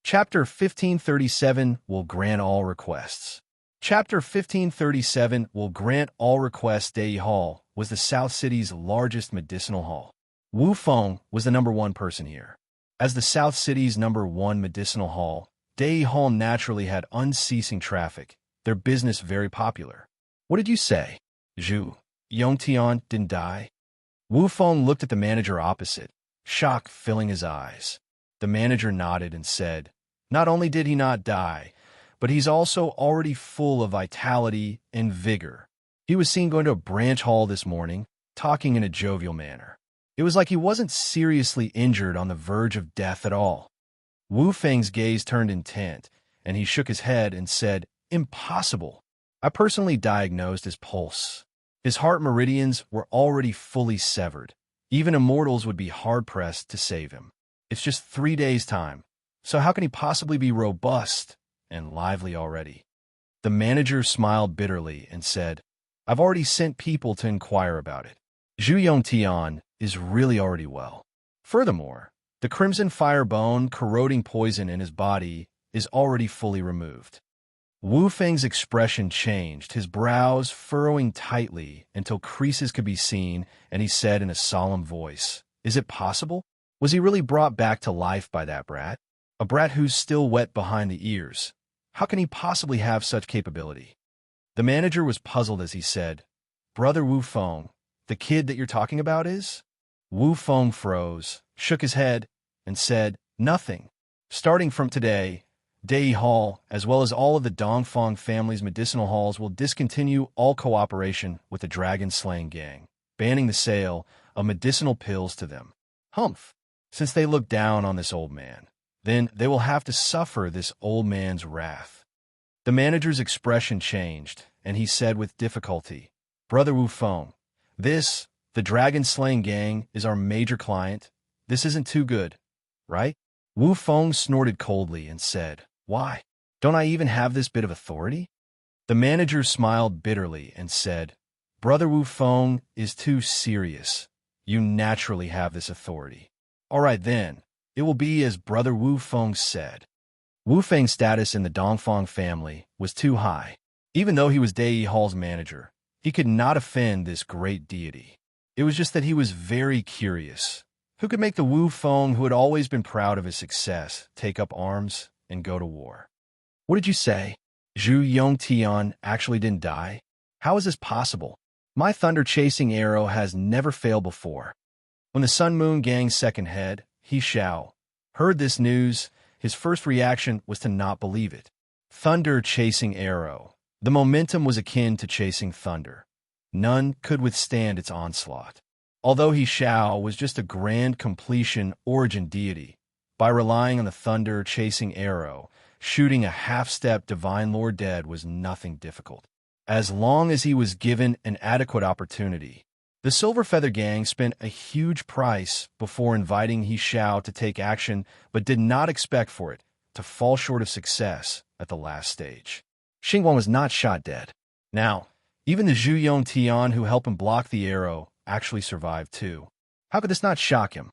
Chapter 1537 will grant all requests. Chapter 1537 will grant all requests. Dai Hall was the South City's largest medicinal hall. Wu Feng was the #1 person here. As the South City's #1 medicinal hall, Dai Hall naturally had unceasing traffic, their business very popular. What did you say? Zhu Yongtian didn't die? Wu Feng looked at the manager opposite, shock filling his eyes. The manager nodded and said, not only did he not die, but he's also already full of vitality and vigor. He was seen going to a branch hall this morning, talking in a jovial manner. It was like he wasn't seriously injured on the verge of death at all. Wu Feng's gaze turned intent, and he shook his head and said, impossible. I personally diagnosed his pulse. His heart meridians were already fully severed. Even immortals would be hard-pressed to save him. It's just 3 days' time, so how can he possibly be robust and lively already? The manager smiled bitterly and said, I've already sent people to inquire about it. Zhu Yongtian is really already well. Furthermore, the crimson fire bone corroding poison in his body is already fully removed. Wu Feng's expression changed, his brows furrowing tightly until creases could be seen, and he said in a solemn voice, Is it possible? Was he really brought back to life by that brat? A brat who's still wet behind the ears. How can he possibly have such capability? The manager was puzzled as he said, Brother Wu Feng, the kid that you're talking about is? Wu Feng froze, shook his head, and said, Nothing. Starting from today, Dai Hall, as well as all of the Dongfang family's medicinal halls, will discontinue all cooperation with the dragon-slaying gang, banning the sale of medicinal pills to them. Humph! Since they look down on this old man, then they will have to suffer this old man's wrath. The manager's expression changed, and he said with difficulty, Brother Wu Feng, the dragon-slaying gang is our major client. This isn't too good, right? Wu Feng snorted coldly and said, Why? Don't I even have this bit of authority? The manager smiled bitterly and said, Brother Wu Feng is too serious. You naturally have this authority. All right then, it will be as Brother Wu Feng said. Wu Feng's status in the Dongfang family was too high. Even though he was Dai Hall's manager, he could not offend this great deity. It was just that he was very curious. Who could make the Wu Feng, who had always been proud of his success, take up arms and go to war? What did you say? Zhu Yongtian actually didn't die? How is this possible? My thunder-chasing arrow has never failed before. When the Sun Moon Gang's second head, He Xiao, heard this news, his first reaction was to not believe it. Thunder-chasing arrow. The momentum was akin to chasing thunder. None could withstand its onslaught. Although He Xiao was just a grand completion origin deity, by relying on the thunder-chasing arrow, shooting a half-step Divine Lord dead was nothing difficult. As long as he was given an adequate opportunity, the Silver Feather Gang spent a huge price before inviting He Xiao to take action, but did not expect for it to fall short of success at the last stage. Xingguang was not shot dead. Now, even the Zhu Yongtian who helped him block the arrow actually survived too. How could this not shock him?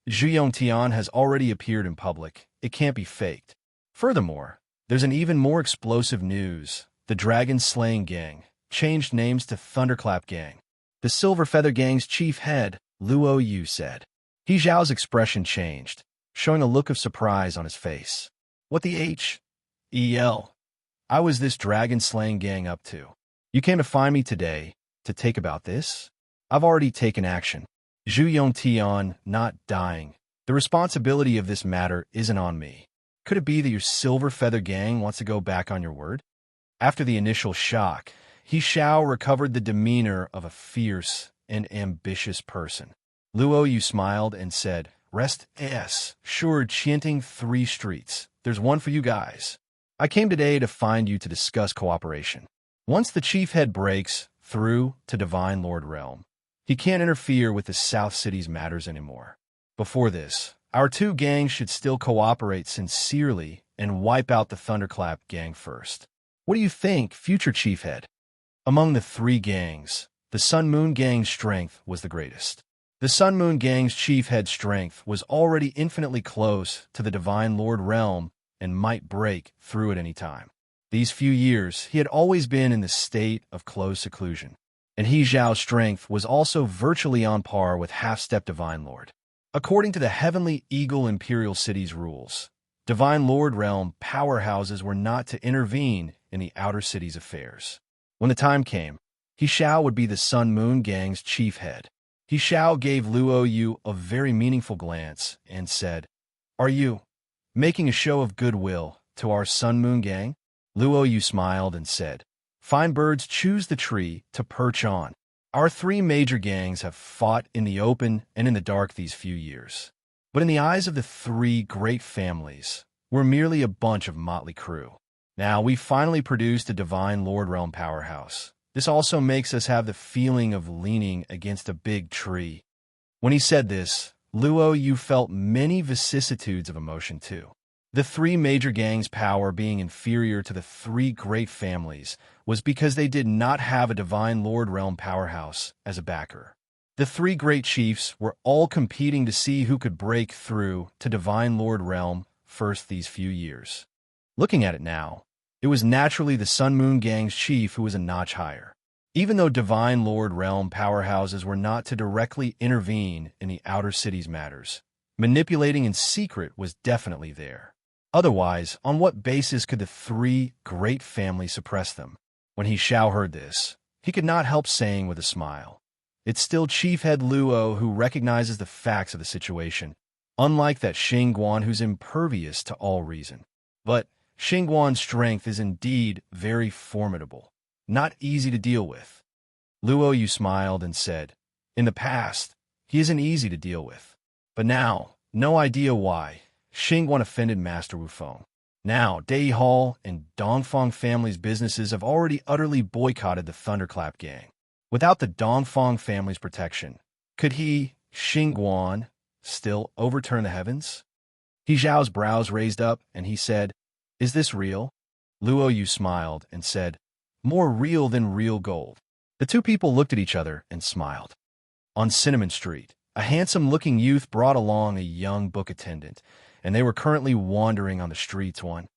Zhu Yongtian has already appeared in public. It can't be faked. Furthermore, there's an even more explosive news. The Dragon-Slaying Gang changed names to Thunderclap Gang. The Silver Feather Gang's chief head, Luo Yu, said. He Xiao's expression changed, showing a look of surprise on his face. What the H-E-L? I was this Dragon-Slaying Gang up to? You came to find me today to take about this? I've already taken action. Zhu Yongtian not dying. The responsibility of this matter isn't on me. Could it be that your Silver Feather Gang wants to go back on your word? After the initial shock, He Xiao recovered the demeanor of a fierce and ambitious person. Luo Yu smiled and said, Rest sure, chanting 3 streets. There's one for you guys. I came today to find you to discuss cooperation. Once the chief head breaks through to Divine Lord Realm, he can't interfere with the South City's matters anymore. Before this, our 2 gangs should still cooperate sincerely and wipe out the Thunderclap Gang first. What do you think, future chief head? Among the 3 gangs, the Sun Moon Gang's strength was the greatest. The Sun Moon Gang's chief head strength was already infinitely close to the Divine Lord realm and might break through at any time. These few years, he had always been in the state of close seclusion, and He Zhao's strength was also virtually on par with half-step Divine Lord. According to the Heavenly Eagle Imperial City's rules, Divine Lord realm powerhouses were not to intervene in the outer city's affairs. When the time came, He Zhao would be the Sun Moon Gang's chief head. He Zhao gave Luo Yu a very meaningful glance and said, "Are you making a show of goodwill to our Sun Moon Gang?" Luo Yu smiled and said, "Fine birds choose the tree to perch on. Our three major gangs have fought in the open and in the dark these few years. But in the eyes of the three great families, we're merely a bunch of motley crew. Now we finally produced a Divine Lord Realm powerhouse. This also makes us have the feeling of leaning against a big tree." When he said this, Luo Yu felt many vicissitudes of emotion too. The three major gangs' power being inferior to the three great families was because they did not have a Divine Lord Realm powerhouse as a backer. The three great chiefs were all competing to see who could break through to Divine Lord Realm first these few years. Looking at it now, it was naturally the Sun Moon Gang's chief who was a notch higher. Even though Divine Lord Realm powerhouses were not to directly intervene in the outer city's matters, manipulating in secret was definitely there. Otherwise, on what basis could the three great families suppress them? When He Zhao heard this, he could not help saying with a smile, "It's still Chief Head Luo who recognizes the facts of the situation, unlike that Xingguan who's impervious to all reason. But Xingguan's strength is indeed very formidable, not easy to deal with." Luo Yu smiled and said, "In the past, he isn't easy to deal with. But now, no idea why, Xingguan offended Master Wu Feng. Now, Dai Hall and Dongfang family's businesses have already utterly boycotted the Thunderclap Gang. Without the Dongfang family's protection, could he, Xingguan, still overturn the heavens?" He Zhao's brows raised up, and he said, "Is this real?" Luo Yu smiled and said, "More real than real gold." The two people looked at each other and smiled. On Cinnamon Street, a handsome-looking youth brought along a young book attendant, and they were currently wandering on the streets one.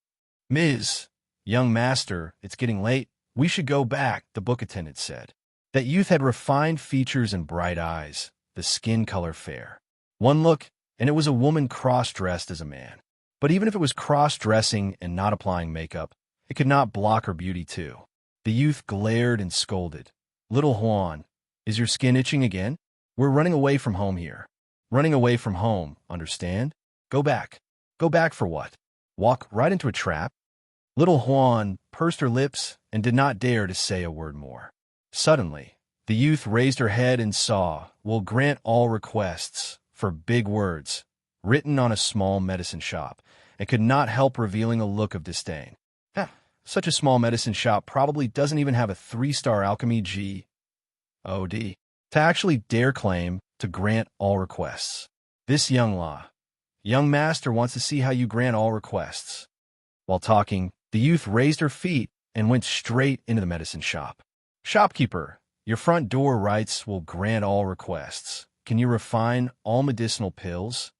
"Ms. Young Master, it's getting late. We should go back," the book attendant said. That youth had refined features and bright eyes, the skin color fair. One look, and it was a woman cross-dressed as a man. But even if it was cross-dressing and not applying makeup, it could not block her beauty too. The youth glared and scolded. "Little Huan, is your skin itching again? We're running away from home here." "Running away from home, understand? Go back." "Go back for what? Walk right into a trap?" Little Huan pursed her lips and did not dare to say a word more. Suddenly, the youth raised her head and saw, "Will grant all requests," for big words, written on a small medicine shop, and could not help revealing a look of disdain. Such a small medicine shop probably doesn't even have a 3-star alchemy G.O.D. to actually dare claim to grant all requests. This young master wants to see how you grant all requests. While talking, the youth raised her feet and went straight into the medicine shop. "Shopkeeper, your front door writes will grant all requests. Can you refine all medicinal pills?"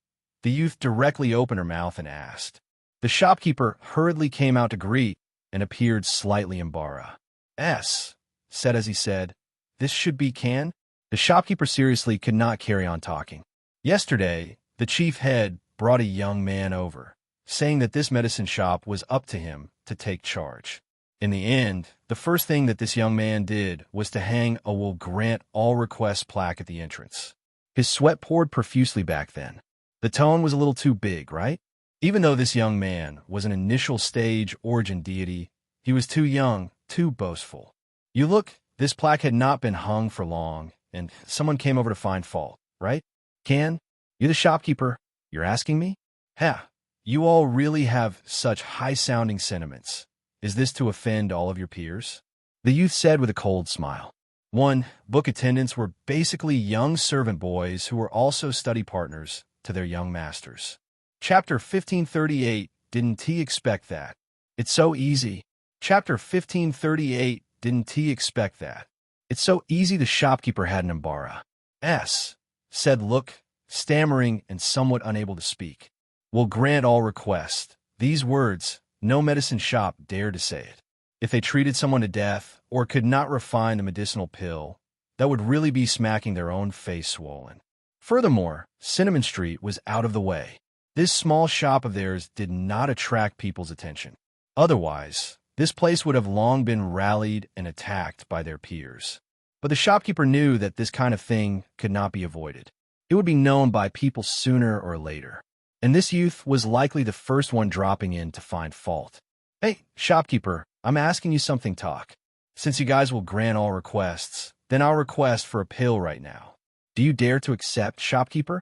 The youth directly opened her mouth and asked. The shopkeeper hurriedly came out to greet and appeared slightly embarrassed. Said as he said, "This should be can?" The shopkeeper seriously could not carry on talking. Yesterday, the chief head brought a young man over, saying that this medicine shop was up to him to take charge. In the end, the first thing that this young man did was to hang a "will grant all requests" plaque at the entrance. His sweat poured profusely back then. The tone was a little too big, right? Even though this young man was an initial stage origin deity, he was too young, too boastful. "You look, this plaque had not been hung for long, and someone came over to find fault, right? Can? You the shopkeeper? You're asking me? You all really have such high-sounding sentiments. Is this to offend all of your peers?" The youth said with a cold smile. Book attendants were basically young servant boys who were also study partners to their young masters. Chapter 1538, Didn't he expect that? It's so easy. Chapter 1538, Didn't he expect that? It's so easy. The shopkeeper had an embarrass. said Look, stammering and somewhat unable to speak. Will grant all requests. These words, no medicine shop dared to say it. If they treated someone to death or could not refine the medicinal pill, that would really be smacking their own face swollen. Furthermore, Cinnamon Street was out of the way. This small shop of theirs did not attract people's attention. Otherwise, this place would have long been rallied and attacked by their peers. But the shopkeeper knew that this kind of thing could not be avoided. It would be known by people sooner or later. And this youth was likely the first one dropping in to find fault. Hey, shopkeeper, I'm asking you something, talk. Since you guys will grant all requests, then I'll request for a pill right now. Do you dare to accept, shopkeeper?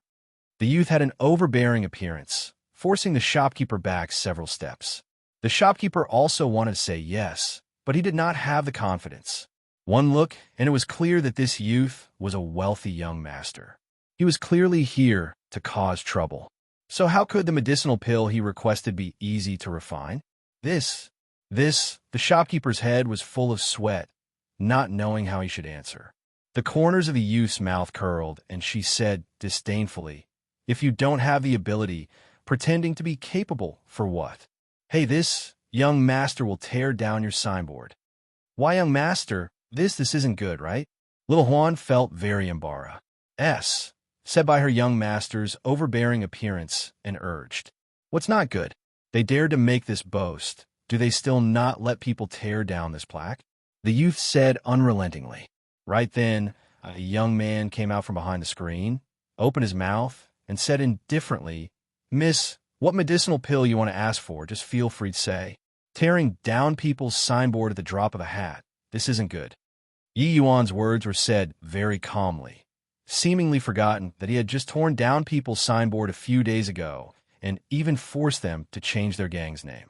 The youth had an overbearing appearance, forcing the shopkeeper back several steps. The shopkeeper also wanted to say yes, but he did not have the confidence. One look, and it was clear that this youth was a wealthy young master. He was clearly here to cause trouble. So how could the medicinal pill he requested be easy to refine? The shopkeeper's head was full of sweat, not knowing how he should answer. The corners of the youth's mouth curled, and she said disdainfully, If you don't have the ability, pretending to be capable for what? Hey, this young master will tear down your signboard. Why, young master, this isn't good, right? Little Juan felt very embarrassed, said by her young master's overbearing appearance, and urged. What's not good? They dared to make this boast. Do they still not let people tear down this plaque? The youth said unrelentingly. Right then, a young man came out from behind the screen, opened his mouth, and said indifferently, Miss, what medicinal pill you want to ask for, just feel free to say. Tearing down people's signboard at the drop of a hat. This isn't good. Yi Yuan's words were said very calmly, seemingly forgotten that he had just torn down people's signboard a few days ago and even forced them to change their gang's name.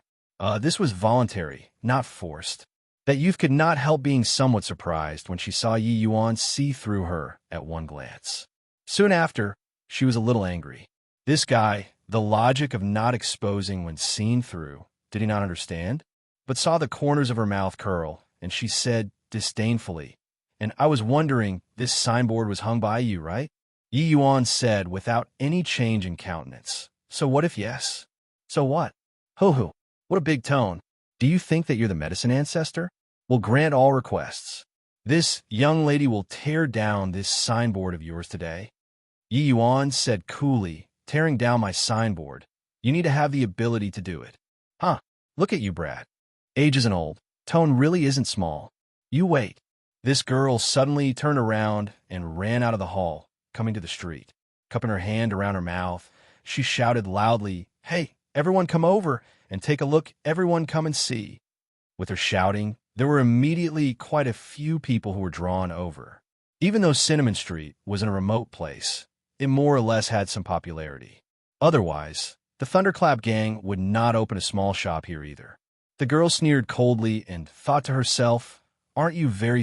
This was voluntary, not forced. That youth could not help being somewhat surprised when she saw Yi Yuan see through her at one glance. Soon after, she was a little angry. This guy, the logic of not exposing when seen through, did he not understand? But saw the corners of her mouth curl, and she said disdainfully, And I was wondering, this signboard was hung by you, right? Yi Yuan said without any change in countenance. So what if yes? So what? Ho-ho, what a big tone. Do you think that you're the medicine ancestor? Will grant all requests. This young lady will tear down this signboard of yours today. Yi Yuan said coolly, tearing down my signboard. You need to have the ability to do it. Huh, look at you, brat. Age isn't old. Tone really isn't small. You wait. This girl suddenly turned around and ran out of the hall, coming to the street. Cupping her hand around her mouth, she shouted loudly, Hey, everyone come over and take a look, everyone come and see. With her shouting, there were immediately quite a few people who were drawn over. Even though Cinnamon Street was in a remote place, it more or less had some popularity. Otherwise, the Thunderclap gang would not open a small shop here either. The girl sneered coldly and thought to herself, Aren't you very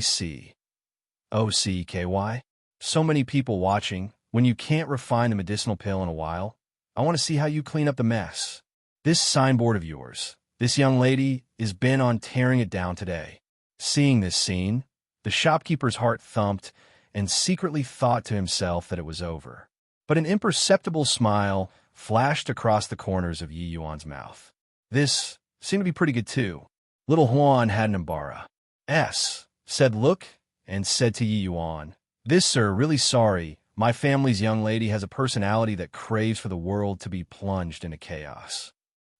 OCKY? So many people watching, when you can't refine the medicinal pill in a while, I want to see how you clean up the mess. This signboard of yours, this young lady is bent on tearing it down today. Seeing this scene, the shopkeeper's heart thumped and secretly thought to himself that it was over. But an imperceptible smile flashed across the corners of Yi Yuan's mouth. This seemed to be pretty good too. Little Juan had an embarrass, said Look, and said to Yi Yuan, This, sir, really sorry. My family's young lady has a personality that craves for the world to be plunged into chaos.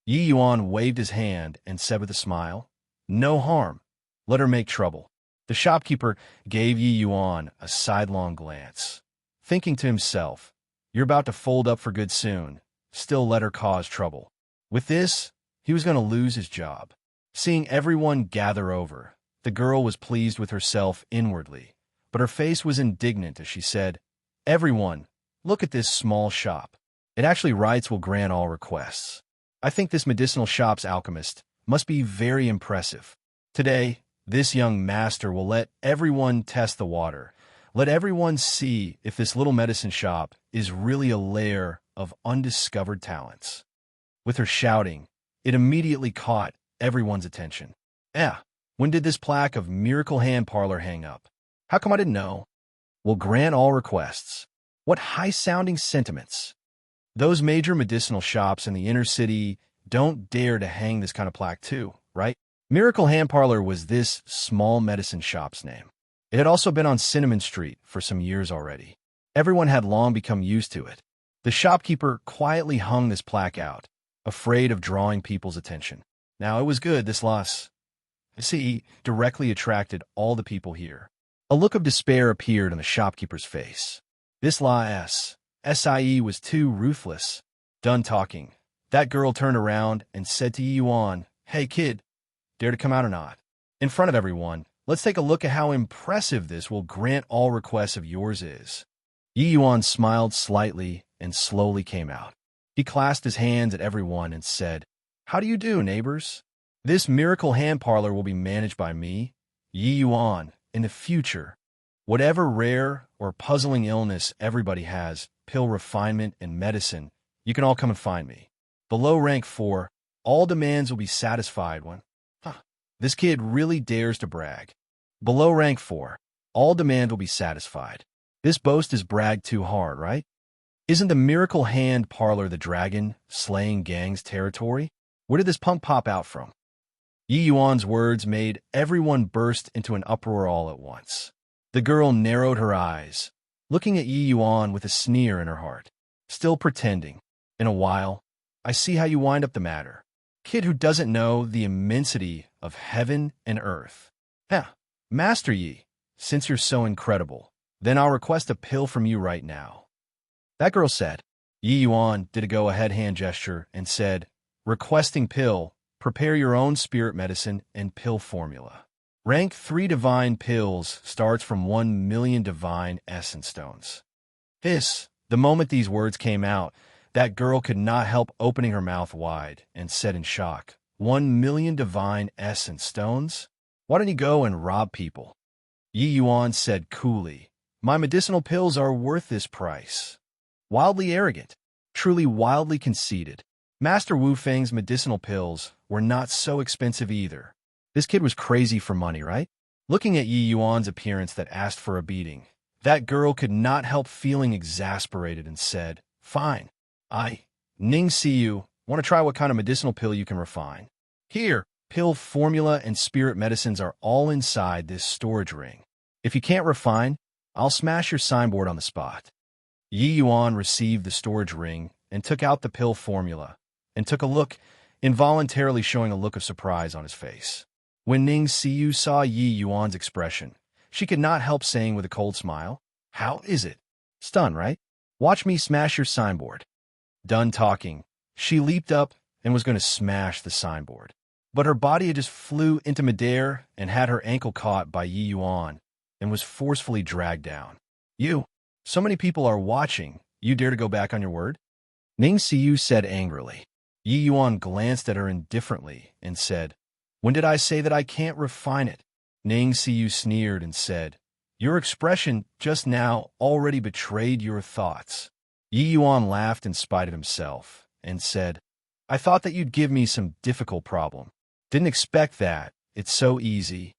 Yi Yuan waved his hand and said with a smile, No harm. Let her make trouble. The shopkeeper gave Yi Yuan a sidelong glance, thinking to himself, You're about to fold up for good soon. Still let her cause trouble. With this, he was going to lose his job. Seeing everyone gather over, the girl was pleased with herself inwardly, but her face was indignant as she said, Everyone, look at this small shop. It actually writes will grant all requests. I think this medicinal shop's alchemist must be very impressive. Today, this young master will let everyone test the water. Let everyone see if this little medicine shop is really a lair of undiscovered talents. With her shouting, it immediately caught everyone's attention. When did this plaque of Miracle Hand Parlor hang up? How come I didn't know? Will grant all requests. What high-sounding sentiments! Those major medicinal shops in the inner city don't dare to hang this kind of plaque too, right? Miracle Hand Parlor was this small medicine shop's name. It had also been on Cinnamon Street for some years already. Everyone had long become used to it. The shopkeeper quietly hung this plaque out, afraid of drawing people's attention. Now, it was good, this loss. See, directly attracted all the people here. A look of despair appeared on the shopkeeper's face. This SIE was too ruthless. Done talking. That girl turned around and said to Yi Yuan, "Hey kid, dare to come out or not?" In front of everyone, let's take a look at how impressive this will grant all requests of yours is. Yi Yuan smiled slightly and slowly came out. He clasped his hands at everyone and said, "How do you do, neighbors? This miracle hand parlor will be managed by me, Yi Yuan, in the future. Whatever rare or puzzling illness everybody has, pill refinement and medicine, you can all come and find me. Below rank 4, all demands will be satisfied when..." This kid really dares to brag. Below rank 4, all demand will be satisfied. This boast is bragged too hard, right? Isn't the miracle hand parlor the dragon slaying gang's territory? Where did this punk pop out from? Yi Yuan's words made everyone burst into an uproar all at once. The girl narrowed her eyes, looking at Yi Yuan with a sneer in her heart, still pretending. "In a while, I see how you wind up the matter. Kid who doesn't know the immensity of heaven and earth. Master Yi, since you're so incredible, then I'll request a pill from you right now." That girl said. Yi Yuan did a go-ahead hand gesture and said, "Requesting pill, prepare your own spirit medicine and pill formula. Rank 3 divine pills starts from 1 million divine essence stones." The moment these words came out, that girl could not help opening her mouth wide and said in shock, 1 million divine essence stones? Why don't you go and rob people? Yi Yuan said coolly, "My medicinal pills are worth this price." Wildly arrogant, truly wildly conceited. Master Wu Feng's medicinal pills were not so expensive either. This kid was crazy for money, right? Looking at Yi Yuan's appearance that asked for a beating, that girl could not help feeling exasperated and said, "Fine. Ning Siyu, want to try what kind of medicinal pill you can refine? Here, pill formula and spirit medicines are all inside this storage ring. If you can't refine, I'll smash your signboard on the spot." Yi Yuan received the storage ring and took out the pill formula and took a look, involuntarily showing a look of surprise on his face. When Ning Siyu saw Yi Yuan's expression, she could not help saying with a cold smile, "How is it? Stunned, right? Watch me smash your signboard." Done talking, she leaped up and was going to smash the signboard. But her body had just flew into midair and had her ankle caught by Yi Yuan and was forcefully dragged down. "You, so many people are watching, you dare to go back on your word?" Ning Siyu said angrily. Yi Yuan glanced at her indifferently and said, "When did I say that I can't refine it?" Ning Siyu sneered and said, "Your expression just now already betrayed your thoughts." Yi Yuan laughed in spite of himself and said, "I thought that you'd give me some difficult problem. Didn't expect that. It's so easy.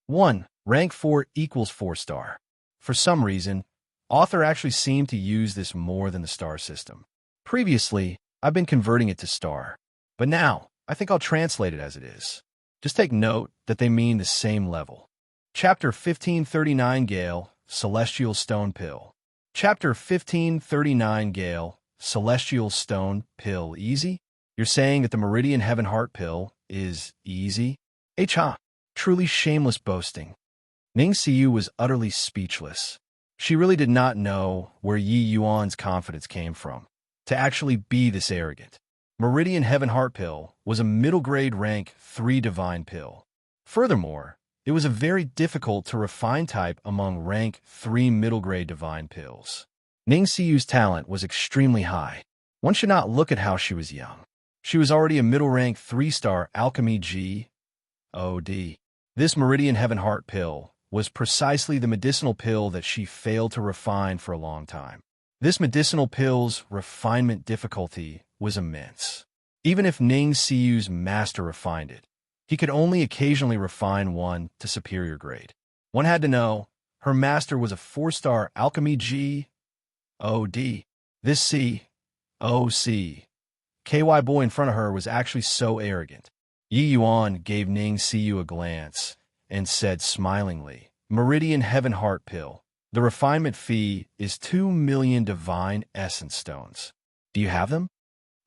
1. Rank 4 equals 4-star. For some reason, author actually seemed to use this more than the star system. Previously, I've been converting it to star, but now I think I'll translate it as it is. Just take note that they mean the same level. Chapter 1539 Gale, Celestial Stone Pill. Chapter 1539 Gale, Celestial Stone Pill easy? You're saying that the Meridian Heaven Heart Pill is easy? Truly shameless boasting. Ning Siyu was utterly speechless. She really did not know where Yi Yuan's confidence came from, to actually be this arrogant. Meridian Heaven Heart Pill was a middle-grade rank 3 divine pill. Furthermore, it was a very difficult to refine type among rank 3 middle-grade divine pills. Ning Siyu's talent was extremely high. One should not look at how she was young. She was already a middle-rank 3-star alchemy G.O.D. This Meridian Heaven Heart Pill was precisely the medicinal pill that she failed to refine for a long time. This medicinal pill's refinement difficulty was immense. Even if Ning Siyu's master refined it, he could only occasionally refine one to superior grade. One had to know her master was a 4-star alchemy G.O.D. O-D. This C-O-C. KY boy in front of her was actually so arrogant. Yi Yuan gave Ning Siyu a glance and said smilingly, Meridian Heaven Heart Pill. The refinement fee is 2 million divine essence stones. Do you have them?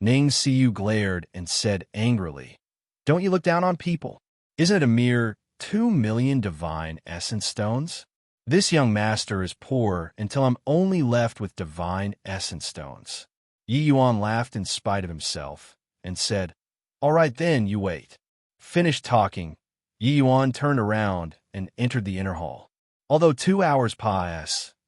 Ning Siyu glared and said angrily, Don't you look down on people? Isn't it a mere 2 million divine essence stones? This young master is poor until I'm only left with divine essence stones. Yi Yuan laughed in spite of himself and said, All right then, you wait. Finished talking, Yi Yuan turned around and entered the inner hall. Although 2 hours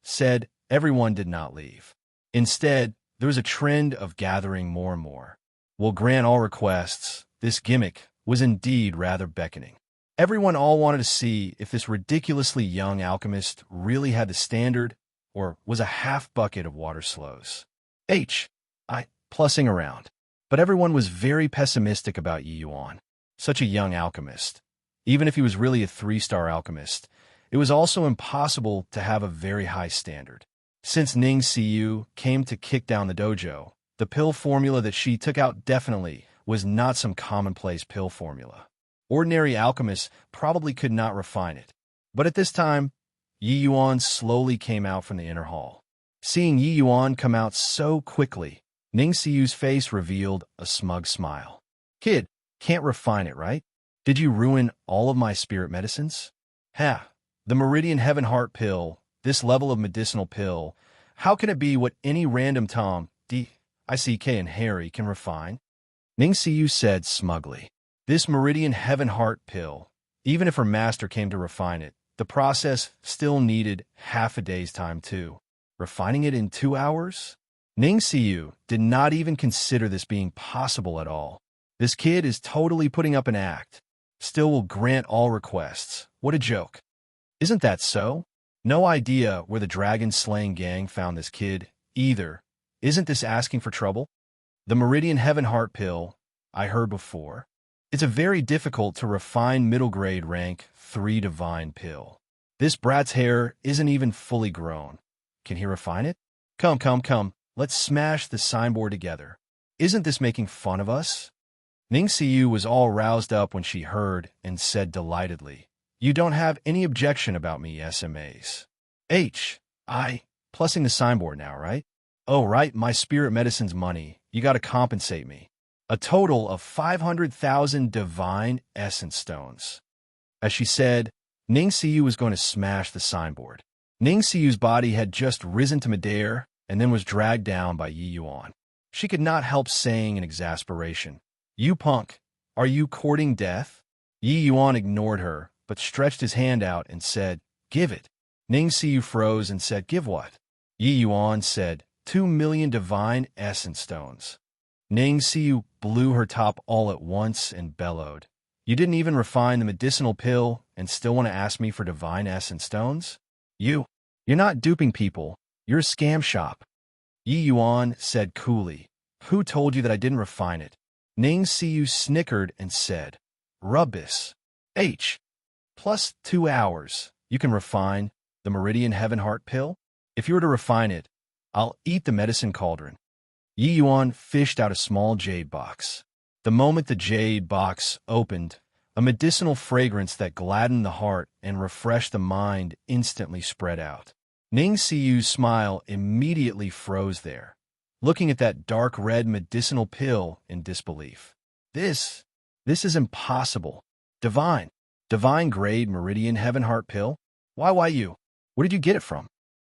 said, everyone did not leave. Instead, there was a trend of gathering more and more. Will grant all requests. This gimmick was indeed rather beckoning. Everyone all wanted to see if this ridiculously young alchemist really had the standard or was a half bucket of water slows. Plussing around. But everyone was very pessimistic about Yi Yuan. Such a young alchemist. Even if he was really a 3-star alchemist, it was also impossible to have a very high standard. Since Ning Siyu came to kick down the dojo, the pill formula that she took out definitely was not some commonplace pill formula. Ordinary alchemists probably could not refine it. But at this time, Yi Yuan slowly came out from the inner hall. Seeing Yi Yuan come out so quickly, Ning Siyu's face revealed a smug smile. Kid, can't refine it, right? Did you ruin all of my spirit medicines? The Meridian Heaven Heart Pill, this level of medicinal pill, how can it be what any random Tom, D-I-C-K and Harry can refine? Ning Siyu said smugly. This Meridian Heaven Heart Pill, even if her master came to refine it, the process still needed half a day's time too. Refining it in 2 hours? Ning Siyu did not even consider this being possible at all. This kid is totally putting up an act. Still will grant all requests. What a joke. Isn't that so? No idea where the dragon-slaying gang found this kid, either. Isn't this asking for trouble? The Meridian Heaven Heart Pill, I heard before. It's a very difficult to refine middle-grade rank 3 divine pill. This brat's hair isn't even fully grown. Can he refine it? Come. Let's smash the signboard together. Isn't this making fun of us? Ning Siyu was all roused up when she heard and said delightedly, You don't have any objection about me, SMAs. Plussing the signboard now, right? Oh, right, my spirit medicine's money. You gotta compensate me. A total of 500,000 divine essence stones. As she said, Ning Siyu was going to smash the signboard. Ning Siyu's body had just risen to midair and then was dragged down by Yi Yuan. She could not help saying in exasperation, You punk, are you courting death? Yi Yuan ignored her, but stretched his hand out and said, Give it. Ning Siyu froze and said, Give what? Yi Yuan said, 2 million divine essence stones. Ning Siyu blew her top all at once and bellowed, You didn't even refine the medicinal pill and still want to ask me for divine essence stones? You're not duping people. You're a scam shop. Yi Yuan said coolly, Who told you that I didn't refine it? Ning Siyu snickered and said, Rubbish. Plus 2 hours. You can refine the Meridian Heaven Heart Pill? If you were to refine it, I'll eat the medicine cauldron. Yi Yuan fished out a small jade box. The moment the jade box opened, a medicinal fragrance that gladdened the heart and refreshed the mind instantly spread out. Ning Siyu's smile immediately froze there, looking at that dark red medicinal pill in disbelief. This is impossible. Divine grade Meridian Heaven Heart Pill? Why you? Where did you get it from?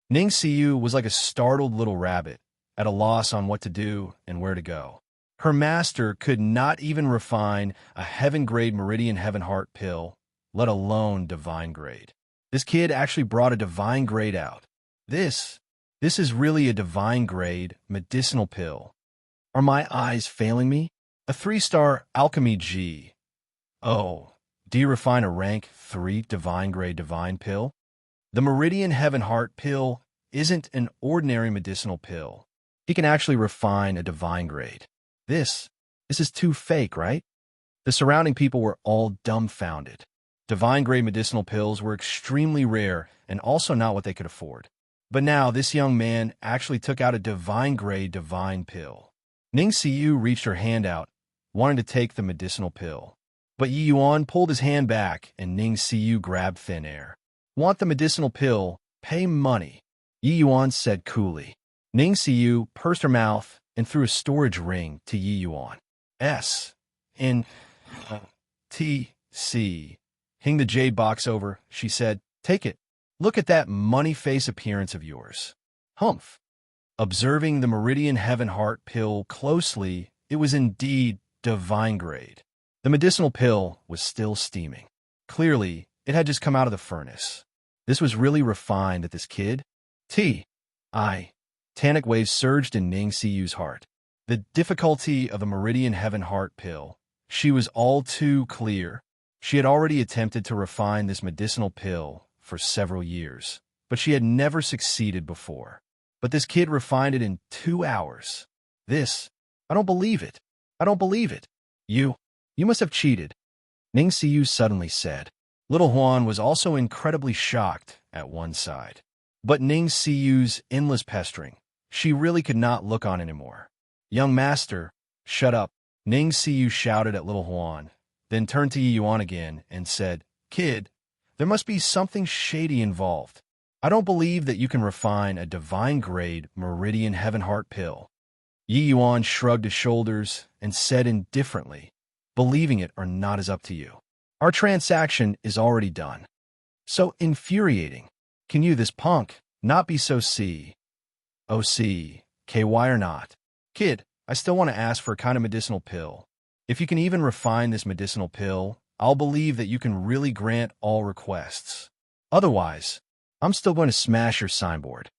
Ning Siyu was like a startled little rabbit, at a loss on what to do and where to go. Her master could not even refine a heaven-grade Meridian Heaven Heart Pill, let alone divine grade. This kid actually brought a divine grade out. This is really a divine grade medicinal pill. Are my eyes failing me? A 3-star alchemy G. Oh, do you refine a rank 3 divine grade divine pill? The Meridian Heaven Heart Pill isn't an ordinary medicinal pill. He can actually refine a divine grade. This is too fake, right? The surrounding people were all dumbfounded. Divine grade medicinal pills were extremely rare and also not what they could afford. But now this young man actually took out a divine-grade divine pill. Ning Siyu reached her hand out, wanting to take the medicinal pill. But Yi Yuan pulled his hand back, and Ning Siyu grabbed thin air. Want the medicinal pill? Pay money, Yi Yuan said coolly. Ning Siyu pursed her mouth and threw a storage ring to Yi Yuan. T.C. Hing the jade box over, she said. Take it. Look at that money face appearance of yours. Humph. Observing the Meridian Heaven Heart pill closely, it was indeed divine grade. The medicinal pill was still steaming. Clearly, it had just come out of the furnace. This was really refined that this kid. Tanic waves surged in Ning Siyu's heart. The difficulty of the Meridian Heaven Heart pill. She was all too clear. She had already attempted to refine this medicinal pill for several years, but she had never succeeded before. But this kid refined it in 2 hours. I don't believe it. I don't believe it. You must have cheated, Ning Siyu suddenly said. Little Huan was also incredibly shocked at one side. But Ning Siyu's endless pestering, she really could not look on anymore. Young master, shut up, Ning Siyu shouted at Little Huan, then turned to Yi Yuan again and said, Kid, there must be something shady involved. I don't believe that you can refine a divine-grade Meridian Heaven Heart pill. Yi Yuan shrugged his shoulders and said indifferently, believing it or not is up to you. Our transaction is already done. So infuriating. Can you, this punk, not be so KY or not? Kid, I still want to ask for a kind of medicinal pill. If you can even refine this medicinal pill, I'll believe that you can really grant all requests. Otherwise, I'm still going to smash your signboard.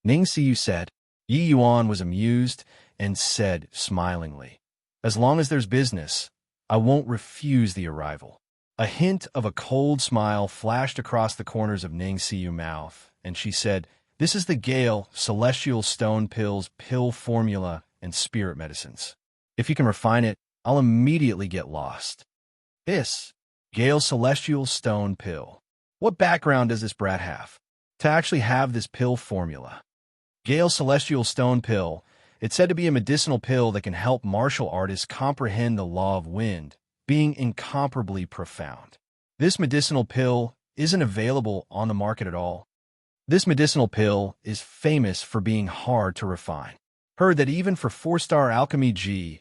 Ning Siyu said. Yi Yuan was amused and said smilingly, as long as there's business, I won't refuse the arrival. A hint of a cold smile flashed across the corners of Ning Siyu's mouth, and she said, This is the Gale Celestial Stone Pills pill formula and spirit medicines. If you can refine it, I'll immediately get lost. This Gale Celestial Stone Pill. What background does this brat have to actually have this pill formula? Gale Celestial Stone Pill. It's said to be a medicinal pill that can help martial artists comprehend the law of wind, being incomparably profound. This medicinal pill isn't available on the market at all. This medicinal pill is famous for being hard to refine. Heard that even for 4-star alchemy GODS,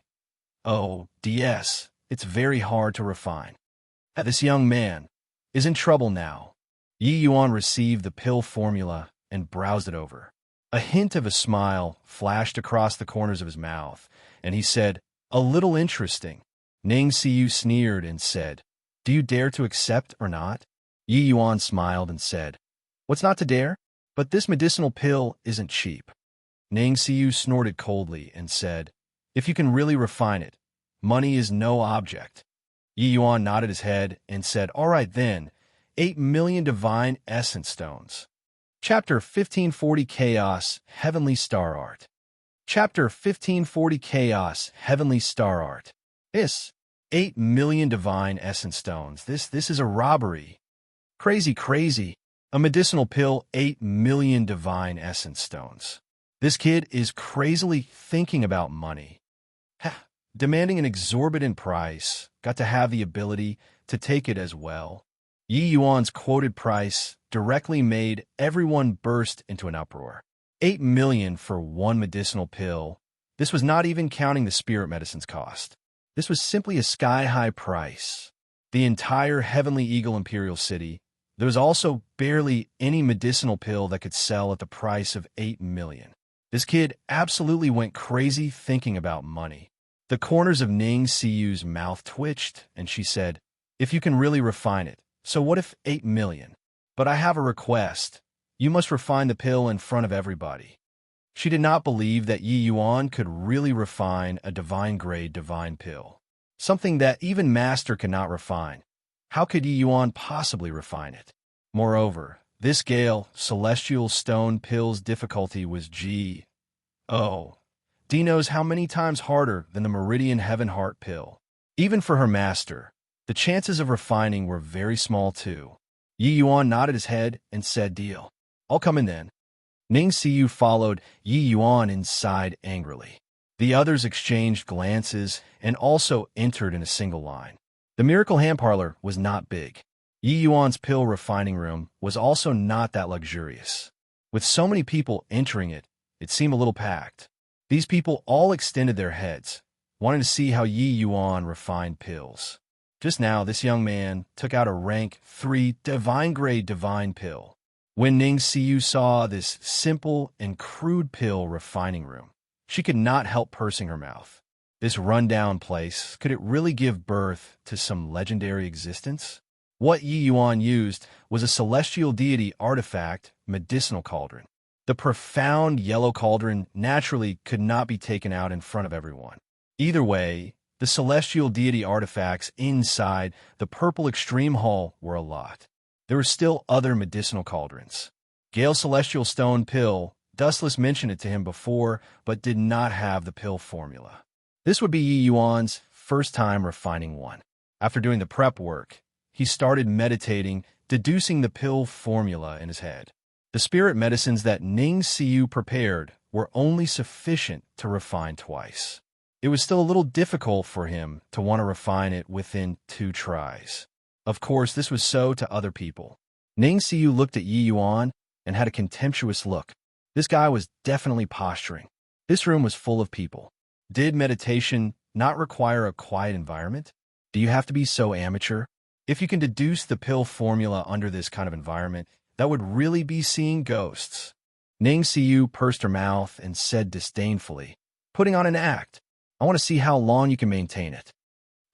it's very hard to refine. This young man is in trouble now. Yi Yuan received the pill formula and browsed it over. A hint of a smile flashed across the corners of his mouth, and he said, A little interesting. Ning Siyu sneered and said, Do you dare to accept or not? Yi Yuan smiled and said, What's not to dare? But this medicinal pill isn't cheap. Ning Siyu snorted coldly and said, If you can really refine it, money is no object. Yi Yuan nodded his head and said, All right then, 8 million divine essence stones. Chapter 1540 Chaos, Heavenly Star Art. Chapter 1540 Chaos, Heavenly Star Art. 8 million divine essence stones. This is a robbery. Crazy. A medicinal pill, 8 million divine essence stones. This kid is crazily thinking about money. Demanding an exorbitant price, got to have the ability to take it as well. Yi Yuan's quoted price directly made everyone burst into an uproar. 8 million for one medicinal pill. This was not even counting the spirit medicine's cost. This was simply a sky-high price. The entire Heavenly Eagle Imperial City, there was also barely any medicinal pill that could sell at the price of 8 million. This kid absolutely went crazy thinking about money. The corners of Ning Siyu's mouth twitched, and she said, If you can really refine it, so what if 8 million? But I have a request. You must refine the pill in front of everybody. She did not believe that Yi Yuan could really refine a divine-grade divine pill. Something that even Master cannot refine. How could Yi Yuan possibly refine it? Moreover, this Gale Celestial Stone Pill's difficulty was D knows how many times harder than the Meridian Heaven Heart pill. Even for her master, the chances of refining were very small too. Yi Yuan nodded his head and said, Deal. I'll come in then. Ning Xiu followed Yi Yuan inside angrily. The others exchanged glances and also entered in a single line. The miracle hand parlor was not big. Yi Yuan's pill refining room was also not that luxurious. With so many people entering it, it seemed a little packed. These people all extended their heads, wanting to see how Yi Yuan refined pills. Just now, this young man took out a rank 3 divine-grade divine pill. When Ning Xiu saw this simple and crude pill refining room, she could not help pursing her mouth. This rundown place, could it really give birth to some legendary existence? What Yi Yuan used was a celestial deity artifact medicinal cauldron. The profound yellow cauldron naturally could not be taken out in front of everyone. Either way, the celestial deity artifacts inside the purple extreme hall were a lot. There were still other medicinal cauldrons. Gale's celestial stone pill, Dustless mentioned it to him before, but did not have the pill formula. This would be Yi Yuan's first time refining one. After doing the prep work, he started meditating, deducing the pill formula in his head. The spirit medicines that Ning Xiu prepared were only sufficient to refine twice. It was still a little difficult for him to want to refine it within 2 tries. Of course, this was so to other people. Ning Xiu looked at Yi Yuan and had a contemptuous look. This guy was definitely posturing. This room was full of people. Did meditation not require a quiet environment? Do you have to be so amateur? If you can deduce the pill formula under this kind of environment, that would really be seeing ghosts. Ning Xiu pursed her mouth and said disdainfully, "Putting on an act. I want to see how long you can maintain it."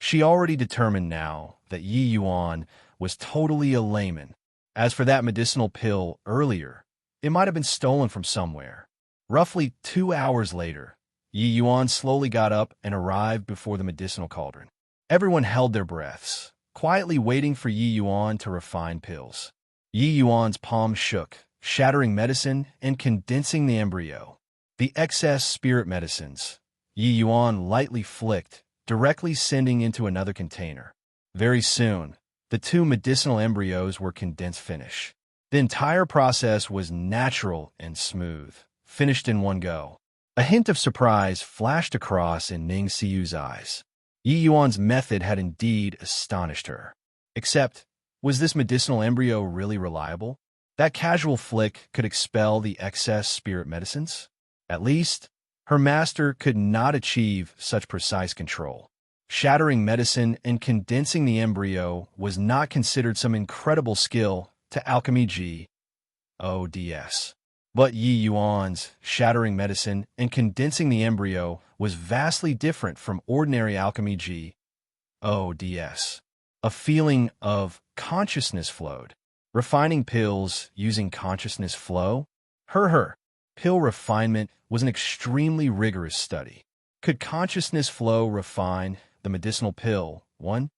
She already determined now that Yi Yuan was totally a layman. As for that medicinal pill earlier, it might have been stolen from somewhere. Roughly 2 hours later, Yi Yuan slowly got up and arrived before the medicinal cauldron. Everyone held their breaths, quietly waiting for Yi Yuan to refine pills. Yi Yuan's palm shook, shattering medicine and condensing the embryo. The excess spirit medicines, Yi Yuan lightly flicked, directly sending into another container. Very soon, the 2 medicinal embryos were condensed finish. The entire process was natural and smooth, finished in one go. A hint of surprise flashed across in Ning Xiu's eyes. Yi Yuan's method had indeed astonished her. Except, was this medicinal embryo really reliable? That casual flick could expel the excess spirit medicines? At least, her master could not achieve such precise control. Shattering medicine and condensing the embryo was not considered some incredible skill to alchemy G.O.D.S. But Yi Yuan's shattering medicine and condensing the embryo was vastly different from ordinary alchemy G.O.D.S. A feeling of consciousness flowed. Refining pills using consciousness flow? Pill refinement was an extremely rigorous study. Could consciousness flow refine the medicinal pill? 1.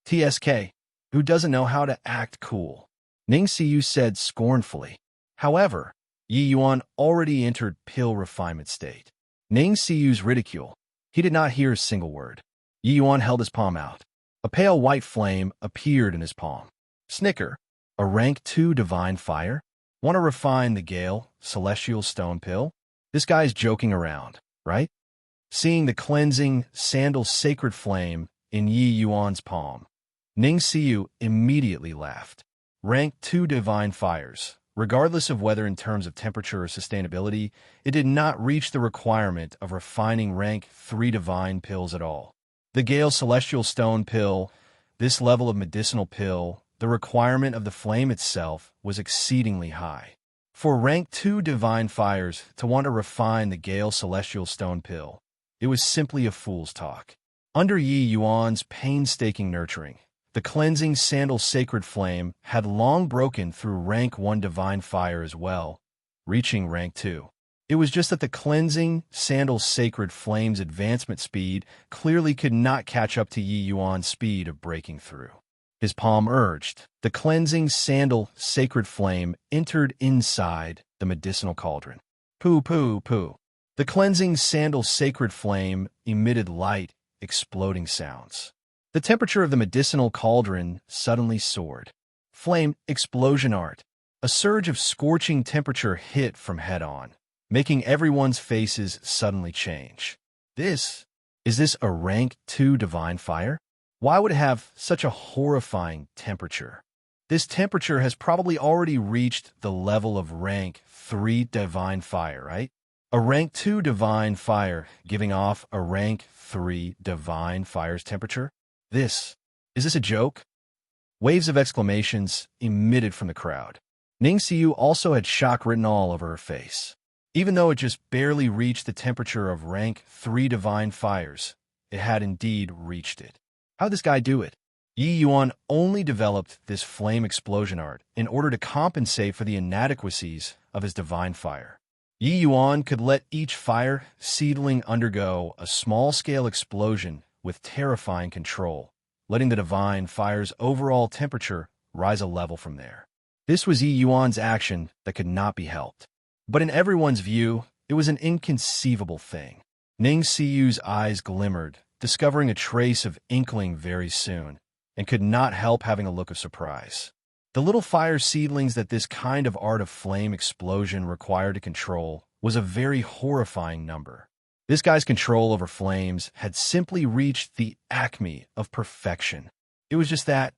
TSK. Who doesn't know how to act cool? Ning Xiu said scornfully. However, Yi Yuan already entered pill refinement state. Ning Xiu's ridicule. He did not hear a single word. Yi Yuan held his palm out. A pale white flame appeared in his palm. Snicker. A rank 2 divine fire? Want to refine the Gale celestial stone pill? This guy's joking around, right? Seeing the cleansing sandal sacred flame in Yi Yuan's palm, Ning Xiu immediately laughed. Rank 2 divine fires. Regardless of whether in terms of temperature or sustainability, it did not reach the requirement of refining rank 3 divine pills at all. The Gale celestial stone pill, this level of medicinal pill, the requirement of the flame itself was exceedingly high. For rank 2 divine fires to want to refine the Gale celestial stone pill, it was simply a fool's talk. Under Yi Yuan's painstaking nurturing, the cleansing sandal sacred flame had long broken through rank 1 divine fire as well, reaching rank 2. It was just that the cleansing sandal sacred flame's advancement speed clearly could not catch up to Yi Yuan's speed of breaking through. His palm urged. The cleansing sandal sacred flame entered inside the medicinal cauldron. Pooh, pooh, pooh. The cleansing sandal sacred flame emitted light, exploding sounds. The temperature of the medicinal cauldron suddenly soared. Flame explosion art. A surge of scorching temperature hit from head-on, making everyone's faces suddenly change. Is this a rank 2 divine fire? Why would it have such a horrifying temperature? This temperature has probably already reached the level of rank 3 divine fire, right? A rank 2 divine fire giving off a rank 3 divine fire's temperature? Is this a joke? Waves of exclamations emitted from the crowd. Ning Xiu also had shock written all over her face. Even though it just barely reached the temperature of rank 3 divine fires, it had indeed reached it. How did this guy do it? Yi Yuan only developed this flame explosion art in order to compensate for the inadequacies of his divine fire. Yi Yuan could let each fire seedling undergo a small-scale explosion with terrifying control, letting the divine fire's overall temperature rise a level from there. This was Yi Yuan's action that could not be helped. But in everyone's view, it was an inconceivable thing. Ning Xiu's eyes glimmered, discovering a trace of inkling very soon, and could not help having a look of surprise. The little fire seedlings that this kind of art of flame explosion required to control was a very horrifying number. This guy's control over flames had simply reached the acme of perfection. It was just that,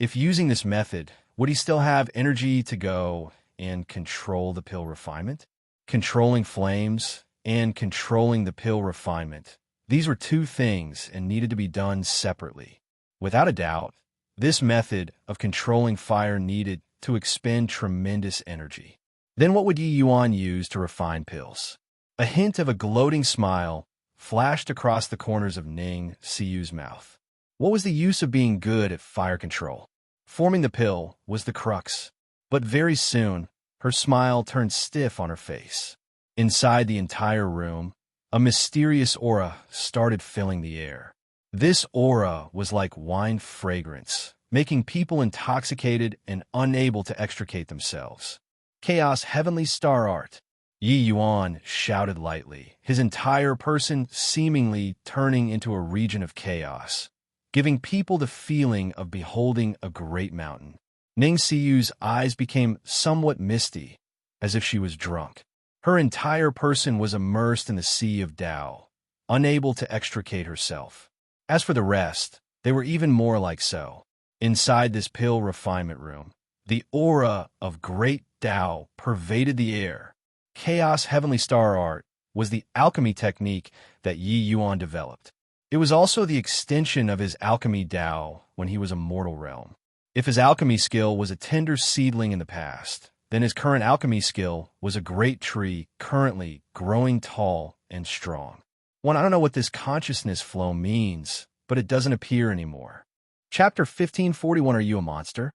if using this method, would he still have energy to go and control the pill refinement? Controlling flames and controlling the pill refinement. These were two things and needed to be done separately. Without a doubt, this method of controlling fire needed to expend tremendous energy. Then what would Yi Yuan use to refine pills? A hint of a gloating smile flashed across the corners of Ning Xiu's mouth. What was the use of being good at fire control? Forming the pill was the crux. But very soon, her smile turned stiff on her face. Inside the entire room, a mysterious aura started filling the air. This aura was like wine fragrance, making people intoxicated and unable to extricate themselves. Chaos Heavenly Star Art. Yi Yuan shouted lightly, his entire person seemingly turning into a region of chaos, giving people the feeling of beholding a great mountain. Ning Xiu's eyes became somewhat misty, as if she was drunk. Her entire person was immersed in the sea of Tao, unable to extricate herself. As for the rest, they were even more like so. Inside this pill refinement room, the aura of great Tao pervaded the air. Chaos Heavenly Star Art was the alchemy technique that Yi Yuan developed. It was also the extension of his alchemy Tao when he was a mortal realm. If his alchemy skill was a tender seedling in the past, then his current alchemy skill was a great tree currently growing tall and strong. I don't know what this consciousness flow means, but it doesn't appear anymore. Chapter 1541, Are You a Monster?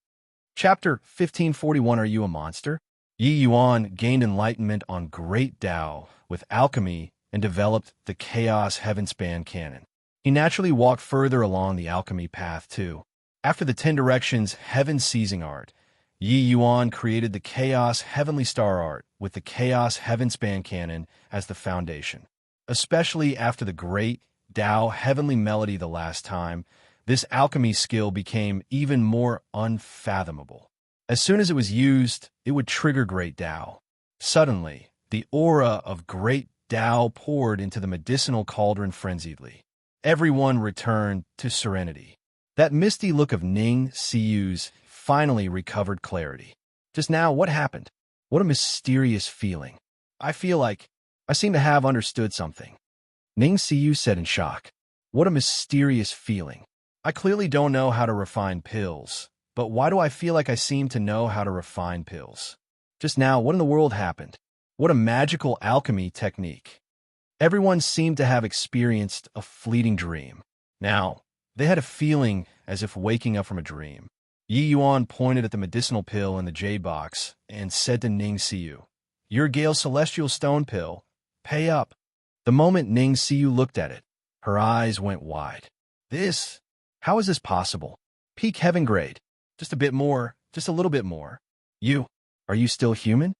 Chapter 1541, Are You a Monster? Yi Yuan gained enlightenment on great Tao with alchemy and developed the Chaos Heavenspan canon. He naturally walked further along the alchemy path too. After the 10 Directions Heaven Seizing Art, Yi Yuan created the Chaos Heavenly Star Art with the Chaos Heavenspan canon as the foundation. Especially after the great Tao Heavenly Melody the last time, this alchemy skill became even more unfathomable. As soon as it was used, it would trigger great Tao. Suddenly, the aura of great Tao poured into the medicinal cauldron frenziedly. Everyone returned to serenity. That misty look of Ning Xiu's finally recovered clarity. Just now, what happened? What a mysterious feeling. I feel like I seem to have understood something. Ning Xiu said in shock. What a mysterious feeling. I clearly don't know how to refine pills, but why do I feel like I seem to know how to refine pills? Just now, what in the world happened? What a magical alchemy technique. Everyone seemed to have experienced a fleeting dream. Now, they had a feeling as if waking up from a dream. Yi Yuan pointed at the medicinal pill in the jade box and said to Ning Xiu, Your Gale Celestial Stone Pill, pay up. The moment Ning Xiu looked at it, her eyes went wide. How is this possible? Peak heaven grade. Just a bit more, just a little bit more. Are you still human?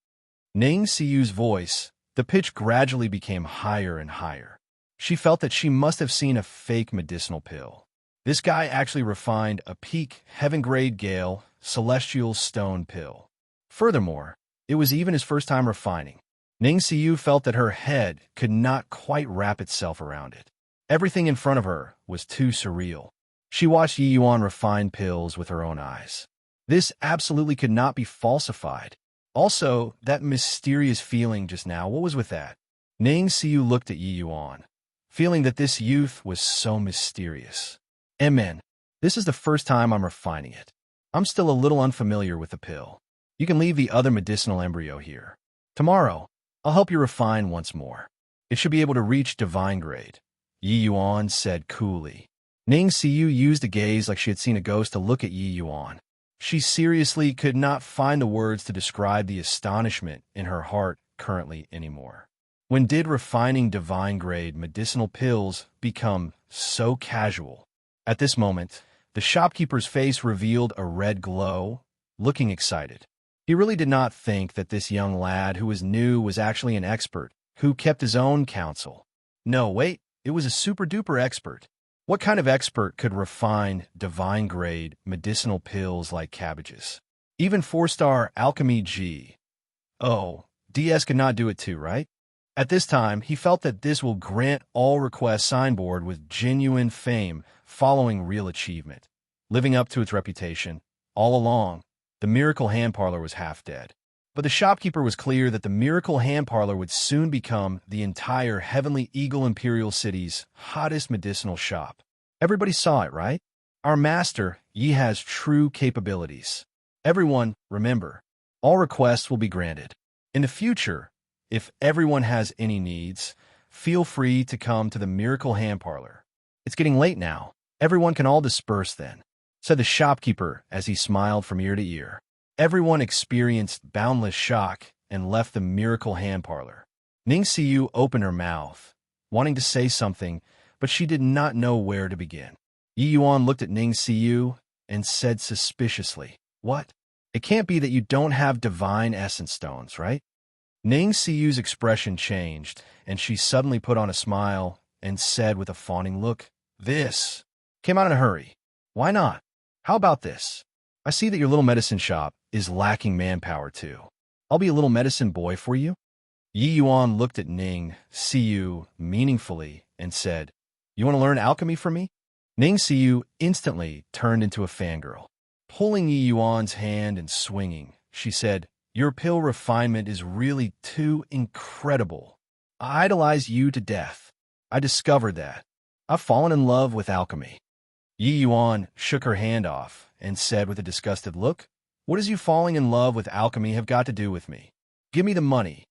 Ning Xiu's voice, the pitch gradually became higher and higher. She felt that she must have seen a fake medicinal pill. This guy actually refined a peak heaven-grade Gale Celestial Stone Pill. Furthermore, it was even his first time refining. Ning Xiu felt that her head could not quite wrap itself around it. Everything in front of her was too surreal. She watched Yi Yuan refine pills with her own eyes. This absolutely could not be falsified. Also, that mysterious feeling just now, what was with that? Ning Xiu looked at Yi Yuan, feeling that this youth was so mysterious. Amen. This is the first time I'm refining it. I'm still a little unfamiliar with the pill. You can leave the other medicinal embryo here. Tomorrow, I'll help you refine once more. It should be able to reach divine grade, Yi Yuan said coolly. Ning Xiu used a gaze like she had seen a ghost to look at Yi Yuan. She seriously could not find the words to describe the astonishment in her heart currently anymore. When did refining divine grade medicinal pills become so casual? At this moment, the shopkeeper's face revealed a red glow, looking excited. He really did not think that this young lad who was new was actually an expert, who kept his own counsel. No, wait, it was a super-duper expert. What kind of expert could refine divine-grade medicinal pills like cabbages? Even 4-star alchemy G. Oh, DS could not do it too, right? At this time, he felt that this will grant all requests signboard with genuine fame following real achievement. Living up to its reputation, all along, the Miracle Hand Parlor was half dead. But the shopkeeper was clear that the Miracle Hand Parlor would soon become the entire Heavenly Eagle Imperial City's hottest medicinal shop. Everybody saw it, right? Our master, Yi, has true capabilities. Everyone, remember, all requests will be granted. In the future, if everyone has any needs, feel free to come to the Miracle Hand Parlor. It's getting late now. Everyone can all disperse then, said the shopkeeper as he smiled from ear to ear. Everyone experienced boundless shock and left the Miracle Hand Parlor. Ning Xiu opened her mouth, wanting to say something, but she did not know where to begin. Yi Yuan looked at Ning Xiu and said suspiciously, "What? It can't be that you don't have divine essence stones, right?" Ning Xiu's expression changed, and she suddenly put on a smile and said with a fawning look, "This came out in a hurry. Why not? How about this? I see that your little medicine shop is lacking manpower too. I'll be a little medicine boy for you." Yi Yuan looked at Ning Xiu meaningfully and said, "You want to learn alchemy from me?" Ning Xiu instantly turned into a fangirl. Pulling Yi Yuan's hand and swinging, she said, "Your pill refinement is really too incredible. I idolize you to death. I discovered that. I've fallen in love with alchemy." Yi Yuan shook her hand off and said with a disgusted look, "What does you falling in love with alchemy have got to do with me? Give me the money."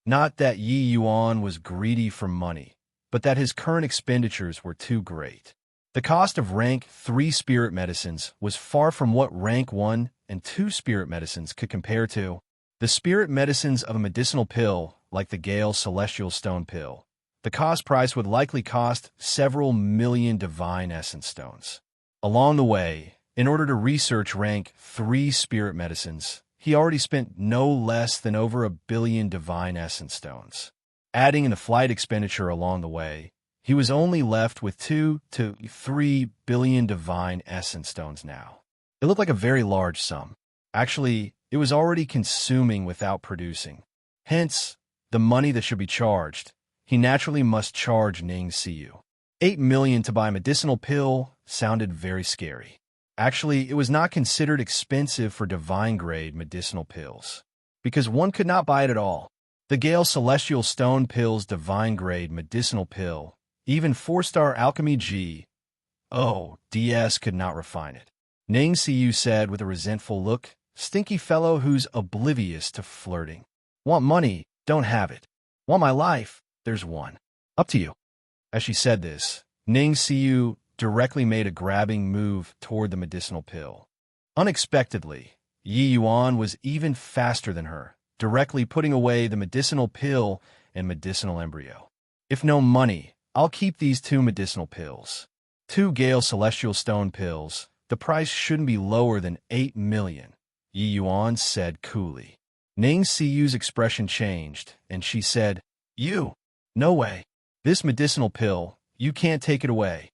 Not that Yi Yuan was greedy for money, but that his current expenditures were too great. The cost of rank 3 spirit medicines was far from what rank 1 and 2 spirit medicines could compare to. The spirit medicines of a medicinal pill, like the Gale Celestial Stone pill, the cost price would likely cost several million divine essence stones. Along the way, in order to research rank 3 spirit medicines, he already spent no less than over 1 billion divine essence stones. Adding in the flight expenditure along the way, he was only left with 2 to 3 billion divine essence stones now. It looked like a very large sum. Actually, it was already consuming without producing. Hence, the money that should be charged. He naturally must charge Ning Xiu. 8 million to buy a medicinal pill sounded very scary. Actually, it was not considered expensive for divine-grade medicinal pills, because one could not buy it at all. The Gale Celestial Stone pill's divine-grade medicinal pill, even 4-star alchemy G. Oh, DS could not refine it. Ning Xiu said with a resentful look, "Stinky fellow who's oblivious to flirting. Want money, don't have it. Want my life, there's one. Up to you." As she said this, Ning Xiu directly made a grabbing move toward the medicinal pill. Unexpectedly, Yi Yuan was even faster than her, directly putting away the medicinal pill and medicinal embryo. "If no money, I'll keep these 2 medicinal pills. 2 Gale Celestial Stone pills. The price shouldn't be lower than 8 million, Yi Yuan said coolly. Ning Xiu's expression changed, and she said, "You? No way. This medicinal pill, you can't take it away."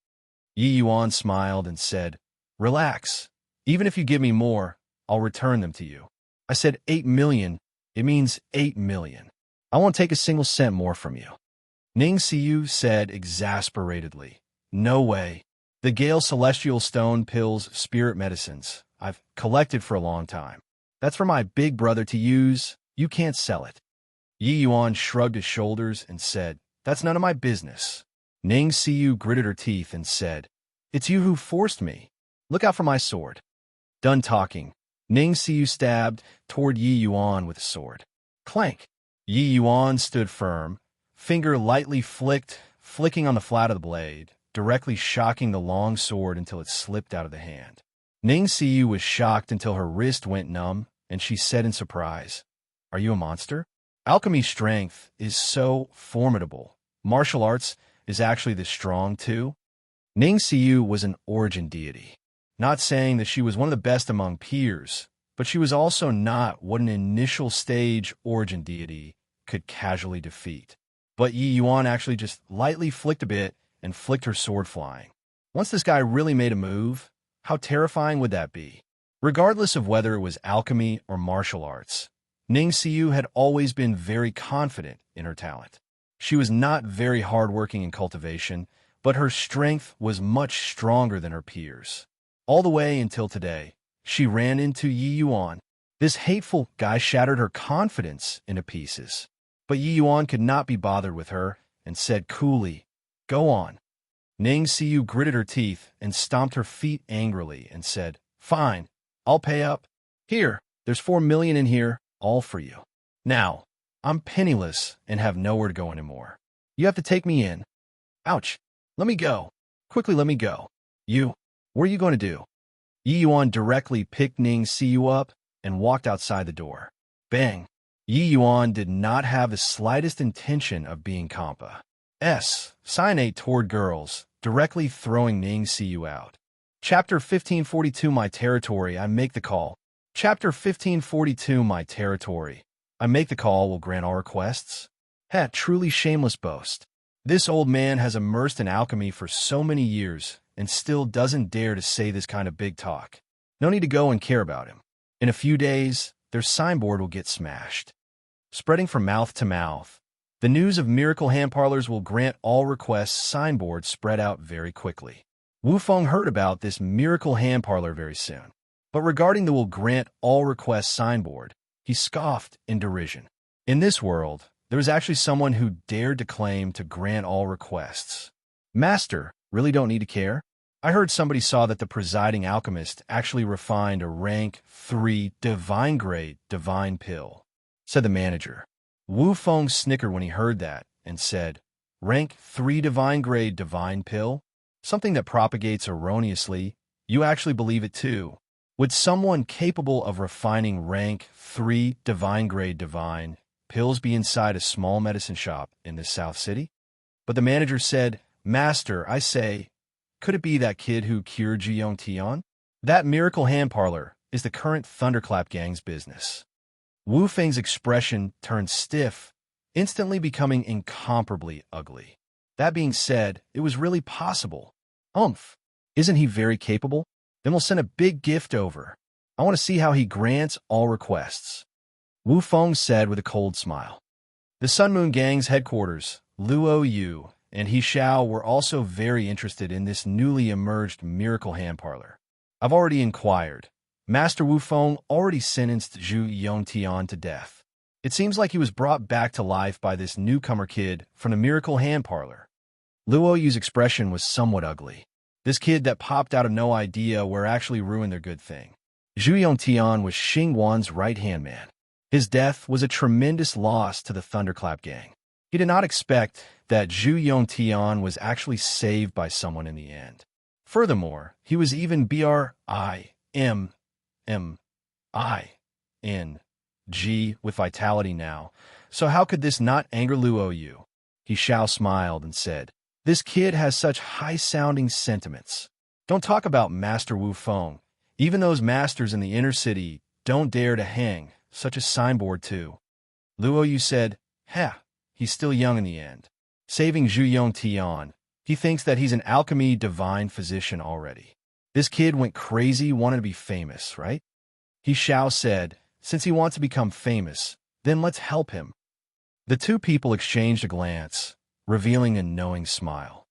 Yi Yuan smiled and said, "Relax. Even if you give me more, I'll return them to you." I said 8 million. It means 8 million. I won't take a single cent more from you. Ning Siyu said exasperatedly. No way. The Gale Celestial Stone pills, spirit medicines, I've collected for a long time. That's for my big brother to use. You can't sell it. Yi Yuan shrugged his shoulders and said, That's none of my business. Ning Siyu gritted her teeth and said, It's you who forced me. Look out for my sword. Done talking, Ning Siyu stabbed toward Yi Yuan with a sword. Clank! Yi Yuan stood firm, finger lightly flicking on the flat of the blade, directly shocking the long sword until it slipped out of the hand. Ning Siyu was shocked until her wrist went numb, and she said in surprise, Are you a monster? Alchemy's strength is so formidable. Martial arts is actually this strong too? Ning Siyu was an origin deity. Not saying that she was one of the best among peers, but she was also not what an initial stage origin deity could casually defeat. But Yi Yuan actually just lightly flicked a bit and flicked her sword flying. Once this guy really made a move, how terrifying would that be? Regardless of whether it was alchemy or martial arts, Ning Siyu had always been very confident in her talent. She was not very hardworking in cultivation, but her strength was much stronger than her peers. All the way until today, she ran into Yi Yuan. This hateful guy shattered her confidence into pieces. But Yi Yuan could not be bothered with her and said coolly, Go on. Ning Siyu gritted her teeth and stomped her feet angrily and said, Fine, I'll pay up. Here, there's 4 million in here, all for you. Now, I'm penniless and have nowhere to go anymore. You have to take me in. Ouch. Let me go. Quickly let me go. What are you going to do? Yi Yuan directly picked Ning Siyu up and walked outside the door. Bang! Yi Yuan did not have the slightest intention of being Compa. Cyanate toward girls, directly throwing Ning Siyu out. Chapter 1542 My Territory, I Make the Call. Chapter 1542 My Territory. I Make the Call will grant all requests. Truly shameless boast. This old man has immersed in alchemy for so many years and still doesn't dare to say this kind of big talk. No need to go and care about him. In a few days, their signboard will get smashed. Spreading from mouth to mouth, the news of miracle hand parlors will grant all requests signboard spread out very quickly. Wu Feng heard about this miracle hand parlor very soon. But regarding the will grant all requests signboard, he scoffed in derision. In this world, there was actually someone who dared to claim to grant all requests. Master, really don't need to care? I heard somebody saw that the presiding alchemist actually refined a rank 3 divine grade divine pill, said the manager. Wu Feng snickered when he heard that and said, Rank 3 divine grade divine pill? Something that propagates erroneously? You actually believe it too? Would someone capable of refining rank 3 divine grade divine pills be inside a small medicine shop in this South City? But the manager said, Master, I say, could it be that kid who cured Zhiyong Tian? That miracle hand parlor is the current Thunderclap Gang's business. Wu Feng's expression turned stiff, instantly becoming incomparably ugly. That being said, it was really possible. Isn't he very capable? Then we'll send a big gift over. I want to see how he grants all requests. Wu Feng said with a cold smile. The Sun Moon Gang's headquarters, Luo Yu, and He Xiao were also very interested in this newly emerged miracle hand parlor. I've already inquired. Master Wu Feng already sentenced Zhu Yongtian to death. It seems like he was brought back to life by this newcomer kid from the miracle hand parlor. Luo Yu's expression was somewhat ugly. This kid that popped out of no idea where actually ruined their good thing. Zhu Yongtian was Xing Wan's right-hand man. His death was a tremendous loss to the Thunderclap Gang. He did not expect that Zhu Yongtian was actually saved by someone in the end. Furthermore, he was even BRIMMING with vitality now, so how could this not anger Luo Yu? He Xiao smiled and said, This kid has such high-sounding sentiments. Don't talk about Master Wu Feng. Even those masters in the inner city don't dare to hang such a signboard too. Luo Yu said, he's still young in the end. Saving Zhu Yongtian, he thinks that he's an alchemy divine physician already. This kid went crazy wanting to be famous, right? He Xiao said, Since he wants to become famous, then let's help him. The two people exchanged a glance, revealing a knowing smile.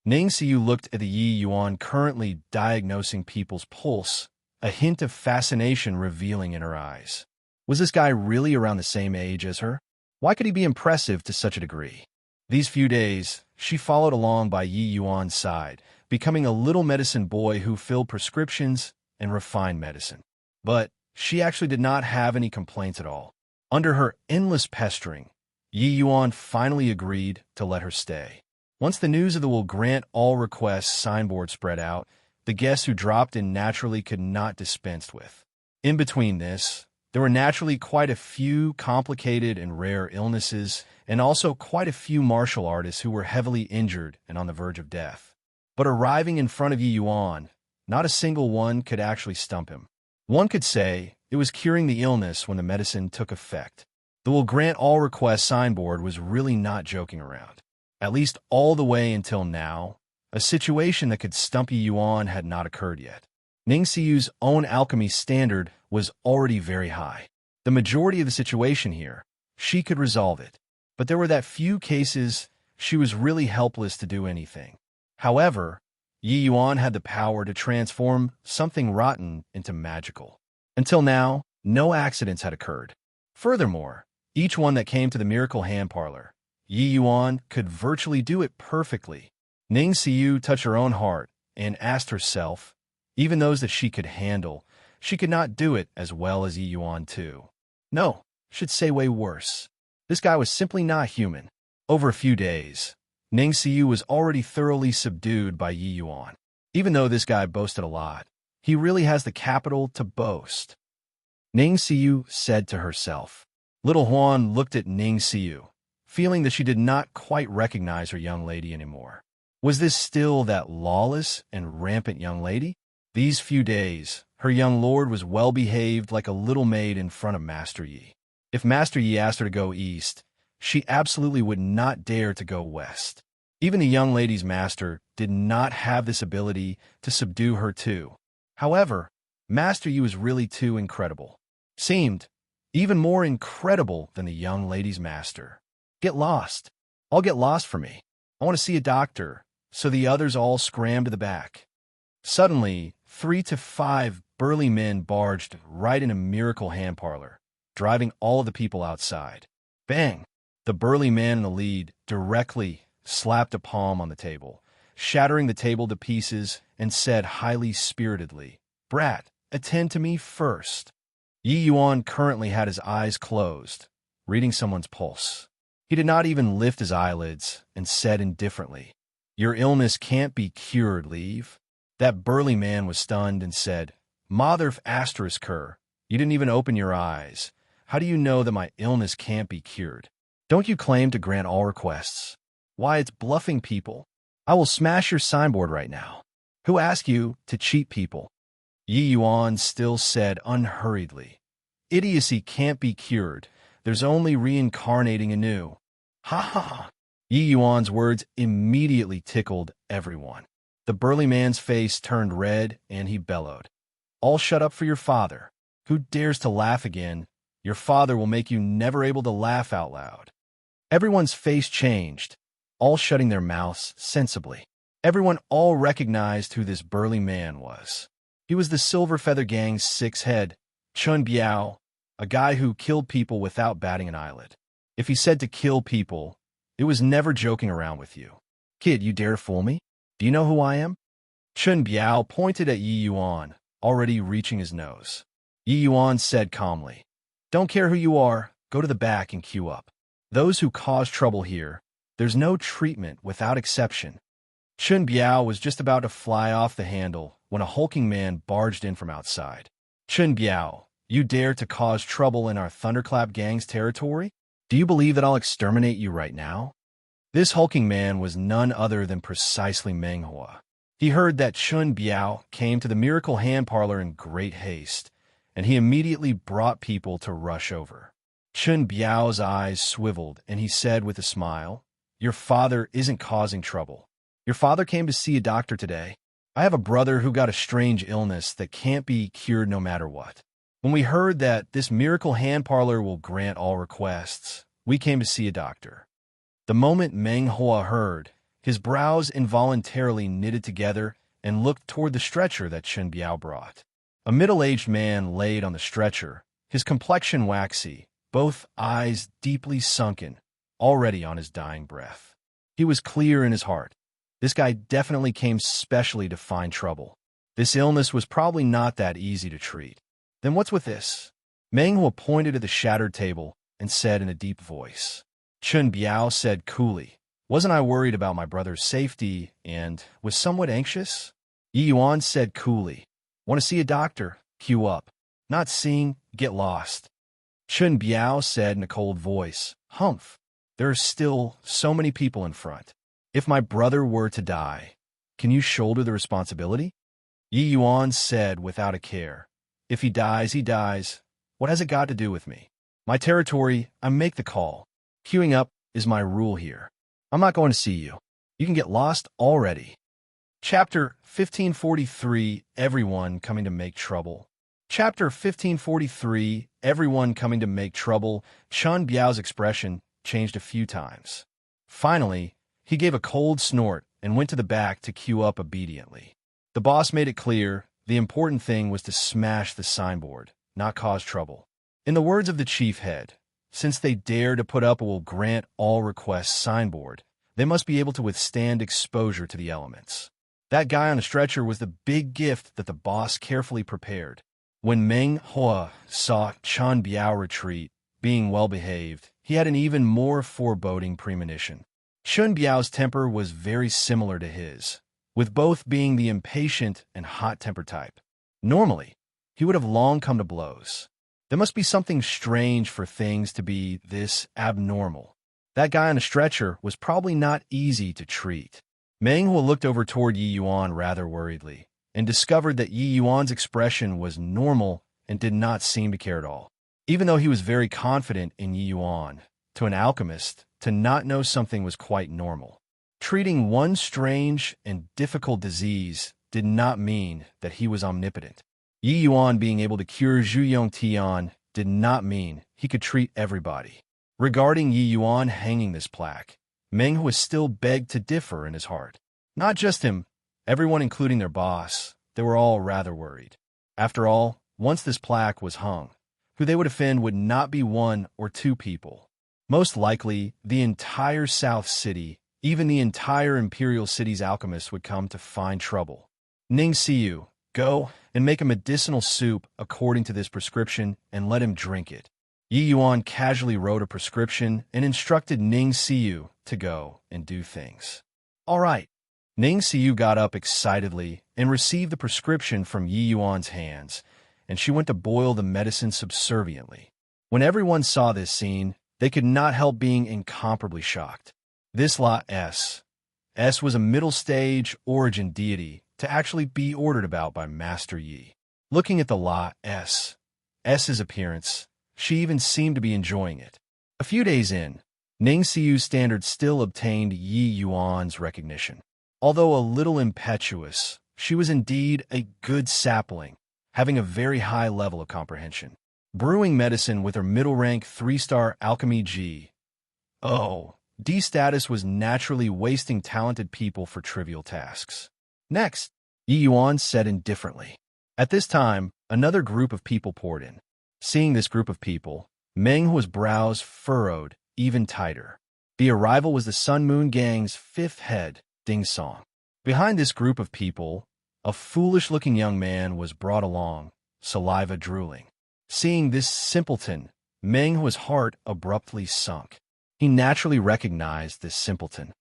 Ning Xiu looked at the Yi Yuan currently diagnosing people's pulse, a hint of fascination revealing in her eyes. Was this guy really around the same age as her? Why could he be impressive to such a degree? These few days, she followed along by Yi Yuan's side, becoming a little medicine boy who filled prescriptions and refined medicine. But she actually did not have any complaints at all. Under her endless pestering, Yi Yuan finally agreed to let her stay. Once the news of the "will grant all requests" signboard spread out, the guests who dropped in naturally could not dispense with. In between this, there were naturally quite a few complicated and rare illnesses, and also quite a few martial artists who were heavily injured and on the verge of death. But arriving in front of Yi Yuan, not a single one could actually stump him. One could say it was curing the illness when the medicine took effect. The "will grant all requests" signboard was really not joking around. At least all the way until now, a situation that could stump Yi Yuan had not occurred yet. Ning Xiu's own alchemy standard was already very high. The majority of the situation here, she could resolve it. But there were that few cases she was really helpless to do anything. However, Yi Yuan had the power to transform something rotten into magical. Until now, no accidents had occurred. Furthermore, each one that came to the miracle hand parlor, Yi Yuan could virtually do it perfectly. Ning Xiu touched her own heart and asked herself, even those that she could handle, she could not do it as well as Yi Yuan too. No, should say way worse. This guy was simply not human. Over a few days, Ning Xiu was already thoroughly subdued by Yi Yuan. Even though this guy boasted a lot, he really has the capital to boast. Ning Xiu said to herself. Little Huan looked at Ning Xiu, feeling that she did not quite recognize her young lady anymore. Was this still that lawless and rampant young lady? These few days, her young lord was well-behaved like a little maid in front of Master Yi. If Master Yi asked her to go east, she absolutely would not dare to go west. Even the young lady's master did not have this ability to subdue her too. However, Master Yi was really too incredible. Seemed even more incredible than the young lady's master. Get lost. I'll get lost for me. I want to see a doctor. So the others all scrammed to the back. Suddenly, 3 to 5 burly men barged right in a miracle hand parlor, driving all of the people outside. Bang! The burly man in the lead directly slapped a palm on the table, shattering the table to pieces, and said highly spiritedly, "Brat, attend to me first." Yi Yuan currently had his eyes closed, reading someone's pulse. He did not even lift his eyelids and said indifferently, "Your illness can't be cured, leave." That burly man was stunned and said, "Motherf asterisk her, you didn't even open your eyes. How do you know that my illness can't be cured? Don't you claim to grant all requests? Why, it's bluffing people. I will smash your signboard right now. Who asked you to cheat people?" Yi Yuan still said unhurriedly, "Idiocy can't be cured. There's only reincarnating anew." Ha ha ha. Yi Yuan's words immediately tickled everyone. The burly man's face turned red and he bellowed, "All shut up for your father. Who dares to laugh again? Your father will make you never able to laugh out loud." Everyone's face changed, all shutting their mouths sensibly. Everyone all recognized who this burly man was. He was the Silver Feather Gang's sixth head, Chun Biao, a guy who killed people without batting an eyelid. If he said to kill people, it was never joking around with you. "Kid, you dare fool me? Do you know who I am?" Chun Biao pointed at Yi Yuan, already reaching his nose. Yi Yuan said calmly, "Don't care who you are, go to the back and queue up. Those who cause trouble here, there's no treatment without exception." Chun Biao was just about to fly off the handle when a hulking man barged in from outside. "Chun Biao, you dare to cause trouble in our Thunderclap Gang's territory? Do you believe that I'll exterminate you right now?" This hulking man was none other than precisely Meng Hua. He heard that Chun Biao came to the miracle hand parlor in great haste, and he immediately brought people to rush over. Chun Biao's eyes swiveled, and he said with a smile, "Your father isn't causing trouble. Your father came to see a doctor today. I have a brother who got a strange illness that can't be cured no matter what. When we heard that this miracle hand parlor will grant all requests, we came to see a doctor. The moment Meng Hua heard, his brows involuntarily knitted together and looked toward the stretcher that Chen Biao brought. A middle-aged man laid on the stretcher, his complexion waxy, both eyes deeply sunken, already on his dying breath. He was clear in his heart. This guy definitely came specially to find trouble. This illness was probably not that easy to treat. Then what's with this? Meng Hua pointed at the shattered table and said in a deep voice. Chen Biao said coolly, "Wasn't I worried about my brother's safety and was somewhat anxious?" Yi Yuan said coolly, "Want to see a doctor? Queue up. Not seeing, get lost." Chen Biao said in a cold voice, "Humph. There are still so many people in front. If my brother were to die, can you shoulder the responsibility?" Yi Yuan said without a care, "If he dies, he dies. What has it got to do with me? My territory, I make the call. Queuing up is my rule here. I'm not going to see you. You can get lost already." Chapter 1543, Everyone Coming to Make Trouble. Chapter 1543, Everyone Coming to Make Trouble. Chen Biao's expression changed a few times. Finally, he gave a cold snort and went to the back to queue up obediently. The boss made it clear the important thing was to smash the signboard, not cause trouble. In the words of the chief head, since they dare to put up a "will grant all requests" signboard, they must be able to withstand exposure to the elements. That guy on a stretcher was the big gift that the boss carefully prepared. When Meng Hua saw Chen Biao retreat, being well-behaved, he had an even more foreboding premonition. Chen Biao's temper was very similar to his, with both being the impatient and hot-tempered type. Normally, he would have long come to blows. There must be something strange for things to be this abnormal. That guy on a stretcher was probably not easy to treat. Meng Hua looked over toward Yi Yuan rather worriedly, and discovered that Yi Yuan's expression was normal and did not seem to care at all. Even though he was very confident in Yi Yuan, to an alchemist, to not know something was quite normal. Treating one strange and difficult disease did not mean that he was omnipotent. Yi Yuan being able to cure Zhu Yongtian did not mean he could treat everybody. Regarding Yi Yuan hanging this plaque, Meng Hua still begged to differ in his heart. Not just him, everyone including their boss, they were all rather worried. After all, once this plaque was hung, who they would offend would not be one or two people. Most likely, the entire South City, even the entire Imperial City's alchemists would come to find trouble. Ning Siyu, go and make a medicinal soup according to this prescription and let him drink it. Yi Yuan casually wrote a prescription and instructed Ning Siyu to go and do things. All right. Ning Siyu got up excitedly and received the prescription from Yi Yuan's hands, and she went to boil the medicine subserviently. When everyone saw this scene, they could not help being incomparably shocked. This La S was a middle-stage origin deity to actually be ordered about by Master Yi. Looking at the La S's appearance, she even seemed to be enjoying it. A few days in, Ning Siyu's standard still obtained Yi Yuan's recognition. Although a little impetuous, she was indeed a good sapling, having a very high level of comprehension. Brewing medicine with her middle-rank 3-star alchemy D status was naturally wasting talented people for trivial tasks. Next, Yi Yuan said indifferently. At this time, another group of people poured in. Seeing this group of people, Meng Hua's brows furrowed even tighter. The arrival was the Sun Moon Gang's 5th head, Ding Song. Behind this group of people, a foolish-looking young man was brought along, saliva drooling. Seeing this simpleton, Meng Hua's heart abruptly sunk. He naturally recognized this simpleton.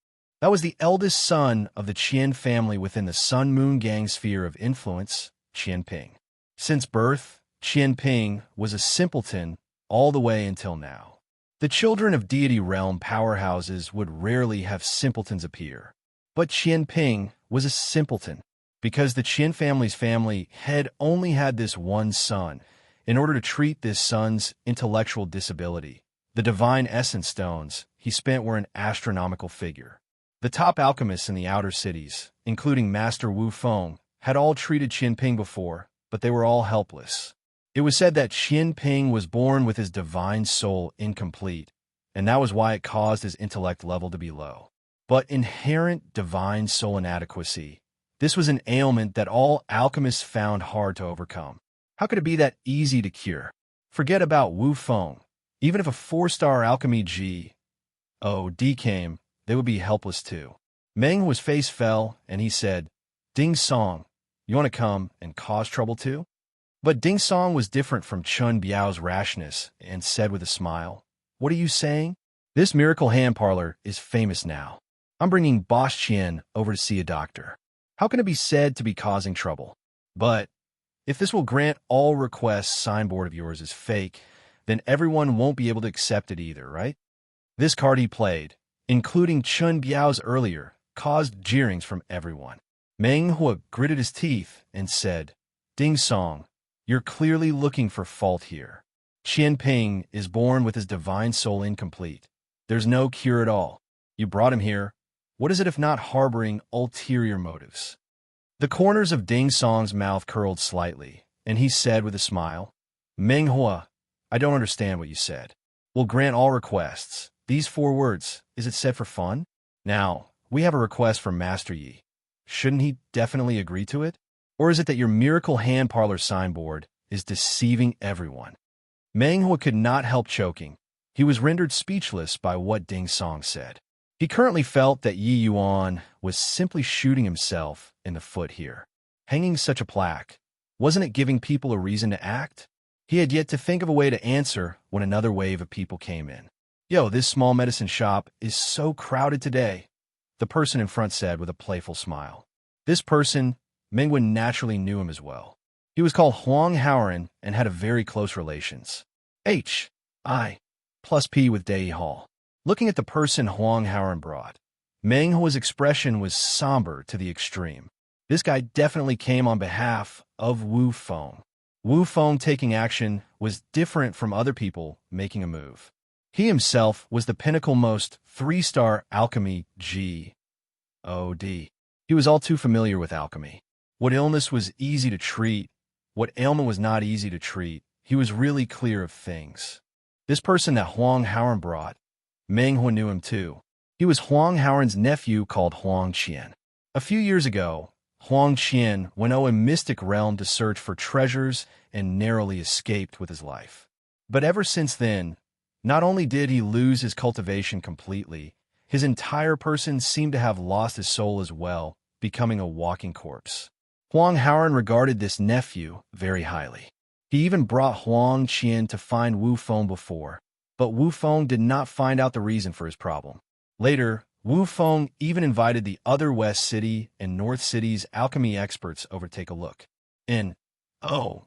That was the eldest son of the Qian family within the Sun Moon Gang sphere of influence, Qianping. Since birth, Qianping was a simpleton all the way until now. The children of deity realm powerhouses would rarely have simpletons appear. But Qianping was a simpleton, because the Qian family's family head only had this one son. In order to treat this son's intellectual disability, the divine essence stones he spent were an astronomical figure. The top alchemists in the outer cities, including Master Wu Feng, had all treated Qianping before, but they were all helpless. It was said that Qian Ping was born with his divine soul incomplete, and that was why it caused his intellect level to be low. But inherent divine soul inadequacy, this was an ailment that all alchemists found hard to overcome. How could it be that easy to cure? Forget about Wu Feng. Even if a 4-star alchemy G.O.D. came, they would be helpless too. Meng Hua's face fell, and he said, "Ding Song, you want to come and cause trouble too?" But Ding Song was different from Chun Biao's rashness and said with a smile, "What are you saying? This miracle hand parlor is famous now. I'm bringing Boss Qian over to see a doctor. How can it be said to be causing trouble? But if this will grant all requests signboard of yours is fake, then everyone won't be able to accept it either, right?" This card he played, including Chun Biao's earlier, caused jeerings from everyone. Meng Hua gritted his teeth and said, "Ding Song, you're clearly looking for fault here. Qian Ping is born with his divine soul incomplete. There's no cure at all. You brought him here. What is it if not harboring ulterior motives?" The corners of Ding Song's mouth curled slightly, and he said with a smile, "Meng Hua, I don't understand what you said. We'll grant all requests. These 4 words, is it said for fun? Now, we have a request from Master Yi. Shouldn't he definitely agree to it? Or is it that your miracle hand parlor signboard is deceiving everyone?" Meng Hua could not help choking. He was rendered speechless by what Ding Song said. He currently felt that Yi Yuan was simply shooting himself in the foot here. Hanging such a plaque, wasn't it giving people a reason to act? He had yet to think of a way to answer when another wave of people came in. "Yo, this small medicine shop is so crowded today," the person in front said with a playful smile. This person, Mengwen naturally knew him as well. He was called Huang Haoran and had a very close relations. H.I. plus P with Dei Hall. Looking at the person Huang Haoran brought, Meng Hua's expression was somber to the extreme. This guy definitely came on behalf of Wu Feng. Wu Feng taking action was different from other people making a move. He himself was the pinnacle most 3-star alchemy G.O.D. He was all too familiar with alchemy. What illness was easy to treat, what ailment was not easy to treat, he was really clear of things. This person that Huang Haoran brought, Meng Hua knew him too. He was Huang Haoran's nephew called Huang Qian. A few years ago, Huang Qian went to a mystic realm to search for treasures and narrowly escaped with his life. But ever since then, not only did he lose his cultivation completely, his entire person seemed to have lost his soul as well, becoming a walking corpse. Huang Haoran regarded this nephew very highly. He even brought Huang Qian to find Wu Feng before, but Wu Feng did not find out the reason for his problem. Later, Wu Feng even invited the other West City and North City's alchemy experts over to take a look.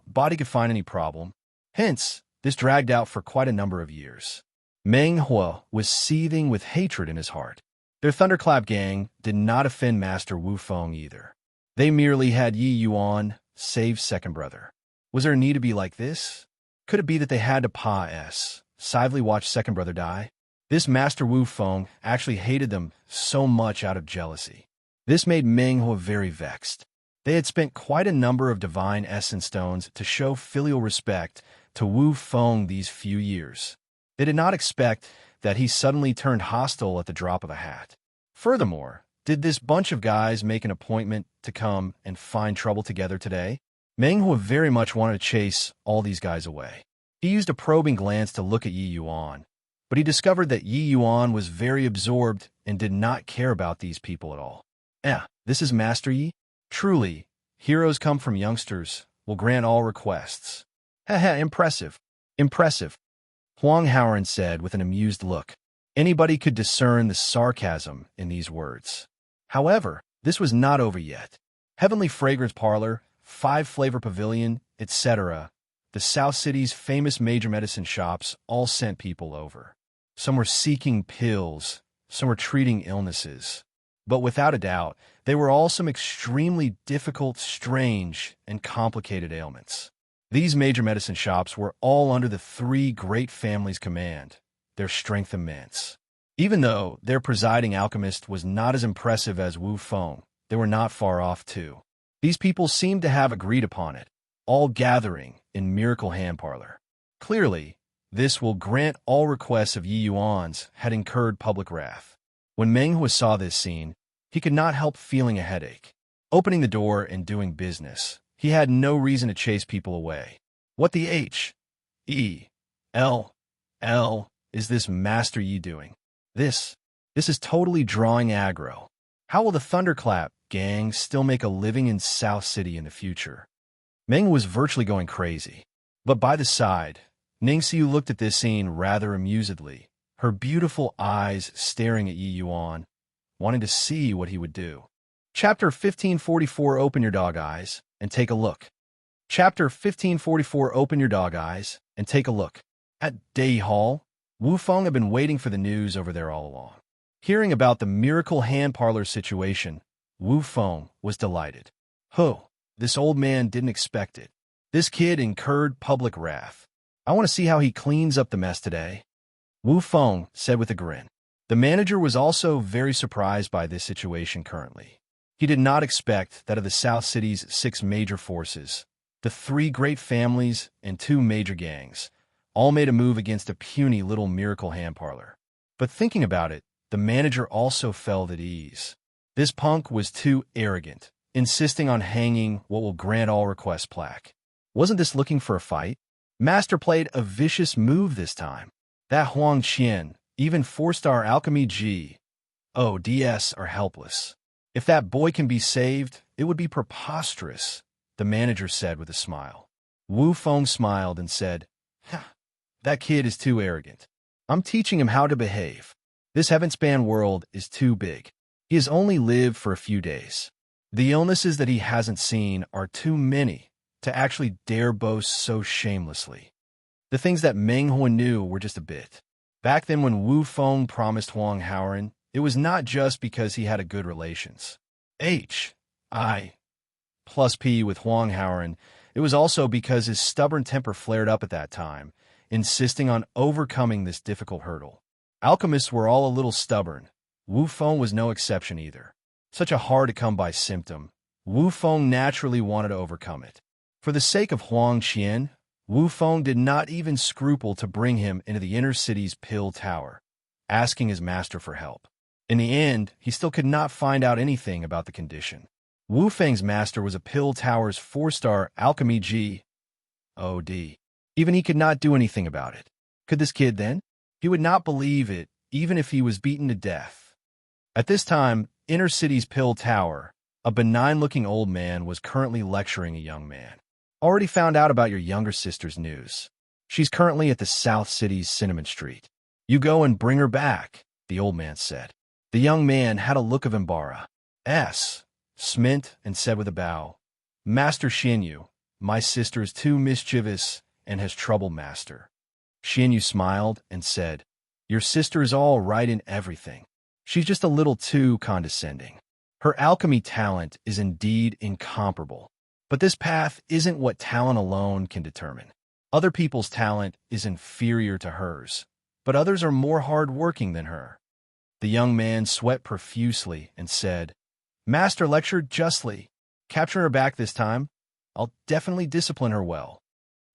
Body could find any problem. Hence, this dragged out for quite a number of years. Meng Hua was seething with hatred in his heart. Their Thunderclap gang did not offend Master Wu Feng either. They merely had Yi Yuan save second brother. Was there a need to be like this? Could it be that they had to Sively watch second brother die? This Master Wu Feng actually hated them so much out of jealousy. This made Meng Hua very vexed. They had spent quite a number of divine essence stones to show filial respect to Wu Feng these few years. They did not expect that he suddenly turned hostile at the drop of a hat. Furthermore, did this bunch of guys make an appointment to come and find trouble together today? Meng Hua very much wanted to chase all these guys away. He used a probing glance to look at Yi Yuan, but he discovered that Yi Yuan was very absorbed and did not care about these people at all. This is Master Yi? Truly, heroes come from youngsters, will grant all requests. Impressive. Impressive. Huang Haoran said with an amused look. Anybody could discern the sarcasm in these words. However, this was not over yet. Heavenly Fragrance Parlor, 5-Flavor Pavilion, etc., the South City's famous major medicine shops all sent people over. Some were seeking pills, some were treating illnesses. But without a doubt, they were all some extremely difficult, strange, and complicated ailments. These major medicine shops were all under the 3 great families' command, their strength immense. Even though their presiding alchemist was not as impressive as Wu Feng, they were not far off too. These people seemed to have agreed upon it, all gathering in Miracle Hand Parlor. Clearly, this will grant all requests of Yi Yuan's had incurred public wrath. When Meng Hua saw this scene, he could not help feeling a headache. Opening the door and doing business, he had no reason to chase people away. What the H.E.L.L. is this Master Yi doing? This is totally drawing aggro. How will the Thunderclap gang still make a living in South City in the future? Meng was virtually going crazy. But by the side, Ningxiu looked at this scene rather amusedly, her beautiful eyes staring at Yi Yuan, wanting to see what he would do. Chapter 1544 Open your dog eyes and take a look. Chapter 1544 Open your dog eyes and take a look. At Dai Hall, Wu Feng had been waiting for the news over there all along. Hearing about the Miracle Hand Parlor situation, Wu Feng was delighted. This old man didn't expect it. This kid incurred public wrath. I want to see how he cleans up the mess today, Wu Feng said with a grin. The manager was also very surprised by this situation currently. He did not expect that of the South City's 6 major forces, the 3 great families and 2 major gangs, all made a move against a puny little Miracle Hand Parlor. But thinking about it, the manager also felt at ease. This punk was too arrogant, insisting on hanging what will grant all requests plaque. Wasn't this looking for a fight? Master played a vicious move this time. That Huang Qian, even 4-star Alchemy G.O.D.S. are helpless. If that boy can be saved, it would be preposterous, the manager said with a smile. Wu Feng smiled and said, that kid is too arrogant. I'm teaching him how to behave. This heaven-span world is too big. He has only lived for a few days. The illnesses that he hasn't seen are too many to actually dare boast so shamelessly. The things that Meng Hua knew were just a bit. Back then when Wu Feng promised Huang Haoran, it was not just because he had a good relations. H.I.+P. with Huang Haoran, it was also because his stubborn temper flared up at that time, insisting on overcoming this difficult hurdle. Alchemists were all a little stubborn. Wu Feng was no exception either. Such a hard-to-come-by symptom, Wu Feng naturally wanted to overcome it. For the sake of Huang Qian, Wu Feng did not even scruple to bring him into the inner city's pill tower, asking his master for help. In the end, he still could not find out anything about the condition. Wu Feng's master was a pill tower's 4-star Alchemy G.O.D. Even he could not do anything about it. Could this kid then? He would not believe it, even if he was beaten to death. At this time, inner city's pill tower, a benign-looking old man was currently lecturing a young man. Already found out about your younger sister's news. She's currently at the South City's Cinnamon Street. You go and bring her back, the old man said. The young man had a look of embarrassment and said with a bow, Master Xianyu, my sister is too mischievous and has trouble, master. Xianyu smiled and said, your sister is all right in everything. She's just a little too condescending. Her alchemy talent is indeed incomparable. But this path isn't what talent alone can determine. Other people's talent is inferior to hers, but others are more hard-working than her. The young man sweat profusely and said, Master lectured justly. Capture her back this time. I'll definitely discipline her well.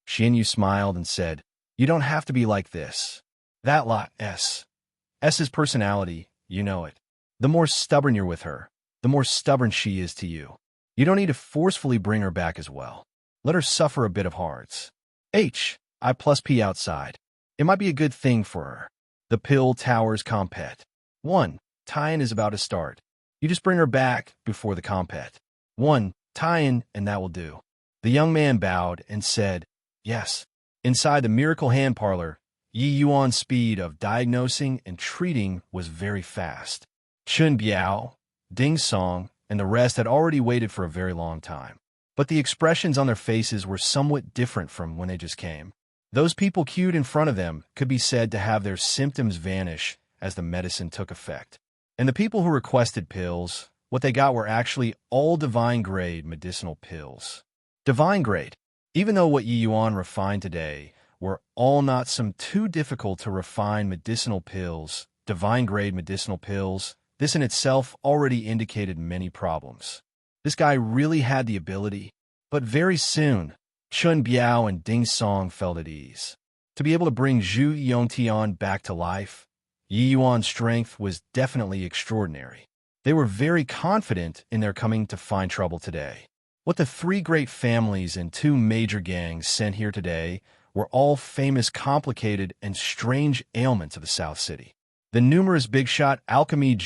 Xianyu smiled and said, you don't have to be like this. That lot S's personality, you know it. The more stubborn you're with her, the more stubborn she is to you. You don't need to forcefully bring her back as well. Let her suffer a bit of hearts. H.I.+P. outside. It might be a good thing for her. The pill tower's compet. 1. Tie-in is about to start. You just bring her back before the compet. 1. Tie-in, and that will do. The young man bowed and said, yes. Inside the Miracle Hand Parlor, Yi Yuan's speed of diagnosing and treating was very fast. Chun Biao, Ding Song, and the rest had already waited for a very long time. But the expressions on their faces were somewhat different from when they just came. Those people queued in front of them could be said to have their symptoms vanish as the medicine took effect. And the people who requested pills, what they got were actually all divine-grade medicinal pills. Divine-grade, even though what Yi Yuan refined today were all not some too difficult to refine medicinal pills, divine-grade medicinal pills, this in itself already indicated many problems. This guy really had the ability, but very soon, Chun Biao and Ding Song felt at ease. To be able to bring Zhu Yongtian back to life, Yi Yuan's strength was definitely extraordinary. They were very confident in their coming to find trouble today. What the three great families and two major gangs sent here today were all famous, complicated, and strange ailments of the South City. The numerous big-shot alchemy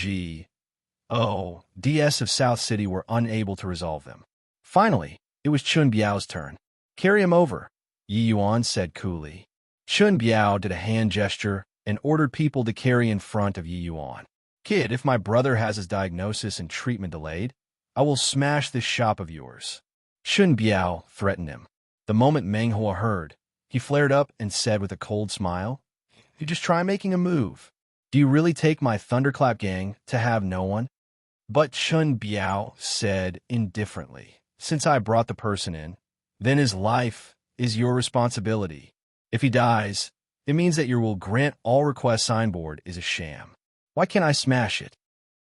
DS of South City were unable to resolve them. Finally, it was Chun Biao's turn. "Carry him over," Yi Yuan said coolly. Chun Biao did a hand gesture and ordered people to carry in front of Yi Yuan. "Kid, if my brother has his diagnosis and treatment delayed, I will smash this shop of yours." Chun Biao threatened him. The moment Meng Hua heard, he flared up and said with a cold smile, "You just try making a move. Do you really take my thunderclap gang to have no one?" But Chun Biao said indifferently, "Since I brought the person in, then his life is your responsibility. If he dies, it means that your will grant all requests signboard is a sham. Why can't I smash it?"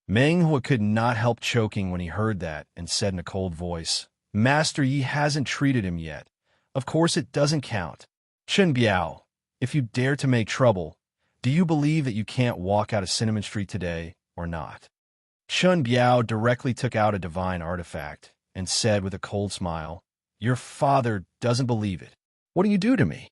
Meng Hua could not help choking when he heard that and said in a cold voice, "Master Yi hasn't treated him yet. Of course it doesn't count. Chun Biao, if you dare to make trouble, do you believe that you can't walk out of Cinnamon Street today or not?" Chun Biao directly took out a divine artifact and said with a cold smile, "Your father doesn't believe it. What do you do to me?"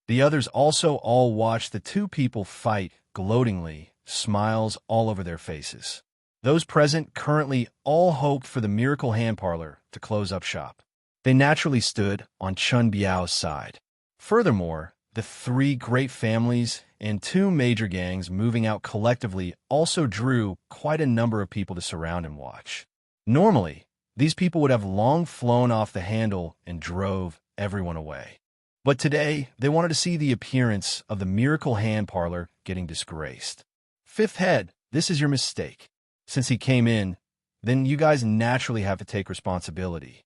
The others also all watched the two people fight gloatingly, smiles all over their faces. Those present currently all hoped for the miracle hand parlor to close up shop. They naturally stood on Chun Biao's side. Furthermore, the three great families and two major gangs moving out collectively also drew quite a number of people to surround and watch. Normally, these people would have long flown off the handle and drove everyone away. But today, they wanted to see the appearance of the miracle hand parlor getting disgraced. "Fifth head, this is your mistake. Since he came in, then you guys naturally have to take responsibility."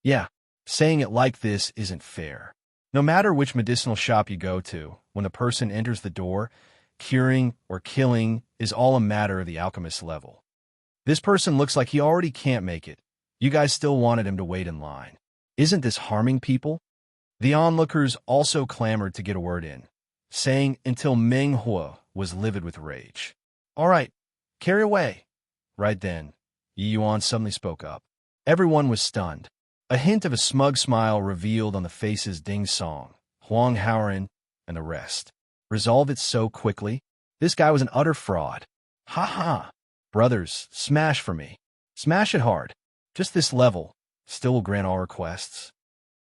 Yeah, saying it like this isn't fair. No matter which medicinal shop you go to, when the person enters the door, curing or killing is all a matter of the alchemist's level. This person looks like he already can't make it. You guys still wanted him to wait in line. Isn't this harming people? The onlookers also clamored to get a word in, saying until Meng Hua was livid with rage. "All right, carry away." Right then, Yi Yuan suddenly spoke up. Everyone was stunned. A hint of a smug smile revealed on the faces Ding Song, Huang Haoren, and the rest. Resolve it so quickly? This guy was an utter fraud. "Ha ha! Brothers, smash for me. Smash it hard. Just this level. Still will grant all requests."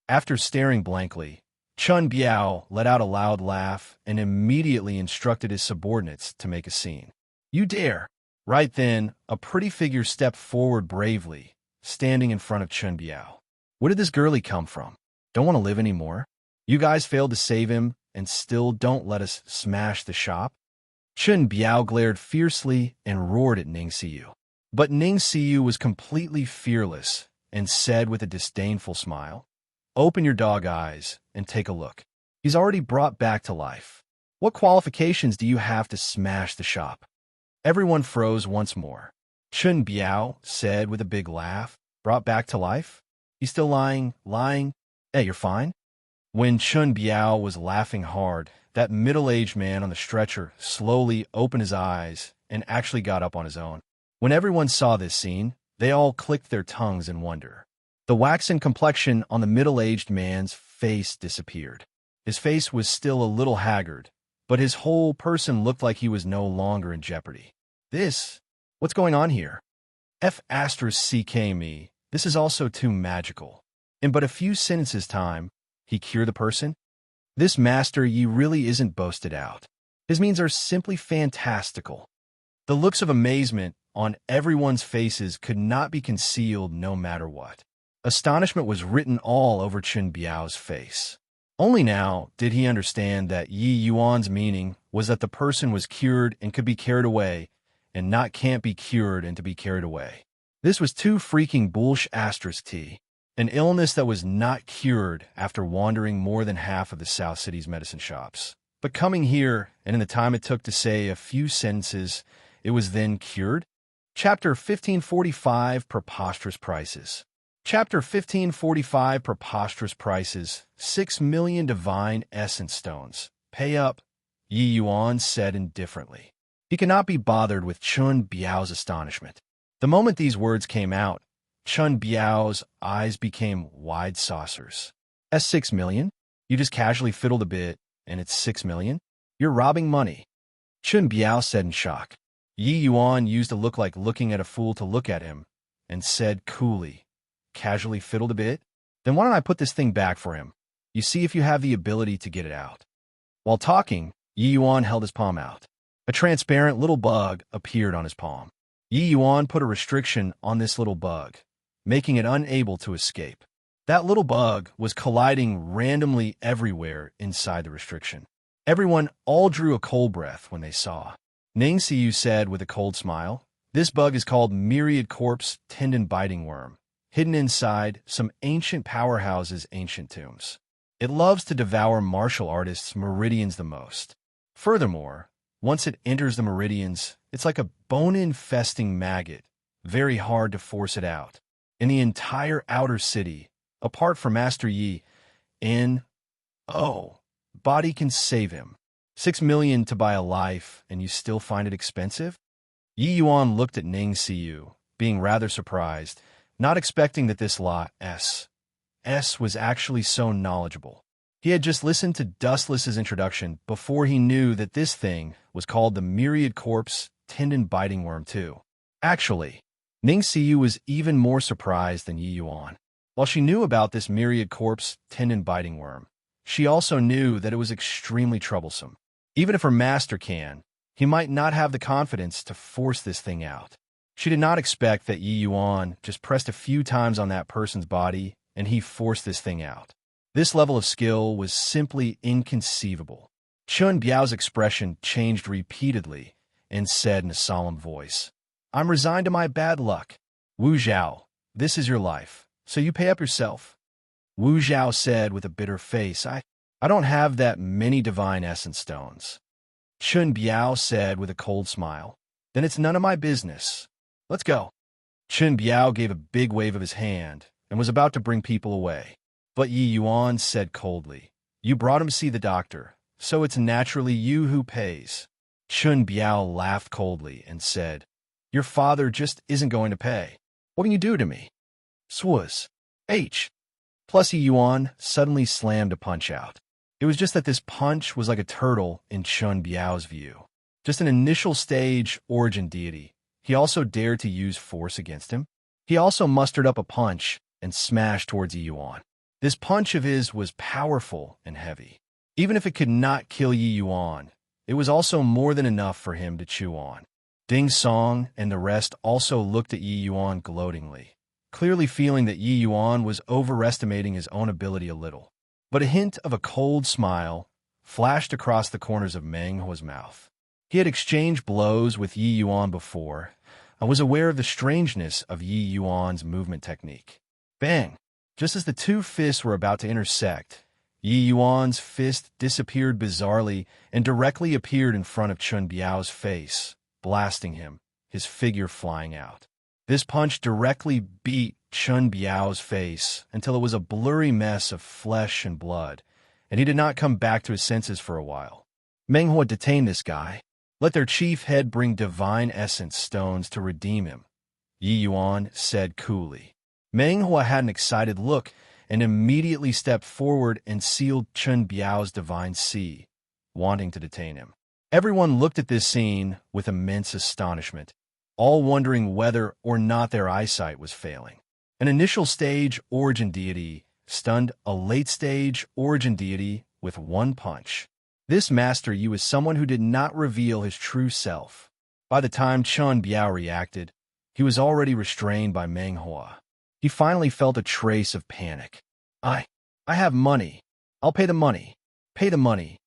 After staring blankly, Chun Biao let out a loud laugh and immediately instructed his subordinates to make a scene. "You dare!" Right then, a pretty figure stepped forward bravely, standing in front of Chun Biao. "Where did this girlie come from? Don't want to live anymore? You guys failed to save him and still don't let us smash the shop?" Chun Biao glared fiercely and roared at Ning Siyu. But Ning Siyu was completely fearless and said with a disdainful smile, "Open your dog eyes and take a look. He's already brought back to life. What qualifications do you have to smash the shop?" Everyone froze once more. Chun Biao said with a big laugh, "Brought back to life? He's still lying? Hey, you're fine?" When Chun Biao was laughing hard, that middle-aged man on the stretcher slowly opened his eyes and actually got up on his own. When everyone saw this scene, they all clicked their tongues in wonder. The waxen complexion on the middle-aged man's face disappeared. His face was still a little haggard, but his whole person looked like he was no longer in jeopardy. What's going on here? F***ck me, this is also too magical. In but a few sentences time, he cured the person? This Master Yi really isn't boasted out. His means are simply fantastical. The looks of amazement on everyone's faces could not be concealed no matter what. Astonishment was written all over Chun Biao's face. Only now did he understand that Yi Yuan's meaning was that the person was cured and could be carried away, and not can't be cured and to be carried away. This was too freaking bullsh*t. An illness that was not cured after wandering more than half of the South City's medicine shops. But coming here, and in the time it took to say a few sentences, it was then cured? Chapter 1545, Preposterous Prices. Chapter 1545 Preposterous Prices, 6 million Divine Essence Stones. Pay up, Yi Yuan said indifferently. He could not be bothered with Chun Biao's astonishment. The moment these words came out, Chun Biao's eyes became wide saucers. That's 6 million? You just casually fiddled a bit, and it's 6 million? You're robbing money. Chun Biao said in shock. Yi Yuan used a look like looking at a fool to look at him, and said coolly, casually fiddled a bit? Then why don't I put this thing back for him? You see if you have the ability to get it out. While talking, Yi Yuan held his palm out. A transparent little bug appeared on his palm. Yi Yuan put a restriction on this little bug, making it unable to escape. That little bug was colliding randomly everywhere inside the restriction. Everyone all drew a cold breath when they saw. Ning Siyu said with a cold smile, "This bug is called myriad corpse tendon biting worm, hidden inside some ancient powerhouses' ancient tombs. It loves to devour martial artists' meridians the most. Furthermore, once it enters the meridians, it's like a bone-infesting maggot, very hard to force it out. In the entire outer city, apart from Master Yi, body can save him. 6 million to buy a life, and you still find it expensive?" Yi Yuan looked at Ning Siyu, being rather surprised, not expecting that this S was actually so knowledgeable. He had just listened to Dustless's introduction before he knew that this thing was called the myriad corpse tendon biting worm too. Actually, Ning Siyu was even more surprised than Yi Yuan. While she knew about this myriad corpse tendon biting worm, she also knew that it was extremely troublesome. Even if her master can, he might not have the confidence to force this thing out. She did not expect that Yi Yuan just pressed a few times on that person's body and he forced this thing out. This level of skill was simply inconceivable. Chun Biao's expression changed repeatedly and said in a solemn voice, "I'm resigned to my bad luck. Wu Zhao, this is your life, so you pay up yourself." Wu Zhao said with a bitter face, I don't have that many divine essence stones." Chun Biao said with a cold smile, "Then it's none of my business. Let's go." Chun Biao gave a big wave of his hand and was about to bring people away. But Yi Yuan said coldly, "You brought him to see the doctor, so it's naturally you who pays." Chun Biao laughed coldly and said, "Your father just isn't going to pay. What can you do to me?" Swaz. Plus Yi Yuan suddenly slammed a punch out. It was just that this punch was like a turtle in Chun Biao's view. Just an initial stage origin deity. He also dared to use force against him. He also mustered up a punch and smashed towards Yi Yuan. This punch of his was powerful and heavy. Even if it could not kill Yi Yuan, it was also more than enough for him to chew on. Ding Song and the rest also looked at Yi Yuan gloatingly, clearly feeling that Yi Yuan was overestimating his own ability a little. But a hint of a cold smile flashed across the corners of Meng Huo's mouth. He had exchanged blows with Yi Yuan before and was aware of the strangeness of Yi Yuan's movement technique. Bang! Just as the two fists were about to intersect, Yi Yuan's fist disappeared bizarrely and directly appeared in front of Chun Biao's face, blasting him, his figure flying out. This punch directly beat Chun Biao's face until it was a blurry mess of flesh and blood, and he did not come back to his senses for a while. Meng Huo detained this guy. Let their chief head bring divine essence stones to redeem him, Yi Yuan said coolly. Meng Huo had an excited look and immediately stepped forward and sealed Chun Biao's divine sea, wanting to detain him. Everyone looked at this scene with immense astonishment, all wondering whether or not their eyesight was failing. An initial stage origin deity stunned a late-stage origin deity with one punch. This Master Yi was someone who did not reveal his true self. By the time Chun Biao reacted, he was already restrained by Meng Huo. He finally felt a trace of panic. I have money. I'll pay the money. Pay the money."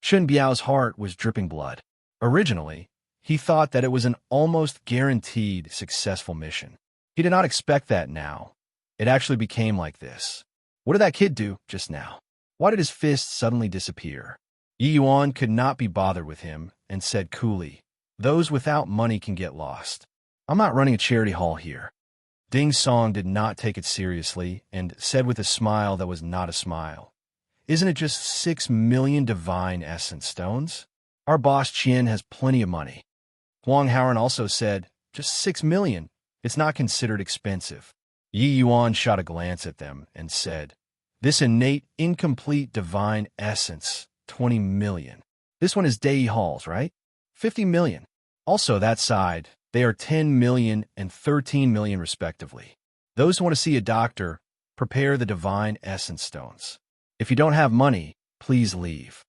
Chun Biao's heart was dripping blood. Originally, he thought that it was an almost guaranteed successful mission. He did not expect that now. It actually became like this. What did that kid do just now? Why did his fist suddenly disappear? Yi Yuan could not be bothered with him and said coolly, "Those without money can get lost. I'm not running a charity hall here." Ding Song did not take it seriously and said with a smile that was not a smile, "Isn't it just 6 million divine essence stones? Our boss Qian has plenty of money." Huang Haoran also said, "Just 6 million. It's not considered expensive." Yi Yuan shot a glance at them and said, "This innate, incomplete divine essence, 20 million. This one is Dei Hall's, right? 50 million. Also that side, they are 10 million and 13 million respectively. Those who want to see a doctor, prepare the divine essence stones. If you don't have money, please leave."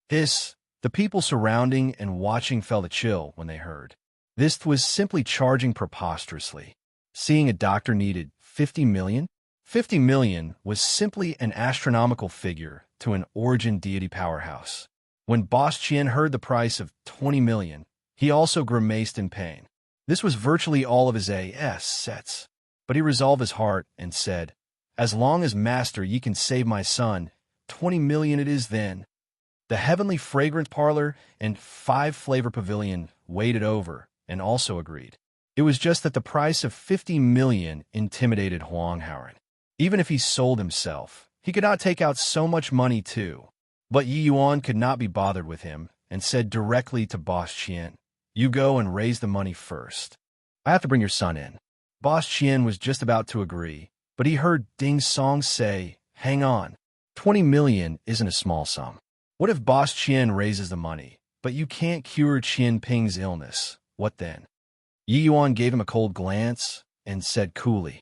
The people surrounding and watching felt a chill when they heard. This was simply charging preposterously. Seeing a doctor needed 50 million? 50 million was simply an astronomical figure to an origin deity powerhouse. When Boss Qian heard the price of 20 million, he also grimaced in pain. This was virtually all of his assets. But he resolved his heart and said, "As long as Master Yi can save my son, 20 million it is then." The heavenly fragrance parlor and 5-flavor pavilion weighed it over and also agreed. It was just that the price of 50 million intimidated Huang Haoran. Even if he sold himself, he could not take out so much money too. But Yi Yuan could not be bothered with him and said directly to Boss Qian, "You go and raise the money first. I have to bring your son in." Boss Qian was just about to agree, but he heard Ding Song say, "Hang on, 20 million isn't a small sum. What if Boss Qian raises the money, but you can't cure Qian Ping's illness? What then?" Yi Yuan gave him a cold glance and said coolly,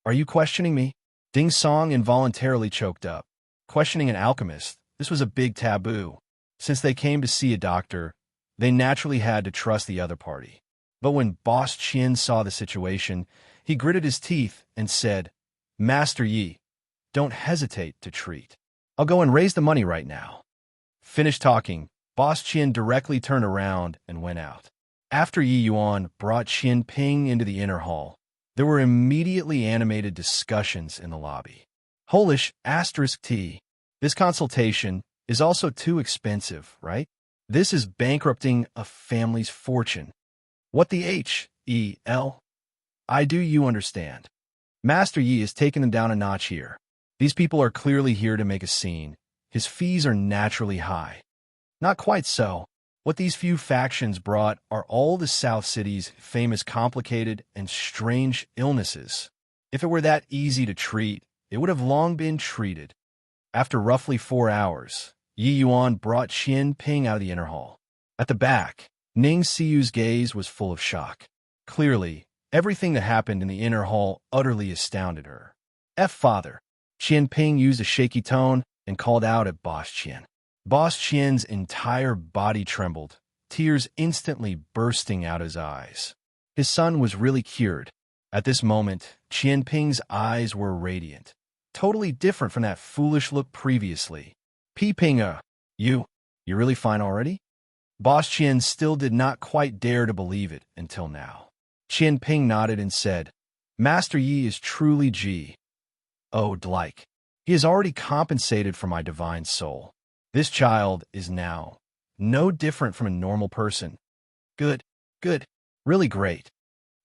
"Are you questioning me?" Ding Song involuntarily choked up. Questioning an alchemist, this was a big taboo. Since they came to see a doctor, they naturally had to trust the other party. But when Boss Qian saw the situation, he gritted his teeth and said, "Master Yi, don't hesitate to treat. I'll go and raise the money right now." Finished talking, Boss Qian directly turned around and went out. After Yi Yuan brought Qian Ping into the inner hall, there were immediately animated discussions in the lobby. Holish *T. This consultation is also too expensive, right? This is bankrupting a family's fortune. What the hell? I do you understand? Master Yi is taking them down a notch here. These people are clearly here to make a scene. His fees are naturally high. Not quite so. What these few factions brought are all the South City's famous complicated and strange illnesses. If it were that easy to treat, it would have long been treated. After roughly 4 hours, Yi Yuan brought Qian Ping out of the inner hall. At the back, Ning Siyu's gaze was full of shock. Clearly, everything that happened in the inner hall utterly astounded her. Father. Qian Ping used a shaky tone and called out at Boss Qian. Boss Qian's entire body trembled, tears instantly bursting out his eyes. His son was really cured. At this moment, Qian Ping's eyes were radiant, totally different from that foolish look previously. Ping, you're really fine already? Boss Qian still did not quite dare to believe it until now. Qian Ping nodded and said, "Master Yi is truly like. He has already compensated for my divine soul. This child is now no different from a normal person. Good, really great."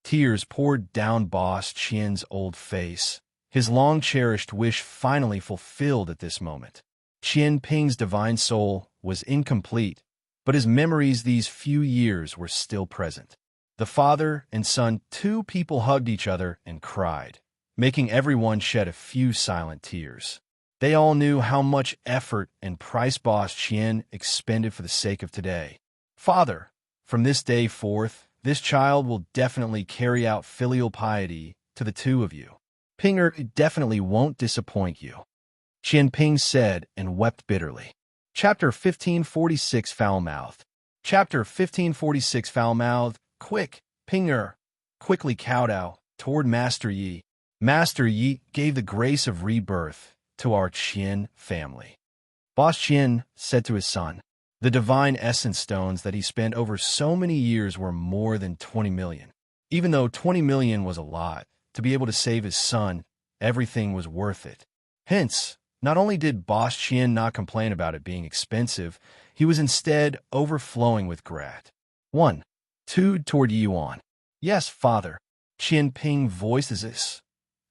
Tears poured down Boss Qian's old face, his long-cherished wish finally fulfilled at this moment. Qian Ping's divine soul was incomplete, but his memories these few years were still present. The father and son, two people hugged each other and cried, making everyone shed a few silent tears. They all knew how much effort and price Boss Qian expended for the sake of today. "Father, from this day forth, this child will definitely carry out filial piety to the two of you. Pinger definitely won't disappoint you," Qian Ping said and wept bitterly. Chapter 1546 Foul-Mouthed. Chapter 1546 Foul-Mouthed. Quick, Pinger quickly kowtow toward Master Yi. Master Yi gave the grace of rebirth to our Qian family. Boss Qian said to his son, the divine essence stones that he spent over so many years were more than 20 million. Even though 20 million was a lot, to be able to save his son, everything was worth it. Hence, not only did Boss Qian not complain about it being expensive, he was instead overflowing with grat. 1. 2 toward Yi Yuan. "Yes, father." Qian Ping voices this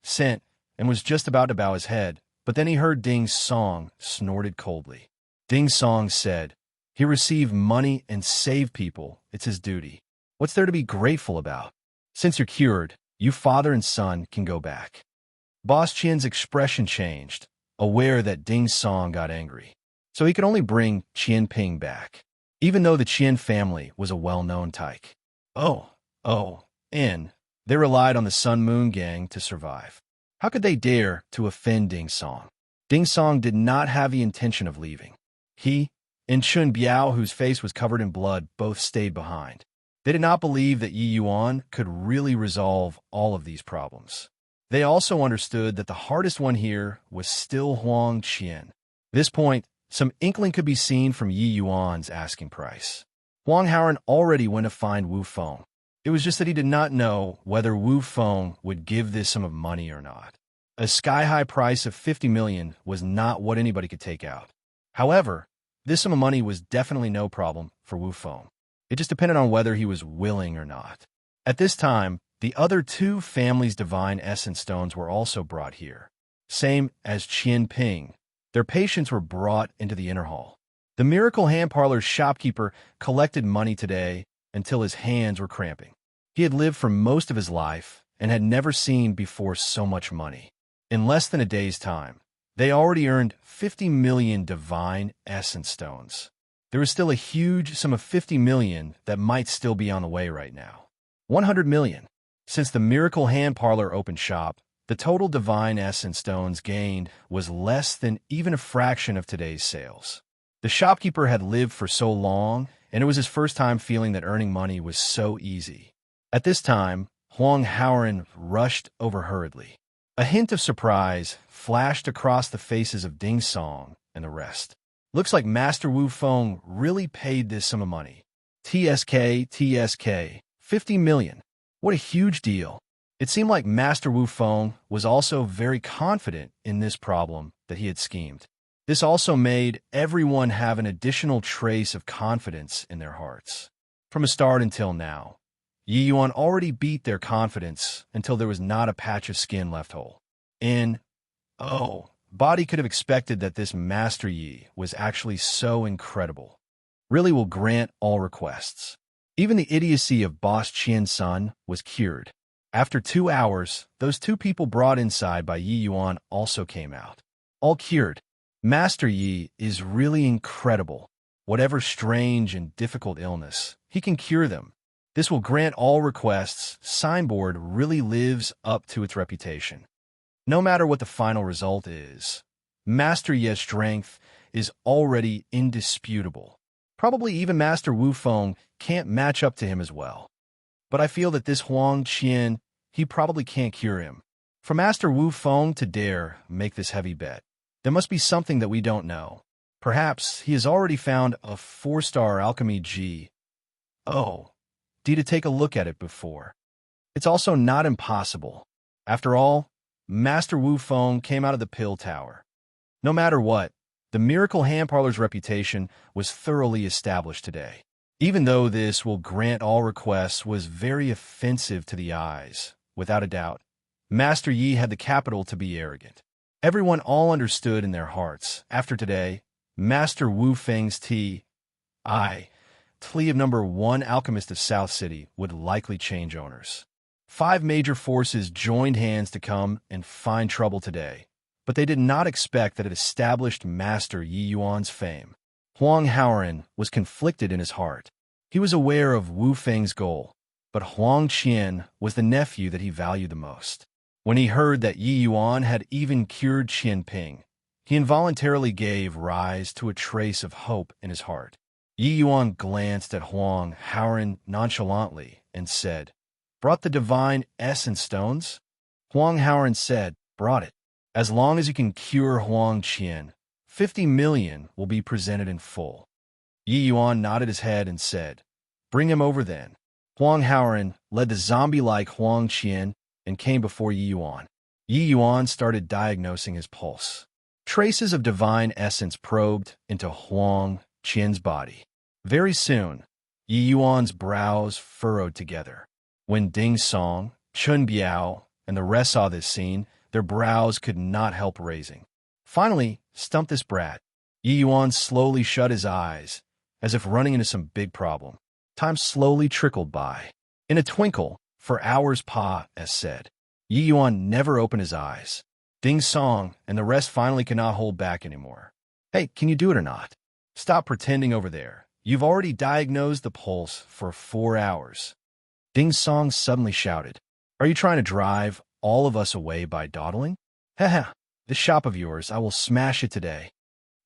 sent and was just about to bow his head, but then he heard Ding Song snorted coldly. Ding Song said, "He received money and saved people. It's his duty. What's there to be grateful about? Since you're cured, you father and son can go back." Boss Qian's expression changed, aware that Ding Song got angry. So he could only bring Qian Ping back, even though the Qian family was a well-known tyke. And they relied on the Sun Moon Gang to survive. How could they dare to offend Ding Song? Ding Song did not have the intention of leaving. He and Chun Biao, whose face was covered in blood, both stayed behind. They did not believe that Yi Yuan could really resolve all of these problems. They also understood that the hardest one here was still Huang Qian. At this point, some inkling could be seen from Yi Yuan's asking price. Huang Haoran already went to find Wu Feng. It was just that he did not know whether Wu Feng would give this sum of money or not. A sky-high price of 50 million was not what anybody could take out. However, this sum of money was definitely no problem for Wu Feng. It just depended on whether he was willing or not. At this time, the other two families' divine essence stones were also brought here. Same as Qian Ping. Their patients were brought into the inner hall. The miracle hand parlor's shopkeeper collected money today until his hands were cramping. He had lived for most of his life and had never seen before so much money. In less than a day's time, they already earned 50 million divine essence stones. There was still a huge sum of 50 million that might still be on the way right now. 100 million. Since the miracle hand parlor opened shop, the total divine essence stones gained was less than even a fraction of today's sales. The shopkeeper had lived for so long, and it was his first time feeling that earning money was so easy. At this time, Huang Haoran rushed over hurriedly. A hint of surprise flashed across the faces of Ding Song and the rest. Looks like Master Wu Feng really paid this sum of money. TSK, 50 million. What a huge deal. It seemed like Master Wu Feng was also very confident in this problem that he had schemed. This also made everyone have an additional trace of confidence in their hearts. From a start until now, Yi Yuan already beat their confidence until there was not a patch of skin left whole. Body could have expected that this Master Yi was actually so incredible. Really will grant all requests. Even the idiocy of Boss Qian's son was cured. After 2 hours, those two people brought inside by Yi Yuan also came out. All cured. Master Yi is really incredible. Whatever strange and difficult illness, he can cure them. This will grant all requests. Signboard really lives up to its reputation. No matter what the final result is, Master Yi's strength is already indisputable. Probably even Master Wu Feng can't match up to him as well. But I feel that this Huang Qian, he probably can't cure him. For Master Wu Feng to dare make this heavy bet, there must be something that we don't know. Perhaps he has already found a 4-star alchemy G. D to take a look at it before. It's also not impossible. After all, Master Wu Feng came out of the pill tower. No matter what, the miracle hand parlor's reputation was thoroughly established today. Even though this will grant all requests was very offensive to the eyes, without a doubt, Master Yi had the capital to be arrogant. Everyone all understood in their hearts, after today, Master Wu Feng's Tlea of number 1 alchemist of South City would likely change owners. 5 major forces joined hands to come and find trouble today, but they did not expect that it established Master Yi Yuan's fame. Huang Haoran was conflicted in his heart. He was aware of Wu Feng's goal, but Huang Qian was the nephew that he valued the most. When he heard that Yi Yuan had even cured Qian Ping, he involuntarily gave rise to a trace of hope in his heart. Yi Yuan glanced at Huang Haoran nonchalantly and said, "Brought the divine essence stones?" Huang Haoran said, "Brought it. As long as you can cure Huang Qian, 50 million will be presented in full." Yi Yuan nodded his head and said, "Bring him over then." Huang Haoran led the zombie-like Huang Qian and came before Yi Yuan. Yi Yuan started diagnosing his pulse. Traces of divine essence probed into Huang Qian's body. Very soon, Yi Yuan's brows furrowed together. When Ding Song, Chun Biao and the rest saw this scene. Their brows could not help raising. Finally, stump this brat. Yi Yuan slowly shut his eyes, as if running into some big problem. Time slowly trickled by. In a twinkle, for hours Pa as said. Yi Yuan never opened his eyes. Ding Song and the rest finally could not hold back anymore. Hey, can you do it or not? Stop pretending over there. You've already diagnosed the pulse for 4 hours. Ding Song suddenly shouted. Are you trying to drive all of us away by dawdling? Haha, this shop of yours, I will smash it today.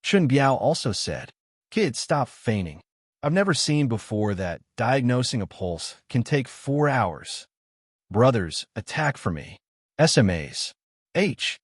Chun Biao also said. Kids, stop feigning. I've never seen before that diagnosing a pulse can take 4 hours. Brothers, attack for me. SMAs. H.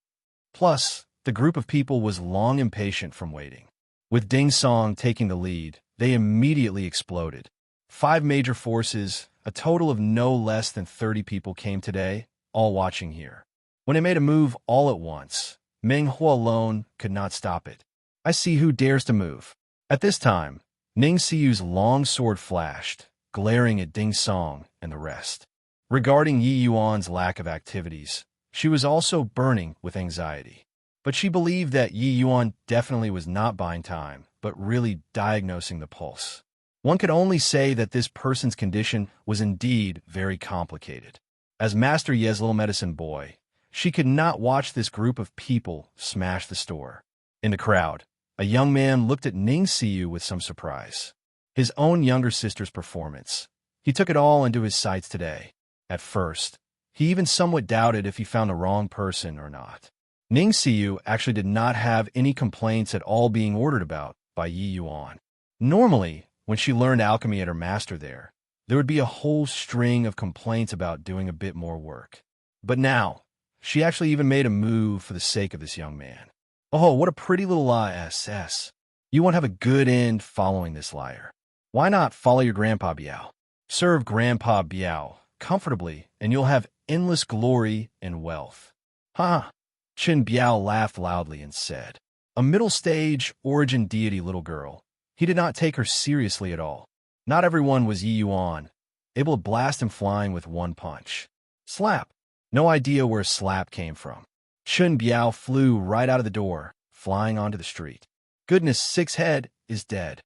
Plus, the group of people was long impatient from waiting. With Ding Song taking the lead, they immediately exploded. 5 major forces, a total of no less than 30 people came today, all watching here. When it made a move all at once, Meng Huo alone could not stop it. I see who dares to move. At this time, Ning Siyu's long sword flashed, glaring at Ding Song and the rest. Regarding Yi Yuan's lack of activities, she was also burning with anxiety. But she believed that Yi Yuan definitely was not buying time, but really diagnosing the pulse. One could only say that this person's condition was indeed very complicated. As Master Ye's little medicine boy, she could not watch this group of people smash the store. In the crowd, a young man looked at Ning Siyu with some surprise. His own younger sister's performance. He took it all into his sights today. At first, he even somewhat doubted if he found the wrong person or not. Ning Siyu actually did not have any complaints at all being ordered about by Yi Yuan. Normally, when she learned alchemy at her master there would be a whole string of complaints about doing a bit more work. But now, she actually even made a move for the sake of this young man. Oh, what a pretty little SS. You won't have a good end following this liar. Why not follow your Grandpa Biao? Serve Grandpa Biao comfortably, and you'll have endless glory and wealth. Ha! Chen Biao laughed loudly and said, a middle-stage origin deity little girl. He did not take her seriously at all. Not everyone was Yi Yuan, able to blast him flying with one punch. Slap! No idea where slap came from. Chun Biao flew right out of the door, flying onto the street. Goodness, Six Head is dead.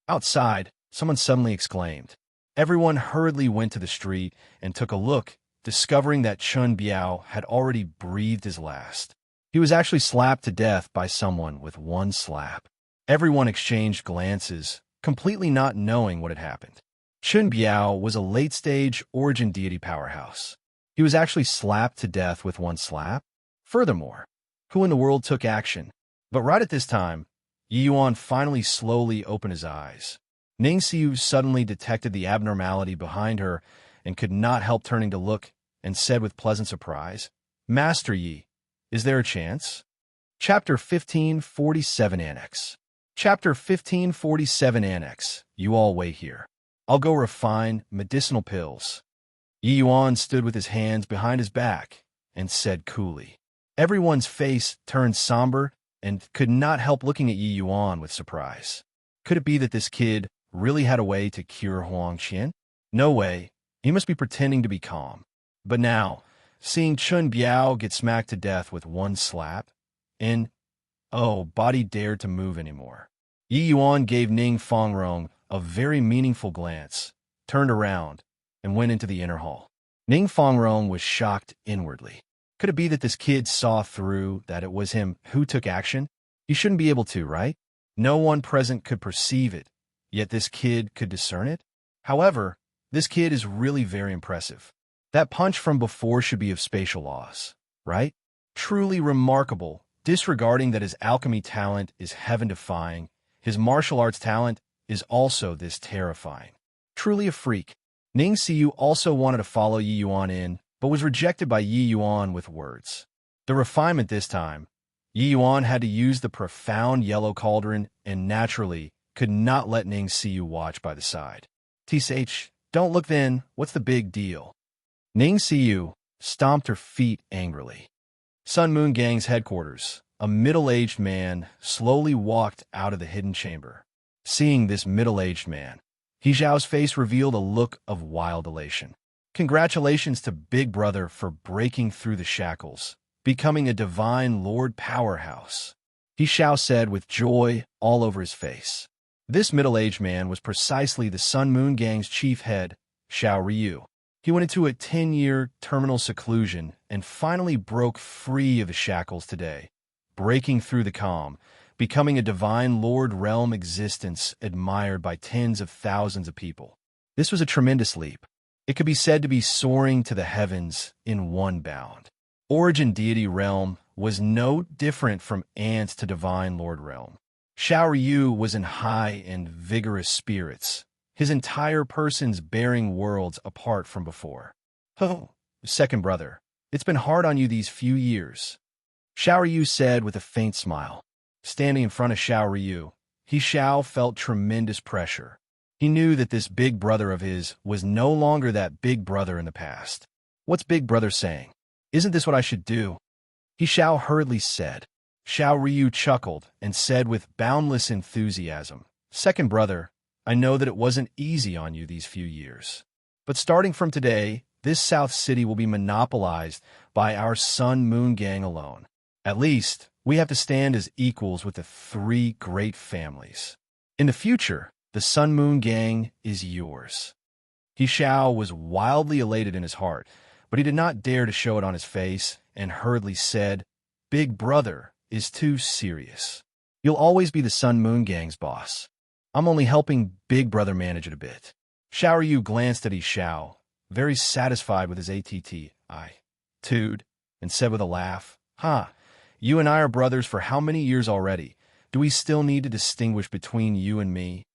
Outside, someone suddenly exclaimed. Everyone hurriedly went to the street and took a look, discovering that Chun Biao had already breathed his last. He was actually slapped to death by someone with one slap. Everyone exchanged glances, completely not knowing what had happened. Chun Biao was a late-stage origin deity powerhouse. He was actually slapped to death with one slap. Furthermore, who in the world took action? But right at this time, Yi Yuan finally slowly opened his eyes. Ning Siyu suddenly detected the abnormality behind her and could not help turning to look and said with pleasant surprise, Master Yi, is there a chance? Chapter 1547 Annex. Chapter 1547 Annex. You all wait here. I'll go refine medicinal pills. Yi Yuan stood with his hands behind his back and said coolly. Everyone's face turned somber and could not help looking at Yi Yuan with surprise. Could it be that this kid really had a way to cure Huang Qian? No way. He must be pretending to be calm. But now, seeing Chun Biao get smacked to death with one slap, and, body dared to move anymore. Yi Yuan gave Ning Fongrong a very meaningful glance, turned around, and went into the inner hall. Ning Fongrong was shocked inwardly. Could it be that this kid saw through that it was him who took action? He shouldn't be able to, right? No one present could perceive it, yet this kid could discern it? However, this kid is really very impressive. That punch from before should be of spatial laws, right? Truly remarkable, disregarding that his alchemy talent is heaven-defying, his martial arts talent is also this terrifying. Truly a freak. Ning Siyu also wanted to follow Yi Yuan in, but was rejected by Yi Yuan with words. The refinement this time, Yi Yuan had to use the profound yellow cauldron and naturally could not let Ning Siyu watch by the side. TSH, don't look then, what's the big deal? Ning Siyu stomped her feet angrily. Sun Moon Gang's headquarters, a middle-aged man slowly walked out of the hidden chamber. Seeing this middle-aged man, He Zhao's face revealed a look of wild elation. Congratulations to Big Brother for breaking through the shackles, becoming a divine Lord powerhouse, he Xiao said with joy all over his face. This middle-aged man was precisely the Sun Moon Gang's chief head, Xiao Ryu. He went into a 10-year terminal seclusion and finally broke free of the shackles today, breaking through the calm, becoming a divine Lord realm existence admired by tens of thousands of people. This was a tremendous leap. It could be said to be soaring to the heavens in one bound. Origin deity realm was no different from ants to divine Lord realm. Xiao Ryu was in high and vigorous spirits, his entire person's bearing worlds apart from before. Oh, second brother, it's been hard on you these few years, Xiao Ryu said with a faint smile. Standing in front of Xiao Ryu, he Xiao felt tremendous pressure. He knew that this big brother of his was no longer that big brother in the past. What's Big Brother saying? Isn't this what I should do? He Xiao hurriedly said. Xiao Ryu chuckled and said with boundless enthusiasm, Second brother, I know that it wasn't easy on you these few years. But starting from today, this South City will be monopolized by our Sun Moon Gang alone. At least, we have to stand as equals with the three great families. In the future, the Sun Moon Gang is yours. He Xiao was wildly elated in his heart, but he did not dare to show it on his face and hurriedly said, Big Brother is too serious. You'll always be the Sun Moon Gang's boss. I'm only helping Big Brother manage it a bit. Xiao Ryu glanced at He Xiao, very satisfied with his attitude, and said with a laugh, you and I are brothers for how many years already? Do we still need to distinguish between you and me?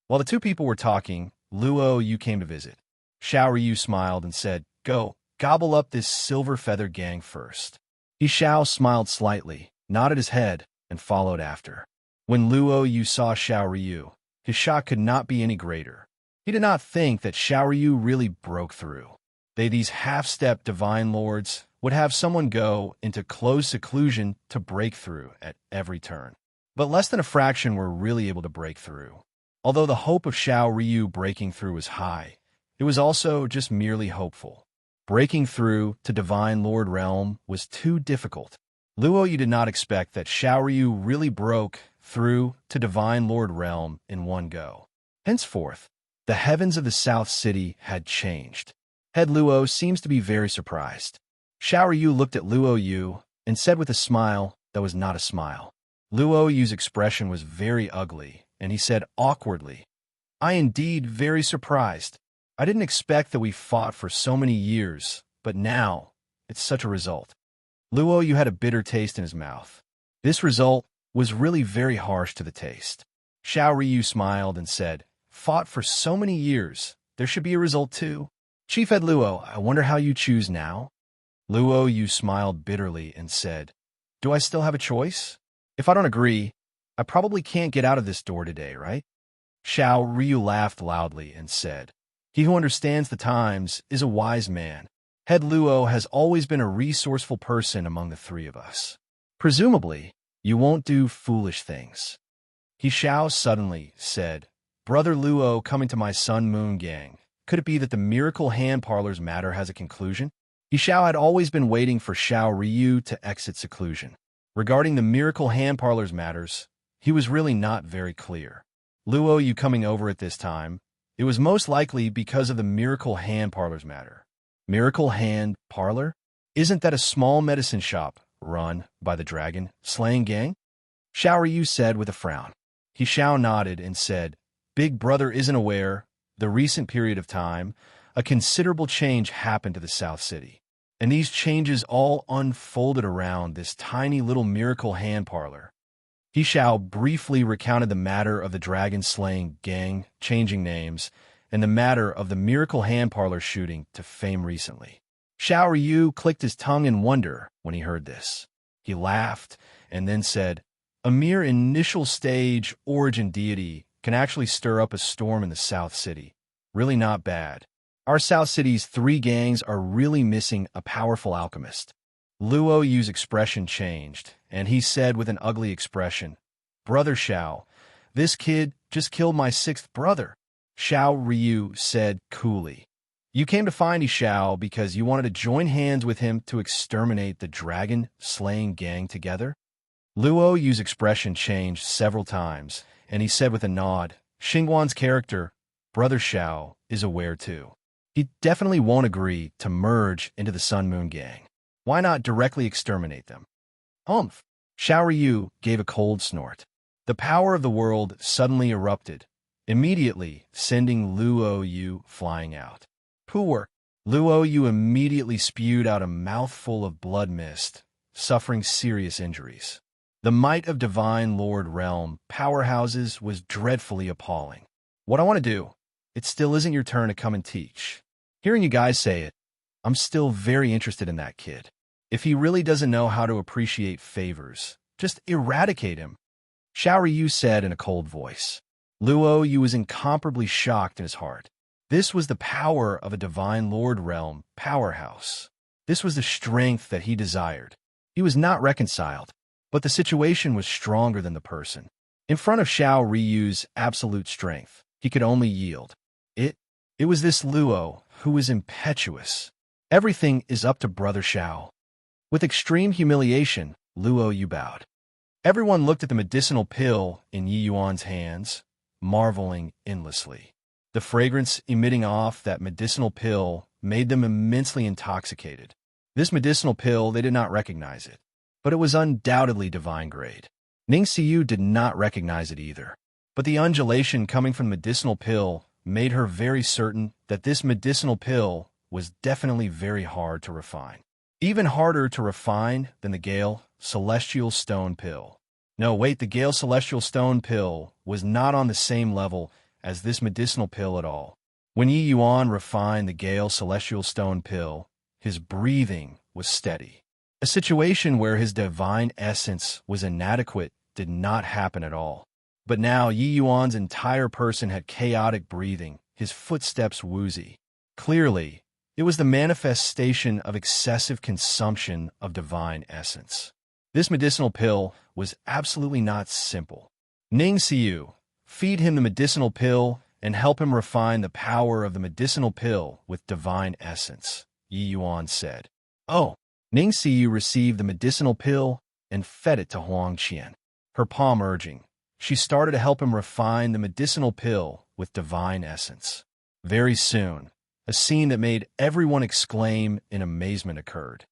While the two people were talking, Luo Yu came to visit. Xiao Ryu smiled and said, Go, gobble up this silver feather gang first. He Xiao smiled slightly, nodded his head, and followed after. When Luo Yu saw Xiao Ryu, his shock could not be any greater. He did not think that Xiao Ryu really broke through. These half-step divine lords would have someone go into closed seclusion to break through at every turn. But less than a fraction were really able to break through. Although the hope of Xiao Ryu breaking through was high, it was also just merely hopeful. Breaking through to Divine Lord Realm was too difficult. Luo Yu did not expect that Xiao Ryu really broke through to Divine Lord Realm in one go. Henceforth, the heavens of the South City had changed. Head Luo seems to be very surprised. Xiao Ryu looked at Luo Yu and said with a smile that was not a smile. Luo Yu's expression was very ugly, and he said awkwardly, I indeed very surprised. I didn't expect that we fought for so many years, but now it's such a result. Luo Yu had a bitter taste in his mouth. This result was really very harsh to the taste. Xiao Ryu smiled and said, Fought for so many years, there should be a result too. Chief Head Luo, I wonder how you choose now? Luo Yu smiled bitterly and said, Do I still have a choice? If I don't agree, I probably can't get out of this door today, right? Xiao Ryu laughed loudly and said, He who understands the times is a wise man. Head Luo has always been a resourceful person among the three of us. Presumably, you won't do foolish things. He Xiao suddenly said, Brother Luo coming to my Sun Moon Gang. Could it be that the Miracle Hand Parlor's matter has a conclusion? He Xiao had always been waiting for Xiao Ryu to exit seclusion. Regarding the Miracle Hand Parlor's matters, he was really not very clear. Luo Yu coming over at this time, it was most likely because of the Miracle Hand Parlor's matter. Miracle Hand Parlor? Isn't that a small medicine shop run by the dragon slaying gang? Xiao Ryu said with a frown. He Xiao nodded and said, Big Brother isn't aware, the recent period of time, a considerable change happened to the South City. And these changes all unfolded around this tiny little Miracle Hand Parlor. He Xiao briefly recounted the matter of the dragon-slaying gang changing names and the matter of the Miracle Hand Parlor shooting to fame recently. Xiao Ryu clicked his tongue in wonder when he heard this. He laughed and then said, A mere initial stage origin deity can actually stir up a storm in the South City. Really not bad. Our South City's three gangs are really missing a powerful alchemist. Luo Yu's expression changed, and he said with an ugly expression, Brother Xiao, this kid just killed my sixth brother. Xiao Ryu said coolly, You came to find Xiao because you wanted to join hands with him to exterminate the dragon-slaying gang together? Luo Yu's expression changed several times, and he said with a nod, Xingguan's character, Brother Xiao, is aware too. He definitely won't agree to merge into the Sun Moon gang. Why not directly exterminate them? Humph! Xiao Ryu gave a cold snort. The power of the world suddenly erupted, immediately sending Luo Yu flying out. Poor! Luo Yu immediately spewed out a mouthful of blood mist, suffering serious injuries. The might of Divine Lord Realm powerhouses was dreadfully appalling. What I want to do, it still isn't your turn to come and teach. Hearing you guys say it, I'm still very interested in that kid. If he really doesn't know how to appreciate favors, just eradicate him, Xiao Ryu said in a cold voice. Luo Yu was incomparably shocked in his heart. This was the power of a Divine Lord Realm powerhouse. This was the strength that he desired. He was not reconciled, but the situation was stronger than the person. In front of Xiao Ryu's absolute strength, he could only yield. It was this Luo who was impetuous. Everything is up to Brother Xiao. With extreme humiliation, Luo Yu bowed. Everyone looked at the medicinal pill in Yi Yuan's hands, marveling endlessly. The fragrance emitting off that medicinal pill made them immensely intoxicated. This medicinal pill, they did not recognize it, but it was undoubtedly divine grade. Ning Xiyu did not recognize it either, but the undulation coming from the medicinal pill made her very certain that this medicinal pill was definitely very hard to refine. Even harder to refine than the Gale Celestial Stone pill. No, wait, the Gale Celestial Stone pill was not on the same level as this medicinal pill at all. When Yi Yuan refined the Gale Celestial Stone pill, his breathing was steady. A situation where his divine essence was inadequate did not happen at all. But now Yi Yuan's entire person had chaotic breathing, his footsteps woozy. Clearly, it was the manifestation of excessive consumption of divine essence. This medicinal pill was absolutely not simple. Ning Xiyu, feed him the medicinal pill and help him refine the power of the medicinal pill with divine essence, Yi Yuan said. Oh, Ning Xiyu received the medicinal pill and fed it to Huang Qian. Her palm urging, she started to help him refine the medicinal pill with divine essence. Very soon, a scene that made everyone exclaim in amazement occurred.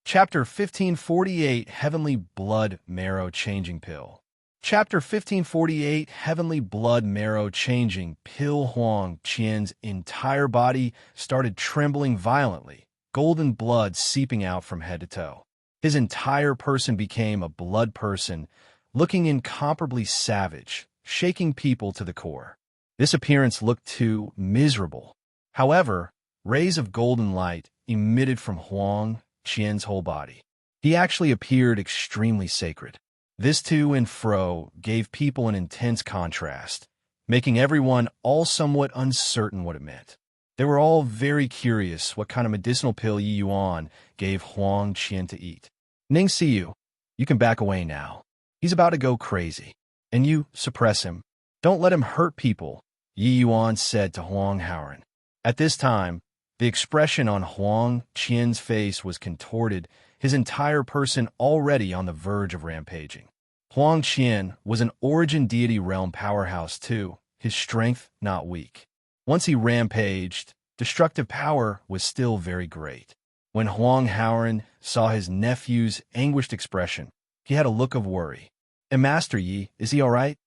Chapter 1548, Heavenly Blood Marrow Changing Pill. Chapter 1548, Heavenly Blood Marrow Changing Pill. Huang Qian's entire body started trembling violently, golden blood seeping out from head to toe. His entire person became a blood person, looking incomparably savage, shaking people to the core. This appearance looked too miserable. However, rays of golden light emitted from Huang Qian's whole body. He actually appeared extremely sacred. This to and fro gave people an intense contrast, making everyone all somewhat uncertain what it meant. They were all very curious what kind of medicinal pill Yi Yuan gave Huang Qian to eat. Ning Xiyu, you can back away now. He's about to go crazy. And you, suppress him. Don't let him hurt people, Yi Yuan said to Huang Haoran. At this time, the expression on Huang Qian's face was contorted, his entire person already on the verge of rampaging. Huang Qian was an origin deity realm powerhouse too, his strength not weak. Once he rampaged, destructive power was still very great. When Huang Haoran saw his nephew's anguished expression, he had a look of worry. And Master Yi, is he all right?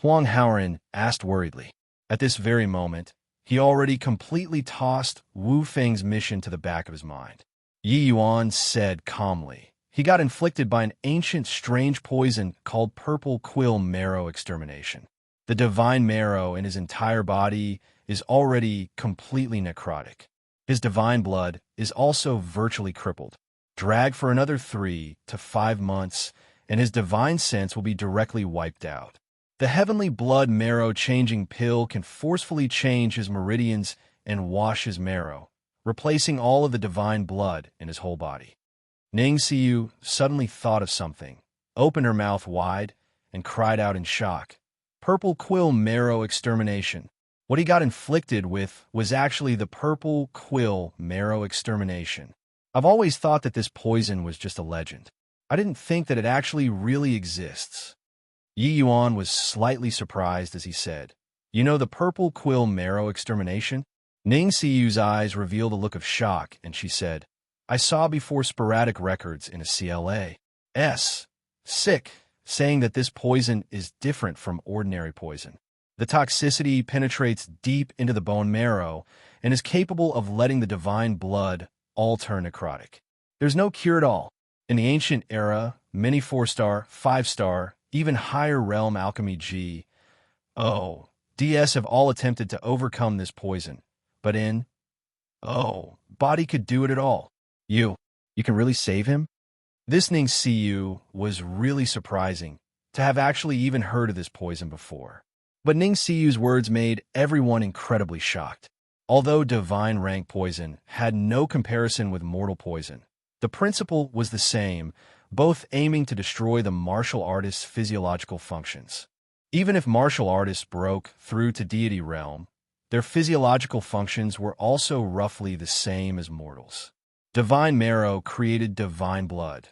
Huang Haoran asked worriedly. At this very moment, he already completely tossed Wu Feng's mission to the back of his mind. Yi Yuan said calmly, he got inflicted by an ancient strange poison called purple quill marrow extermination. The divine marrow in his entire body is already completely necrotic. His divine blood is also virtually crippled. Drag for another 3 to 5 months, and his divine sense will be directly wiped out. The heavenly blood marrow changing pill can forcefully change his meridians and wash his marrow, replacing all of the divine blood in his whole body. Ning Xiyu suddenly thought of something, opened her mouth wide, and cried out in shock. Purple quill marrow extermination. What he got inflicted with was actually the purple quill marrow extermination. I've always thought that this poison was just a legend. I didn't think that it actually really exists. Yi Yuan was slightly surprised as he said, "You know the purple quill marrow extermination?" Ning Siyu's eyes revealed a look of shock, and she said, "I saw before sporadic records in a CLA. Sick, saying that this poison is different from ordinary poison. The toxicity penetrates deep into the bone marrow and is capable of letting the divine blood all turn necrotic. There's no cure at all. In the ancient era, many 4-star, 5-star, even higher realm alchemy DS have all attempted to overcome this poison. But body could do it at all. You can really save him?" This Ning Siyu was really surprising to have actually even heard of this poison before. But Ning Siyu's words made everyone incredibly shocked. Although divine rank poison had no comparison with mortal poison, the principle was the same, both aiming to destroy the martial artist's physiological functions. Even if martial artists broke through to deity realm, their physiological functions were also roughly the same as mortals. Divine marrow created divine blood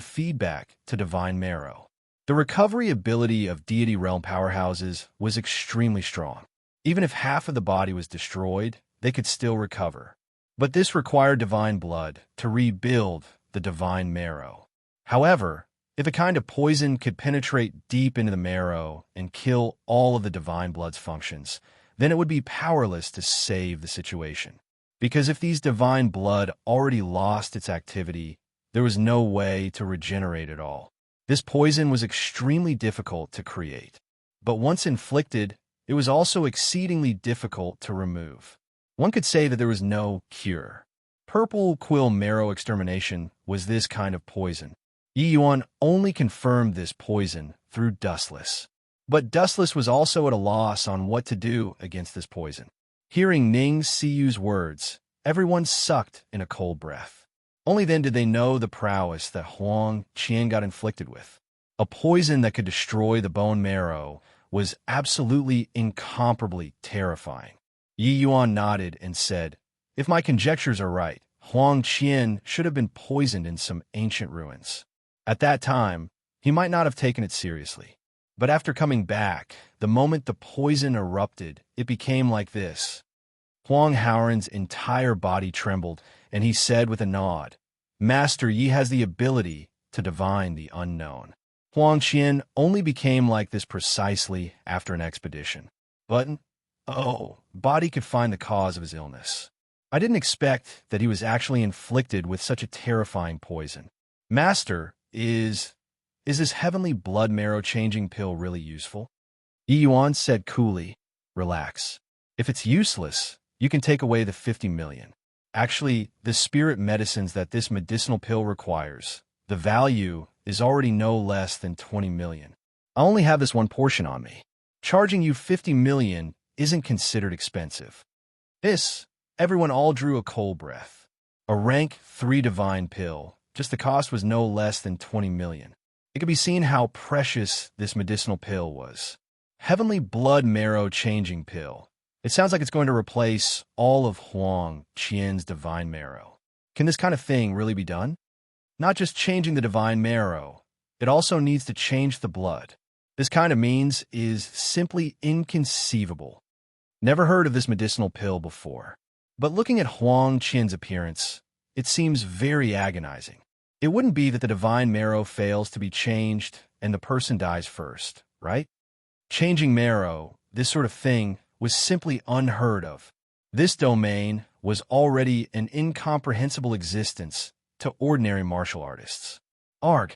feedback to divine marrow. The recovery ability of deity realm powerhouses was extremely strong. Even if half of the body was destroyed, they could still recover. But this required divine blood to rebuild the divine marrow. However, if a kind of poison could penetrate deep into the marrow and kill all of the divine blood's functions, then it would be powerless to save the situation. Because if these divine blood already lost its activity, there was no way to regenerate it all. This poison was extremely difficult to create. But once inflicted, it was also exceedingly difficult to remove. One could say that there was no cure. Purple quill marrow extermination was this kind of poison. Yi Yuan only confirmed this poison through Dustless. But Dustless was also at a loss on what to do against this poison. Hearing Ning Siyu's words, everyone sucked in a cold breath. Only then did they know the prowess that Huang Qian got inflicted with. A poison that could destroy the bone marrow was absolutely incomparably terrifying. Yi Yuan nodded and said, "If my conjectures are right, Huang Qian should have been poisoned in some ancient ruins. At that time, he might not have taken it seriously. But after coming back, the moment the poison erupted, it became like this." Huang Haoran's entire body trembled, and he said with a nod, "Master Yi has the ability to divine the unknown." Huang Qian only became like this precisely after an expedition. But, body could find the cause of his illness. I didn't expect that he was actually inflicted with such a terrifying poison. Master, is this heavenly blood marrow changing pill really useful? Yi Yuan said coolly, "Relax. If it's useless, you can take away the 50 million. Actually, the spirit medicines that this medicinal pill requires, the value is already no less than 20 million. I only have this one portion on me. Charging you 50 million isn't considered expensive." Everyone all drew a cold breath. A rank 3 divine pill, just the cost was no less than 20 million. It could be seen how precious this medicinal pill was. Heavenly blood marrow changing pill. It sounds like it's going to replace all of Huang Qian's divine marrow. Can this kind of thing really be done? Not just changing the divine marrow, it also needs to change the blood. This kind of means is simply inconceivable. Never heard of this medicinal pill before. But looking at Huang Qian's appearance, it seems very agonizing. It wouldn't be that the divine marrow fails to be changed and the person dies first, right? Changing marrow, this sort of thing, was simply unheard of. This domain was already an incomprehensible existence to ordinary martial artists. Arg!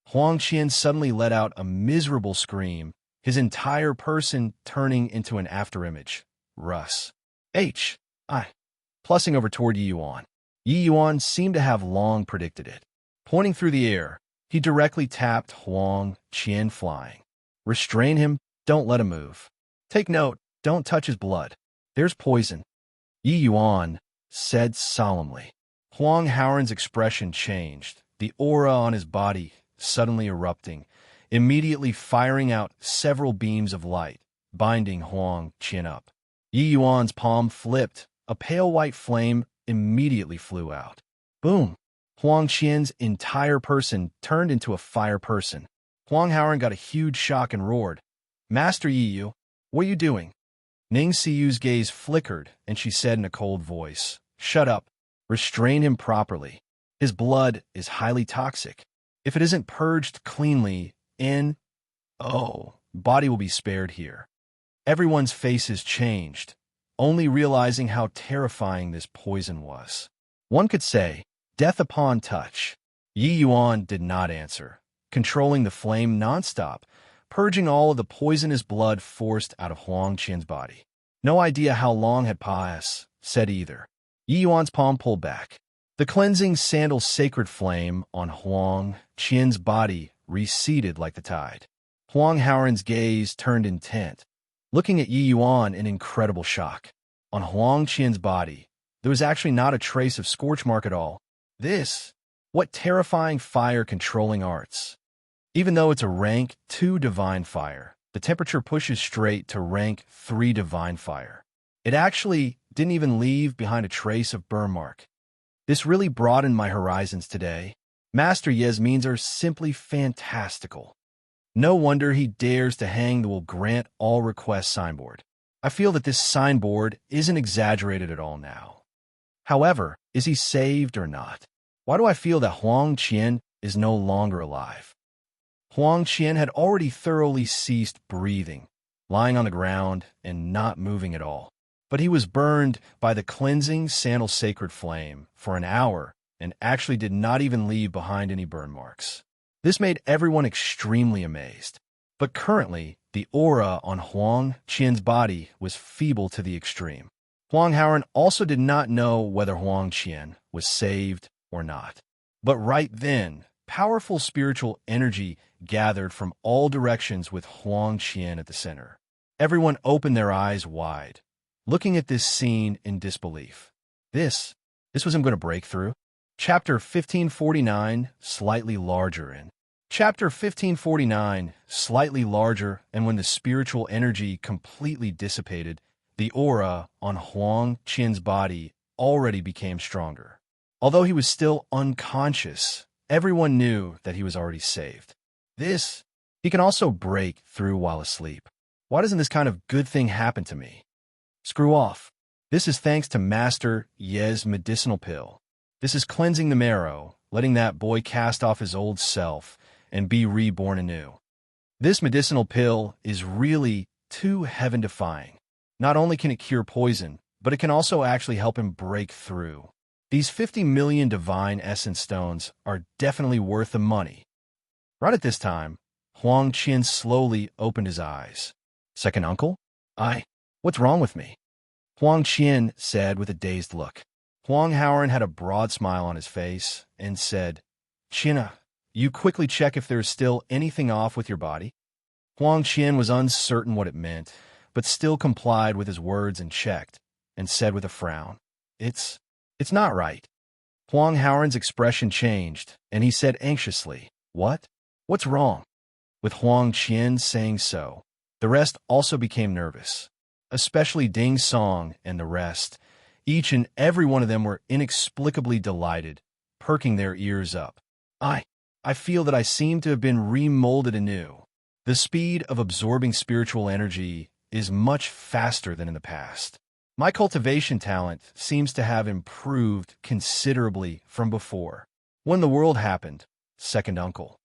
Huang Qian suddenly let out a miserable scream, his entire person turning into an afterimage. Russ. Plussing over toward Yi Yuan. Yi Yuan seemed to have long predicted it. Pointing through the air, he directly tapped Huang Qian flying. "Restrain him, don't let him move. Take note, don't touch his blood. There's poison." Yi Yuan said solemnly. Huang Haoran's expression changed, the aura on his body suddenly erupting, immediately firing out several beams of light, binding Huang Qian up. Yi Yuan's palm flipped. A pale white flame immediately flew out. Boom! Huang Qian's entire person turned into a fire person. Huang Haoran got a huge shock and roared, "Master Yi Yu, what are you doing?" Ning Siyu's gaze flickered, and she said in a cold voice, "Shut up. Restrain him properly. His blood is highly toxic. If it isn't purged cleanly, body will be spared here." Everyone's faces changed, only realizing how terrifying this poison was. One could say, death upon touch. Yi Yuan did not answer, controlling the flame nonstop, purging all of the poisonous blood forced out of Huang Qian's body. No idea how long had passed, said either. Yi Yuan's palm pulled back. The cleansing sandal sacred flame on Huang Qian's body receded like the tide. Huang Haoran's gaze turned intent, looking at Yi Yuan in incredible shock. On Huang Qian's body, there was actually not a trace of scorch mark at all. What terrifying fire-controlling arts. Even though it's a rank 2 divine fire, the temperature pushes straight to rank 3 divine fire. It actually didn't even leave behind a trace of burn mark. This really broadened my horizons today. Master Ye's means are simply fantastical. No wonder he dares to hang the "will grant all requests" signboard. I feel that this signboard isn't exaggerated at all now. However, is he saved or not? Why do I feel that Huang Qian is no longer alive? Huang Qian had already thoroughly ceased breathing, lying on the ground and not moving at all. But he was burned by the cleansing sandal sacred flame for an hour and actually did not even leave behind any burn marks. This made everyone extremely amazed. But currently, the aura on Huang Qian's body was feeble to the extreme. Huang Haoran also did not know whether Huang Qian was saved or not. But right then, powerful spiritual energy gathered from all directions with Huang Qian at the center. Everyone opened their eyes wide, looking at this scene in disbelief. This was him going to break through? Chapter 1549, slightly larger in. Chapter 1549, slightly larger, and when the spiritual energy completely dissipated, the aura on Huang Qian's body already became stronger. Although he was still unconscious, everyone knew that he was already saved. He can also break through while asleep. Why doesn't this kind of good thing happen to me? Screw off. This is thanks to Master Ye's medicinal pill. This is cleansing the marrow, letting that boy cast off his old self and be reborn anew. This medicinal pill is really too heaven-defying. Not only can it cure poison, but it can also actually help him break through. These 50 million divine essence stones are definitely worth the money. Right at this time, Huang Qian slowly opened his eyes. "Second uncle? What's wrong with me?" Huang Qian said with a dazed look. Huang Haoran had a broad smile on his face and said, "Qian, you quickly check if there's still anything off with your body?" Huang Qian was uncertain what it meant, but still complied with his words and checked, and said with a frown, It's not right." Huang Haoran's expression changed, and he said anxiously, What's wrong?" With Huang Qian saying so, the rest also became nervous, especially Ding Song and the rest. Each and every one of them were inexplicably delighted, perking their ears up. I feel that I seem to have been remolded anew. The speed of absorbing spiritual energy is much faster than in the past. My cultivation talent seems to have improved considerably from before. When the world happened, second uncle.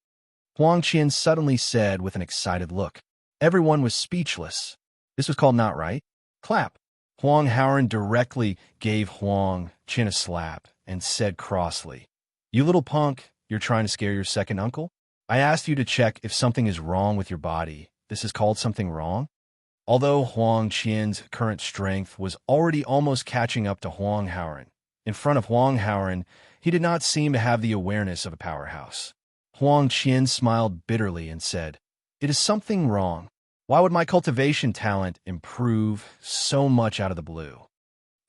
Huang Qian suddenly said with an excited look. Everyone was speechless. This was called not right. Clap. Huang Haoran directly gave Huang Qian a slap and said crossly, "You little punk, you're trying to scare your second uncle? I asked you to check if something is wrong with your body. This is called something wrong?" Although Huang Qian's current strength was already almost catching up to Huang Haoran, in front of Huang Haoran, he did not seem to have the awareness of a powerhouse. Huang Qian smiled bitterly and said, "It is something wrong. Why would my cultivation talent improve so much out of the blue?"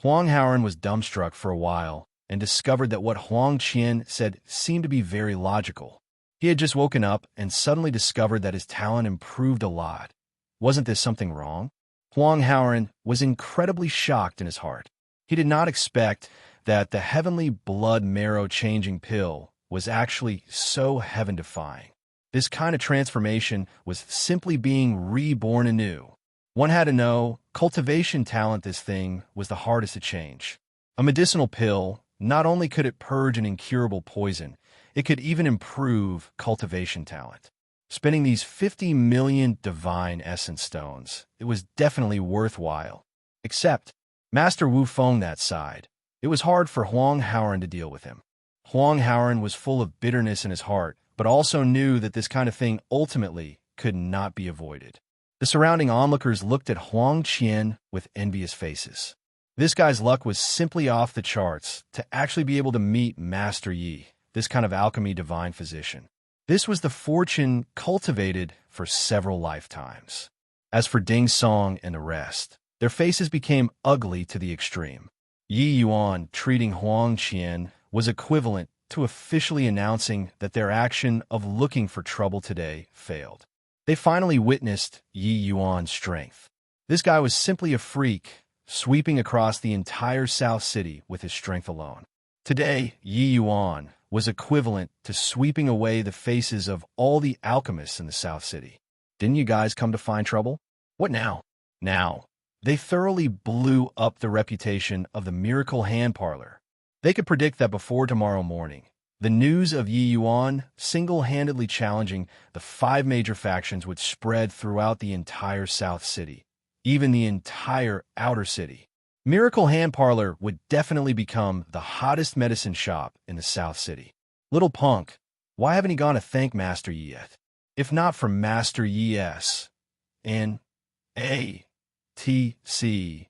Huang Haoran was dumbstruck for a while and discovered that what Huang Qian said seemed to be very logical. He had just woken up and suddenly discovered that his talent improved a lot. Wasn't this something wrong? Huang Haoran was incredibly shocked in his heart. He did not expect that the heavenly blood marrow-changing pill was actually so heaven-defying. This kind of transformation was simply being reborn anew. One had to know, cultivation talent this thing was the hardest to change. A medicinal pill, not only could it purge an incurable poison, it could even improve cultivation talent. Spending these 50 million divine essence stones, it was definitely worthwhile. Except, Master Wu Feng that side. It was hard for Huang Haoran to deal with him. Huang Haoran was full of bitterness in his heart, but also knew that this kind of thing ultimately could not be avoided. The surrounding onlookers looked at Huang Qian with envious faces. This guy's luck was simply off the charts to actually be able to meet Master Yi, this kind of alchemy divine physician. This was the fortune cultivated for several lifetimes. As for Ding Song and the rest, their faces became ugly to the extreme. Yi Yuan treating Huang Qian was equivalent to officially announcing that their action of looking for trouble today failed. They finally witnessed Yi Yuan's strength. This guy was simply a freak, sweeping across the entire South City with his strength alone. Today, Yi Yuan was equivalent to sweeping away the faces of all the alchemists in the South City. Didn't you guys come to find trouble? What now? Now, they thoroughly blew up the reputation of the Miracle Hand Parlor. They could predict that before tomorrow morning, the news of Yi Yuan single-handedly challenging the 5 major factions would spread throughout the entire South City, even the entire outer city. Miracle Hand Parlor would definitely become the hottest medicine shop in the South City. Little punk, why haven't he gone to thank Master Yi yet? If not for Master Yi S. N. A. T. C.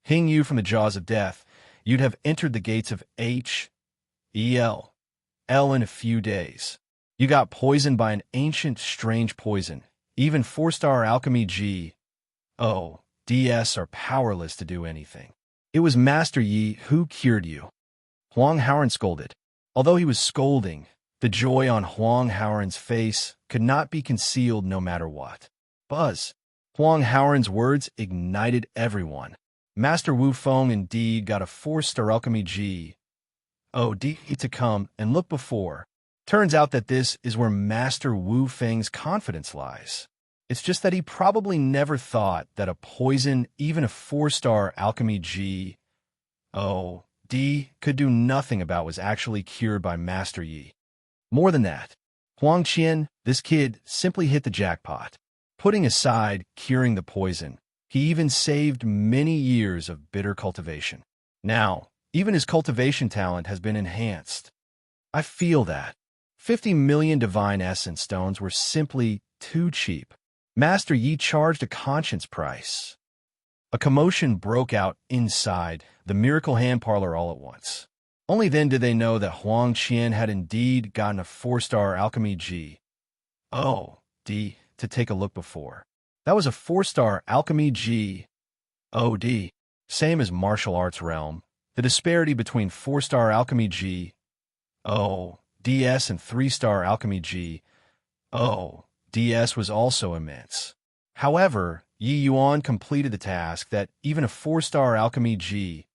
Hing you from the jaws of death, you'd have entered the gates of H. E. L. L in a few days. You got poisoned by an ancient, strange poison. Even 4-star alchemy G. O. D. S. are powerless to do anything. It was Master Yi who cured you. Huang Haoran scolded. Although he was scolding, the joy on Huang Haoran's face could not be concealed no matter what. Buzz. Huang Haoran's words ignited everyone. Master Wu Feng indeed got a 4-star alchemy G. O. D. to come and look before. Turns out that this is where Master Wu Feng's confidence lies. It's just that he probably never thought that a poison, even a 4-star alchemy G. O. D. could do nothing about was actually cured by Master Yi. More than that, Huang Qian, this kid, simply hit the jackpot. Putting aside curing the poison, he even saved many years of bitter cultivation. Now, even his cultivation talent has been enhanced. I feel that. 50 million divine essence stones were simply too cheap. Master Yi charged a conscience price. A commotion broke out inside the Miracle Hand Parlor all at once. Only then did they know that Huang Qian had indeed gotten a 4-star alchemy G. O. D. to take a look before. That was a 4-star alchemy G. O. D. Same as martial arts realm. The disparity between 4-star alchemy G. O. DS and 3-star alchemy G. O. DS was also immense. However, Yi Yuan completed the task that even a 4-star alchemy G.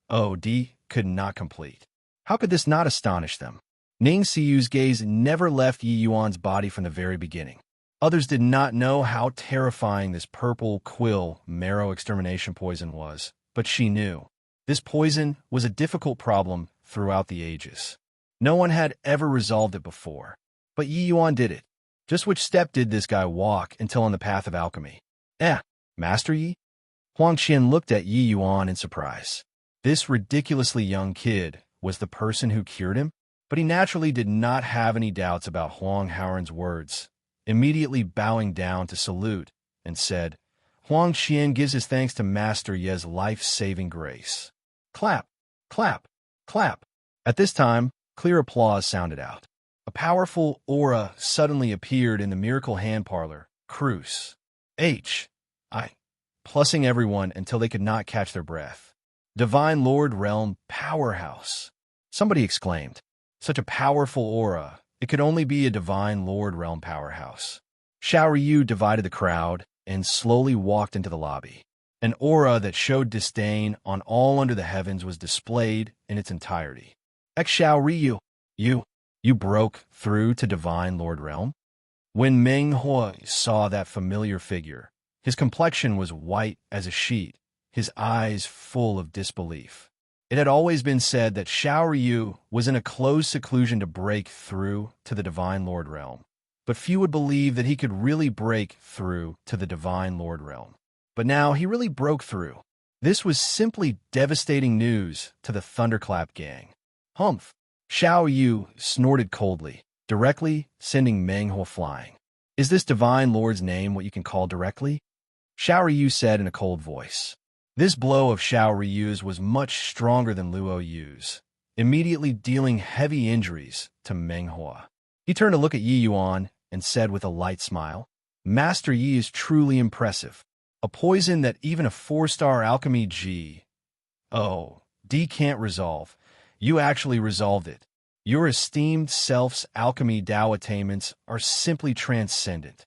O. D. could not complete. How could this not astonish them? Ning Siyu's gaze never left Yi Yuan's body from the very beginning. Others did not know how terrifying this purple quill marrow extermination poison was, but she knew. This poison was a difficult problem throughout the ages. No one had ever resolved it before, but Yi Yuan did it. Just which step did this guy walk until on the path of alchemy? Master Yi? Huang Qian looked at Yi Yuan in surprise. This ridiculously young kid was the person who cured him, but he naturally did not have any doubts about Huang Haoran's words. Immediately bowing down to salute, and said, Huang Qian gives his thanks to Master Ye's life-saving grace. Clap, clap, clap. At this time, clear applause sounded out. A powerful aura suddenly appeared in the Miracle Hand Parlor, Cruce. Plussing everyone until they could not catch their breath. Divine Lord Realm Powerhouse. Somebody exclaimed. Such a powerful aura. It could only be a Divine Lord Realm Powerhouse. Xiao Ryu divided the crowd and slowly walked into the lobby. An aura that showed disdain on all under the heavens was displayed in its entirety. Xiao Ryu, you broke through to Divine Lord Realm? When Meng Huo saw that familiar figure, his complexion was white as a sheet, his eyes full of disbelief. It had always been said that Xiao Ryu was in a closed seclusion to break through to the Divine Lord Realm, but few would believe that he could really break through to the Divine Lord Realm. But now he really broke through. This was simply devastating news to the Thunderclap gang. Humph! Xiao Yu snorted coldly, directly sending Meng Huo flying. Is this Divine Lord's name what you can call directly? Xiao Ryu said in a cold voice. This blow of Xiao Ryu's was much stronger than Luo Yu's, immediately dealing heavy injuries to Meng Huo. He turned to look at Yi Yuan and said with a light smile, Master Yi is truly impressive. A poison that even a 4-star alchemy D can't resolve. You actually resolved it. Your esteemed self's alchemy Dao attainments are simply transcendent.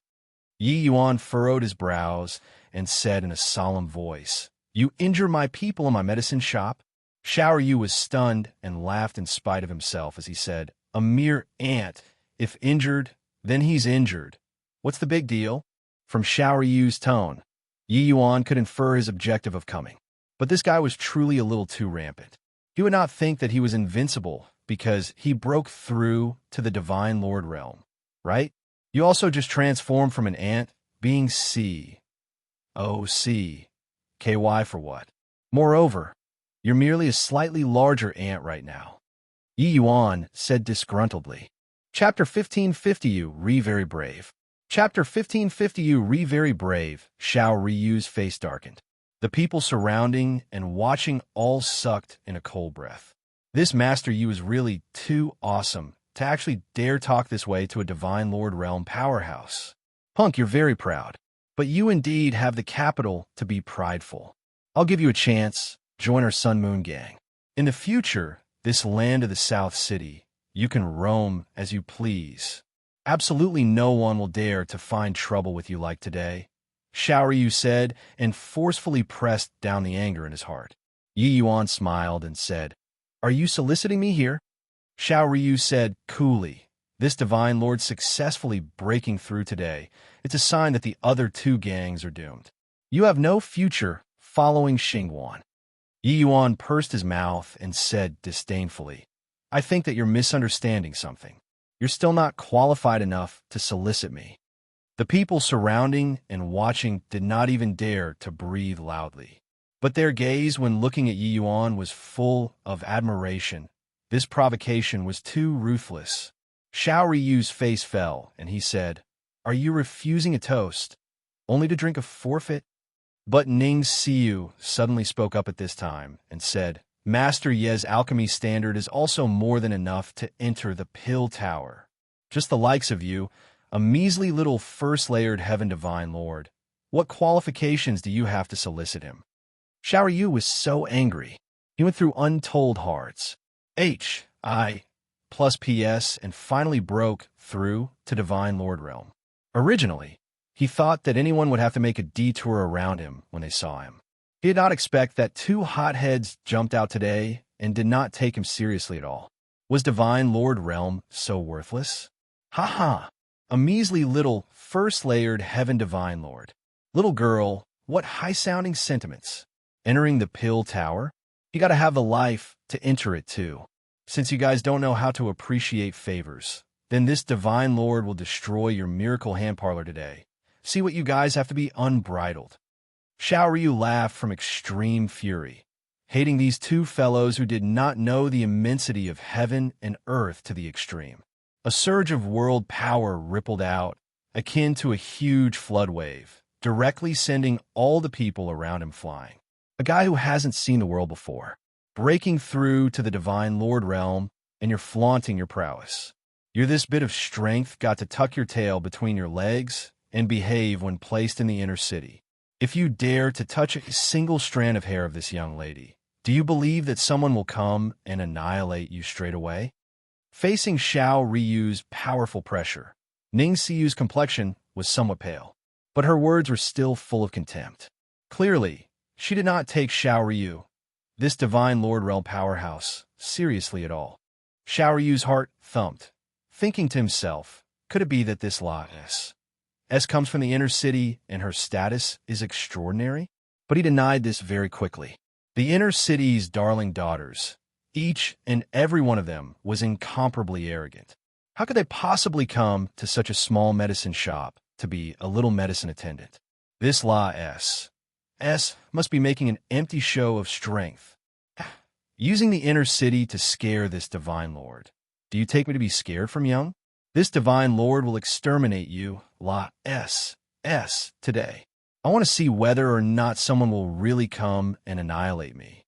Yi Yuan furrowed his brows and said in a solemn voice, You injure my people in my medicine shop? Xiao Yu was stunned and laughed in spite of himself as he said, A mere ant. If injured, then he's injured. What's the big deal? From Xiao Yu's tone, Yi Yuan could infer his objective of coming. But this guy was truly a little too rampant. He would not think that he was invincible because he broke through to the Divine Lord Realm, right? You also just transformed from an ant, being KY for what? Moreover, you're merely a slightly larger ant right now. Yi Yuan said disgruntledly. Chapter 1550 You Re Very Brave. Chapter 1550 You Re Very Brave. Xiao Ryu's face darkened. The people surrounding and watching all sucked in a cold breath. This Master Yi was really too awesome to actually dare talk this way to a Divine Lord Realm powerhouse. Punk, you're very proud. But you indeed have the capital to be prideful. I'll give you a chance. Join our Sun Moon gang. In the future, this land of the South City, you can roam as you please. Absolutely no one will dare to find trouble with you like today, Xiao Ryu said, and forcefully pressed down the anger in his heart. Yi Yuan smiled and said, Are you soliciting me here? Xiao Ryu said coolly, This Divine Lord successfully breaking through today, it's a sign that the other two gangs are doomed. You have no future following Xingguan. Yi Yuan pursed his mouth and said disdainfully, I think that you're misunderstanding something. You're still not qualified enough to solicit me. The people surrounding and watching did not even dare to breathe loudly. But their gaze when looking at Yi Yuan was full of admiration. This provocation was too ruthless. Xiao Ryu's face fell, and he said, Are you refusing a toast, only to drink a forfeit? But Ning Xiu suddenly spoke up at this time and said, Master Ye's alchemy standard is also more than enough to enter the Pill Tower. Just the likes of you, a measly little first-layered Heaven Divine Lord. What qualifications do you have to solicit him? Xiao Ryu was so angry. He went through untold hearts. HI plus PS and finally broke through to Divine Lord Realm. Originally, he thought that anyone would have to make a detour around him when they saw him. He did not expect that two hotheads jumped out today and did not take him seriously at all. Was Divine Lord Realm so worthless? Ha! A measly little first-layered Heaven Divine Lord. Little girl, what high-sounding sentiments. Entering the Pill Tower? You gotta have the life to enter it too. Since you guys don't know how to appreciate favors, then this Divine Lord will destroy your miracle hand parlor today. See what you guys have to be unbridled. Xiao Ryu laughed from extreme fury, hating these two fellows who did not know the immensity of heaven and earth to the extreme. A surge of world power rippled out, akin to a huge flood wave, directly sending all the people around him flying. A guy who hasn't seen the world before, breaking through to the Divine Lord Realm, and you're flaunting your prowess. You're this bit of strength got to tuck your tail between your legs and behave when placed in the inner city. If you dare to touch a single strand of hair of this young lady, do you believe that someone will come and annihilate you straight away? Facing Xiao Ryu's powerful pressure, Ning Xiu's complexion was somewhat pale, but her words were still full of contempt. Clearly, She did not take Xiao Ryu, this divine Lord Realm powerhouse, seriously at all. Xiao Ryu's heart thumped, thinking to himself, could it be that this La S comes from the inner city and her status is extraordinary? But he denied this very quickly. The inner city's darling daughters, each and every one of them, was incomparably arrogant. How could they possibly come to such a small medicine shop to be a little medicine attendant? This La S must be making an empty show of strength, using the inner city to scare this divine lord. Do you take me to be scared from young? This divine lord will exterminate you, La S, today. I want to see whether or not someone will really come and annihilate me.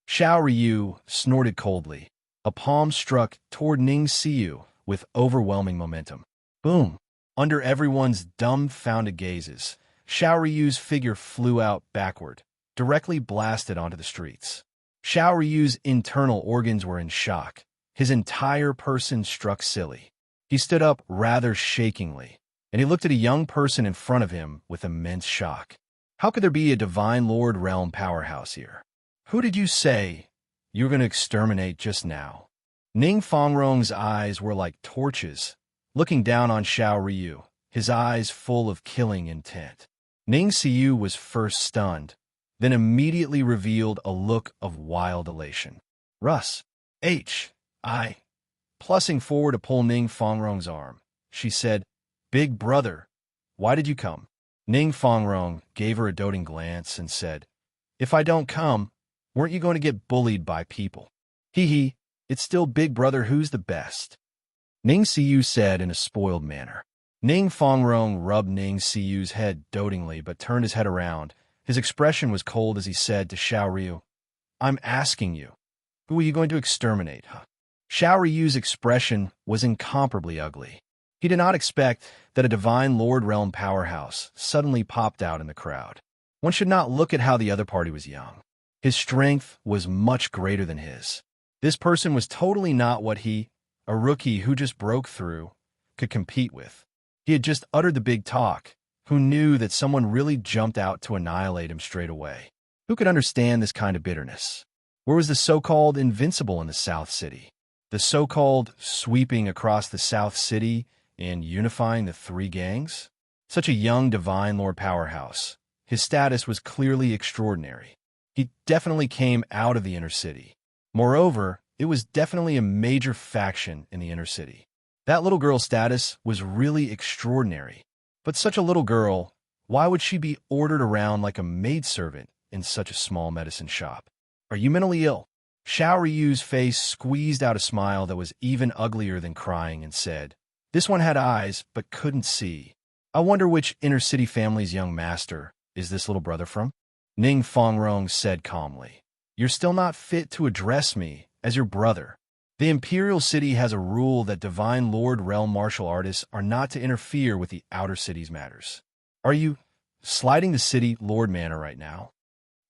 Xiao Ryu snorted coldly. A palm struck toward Ning Xiu with overwhelming momentum. Boom! Under everyone's dumbfounded gazes, Xiao Ryu's figure flew out backward, directly blasted onto the streets. Xiao Ryu's internal organs were in shock. His entire person struck silly. He stood up rather shakingly, and he looked at a young person in front of him with immense shock. How could there be a divine Lord Realm powerhouse here? Who did you say you were going to exterminate just now? Ning Fongrong's eyes were like torches, looking down on Xiao Ryu, his eyes full of killing intent. Ning Xiu was first stunned, then immediately revealed a look of wild elation. Russ, plussing forward to pull Ning Fongrong's arm, she said, Big brother, why did you come? Ning Fongrong gave her a doting glance and said, If I don't come, weren't you going to get bullied by people? Hee, it's still big brother who's the best. Ning Xiu said in a spoiled manner. Ning Fongrong rubbed Ning Xiu's head dotingly but turned his head around. His expression was cold as he said to Xiao Ryu, I'm asking you, who are you going to exterminate, huh? Xiao Ryu's expression was incomparably ugly. He did not expect that a divine Lord Realm powerhouse suddenly popped out in the crowd. One should not look at how the other party was young. His strength was much greater than his. This person was totally not what he, a rookie who just broke through, could compete with. He had just uttered the big talk. Who knew that someone really jumped out to annihilate him straight away? Who could understand this kind of bitterness? Where was the so-called invincible in the South City? The so-called sweeping across the South City and unifying the three gangs? Such a young divine lord powerhouse. His status was clearly extraordinary. He definitely came out of the inner city. Moreover, it was definitely a major faction in the inner city. That little girl's status was really extraordinary. But such a little girl, why would she be ordered around like a maidservant in such a small medicine shop? Are you mentally ill? Xiao Ryu's face squeezed out a smile that was even uglier than crying and said, This one had eyes but couldn't see. I wonder which inner city family's young master is this little brother from? Ning Fongrong said calmly, You're still not fit to address me as your brother. The Imperial City has a rule that divine Lord Realm martial artists are not to interfere with the outer city's matters. Are you sliding the city Lord manner right now?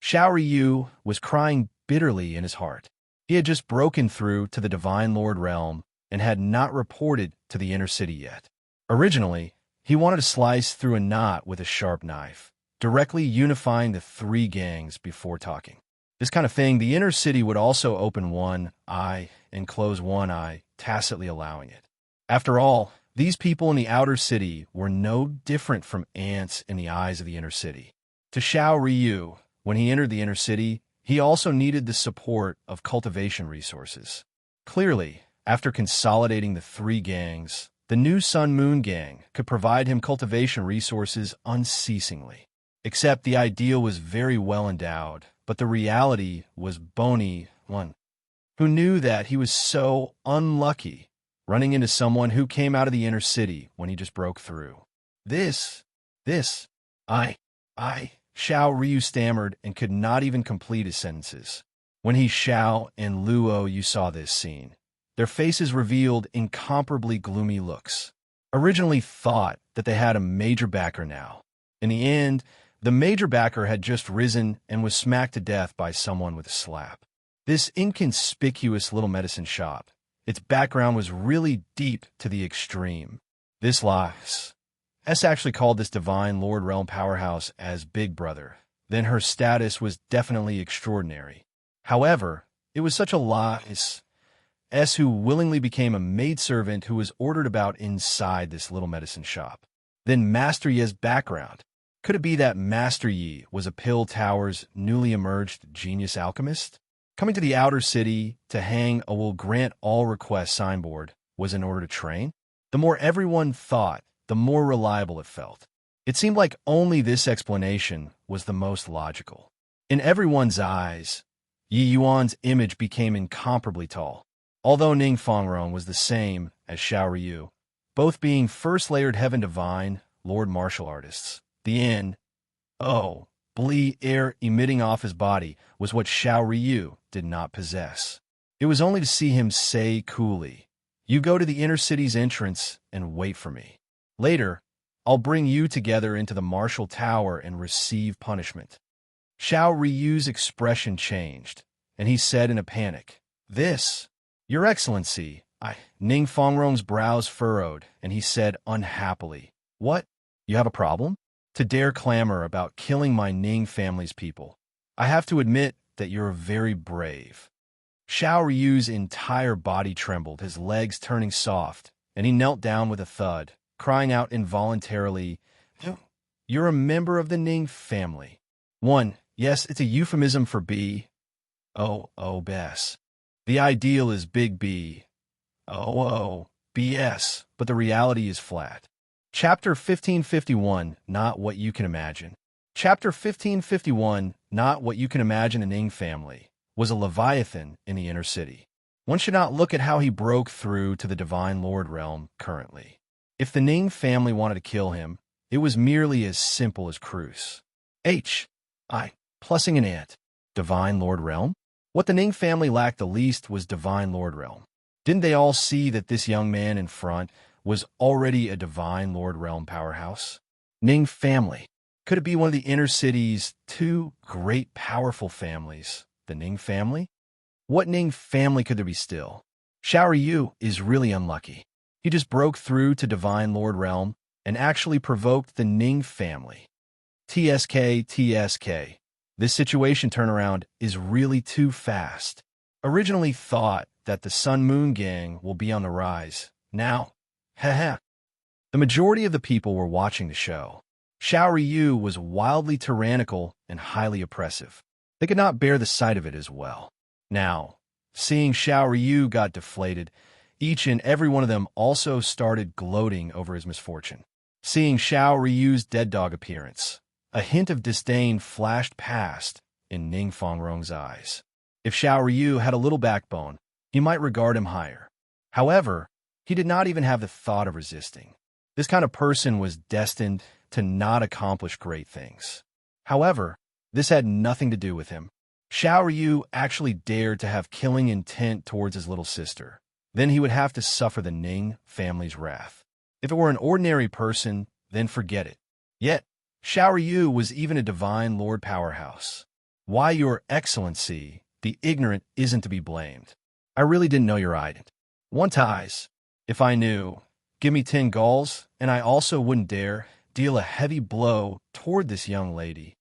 Xiao Ryu was crying bitterly in his heart. He had just broken through to the divine Lord Realm and had not reported to the inner city yet. Originally, he wanted to slice through a knot with a sharp knife, directly unifying the three gangs before talking. This kind of thing, the inner city would also open one eye and close one eye, tacitly allowing it. After all, these people in the outer city were no different from ants in the eyes of the inner city. To Xiao Ryu, when he entered the inner city, he also needed the support of cultivation resources. Clearly, after consolidating the three gangs, the new Sun Moon Gang could provide him cultivation resources unceasingly. Except the ideal was very well endowed, but the reality was bony one, who knew that he was so unlucky running into someone who came out of the inner city when he just broke through. Xiao Ryu stammered and could not even complete his sentences. When he Xiao and Luo you saw this scene, their faces revealed incomparably gloomy looks. Originally thought that they had a major backer now. In the end, the major backer had just risen and was smacked to death by someone with a slap. This inconspicuous little medicine shop, its background was really deep to the extreme. This lies. S actually called this divine Lord Realm powerhouse as Big Brother, then her status was definitely extraordinary. However, it was such a lie who willingly became a maidservant who was ordered about inside this little medicine shop. Then Master Yi's background. Could it be that Master Yi was a Pill Tower's newly emerged genius alchemist? Coming to the outer city to hang a will grant all requests signboard was in order to train? The more everyone thought, the more reliable it felt. It seemed like only this explanation was the most logical. In everyone's eyes, Yi Yuan's image became incomparably tall. Although Ning Fangrong was the same as Xiao Ryu, both being first-layered Heaven Divine, Lord Martial Artists, the Blee air emitting off his body was what Xiao Ryu did not possess. It was only to see him say coolly, "You go to the inner city's entrance and wait for me. Later, I'll bring you together into the martial tower and receive punishment." Xiao Ryu's expression changed, and he said in a panic, "This, Your Excellency." Ning Fangrong's brows furrowed, and he said unhappily, "What? You have a problem? To dare clamor about killing my Ning family's people. I have to admit that you're very brave." Xiao Ryu's entire body trembled, his legs turning soft, and he knelt down with a thud, crying out involuntarily, "You're a member of the Ning family." Yes, it's a euphemism for BS. The ideal is big B. BS, but the reality is flat. Chapter 1551, Not What You Can Imagine. Chapter 1551, Not What You Can Imagine. The Ning family was a leviathan in the inner city. One should not look at how he broke through to the Divine Lord realm currently. If the Ning family wanted to kill him, it was merely as simple as Cruz. Plussing an ant. Divine Lord realm? What the Ning family lacked the least was Divine Lord realm. Didn't they all see that this young man in front was already a Divine Lord realm powerhouse? Ning family. Could it be one of the inner city's two great powerful families, the Ning family? What Ning family could there be still? Xiao Ryu is really unlucky. He just broke through to Divine Lord realm and actually provoked the Ning family. TSK. This situation turnaround is really too fast. Originally thought that the Sun Moon Gang will be on the rise. Now, the majority of the people were watching the show. Xiao Ryu was wildly tyrannical and highly oppressive. They could not bear the sight of it as well. Now, seeing Xiao Ryu got deflated, each and every one of them also started gloating over his misfortune. Seeing Xiao Ryu's dead dog appearance, a hint of disdain flashed past in Ning Fangrong's eyes. If Xiao Ryu had a little backbone, he might regard him higher. However, he did not even have the thought of resisting. This kind of person was destined to not accomplish great things. However, this had nothing to do with him. Xiao Ryu actually dared to have killing intent towards his little sister. Then he would have to suffer the Ning family's wrath. If it were an ordinary person, then forget it. Yet, Xiao Ryu was even a Divine Lord powerhouse. Why, Your Excellency, the ignorant isn't to be blamed. I really didn't know your ident. One ties. If I knew, give me 10 galls, and I also wouldn't dare deal a heavy blow toward this young lady.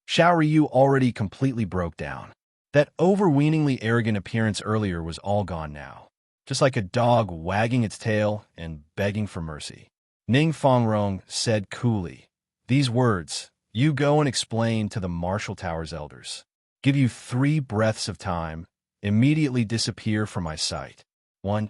Xiao Ryu already completely broke down. That overweeningly arrogant appearance earlier was all gone now. Just like a dog wagging its tail and begging for mercy. Ning Fangrong said coolly, "These words, you go and explain to the Martial Tower's elders. Give you 3 breaths of time, immediately disappear from my sight." 1.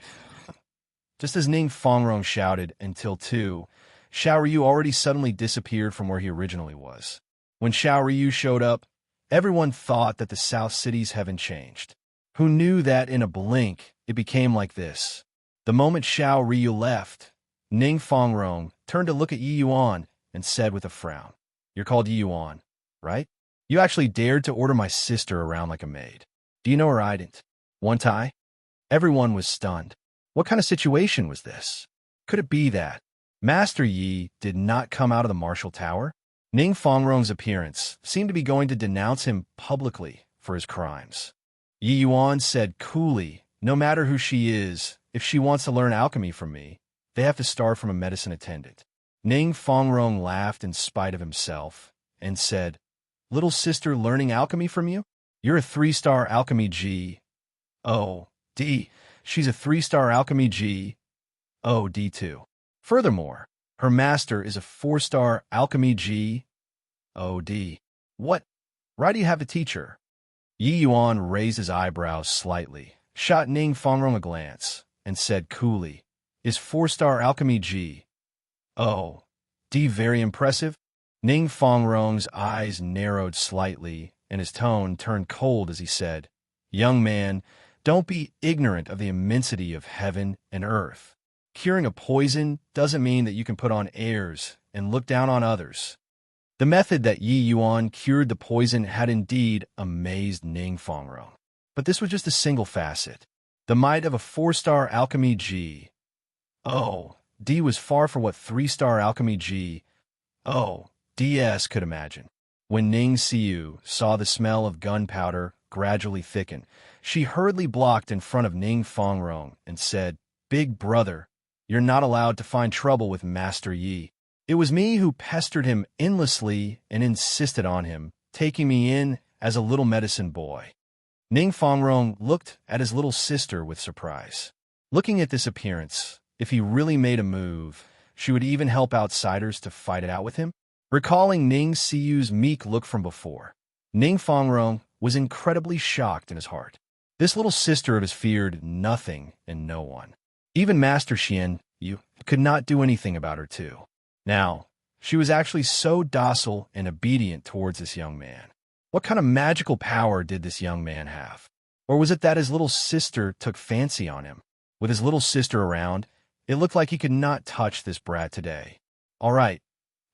Just as Ning Fangrong shouted until 2, Xiao Ryu already suddenly disappeared from where he originally was. When Xiao Ryu showed up, everyone thought that the South City's heaven changed. Who knew that in a blink, it became like this? The moment Xiao Ryu left, Ning Fangrong turned to look at Yi Yuan and said with a frown, "You're called Yi Yuan, right? You actually dared to order my sister around like a maid. Do you know her ident?" One tie? Everyone was stunned. What kind of situation was this? Could it be that Master Yi did not come out of the Martial Tower? Ning Fangrong's appearance seemed to be going to denounce him publicly for his crimes. Yi Yuan said coolly, "No matter who she is, if she wants to learn alchemy from me, they have to start from a medicine attendant." Ning Fangrong laughed in spite of himself and said, little sister learning alchemy from you? You're a 3-star alchemy G. O. D. She's a 3-star alchemy G. O. D2. Furthermore, her master is a 4-star alchemy G. O. D. What? Right, do you have to teach her? Yi Yuan raised his eyebrows slightly, shot Ning Fongrong a glance, and said coolly, Is 4-star alchemy G. O. D very impressive? Ning Fongrong's eyes narrowed slightly, and his tone turned cold as he said, Young man, don't be ignorant of the immensity of heaven and earth. Curing a poison doesn't mean that you can put on airs and look down on others. The method that Yi Yuan cured the poison had indeed amazed Ning Fongrong. But this was just a single facet. The might of a 4-star alchemy G. O. D was far from what 3-star alchemy G. O. DS could imagine. When Ning Siyu saw the smell of gunpowder gradually thicken, she hurriedly blocked in front of Ning Fongrong and said, Big brother, you're not allowed to find trouble with Master Yi. It was me who pestered him endlessly and insisted on him taking me in as a little medicine boy. Ning Fongrong looked at his little sister with surprise. Looking at this appearance, if he really made a move, she would even help outsiders to fight it out with him. Recalling Ning Siyu's meek look from before, Ning Fongrong was incredibly shocked in his heart. This little sister of his feared nothing and no one. Even Master Xian Yu could not do anything about her too. Now, she was actually so docile and obedient towards this young man. What kind of magical power did this young man have? Or was it that his little sister took fancy on him? With his little sister around, it looked like he could not touch this brat today. All right,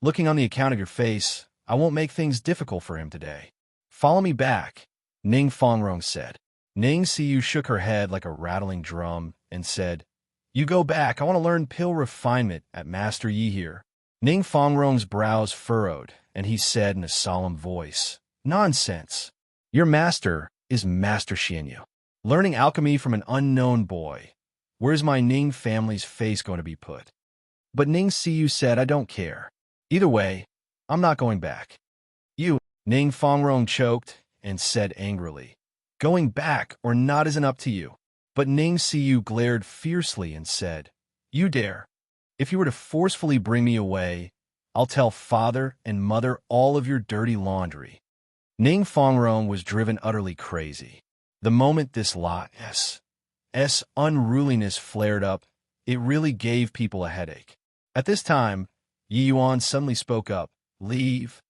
looking on the account of your face, I won't make things difficult for him today. Follow me back, Ning Fongrong said. Ning Siyu shook her head like a rattling drum and said, You go back, I want to learn pill refinement at Master Yi here. Ning Fongrong's brows furrowed, and he said in a solemn voice, Nonsense. Your master is Master Xianyu. Learning alchemy from an unknown boy. Where's my Ning family's face going to be put? But Ning Siyu said, I don't care. Either way, I'm not going back. You, Ning Fongrong choked and said angrily, Going back or not isn't up to you. But Ning Siyu glared fiercely and said, You dare. If you were to forcefully bring me away, I'll tell father and mother all of your dirty laundry. Ning Fongrong was driven utterly crazy. The moment this unruliness flared up, it really gave people a headache. At this time, Yi Yuan suddenly spoke up, Leave.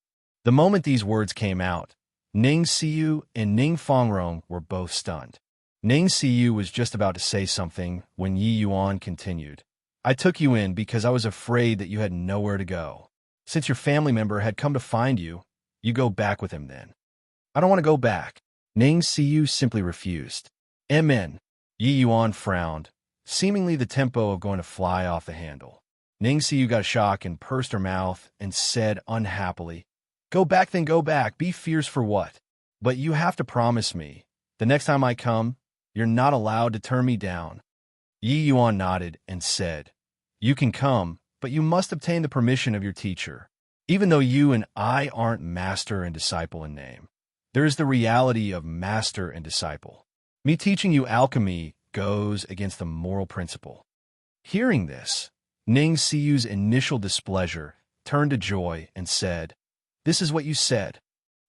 The moment these words came out, Ning Siyu and Ning Fongrong were both stunned. Ning Siyu was just about to say something when Yi Yuan continued. I took you in because I was afraid that you had nowhere to go. Since your family member had come to find you, you go back with him then. I don't want to go back. Ning Siyu simply refused. Amen. Yi Yuan frowned, seemingly the tempo of going to fly off the handle. Ning Siyu got a shock and pursed her mouth and said unhappily, Go back then go back, be fierce for what? But you have to promise me, the next time I come, you're not allowed to turn me down. Yi Yuan nodded and said, You can come, but you must obtain the permission of your teacher. Even though you and I aren't master and disciple in name, there is the reality of master and disciple. Me teaching you alchemy goes against the moral principle. Hearing this, Ning Siyu's initial displeasure turned to joy and said, This is what you said.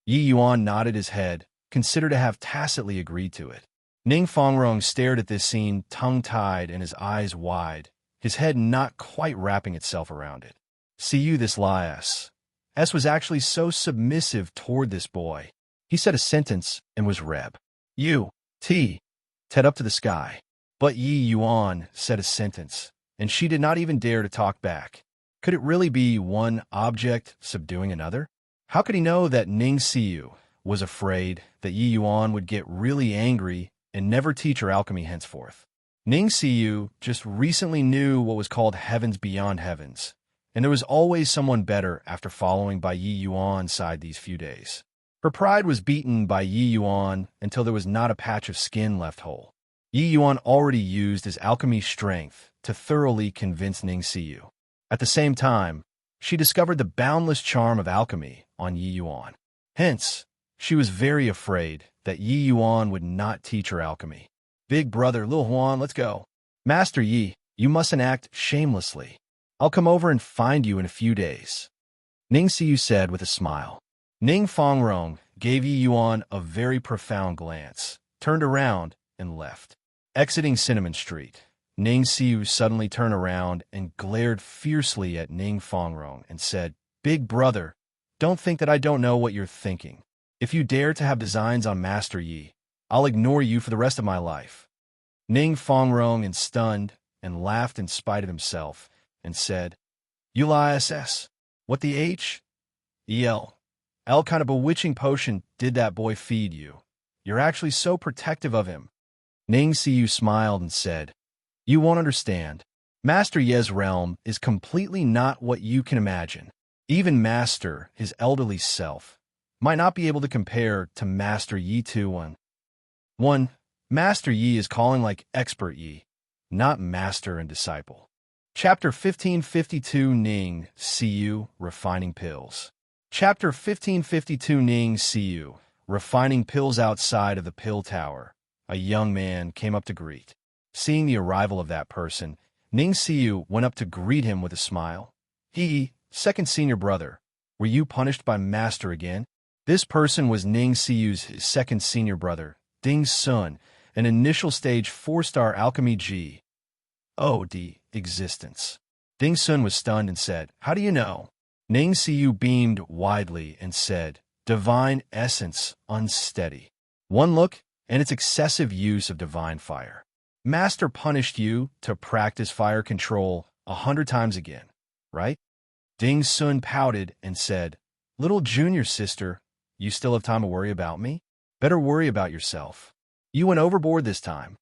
Yi Yuan nodded his head, considered to have tacitly agreed to it. Ning Fongrong stared at this scene tongue-tied and his eyes wide, his head not quite wrapping itself around it. Siyu this Lias. S was actually so submissive toward this boy. He said a sentence and was Reb. You, T, Ted up to the sky. But Yi Yuan said a sentence, and she did not even dare to talk back. Could it really be one object subduing another? How could he know that Ning Siyu was afraid that Yi Yuan would get really angry and never teach her alchemy henceforth? Ning Siyu just recently knew what was called heavens beyond heavens, and there was always someone better after following by Yi Yuan's side these few days. Her pride was beaten by Yi Yuan until there was not a patch of skin left whole. Yi Yuan already used his alchemy strength to thoroughly convince Ning Siyu. At the same time, she discovered the boundless charm of alchemy on Yi Yuan. Hence, she was very afraid that Yi Yuan would not teach her alchemy. Big brother, Lil Huan, let's go. Master Yi, you mustn't act shamelessly. I'll come over and find you in a few days. Ning Siyu said with a smile. Ning Fongrong gave Yi Yuan a very profound glance, turned around, and left. Exiting Cinnamon Street, Ning Siyu suddenly turned around and glared fiercely at Ning Fongrong and said, Big brother, don't think that I don't know what you're thinking. If you dare to have designs on Master Yi, I'll ignore you for the rest of my life. Ning Fongrong is stunned and laughed in spite of himself and said, Yula SS, what the H? EL. L kind of bewitching potion did that boy feed you? You're actually so protective of him. Ning Siyu smiled and said, You won't understand. Master Ye's realm is completely not what you can imagine. Even Master, his elderly self, might not be able to compare to Master Yi 2-1. Master Yi is calling like expert Yi, not master and disciple. Chapter 1552 Ning Siyu Refining Pills. Chapter 1552 Ning Siyu Refining Pills. Outside of the pill tower, a young man came up to greet. Seeing the arrival of that person, Ning Siyu went up to greet him with a smile. Second senior brother, were you punished by Master again? This person was Ning Siyu's second senior brother, Ding Sun, an initial stage 4-star alchemy G.O.D. existence. Ding Sun was stunned and said, How do you know? Ning Siyu beamed widely and said, Divine essence unsteady. One look, and its excessive use of divine fire. Master punished you to practice fire control 100 times again, right? Ding Sun pouted and said, Little junior sister, you still have time to worry about me? Better worry about yourself. You went overboard this time.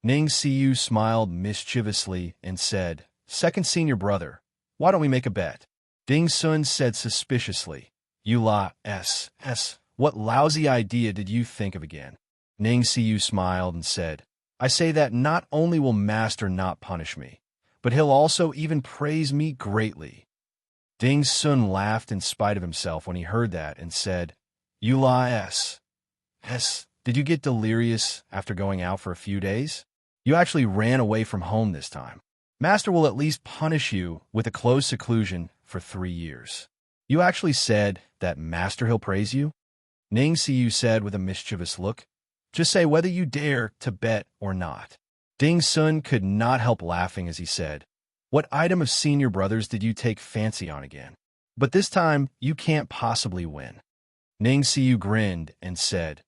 Ning Siyu smiled mischievously and said, Second senior brother, why don't we make a bet? Ding Sun said suspiciously, What lousy idea did you think of again? Ning Siyu smiled and said, I say that not only will Master not punish me, but he'll also even praise me greatly. Ding Sun laughed in spite of himself when he heard that and said, Did you get delirious after going out for a few days? You actually ran away from home this time. Master will at least punish you with a close seclusion for 3 years. You actually said that Master he'll praise you? Ning Siyu said with a mischievous look. Just say whether you dare to bet or not. Ding Sun could not help laughing as he said, What item of senior brothers did you take fancy on again? But this time, you can't possibly win. Ning Siyu grinned and said,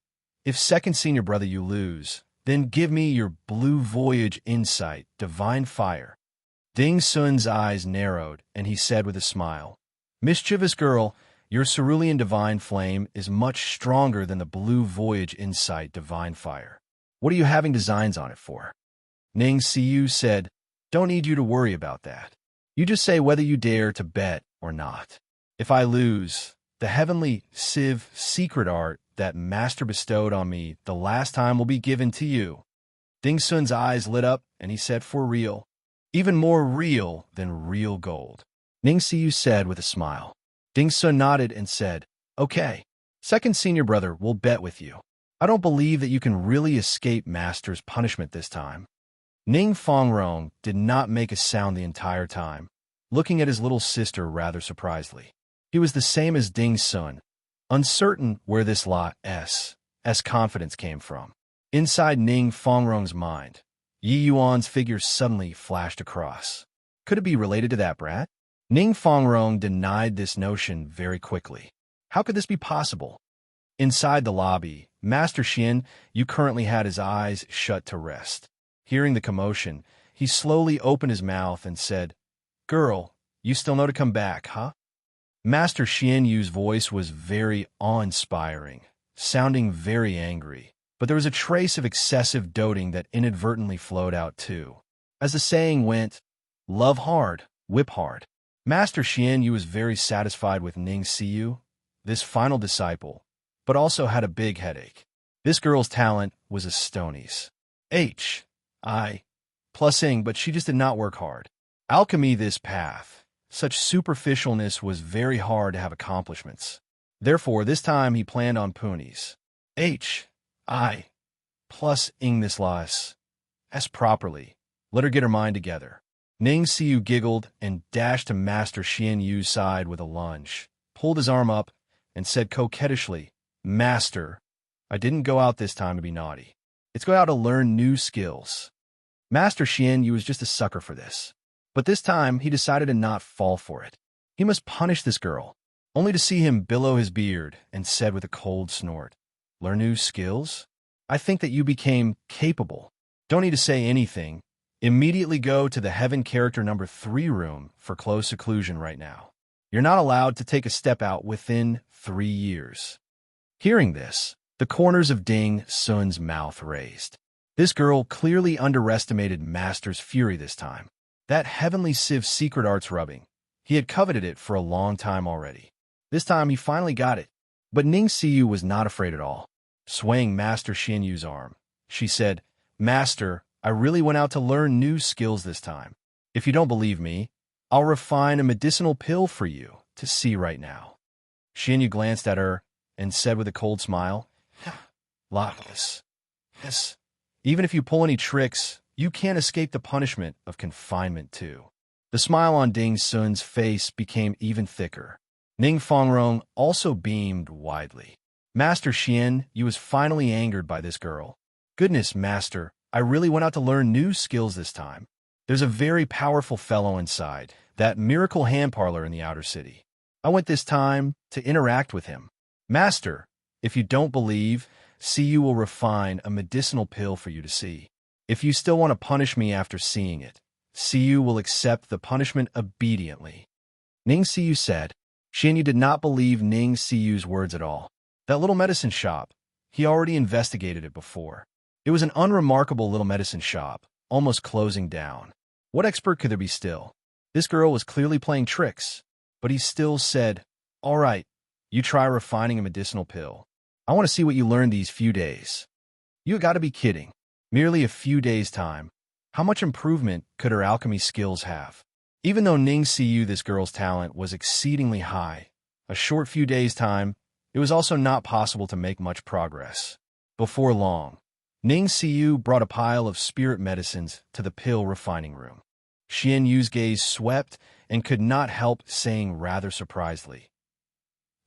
If second senior brother you lose, then give me your Blue Voyage Insight, Divine Fire. Ding Sun's eyes narrowed, and he said with a smile, Mischievous girl, your cerulean divine flame is much stronger than the Blue Voyage Insight Divine Fire. What are you having designs on it for? Ning Siyu said, Don't need you to worry about that. You just say whether you dare to bet or not. If I lose, the heavenly Civ secret art that Master bestowed on me the last time will be given to you. Ding Sun's eyes lit up, and he said, For real. Even more real than real gold. Ning Siyu said with a smile. Ding Sun nodded and said, Okay, second senior brother will bet with you. I don't believe that you can really escape Master's punishment this time. Ning Fongrong did not make a sound the entire time, looking at his little sister rather surprisedly. He was the same as Ding Sun, uncertain where this S confidence came from. Inside Ning Fongrong's mind, Yi Yuan's figure suddenly flashed across. Could it be related to that brat? Ning Fongrong denied this notion very quickly. How could this be possible? Inside the lobby, Master Xian Yu currently had his eyes shut to rest. Hearing the commotion, he slowly opened his mouth and said, Girl, you still know to come back, huh? Master Xian Yu's voice was very awe-inspiring, sounding very angry, but there was a trace of excessive doting that inadvertently flowed out too. As the saying went, love hard, whip hard. Master Xian Yu was very satisfied with Ning Siyu, this final disciple, but also had a big headache. This girl's talent was a Stonies. Plus-ing, but she just did not work hard. Alchemy this path. Such superficialness was very hard to have accomplishments. Therefore, this time he planned on punies. H.I. plus ing this loss. S properly. Let her get her mind together. Ning Siu giggled and dashed to Master Xian Yu's side with a lunge, pulled his arm up, and said coquettishly, Master, I didn't go out this time to be naughty. It's go out to learn new skills. Master Xian Yu was just a sucker for this. But this time, he decided to not fall for it. He must punish this girl, only to see him billow his beard and said with a cold snort, Learn new skills? I think that you became capable. Don't need to say anything. Immediately go to the Heaven Character number 3 room for close seclusion right now. You're not allowed to take a step out within 3 years. Hearing this, the corners of Ding Sun's mouth raised. This girl clearly underestimated Master's fury this time. That heavenly sieve secret arts rubbing. He had coveted it for a long time already. This time he finally got it. But Ning Siu was not afraid at all. Swaying Master Xian Yu's arm, she said, Master, I really went out to learn new skills this time. If you don't believe me, I'll refine a medicinal pill for you to see right now. Xian Yu glanced at her and said with a cold smile, Lockless. Yes. Even if you pull any tricks, you can't escape the punishment of confinement too. The smile on Ding Sun's face became even thicker. Ning Fongrong also beamed widely. Master Xian Yu was finally angered by this girl. Goodness, Master, I really went out to learn new skills this time. There's a very powerful fellow inside, that miracle hand parlor in the outer city. I went this time to interact with him. Master, if you don't believe, Siu will refine a medicinal pill for you to see. If you still want to punish me after seeing it, Siu will accept the punishment obediently. Ning Siu said. Xian Yu did not believe Ning Siu's words at all. That little medicine shop, he already investigated it before. It was an unremarkable little medicine shop, almost closing down. What expert could there be still? This girl was clearly playing tricks, but he still said, All right, you try refining a medicinal pill. I want to see what you learn these few days. You got to be kidding. Merely a few days' time. How much improvement could her alchemy skills have? Even though Ning Siu, this girl's talent, was exceedingly high, a short few days' time, it was also not possible to make much progress. Before long, Ning Siu brought a pile of spirit medicines to the pill refining room. Xian Yu's gaze swept and could not help saying rather surprisedly,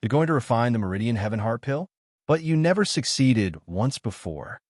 You're going to refine the Meridian Heaven Heart pill? But you never succeeded once before.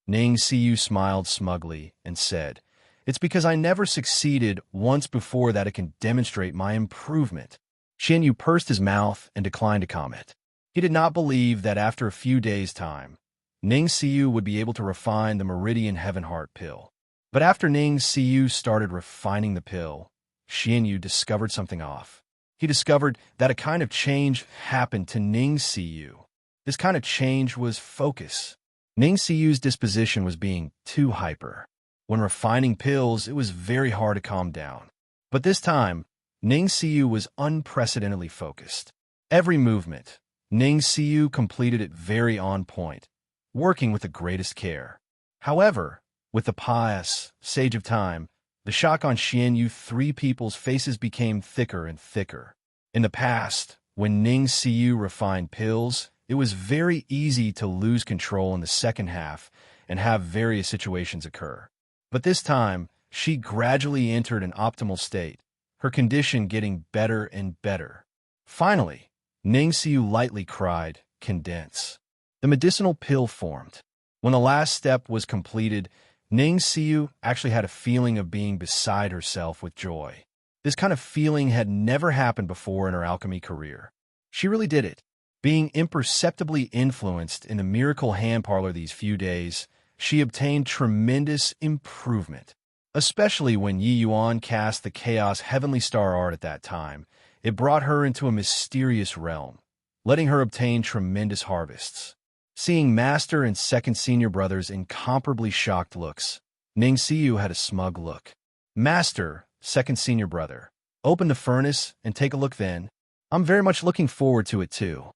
Ning Siu smiled smugly and said, It's because I never succeeded once before that it can demonstrate my improvement. Xian Yu pursed his mouth and declined to comment. He did not believe that after a few days' time, Ning Siu would be able to refine the Meridian Heaven Heart pill. But after Ning Siu started refining the pill, Xian Yu discovered something off. He discovered that a kind of change happened to Ning Siu. This kind of change was focus. Ning Siu's disposition was being too hyper. When refining pills, it was very hard to calm down. But this time, Ning Siu was unprecedentedly focused. Every movement, Ning Siu completed it very on point, working with the greatest care. However, with the pious sage of time, the shock on Xian Yu, 3 people's faces became thicker and thicker. In the past, when Ning Siu refined pills, it was very easy to lose control in the second half and have various situations occur. But this time, she gradually entered an optimal state, her condition getting better and better. Finally, Ning Siu lightly cried, Condense. The medicinal pill formed. When the last step was completed, Ning Siu actually had a feeling of being beside herself with joy. This kind of feeling had never happened before in her alchemy career. She really did it. Being imperceptibly influenced in the miracle hand parlor these few days, she obtained tremendous improvement. Especially when Yi Yuan cast the Chaos Heavenly Star art at that time, it brought her into a mysterious realm, letting her obtain tremendous harvests. Seeing Master and Second Senior Brother's incomparably shocked looks, Ning Siu had a smug look. Master, Second Senior Brother, open the furnace and take a look then. I'm very much looking forward to it too.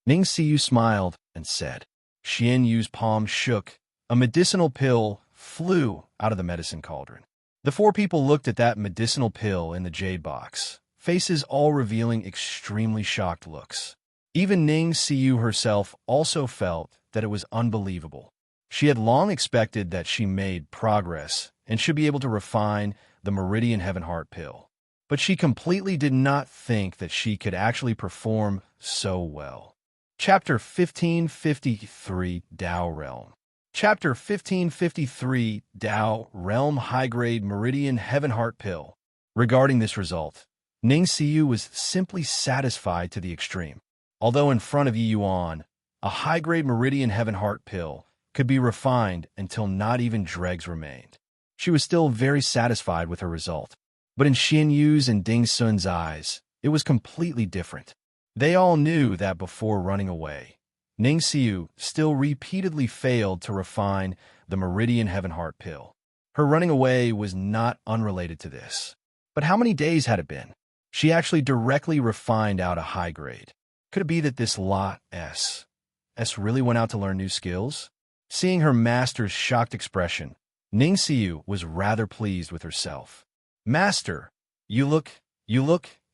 Ning Siu smiled and said. Xian Yu's palm shook. A medicinal pill flew out of the medicine cauldron. The 4 people looked at that medicinal pill in the jade box, faces all revealing extremely shocked looks. Even Ning Siu herself also felt that it was unbelievable. She had long expected that she made progress and should be able to refine the Meridian Heaven Heart pill. But she completely did not think that she could actually perform so well. Chapter 1553 Tao Realm. Chapter 1553 Tao Realm High-Grade Meridian Heaven Heart Pill. Regarding this result, Ning Siu was simply satisfied to the extreme. Although in front of Yi Yuan, a high-grade Meridian Heaven Heart Pill could be refined until not even dregs remained. She was still very satisfied with her result. But in Xian Yu's and Ding Sun's eyes, it was completely different. They all knew that before running away, Ning Siu still repeatedly failed to refine the Meridian Heaven Heart Pill. Her running away was not unrelated to this. But how many days had it been? She actually directly refined out a high grade. Could it be that this lot S really went out to learn new skills? Seeing her master's shocked expression, Ning Siu was rather pleased with herself. Master, you look,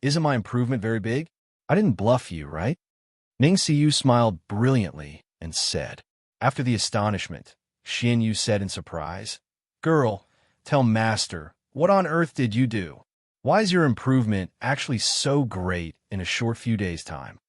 isn't my improvement very big? I didn't bluff you, right? Ning Siu smiled brilliantly and said. After the astonishment, Xian Yu said in surprise, Girl, tell Master, what on earth did you do? Why is your improvement actually so great in a short few days' time?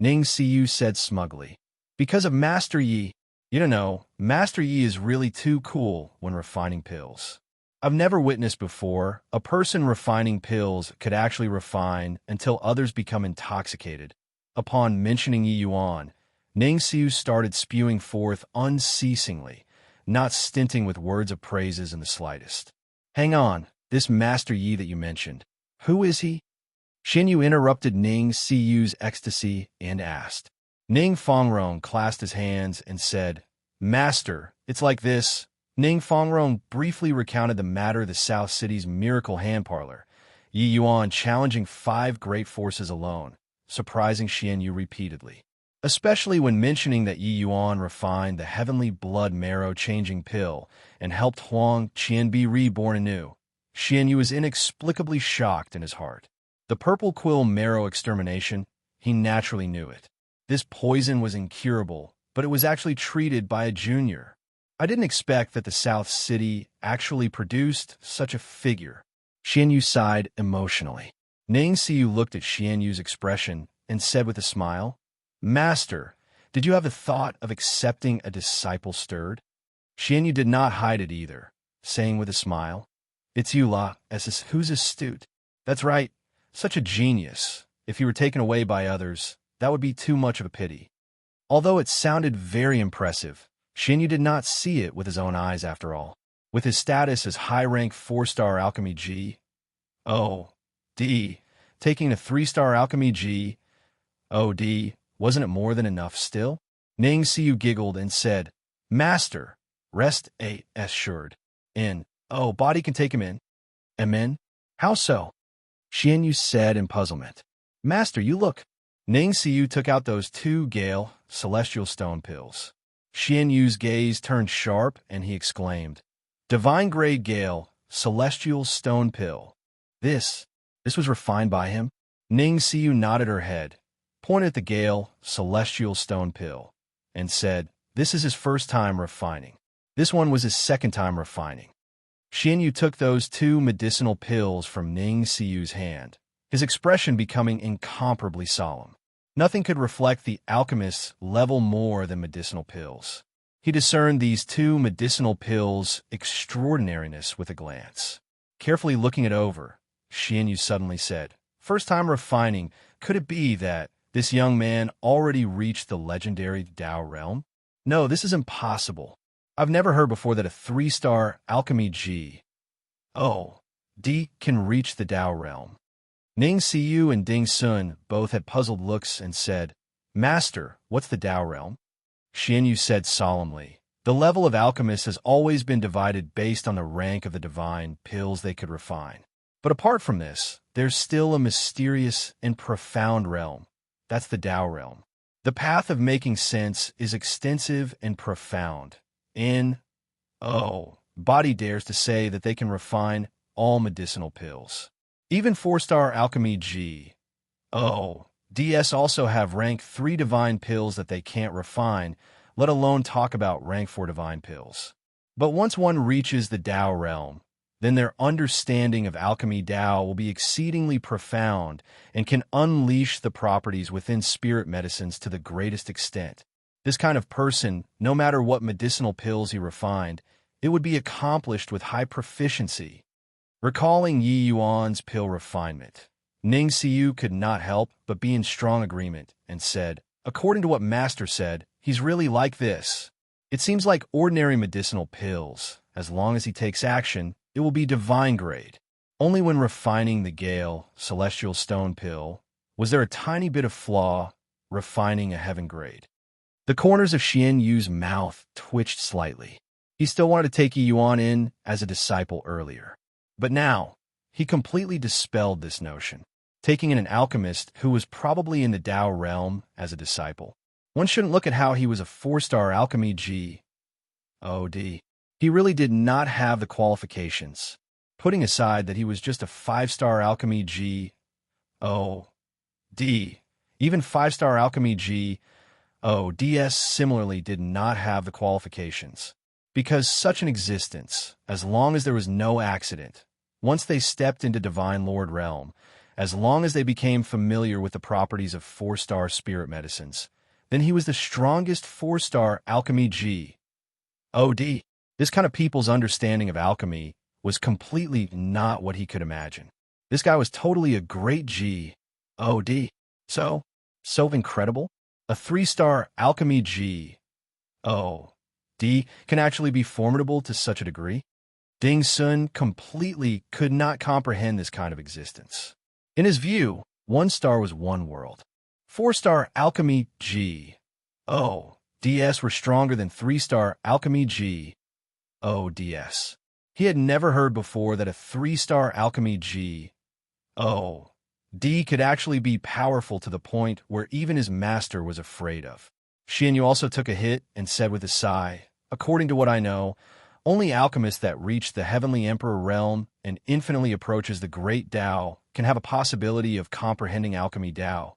Ning Siu said smugly, Because of Master Yi. You don't know, Master Yi is really too cool when refining pills. I've never witnessed before a person refining pills could actually refine until others become intoxicated. Upon mentioning Yi Yuan, Ning Siu started spewing forth unceasingly, not stinting with words of praises in the slightest. Hang on, this Master Yi that you mentioned, who is he? Xian Yu interrupted Ning Siu's ecstasy and asked. Ning Fongrong clasped his hands and said, Master, it's like this. Ning Fongrong briefly recounted the matter of the South City's miracle hand parlor, Yi Yuan challenging 5 great forces alone, surprising Xian Yu repeatedly. Especially when mentioning that Yi Yuan refined the heavenly blood marrow-changing pill and helped Huang Qian be reborn anew. Xian Yu was inexplicably shocked in his heart. The purple quill marrow extermination, he naturally knew it. This poison was incurable, but it was actually treated by a junior. I didn't expect that the South City actually produced such a figure. Xian Yu sighed emotionally. Ning Siu looked at Xian Yu's expression and said with a smile, Master, did you have the thought of accepting a disciple stirred? Xian Yu did not hide it either, saying with a smile, It's you, La, who's astute. That's right, such a genius. If he were taken away by others, that would be too much of a pity. Although it sounded very impressive, Xian Yu did not see it with his own eyes after all. With his status as high-rank 4-star alchemy G.O.D., taking a 3-star alchemy G.O.D., wasn't it more than enough still? Ning Siu giggled and said, Master, rest assured. Body can take him in. Amen? How so? Xian Yu said in puzzlement. Master, you look. Ning Siu took out those 2 Gale celestial stone pills. Xian Yu's gaze turned sharp and he exclaimed, Divine grade Gale celestial stone pill. This was refined by him? Ning Siu nodded her head, pointed at the Gale celestial stone pill, and said, This is his first time refining. This one was his second time refining. Xian Yu took those 2 medicinal pills from Ning Siu's hand, his expression becoming incomparably solemn. Nothing could reflect the alchemist's level more than medicinal pills. He discerned these 2 medicinal pills' extraordinariness with a glance. Carefully looking it over, Xian Yu suddenly said, First time refining, could it be that this young man already reached the legendary Tao realm? No, this is impossible. I've never heard before that a 3-star alchemy G.O.D. can reach the Tao realm. Ning Siu and Ding Sun both had puzzled looks and said, Master, what's the Tao realm? Xian Yu said solemnly, The level of alchemists has always been divided based on the rank of the divine pills they could refine. But apart from this, there's still a mysterious and profound realm. That's the Tao realm. The path of making sense is extensive and profound. Body dares to say that they can refine all medicinal pills. Even 4-star alchemy G.O.D. DS also have rank 3 divine pills that they can't refine, let alone talk about rank 4 divine pills. But once one reaches the Tao realm, then their understanding of alchemy Tao will be exceedingly profound and can unleash the properties within spirit medicines to the greatest extent. This kind of person, no matter what medicinal pills he refined, it would be accomplished with high proficiency. Recalling Yi Yuan's pill refinement, Ning Xiu could not help but be in strong agreement and said, according to what Master said, he's really like this. It seems like ordinary medicinal pills. As long as he takes action, it will be divine grade. Only when refining the Gale celestial stone pill was there a tiny bit of flaw, refining a heaven grade. The corners of Xian Yu's mouth twitched slightly. He still wanted to take Yi Yuan in as a disciple earlier. But now, he completely dispelled this notion, taking in an alchemist who was probably in the Tao realm as a disciple. One shouldn't look at how he was a 4-star alchemy G.O.D. He really did not have the qualifications, putting aside that he was just a 5-star alchemy G.O.D. Even 5-star alchemy G.O.D.S. similarly did not have the qualifications. Because such an existence, as long as there was no accident, once they stepped into Divine Lord realm, as long as they became familiar with the properties of 4-star spirit medicines, then he was the strongest 4-star alchemy G.O.D. This kind of people's understanding of alchemy was completely not what he could imagine. This guy was totally a great G.O.D. So incredible. A 3-star alchemy G.O.D. can actually be formidable to such a degree? Ding Sun completely could not comprehend this kind of existence. In his view, 1 star was one world. 4-star alchemy G.O.D.S. were stronger than 3-star alchemy G.O.D.S. He had never heard before that a 3-star alchemy G.O.D. could actually be powerful to the point where even his master was afraid of. Xian Yu also took a hit and said with a sigh, according to what I know, only alchemists that reach the Heavenly Emperor realm and infinitely approaches the Great Tao can have a possibility of comprehending alchemy Tao.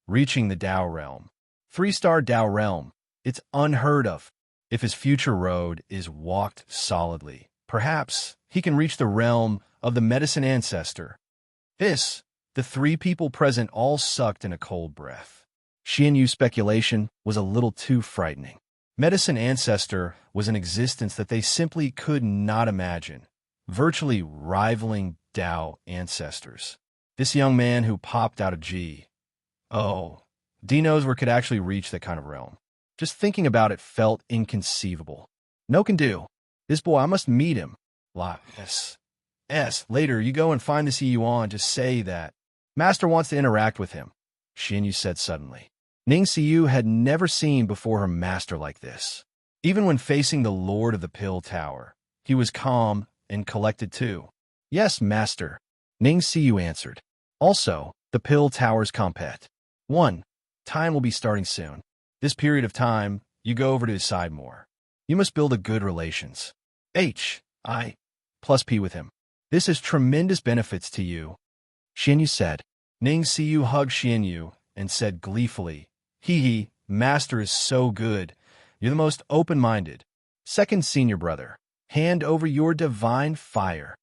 Reaching the Tao realm. 3-star Tao realm. It's unheard of. If his future road is walked solidly, perhaps he can reach the realm of the medicine ancestor. The 3 people present all sucked in a cold breath. Xian Yu's speculation was a little too frightening. Medicine ancestor was an existence that they simply could not imagine, virtually rivaling Tao ancestors. This young man who popped out of G.O.D. knows where could actually reach that kind of realm. Just thinking about it felt inconceivable. No can do. This boy, I must meet him. Later, you go and find this Yi Yuan, just say that. Master wants to interact with him, Xian Yu said suddenly. Ning Xiu had never seen before her master like this. Even when facing the Lord of the Pill Tower, he was calm and collected too. Yes, master, Ning Xiu answered. Also, the Pill Tower's compet. 1. Time will be starting soon. This period of time, you go over to his side more. You must build a good relations. H.I. plus P with him. This has tremendous benefits to you, Xian Yu said. Ning Xiu hugged Xian Yu and said gleefully, Hee, master is so good. You're the most open-minded. Second senior brother, hand over your divine fire.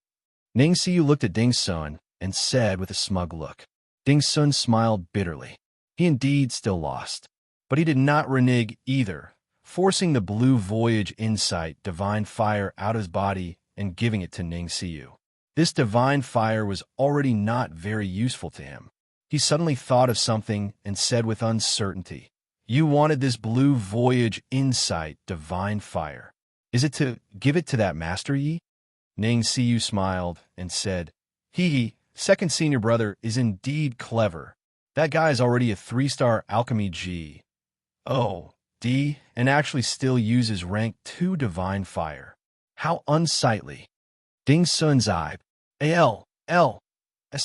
Ning Xiu looked at Ding Sun and said with a smug look. Ding Sun smiled bitterly. He indeed still lost. But he did not renege either, forcing the Blue Voyage Insight divine fire out of his body and giving it to Ning Xiu. This divine fire was already not very useful to him. He suddenly thought of something and said with uncertainty, You wanted this Blue Voyage Insight divine fire. Is it to give it to that master Yi? Ning Xiu smiled and said, He, second senior brother, is indeed clever. That guy is already a 3-star alchemy G.O.D. and actually still uses rank 2 divine fire. How unsightly. Ding Sun's eye, S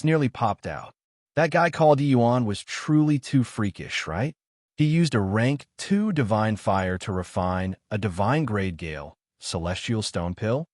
nearly popped out. That guy called Yi Yuan was truly too freakish, right? He used a rank 2 divine fire to refine a divine grade Gale celestial stone pill.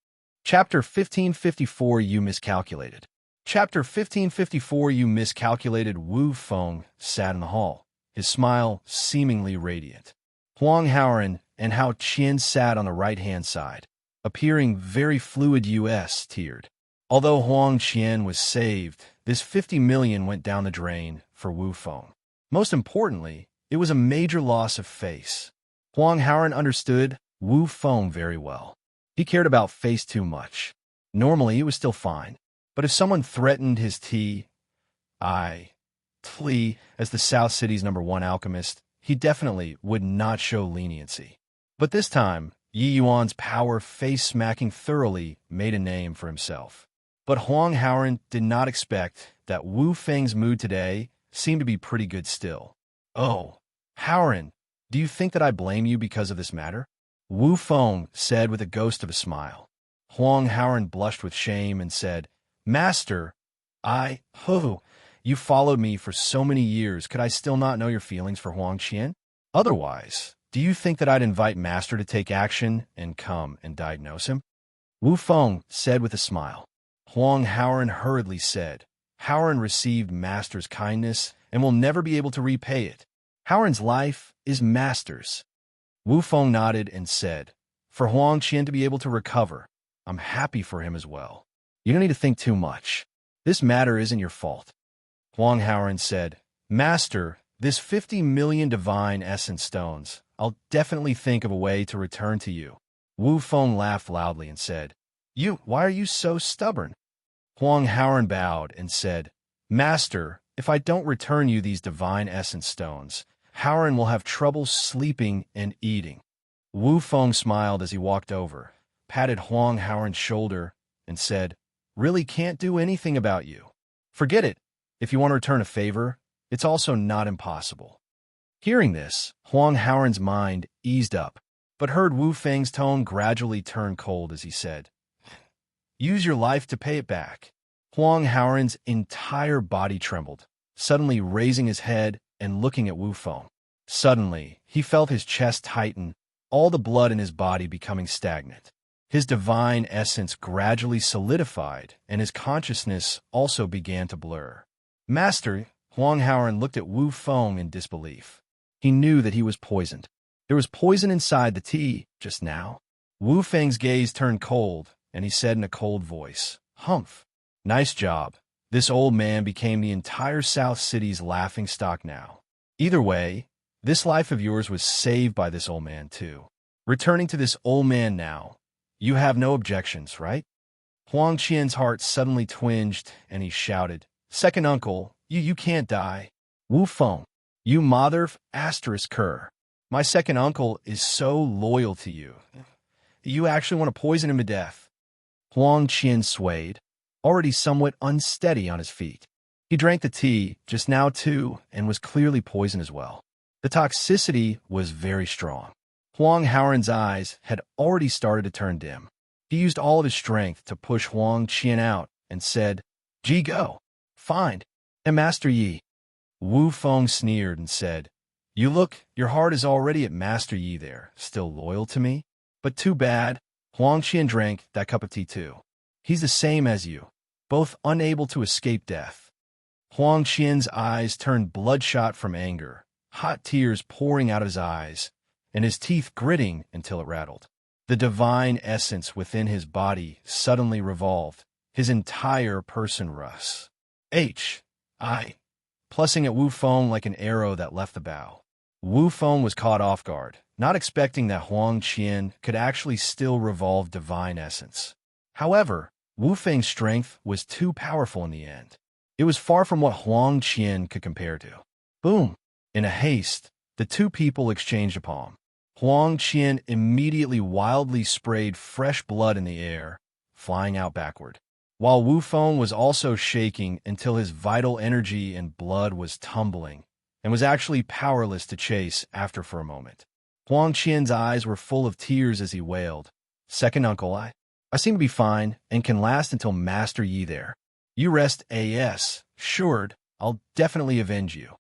Chapter 1554 You miscalculated. Chapter 1554. You miscalculated. Wu Feng sat in the hall, his smile seemingly radiant. Huang Haoran and Hao Qian sat on the right-hand side, appearing very fluid. US teared. Although Huang Qian was saved, this 50 million went down the drain for Wu Feng. Most importantly, it was a major loss of face. Huang Haoran understood Wu Feng very well. He cared about face too much. Normally, it was still fine. But if someone threatened his Tlea as the South City's #1 alchemist, he definitely would not show leniency. But this time, Yi Yuan's power face-smacking thoroughly made a name for himself. But Huang Haoran did not expect that Wu Feng's mood today seemed to be pretty good still. "Oh, Haoran, do you think that I blame you because of this matter?" Wu Feng said with a ghost of a smile. Huang Haoran blushed with shame and said, "Master, you followed me for so many years. Could I still not know your feelings for Huang Qian? Otherwise, do you think that I'd invite Master to take action and come and diagnose him?" Wu Feng said with a smile. Huang Haoran hurriedly said, "Haoran received Master's kindness and will never be able to repay it. Haoran's life is Master's." Wu Feng nodded and said, "For Huang Qian to be able to recover, I'm happy for him as well. You don't need to think too much. This matter isn't your fault." Huang Haoran said, "Master, this 50 million divine essence stones, I'll definitely think of a way to return to you." Wu Feng laughed loudly and said, Why are you so stubborn?" Huang Haoran bowed and said, "Master, if I don't return you these divine essence stones, Haoran will have trouble sleeping and eating." Wu Feng smiled as he walked over, patted Huang Haoran's shoulder, and said, "Really can't do anything about you. Forget it. If you want to return a favor, it's also not impossible." Hearing this, Huang Haoran's mind eased up, but heard Wu Feng's tone gradually turn cold as he said, "Use your life to pay it back." Huang Haoran's entire body trembled, suddenly raising his head and looking at Wu Feng. Suddenly, he felt his chest tighten, all the blood in his body becoming stagnant. His divine essence gradually solidified, and his consciousness also began to blur. "Master," Huang Haoran looked at Wu Feng in disbelief. He knew that he was poisoned. There was poison inside the tea just now. Wu Feng's gaze turned cold, and he said in a cold voice, "Humph. Nice job. This old man became the entire South City's laughingstock now. Either way, this life of yours was saved by this old man too. Returning to this old man now, you have no objections, right?" Huang Qian's heart suddenly twinged, and he shouted, "Second uncle, you can't die. Wu Feng, you mother of ***. My second uncle is so loyal to you. You actually want to poison him to death." Huang Qian swayed, already somewhat unsteady on his feet. He drank the tea just now too, and was clearly poisoned as well. The toxicity was very strong. Huang Haoran's eyes had already started to turn dim. He used all of his strength to push Huang Qian out and said, "Ji, go. Find and Master Yi." Wu Feng sneered and said, Your heart is already at Master Yi there, still loyal to me? But too bad." Huang Qian drank that cup of tea too. "He's the same as you, both unable to escape death." Huang Qian's eyes turned bloodshot from anger, hot tears pouring out of his eyes, and his teeth gritting until it rattled. The divine essence within his body suddenly revolved, his entire person plussing at Wu Feng like an arrow that left the bow. Wu Feng was caught off guard, not expecting that Huang Qian could actually still revolve divine essence. However, Wu Feng's strength was too powerful in the end. It was far from what Huang Qian could compare to. Boom! In a haste, the two people exchanged a palm. Huang Qian immediately wildly sprayed fresh blood in the air, flying out backward, while Wu Feng was also shaking until his vital energy and blood was tumbling, and was actually powerless to chase after for a moment. Huang Qian's eyes were full of tears as he wailed, "Second uncle, I seem to be fine and can last until Master Yi there. You rest assured, I'll definitely avenge you."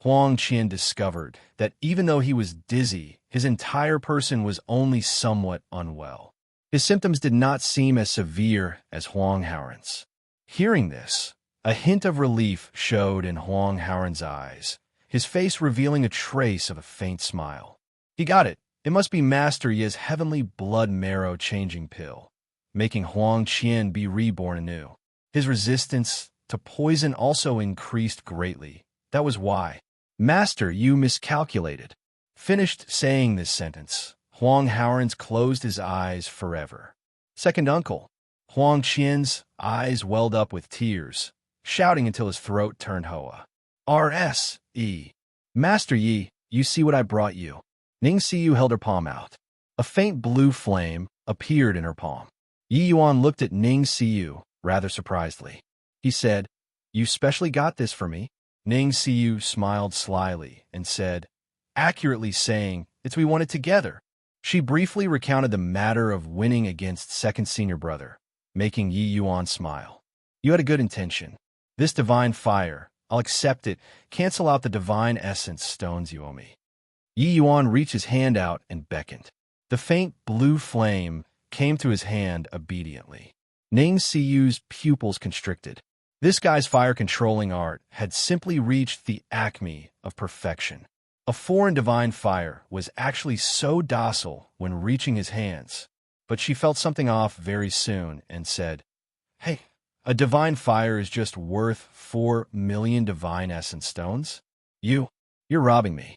Huang Qian discovered that even though he was dizzy, his entire person was only somewhat unwell. His symptoms did not seem as severe as Huang Haoran's. Hearing this, a hint of relief showed in Huang Haoran's eyes, his face revealing a trace of a faint smile. He got it. It must be Master Ye's heavenly blood marrow changing pill, making Huang Qian be reborn anew. His resistance to poison also increased greatly. That was why. Master, you miscalculated. Finished saying this sentence, Huang Haoran's closed his eyes forever. Second uncle. Huang Qian's eyes welled up with tears, shouting until his throat turned hoa. R.S.E. Master Yi, you see what I brought you. Ning Xiyu held her palm out. A faint blue flame appeared in her palm. Yi Yuan looked at Ning Xiyu rather surprisedly. He said, "You specially got this for me?" Ning Xiyu smiled slyly and said, accurately saying, "It's we won it together." She briefly recounted the matter of winning against second senior brother, making Yi Yuan smile. "You had a good intention. This divine fire, I'll accept it. Cancel out the divine essence stones you owe me." Yi Yuan reached his hand out and beckoned. The faint blue flame came to his hand obediently. Ning Xiyu's pupils constricted. This guy's fire-controlling art had simply reached the acme of perfection. A foreign divine fire was actually so docile when reaching his hands, but she felt something off very soon and said, "Hey, a divine fire is just worth 4 million divine essence stones? You're robbing me."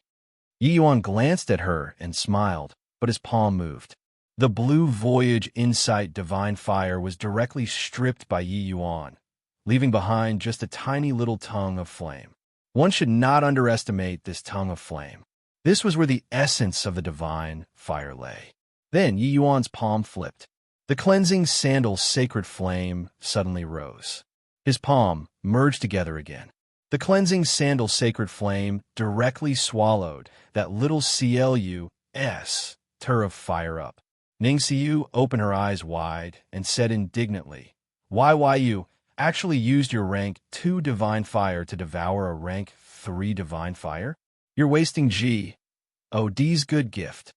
Yi Yuan glanced at her and smiled, but his palm moved. The Blue Voyage Insight divine fire was directly stripped by Yi Yuan, leaving behind just a tiny little tongue of flame. One should not underestimate this tongue of flame. This was where the essence of the divine fire lay. Then Yi Yuan's palm flipped. The cleansing sandal's sacred flame suddenly rose. His palm merged together again. The cleansing sandal's sacred flame directly swallowed that little CLUS tur of fire up. Ning Xiyu opened her eyes wide and said indignantly, "Why you actually used your rank 2 divine fire to devour a rank 3 divine fire? You're wasting D's good gift."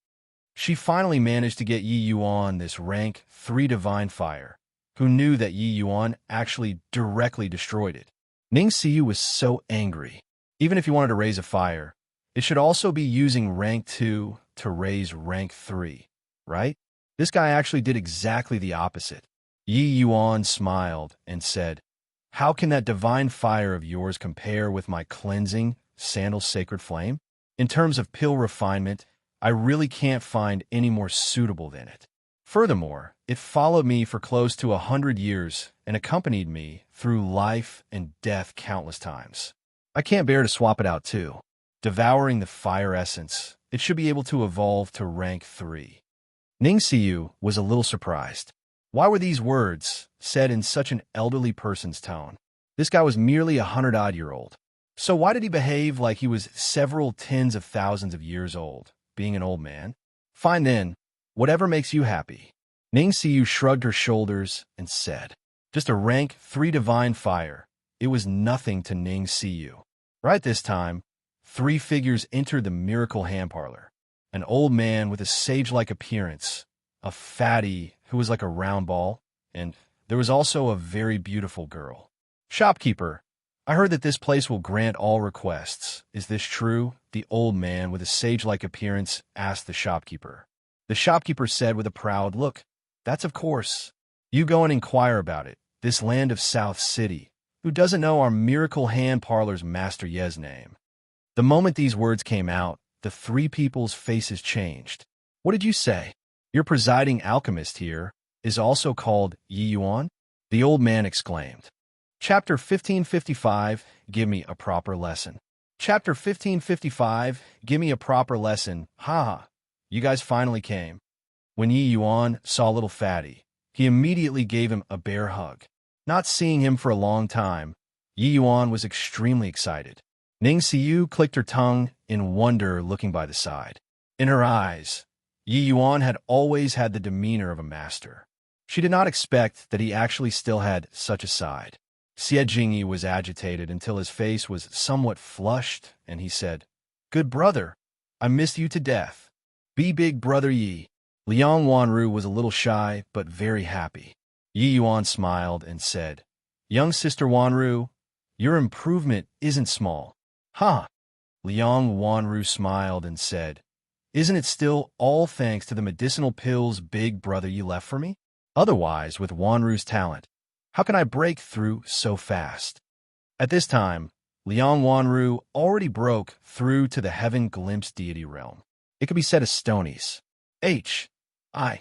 She finally managed to get Yi Yuan this rank 3 divine fire, who knew that Yi Yuan actually directly destroyed it. Ning Xiyu was so angry. Even if you wanted to raise a fire, it should also be using rank 2 to raise rank 3, right? This guy actually did exactly the opposite. Yi Yuan smiled and said, "How can that divine fire of yours compare with my cleansing sandal sacred flame? In terms of pill refinement, I really can't find any more suitable than it. Furthermore, it followed me for close to 100 years and accompanied me through life and death countless times. I can't bear to swap it out too. Devouring the fire essence, it should be able to evolve to rank 3. Ning Xiyu was a little surprised. Why were these words said in such an elderly person's tone? This guy was merely 100-odd-year-old. So why did he behave like he was several tens of thousands of years old, being an old man? Fine then, whatever makes you happy. Ning Xiyu shrugged her shoulders and said, "Just a rank 3 divine fire." It was nothing to Ning Xiyu. Right this time, 3 figures entered the miracle hand parlor. An old man with a sage-like appearance, a fatty who was like a round ball, and there was also a very beautiful girl. "Shopkeeper, I heard that this place will grant all requests. Is this true?" The old man with a sage-like appearance asked the shopkeeper. The shopkeeper said with a proud look, "That's of course. You go and inquire about it. This land of South City, who doesn't know our miracle hand parlor's Master Ye's name?" The moment these words came out, the 3 people's faces changed. "What did you say? Your presiding alchemist here is also called Yi Yuan?" The old man exclaimed. Chapter 1555, Give Me a Proper Lesson. Chapter 1555, Give Me a Proper Lesson. Ha! You guys finally came. When Yi Yuan saw little Fatty, he immediately gave him a bear hug. Not seeing him for a long time, Yi Yuan was extremely excited. Ning Xiyu clicked her tongue in wonder looking by the side. In her eyes, Yi Yuan had always had the demeanor of a master. She did not expect that he actually still had such a side. Xie Jingyi was agitated until his face was somewhat flushed, and he said, "Good brother, I missed you to death. Be big brother Yi." Liang Wanru was a little shy, but very happy. Yi Yuan smiled and said, Young Sister Wanru, your improvement isn't small. Huh? Liang Wanru smiled and said, isn't it still all thanks to the medicinal pills big brother you left for me? Otherwise, with Wanru's talent, how can I break through so fast? At this time, Liang Wanru already broke through to the heaven glimpse deity realm. It could be said as Stonies. I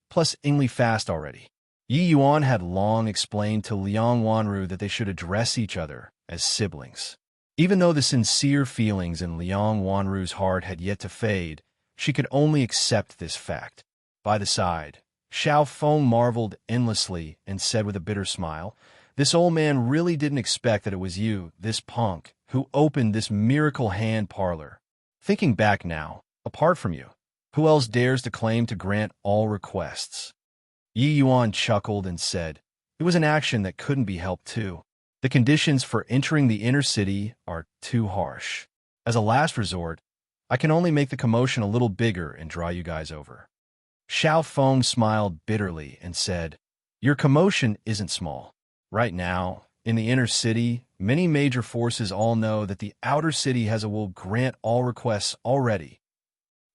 plus Ingli fast already. Yi Yuan had long explained to Liang Wanru that they should address each other as siblings. Even though the sincere feelings in Liang Wanru's heart had yet to fade, she could only accept this fact. By the side, Xiao Feng marveled endlessly and said with a bitter smile, this old man really didn't expect that it was you, this punk, who opened this miracle hand parlor. Thinking back now, apart from you, who else dares to claim to grant all requests? Yi Yuan chuckled and said, it was an action that couldn't be helped too. The conditions for entering the inner city are too harsh. As a last resort, I can only make the commotion a little bigger and draw you guys over. Xiao Feng smiled bitterly and said, your commotion isn't small. Right now, in the inner city, many major forces all know that the outer city has a will grant all requests already.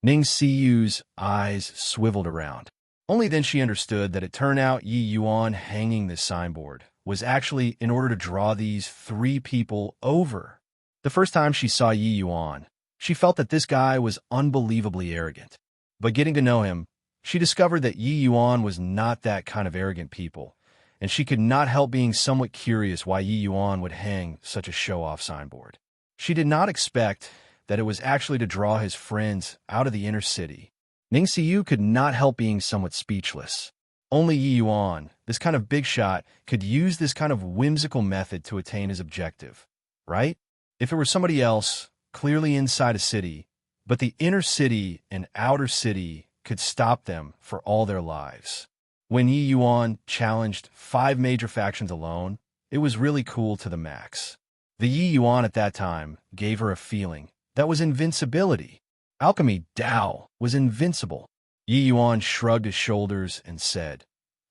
Ning Siyu's eyes swiveled around. Only then she understood that it turned out Yi Yuan hanging this signboard was actually in order to draw these three people over. The first time she saw Yi Yuan, she felt that this guy was unbelievably arrogant. But getting to know him, she discovered that Yi Yuan was not that kind of arrogant people, and she could not help being somewhat curious why Yi Yuan would hang such a show-off signboard. She did not expect that it was actually to draw his friends out of the inner city. Ning Siyu could not help being somewhat speechless. Only Yi Yuan, this kind of big shot, could use this kind of whimsical method to attain his objective, right? If it were somebody else, clearly inside a city, but the inner city and outer city could stop them for all their lives. When Yi Yuan challenged 5 major factions alone, it was really cool to the max. The Yi Yuan at that time gave her a feeling that was invincibility. Alchemy Dao was invincible. Yi Yuan shrugged his shoulders and said,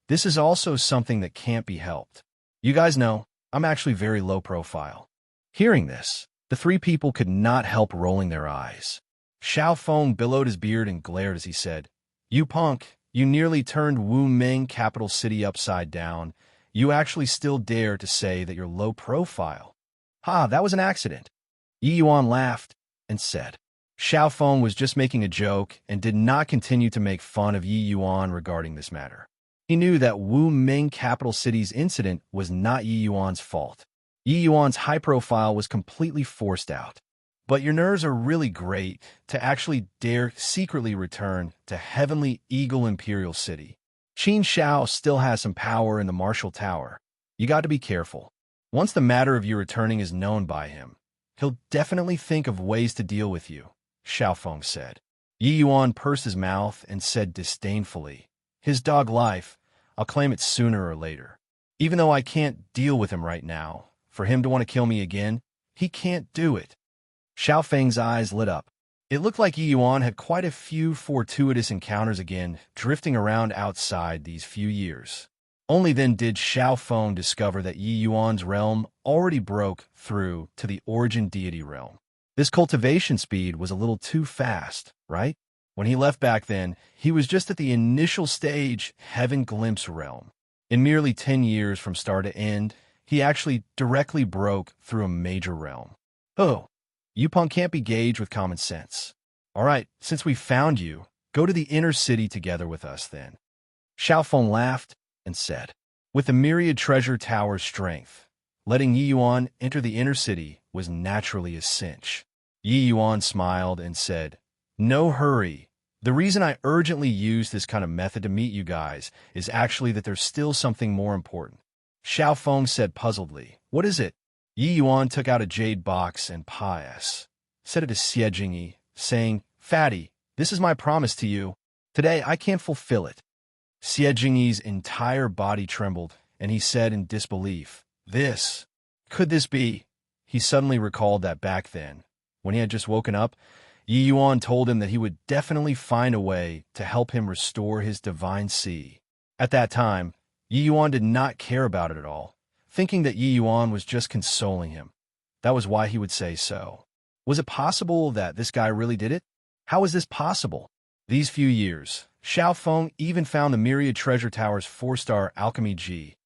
this is also something that can't be helped. You guys know, I'm actually very low profile. Hearing this, the three people could not help rolling their eyes. Xiao Feng billowed his beard and glared as he said, you punk, you nearly turned Wu Ming capital city upside down. You actually still dare to say that you're low profile. Ha, that was an accident. Yi Yuan laughed and said, Xiao Feng was just making a joke and did not continue to make fun of Yi Yuan regarding this matter. He knew that Wu Ming capital city's incident was not Yi Yuan's fault. Yi Yuan's high profile was completely forced out. But your nerves are really great to actually dare secretly return to Heavenly Eagle Imperial City. Qin Shao still has some power in the Martial Tower. You got to be careful. Once the matter of you returning is known by him, he'll definitely think of ways to deal with you, Xiao Feng said. Yi Yuan pursed his mouth and said disdainfully, his dog life, I'll claim it sooner or later. Even though I can't deal with him right now, for him to want to kill me again, he can't do it. Xiao Feng's eyes lit up. It looked like Yi Yuan had quite a few fortuitous encounters again, drifting around outside these few years. Only then did Xiao Feng discover that Yi Yuan's realm already broke through to the origin deity realm. This cultivation speed was a little too fast, right? When he left back then, he was just at the initial stage Heaven Glimpse realm. In merely 10 years from start to end, he actually directly broke through a major realm. Oh, you punk can't be gauged with common sense. All right, since we found you, go to the inner city together with us then. Xiao Feng laughed and said, with the myriad treasure tower's strength, letting Yi Yuan enter the inner city was naturally a cinch. Yi Yuan smiled and said, no hurry. The reason I urgently use this kind of method to meet you guys is actually that there's still something more important. Xiao Feng said puzzledly, what is it? Yi Yuan took out a jade box and said it to Xie Jingyi, saying, Fatty, this is my promise to you. Today I can't fulfill it. Xie Jingyi's entire body trembled, and he said in disbelief, could this be? He suddenly recalled that back then, when he had just woken up, Yi Yuan told him that he would definitely find a way to help him restore his divine sea. At that time, Yi Yuan did not care about it at all, thinking that Yi Yuan was just consoling him. That was why he would say so. Was it possible that this guy really did it? How was this possible? These few years, Xiao Feng even found the myriad treasure tower's 4-star alchemy G.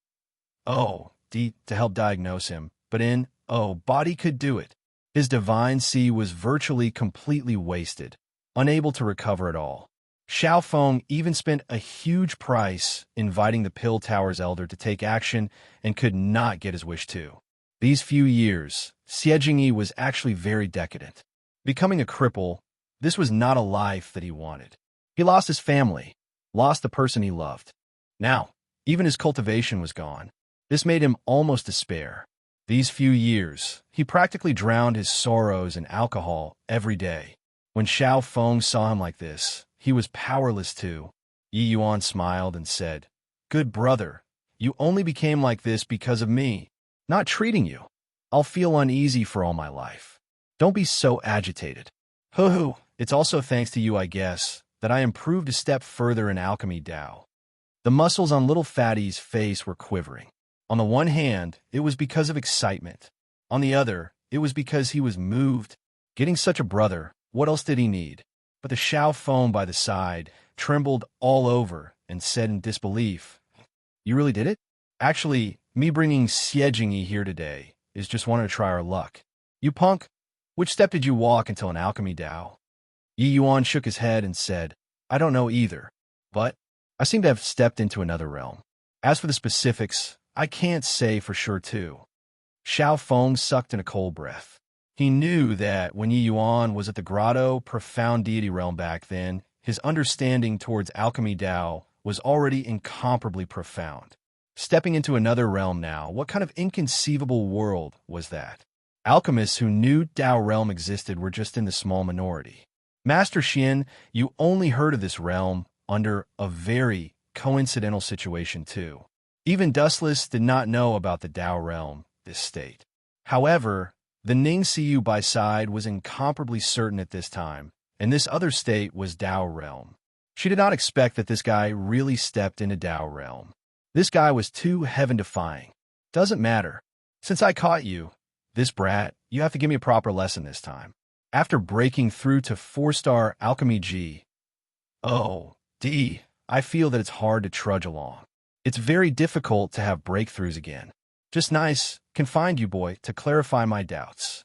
D to help diagnose him, but in body could do it. His divine C was virtually completely wasted, unable to recover at all. Xiao Feng even spent a huge price inviting the Pill Tower's elder to take action and could not get his wish too. These few years, Xie Jingyi was actually very decadent. Becoming a cripple, this was not a life that he wanted. He lost his family, lost the person he loved. Now, even his cultivation was gone. This made him almost despair. These few years, he practically drowned his sorrows in alcohol every day. When Xiao Feng saw him like this, he was powerless too. Yi Yuan smiled and said, "Good brother, you only became like this because of me, not treating you. I'll feel uneasy for all my life. Don't be so agitated. Hoo-hoo, it's also thanks to you, I guess, that I improved a step further in alchemy Dao." The muscles on little Fatty's face were quivering. On the one hand, it was because of excitement. On the other, it was because he was moved. Getting such a brother, what else did he need? But the Xiao Feng by the side trembled all over and said in disbelief, "You really did it? Actually, me bringing Xie Jingyi here today is just wanting to try our luck. You punk, which step did you walk until an alchemy Dao?" Yi Yuan shook his head and said, "I don't know either, but I seem to have stepped into another realm. As for the specifics, I can't say for sure too." Xiao Feng sucked in a cold breath. He knew that when Yi Yuan was at the grotto profound deity realm back then, his understanding towards alchemy Dao was already incomparably profound. Stepping into another realm now, what kind of inconceivable world was that? Alchemists who knew Dao realm existed were just in the small minority. Master Xian, you only heard of this realm under a very coincidental situation too. Even Dustless did not know about the Dao realm, this state. However, the Ning Siyu by side was incomparably certain at this time, and this other state was Dao realm. She did not expect that this guy really stepped into Dao realm. This guy was too heaven-defying. Doesn't matter. Since I caught you, this brat, you have to give me a proper lesson this time. After breaking through to 4-star alchemy G, I feel that it's hard to trudge along. It's very difficult to have breakthroughs again. Just nice, can find you, boy, to clarify my doubts."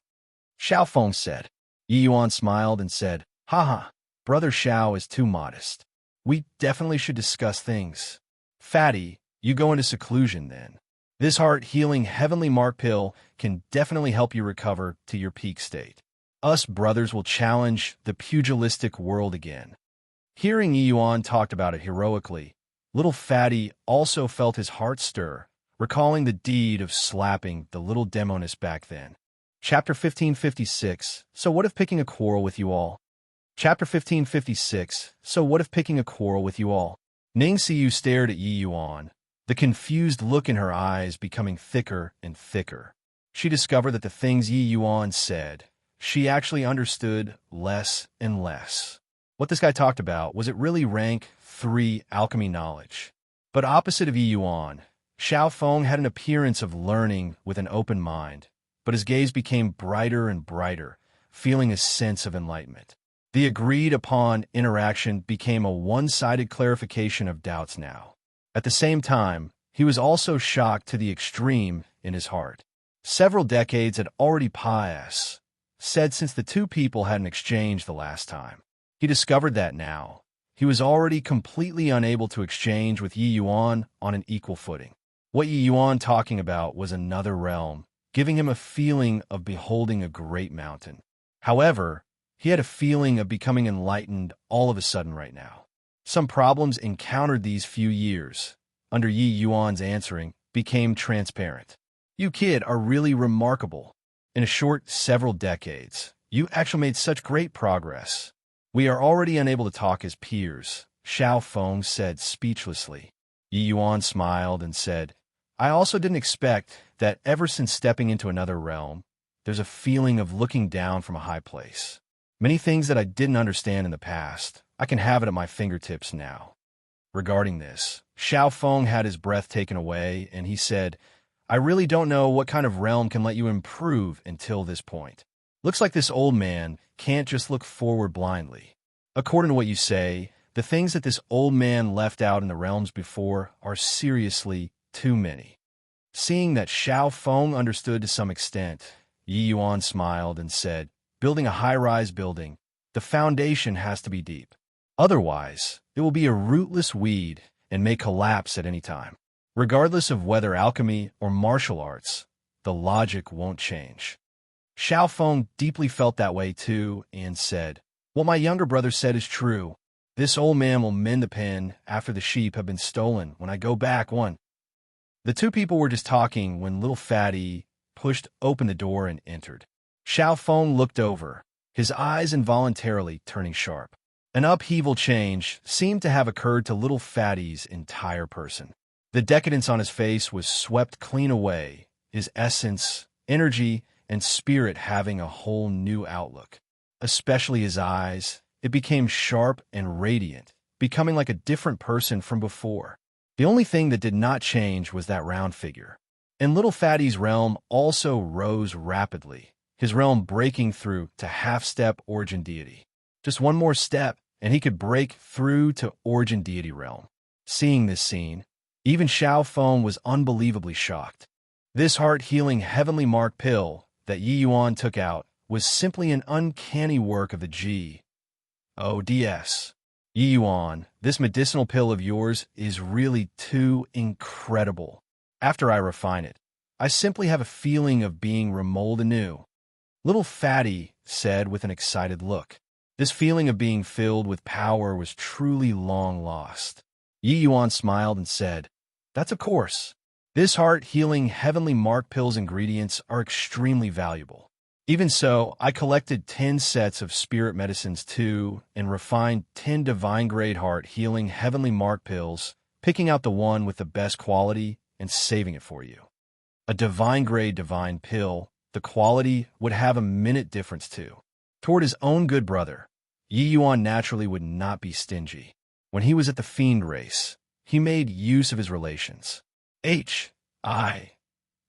Xiao Feng said. Yi Yuan smiled and said, "Haha, brother Xiao is too modest. We definitely should discuss things. Fatty, you go into seclusion then. This heart-healing heavenly mark pill can definitely help you recover to your peak state. Us brothers will challenge the pugilistic world again." Hearing Yi Yuan talked about it heroically, little Fatty also felt his heart stir, recalling the deed of slapping the little demoness back then. Chapter 1556, So what if picking a quarrel with you all? Chapter 1556, So what if picking a quarrel with you all? Ning Siyu stared at Yi Yuan, the confused look in her eyes becoming thicker and thicker. She discovered that the things Yi Yuan said, she actually understood less and less. What this guy talked about, was it really rank 3 alchemy knowledge? But opposite of Yi Yuan, Xiao Feng had an appearance of learning with an open mind, but his gaze became brighter and brighter, feeling a sense of enlightenment. The agreed-upon interaction became a one-sided clarification of doubts now. At the same time, he was also shocked to the extreme in his heart. Several decades had already passed, said since the two people had an exchange the last time. He discovered that now, he was already completely unable to exchange with Yi Yuan on an equal footing. What Yi Yuan talking about was another realm, giving him a feeling of beholding a great mountain. However, he had a feeling of becoming enlightened all of a sudden right now. Some problems encountered these few years, under Yi Yuan's answering, became transparent. "You kid are really remarkable. In a short several decades, you actually made such great progress. We are already unable to talk as peers," Xiao Feng said speechlessly. Yi Yuan smiled and said, "I also didn't expect that ever since stepping into another realm, there's a feeling of looking down from a high place. Many things that I didn't understand in the past, I can have it at my fingertips now." Regarding this, Xiao Feng had his breath taken away, and he said, I really don't know what kind of realm can let you improve until this point. Looks like this old man can't just look forward blindly. According to what you say, the things that this old man left out in the realms before are seriously too many. Seeing that Xiao Feng understood to some extent, Yi Yuan smiled and said, building a high-rise building, the foundation has to be deep. Otherwise, it will be a rootless weed and may collapse at any time. Regardless of whether alchemy or martial arts, the logic won't change. Xiao Feng deeply felt that way too and said, what my younger brother said is true. This old man will mend the pen after the sheep have been stolen when I go back one. The two people were just talking when little Fatty pushed open the door and entered. Xiao Feng looked over, his eyes involuntarily turning sharp. An upheaval change seemed to have occurred to little Fatty's entire person. The decadence on his face was swept clean away, his essence, energy, and spirit having a whole new outlook. Especially his eyes, it became sharp and radiant, becoming like a different person from before. The only thing that did not change was that round figure. And little Fatty's realm also rose rapidly, his realm breaking through to half-step origin deity. Just one more step, and he could break through to origin deity realm. Seeing this scene, even Xiao Feng was unbelievably shocked. This heart-healing heavenly mark pill that Yi Yuan took out was simply an uncanny work of the G.O.D.S. Yi Yuan, this medicinal pill of yours is really too incredible. After I refine it, I simply have a feeling of being remolded anew. Little Fatty said with an excited look. This feeling of being filled with power was truly long lost. Yi Yuan smiled and said, that's of course. This heart-healing heavenly mark pill's ingredients are extremely valuable. Even so, I collected 10 sets of spirit medicines too and refined 10 divine-grade heart-healing heavenly mark pills, picking out the one with the best quality and saving it for you. A divine-grade divine pill, the quality would have a minute difference too. Toward his own good brother, Yi Yuan naturally would not be stingy. When he was at the fiend race, he made use of his relations. H.I.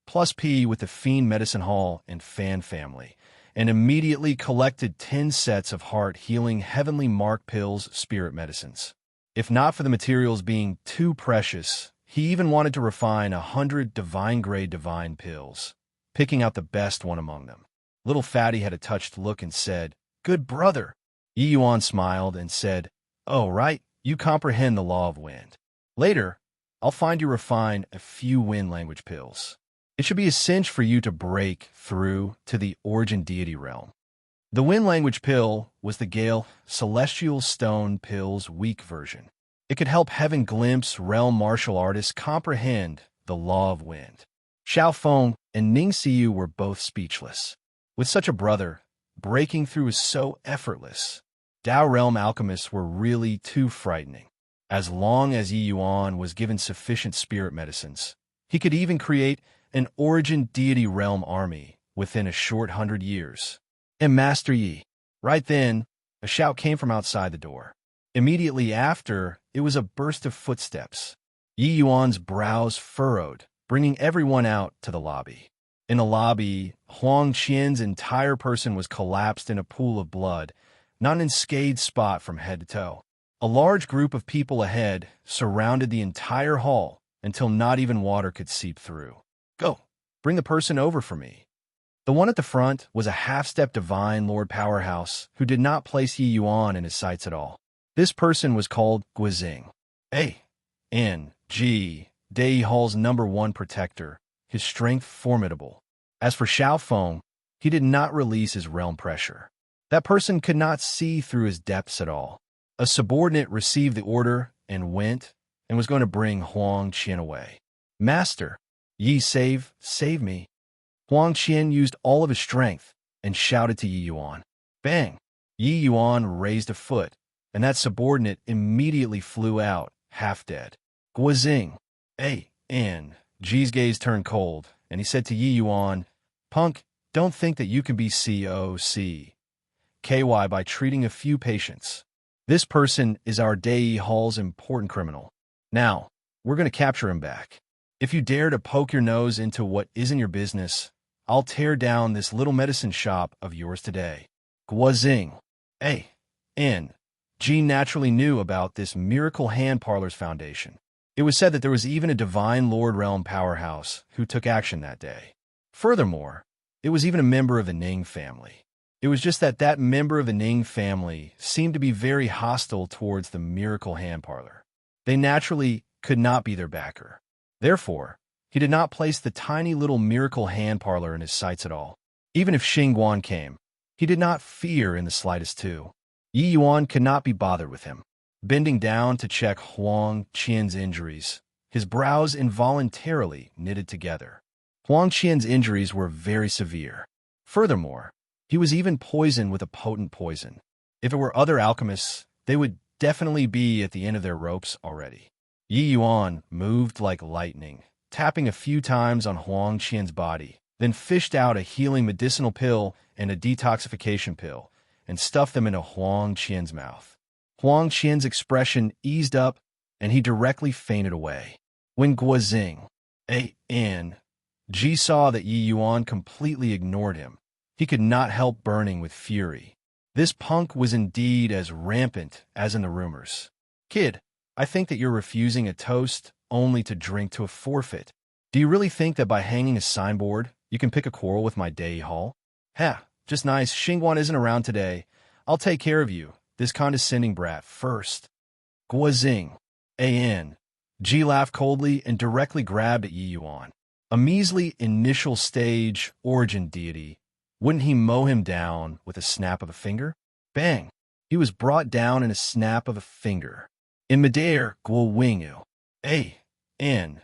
plus P with the Fiend Medicine Hall and Fan family, and immediately collected 10 sets of heart-healing heavenly mark pills spirit medicines. If not for the materials being too precious, he even wanted to refine 100 divine-grade divine pills, picking out the best one among them. Little Fatty had a touched look and said, good brother. Yi Yuan smiled and said, oh, right, you comprehend the law of wind. Later, I'll find you refine a few wind language pills. It should be a cinch for you to break through to the origin deity realm. The wind language pill was the Gale Celestial Stone pill's weak version. It could help Heaven Glimpse realm martial artists comprehend the law of wind. Xiao Feng and Ning Xiu were both speechless. With such a brother, breaking through is so effortless. Dao realm alchemists were really too frightening. As long as Yi Yuan was given sufficient spirit medicines, he could even create an origin deity realm army within a short 100 years. And Master Yi. Right then, a shout came from outside the door. Immediately after, it was a burst of footsteps. Yi Yuan's brows furrowed, bringing everyone out to the lobby. In the lobby, Huang Qian's entire person was collapsed in a pool of blood, not an unscathed spot from head to toe. A large group of people ahead surrounded the entire hall until not even water could seep through. Go, bring the person over for me. The one at the front was a half-step divine Lord Powerhouse who did not place Yi Yuan in his sights at all. This person was called Guizing. A.N.G. Dei Hall's #1 protector, his strength formidable. As for Xiao Feng, he did not release his realm pressure. That person could not see through his depths at all. A subordinate received the order and went and was going to bring Huang Qian away. Master, Yi, save me. Huang Qian used all of his strength and shouted to Yi Yuan. Bang! Yi Yuan raised a foot, and that subordinate immediately flew out, half dead. Guizing. A.N.G's gaze turned cold, and he said to Yi Yuan, Punk, don't think that you can be COC.KY by treating a few patients. This person is our Dei Hall's important criminal. Now, we're going to capture him back. If you dare to poke your nose into what isn't your business, I'll tear down this little medicine shop of yours today. Guazing. A.N. G naturally knew about this Miracle Hand Parlors Foundation. It was said that there was even a Divine Lord Realm powerhouse who took action that day. Furthermore, it was even a member of the Ning family. It was just that that member of the Ning family seemed to be very hostile towards the Miracle Hand Parlor. They naturally could not be their backer. Therefore, he did not place the tiny little Miracle Hand Parlor in his sights at all. Even if Xingguan came, he did not fear in the slightest too. Yi Yuan could not be bothered with him. Bending down to check Huang Qian's injuries, his brows involuntarily knitted together. Huang Qian's injuries were very severe. Furthermore, he was even poisoned with a potent poison. If it were other alchemists, they would definitely be at the end of their ropes already. Yi Yuan moved like lightning, tapping a few times on Huang Qian's body, then fished out a healing medicinal pill and a detoxification pill, and stuffed them into Huang Qian's mouth. Huang Qian's expression eased up, and he directly fainted away. When Guazing A.N. Ji saw that Yi Yuan completely ignored him, he could not help burning with fury. This punk was indeed as rampant as in the rumors. Kid, I think that you're refusing a toast only to drink to a forfeit. Do you really think that by hanging a signboard, you can pick a quarrel with my Dei Hall? Just nice. Xingguan isn't around today. I'll take care of you, this condescending brat, first. Guazing A.N. Ji laughed coldly and directly grabbed at Yi Yuan. A measly initial stage origin deity. Wouldn't he mow him down with a snap of a finger? Bang! He was brought down in a snap of a finger. In midair, Guowingu A.N.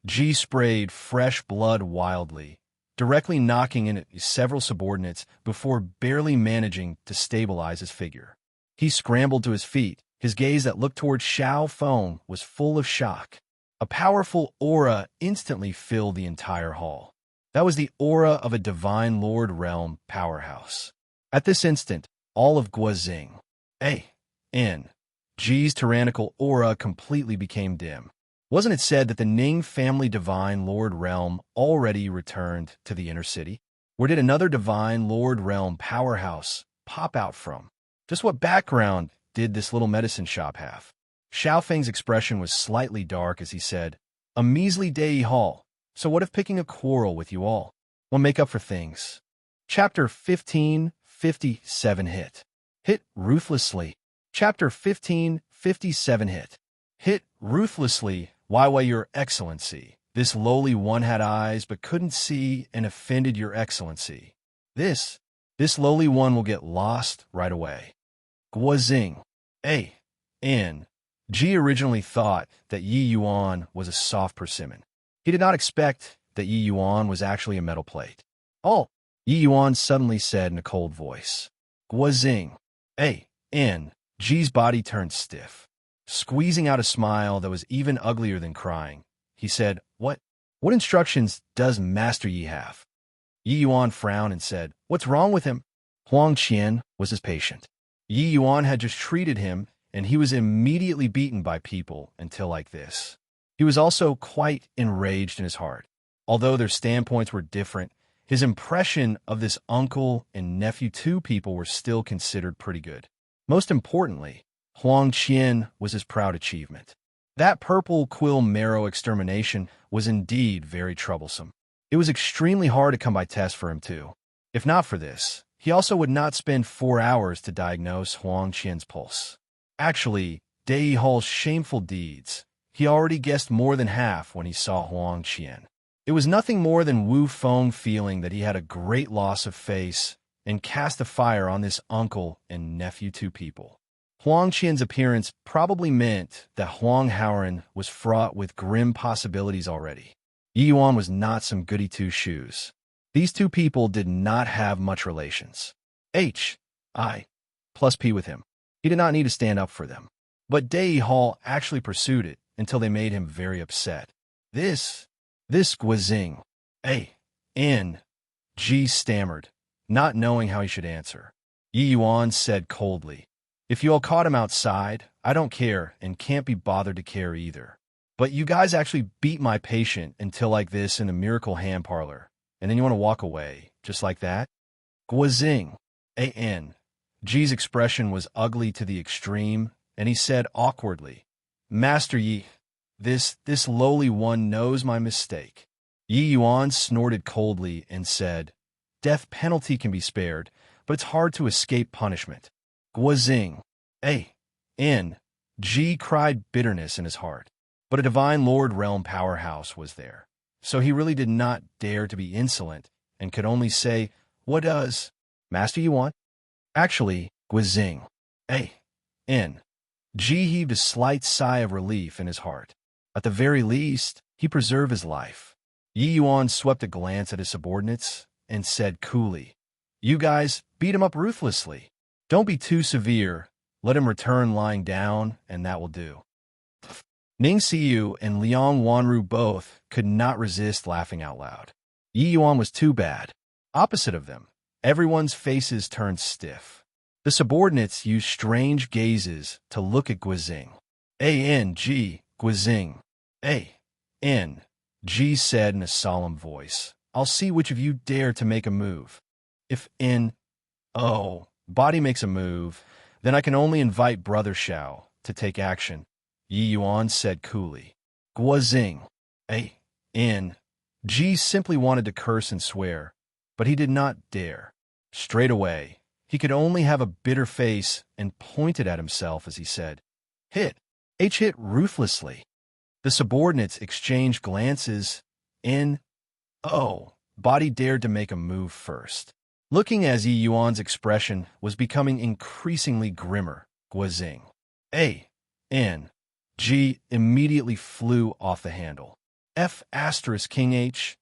G sprayed fresh blood wildly, directly knocking in at several subordinates before barely managing to stabilize his figure. He scrambled to his feet. His gaze that looked toward Xiao Feng was full of shock. A powerful aura instantly filled the entire hall. That was the aura of a Divine Lord Realm powerhouse. At this instant, all of Guazing A.N. G's tyrannical aura completely became dim. Wasn't it said that the Ning family Divine Lord Realm already returned to the inner city? Where did another Divine Lord Realm powerhouse pop out from? Just what background did this little medicine shop have? Xiao Feng's expression was slightly dark as he said, "A measly Dei Hall. So what if picking a quarrel with you all will make up for things?" Chapter 1557 Hit. Hit ruthlessly. Chapter 1557 Hit. Hit ruthlessly. Why, your excellency. This lowly one had eyes but couldn't see and offended your excellency. This lowly one will get lost right away. Guazing A.N. G originally thought that Yi Yuan was a soft persimmon. He did not expect that Yi Yuan was actually a metal plate. "Oh," Yi Yuan suddenly said in a cold voice. Guazing A.N. G's body turned stiff. Squeezing out a smile that was even uglier than crying, he said, What instructions does Master Yi have?" Yi Yuan frowned and said, "What's wrong with him?" Huang Qian was his patient. Yi Yuan had just treated him, and he was immediately beaten by people until like this. He was also quite enraged in his heart. Although their standpoints were different, his impression of this uncle and nephew two people were still considered pretty good. Most importantly, Huang Qian was his proud achievement. That purple quill marrow extermination was indeed very troublesome. It was extremely hard to come by test for him too. If not for this, he also would not spend 4 hours to diagnose Huang Qian's pulse. Actually, Dei Hall's shameful deeds, he already guessed more than half when he saw Huang Qian. It was nothing more than Wu Feng feeling that he had a great loss of face and cast a fire on this uncle and nephew two people. Huang Qian's appearance probably meant that Huang Haoran was fraught with grim possibilities already. Yi Yuan was not some goody two-shoes. These two people did not have much relations. H.I. plus P with him. He did not need to stand up for them. But Dei Hall actually pursued it until they made him very upset. This Guazing A.N. G stammered, not knowing how he should answer. Yi Yuan said coldly, "If you all caught him outside, I don't care and can't be bothered to care either. But you guys actually beat my patient until like this in the miracle hand parlor, and then you want to walk away, just like that? Guazing. A.N. G's expression was ugly to the extreme, and he said awkwardly, Master Yi, this lowly one knows my mistake. Yi Yuan snorted coldly and said, Death penalty can be spared, but it's hard to escape punishment. Guazing. A.N. G cried bitterness in his heart. But a divine Lord Realm powerhouse was there, so he really did not dare to be insolent and could only say, What does Master you want? Actually, Guazing. A.N. G heaved a slight sigh of relief in his heart. At the very least, he preserved his life. Yi Yuan swept a glance at his subordinates and said coolly, You guys beat him up ruthlessly. Don't be too severe. Let him return lying down, and that will do. Ning Xiu and Liang Wanru both could not resist laughing out loud. Yi Yuan was too bad. Opposite of them, everyone's faces turned stiff. The subordinates used strange gazes to look at Guazing. A.N.G. Guazing. A.N. G said in a solemn voice, I'll see which of you dare to make a move. If N.O. body makes a move, then I can only invite Brother Xiao to take action. Yi Yuan said coolly. Guazing. A.N. G simply wanted to curse and swear, but he did not dare. Straight away, he could only have a bitter face and pointed at himself as he said, Hit. Hit ruthlessly. The subordinates exchanged glances. N.O. body dared to make a move first. Looking as Yi Yuan's expression was becoming increasingly grimmer, Guazing. A.N. G immediately flew off the handle. F asterisk King H.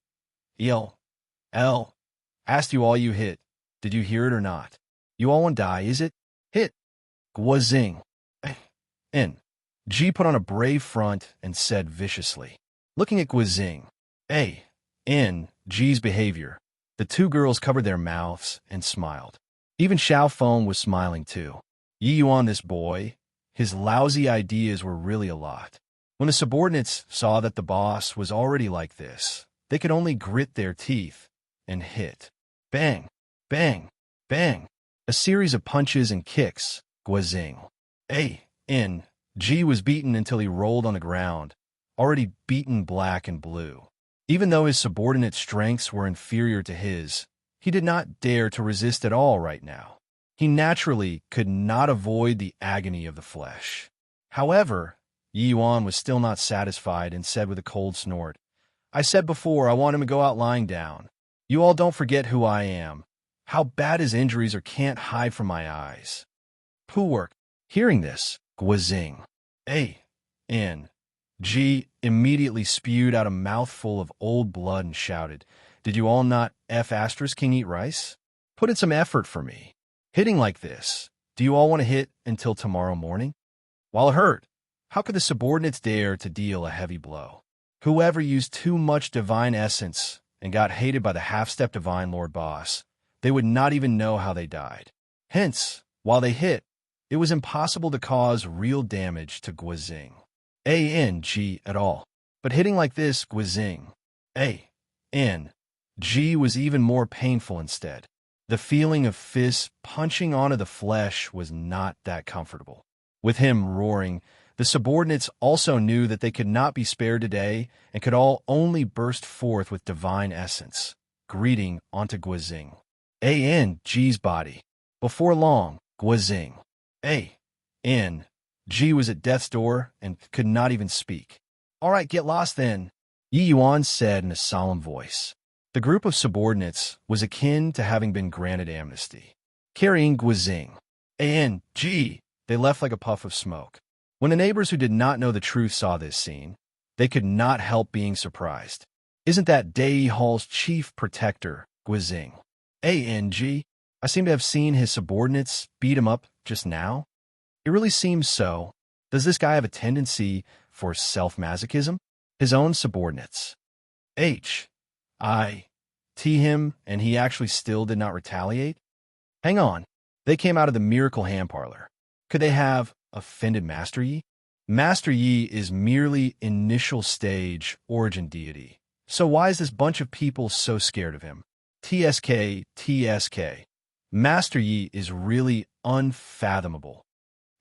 L. Asked you all you hit. Did you hear it or not? You all want to die, is it? Hit. Guazing. N. G put on a brave front and said viciously. Looking at Guazing. A.N. G's behavior, the two girls covered their mouths and smiled. Even Xiao Feng was smiling too. Yi Yuan, this boy, his lousy ideas were really a lot. When the subordinates saw that the boss was already like this, they could only grit their teeth and hit. Bang, bang, bang. A series of punches and kicks. Guazing. A.N. G was beaten until he rolled on the ground, already beaten black and blue. Even though his subordinate strengths were inferior to his, he did not dare to resist at all right now. He naturally could not avoid the agony of the flesh. However, Yi Yuan was still not satisfied and said with a cold snort, I said before I want him to go out lying down. You all don't forget who I am, how bad his injuries are can't hide from my eyes. Poo work. Hearing this, Guazing. A.N. G immediately spewed out a mouthful of old blood and shouted, Did you all not F asterisk King eat rice? Put in some effort for me. Hitting like this, do you all want to hit until tomorrow morning? While it hurt, how could the subordinates dare to deal a heavy blow? Whoever used too much divine essence and got hated by the half-step divine Lord Boss, they would not even know how they died. Hence, while they hit, it was impossible to cause real damage to Guazing. A.N.G. at all. But hitting like this, Guazing. A.N.G. was even more painful instead. The feeling of fists punching onto the flesh was not that comfortable. With him roaring, the subordinates also knew that they could not be spared today and could all only burst forth with divine essence, greeting onto Guazing. A.N.G's body. Before long, Guazing. A.N.G. was at death's door and could not even speak. All right, get lost then, Yi Yuan said in a solemn voice. The group of subordinates was akin to having been granted amnesty. Carrying Guazing. A.N.G. They left like a puff of smoke. When the neighbors who did not know the truth saw this scene, they could not help being surprised. Isn't that Dai Hall's chief protector, Guazing? A.N.G. I seem to have seen his subordinates beat him up just now. It really seems so. Does this guy have a tendency for self-masochism? His own subordinates. H.I.T. him, and he actually still did not retaliate? Hang on. They came out of the miracle hand parlor. Could they have offended Master Yi? Master Yi is merely initial stage origin deity. So why is this bunch of people so scared of him? TSK. Master Yi is really unfathomable.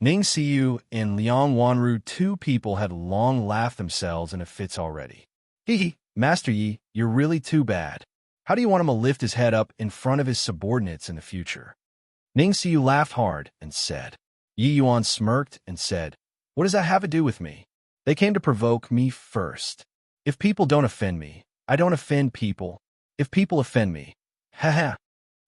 Ning Xiyu and Liang Wanru, two people had long laughed themselves into fits already. Hee, Master Yi, you're really too bad. How do you want him to lift his head up in front of his subordinates in the future? Ning Xiyu laughed hard and said. Yi Yuan smirked and said, what does that have to do with me? They came to provoke me first. If people don't offend me, I don't offend people. If people offend me, haha.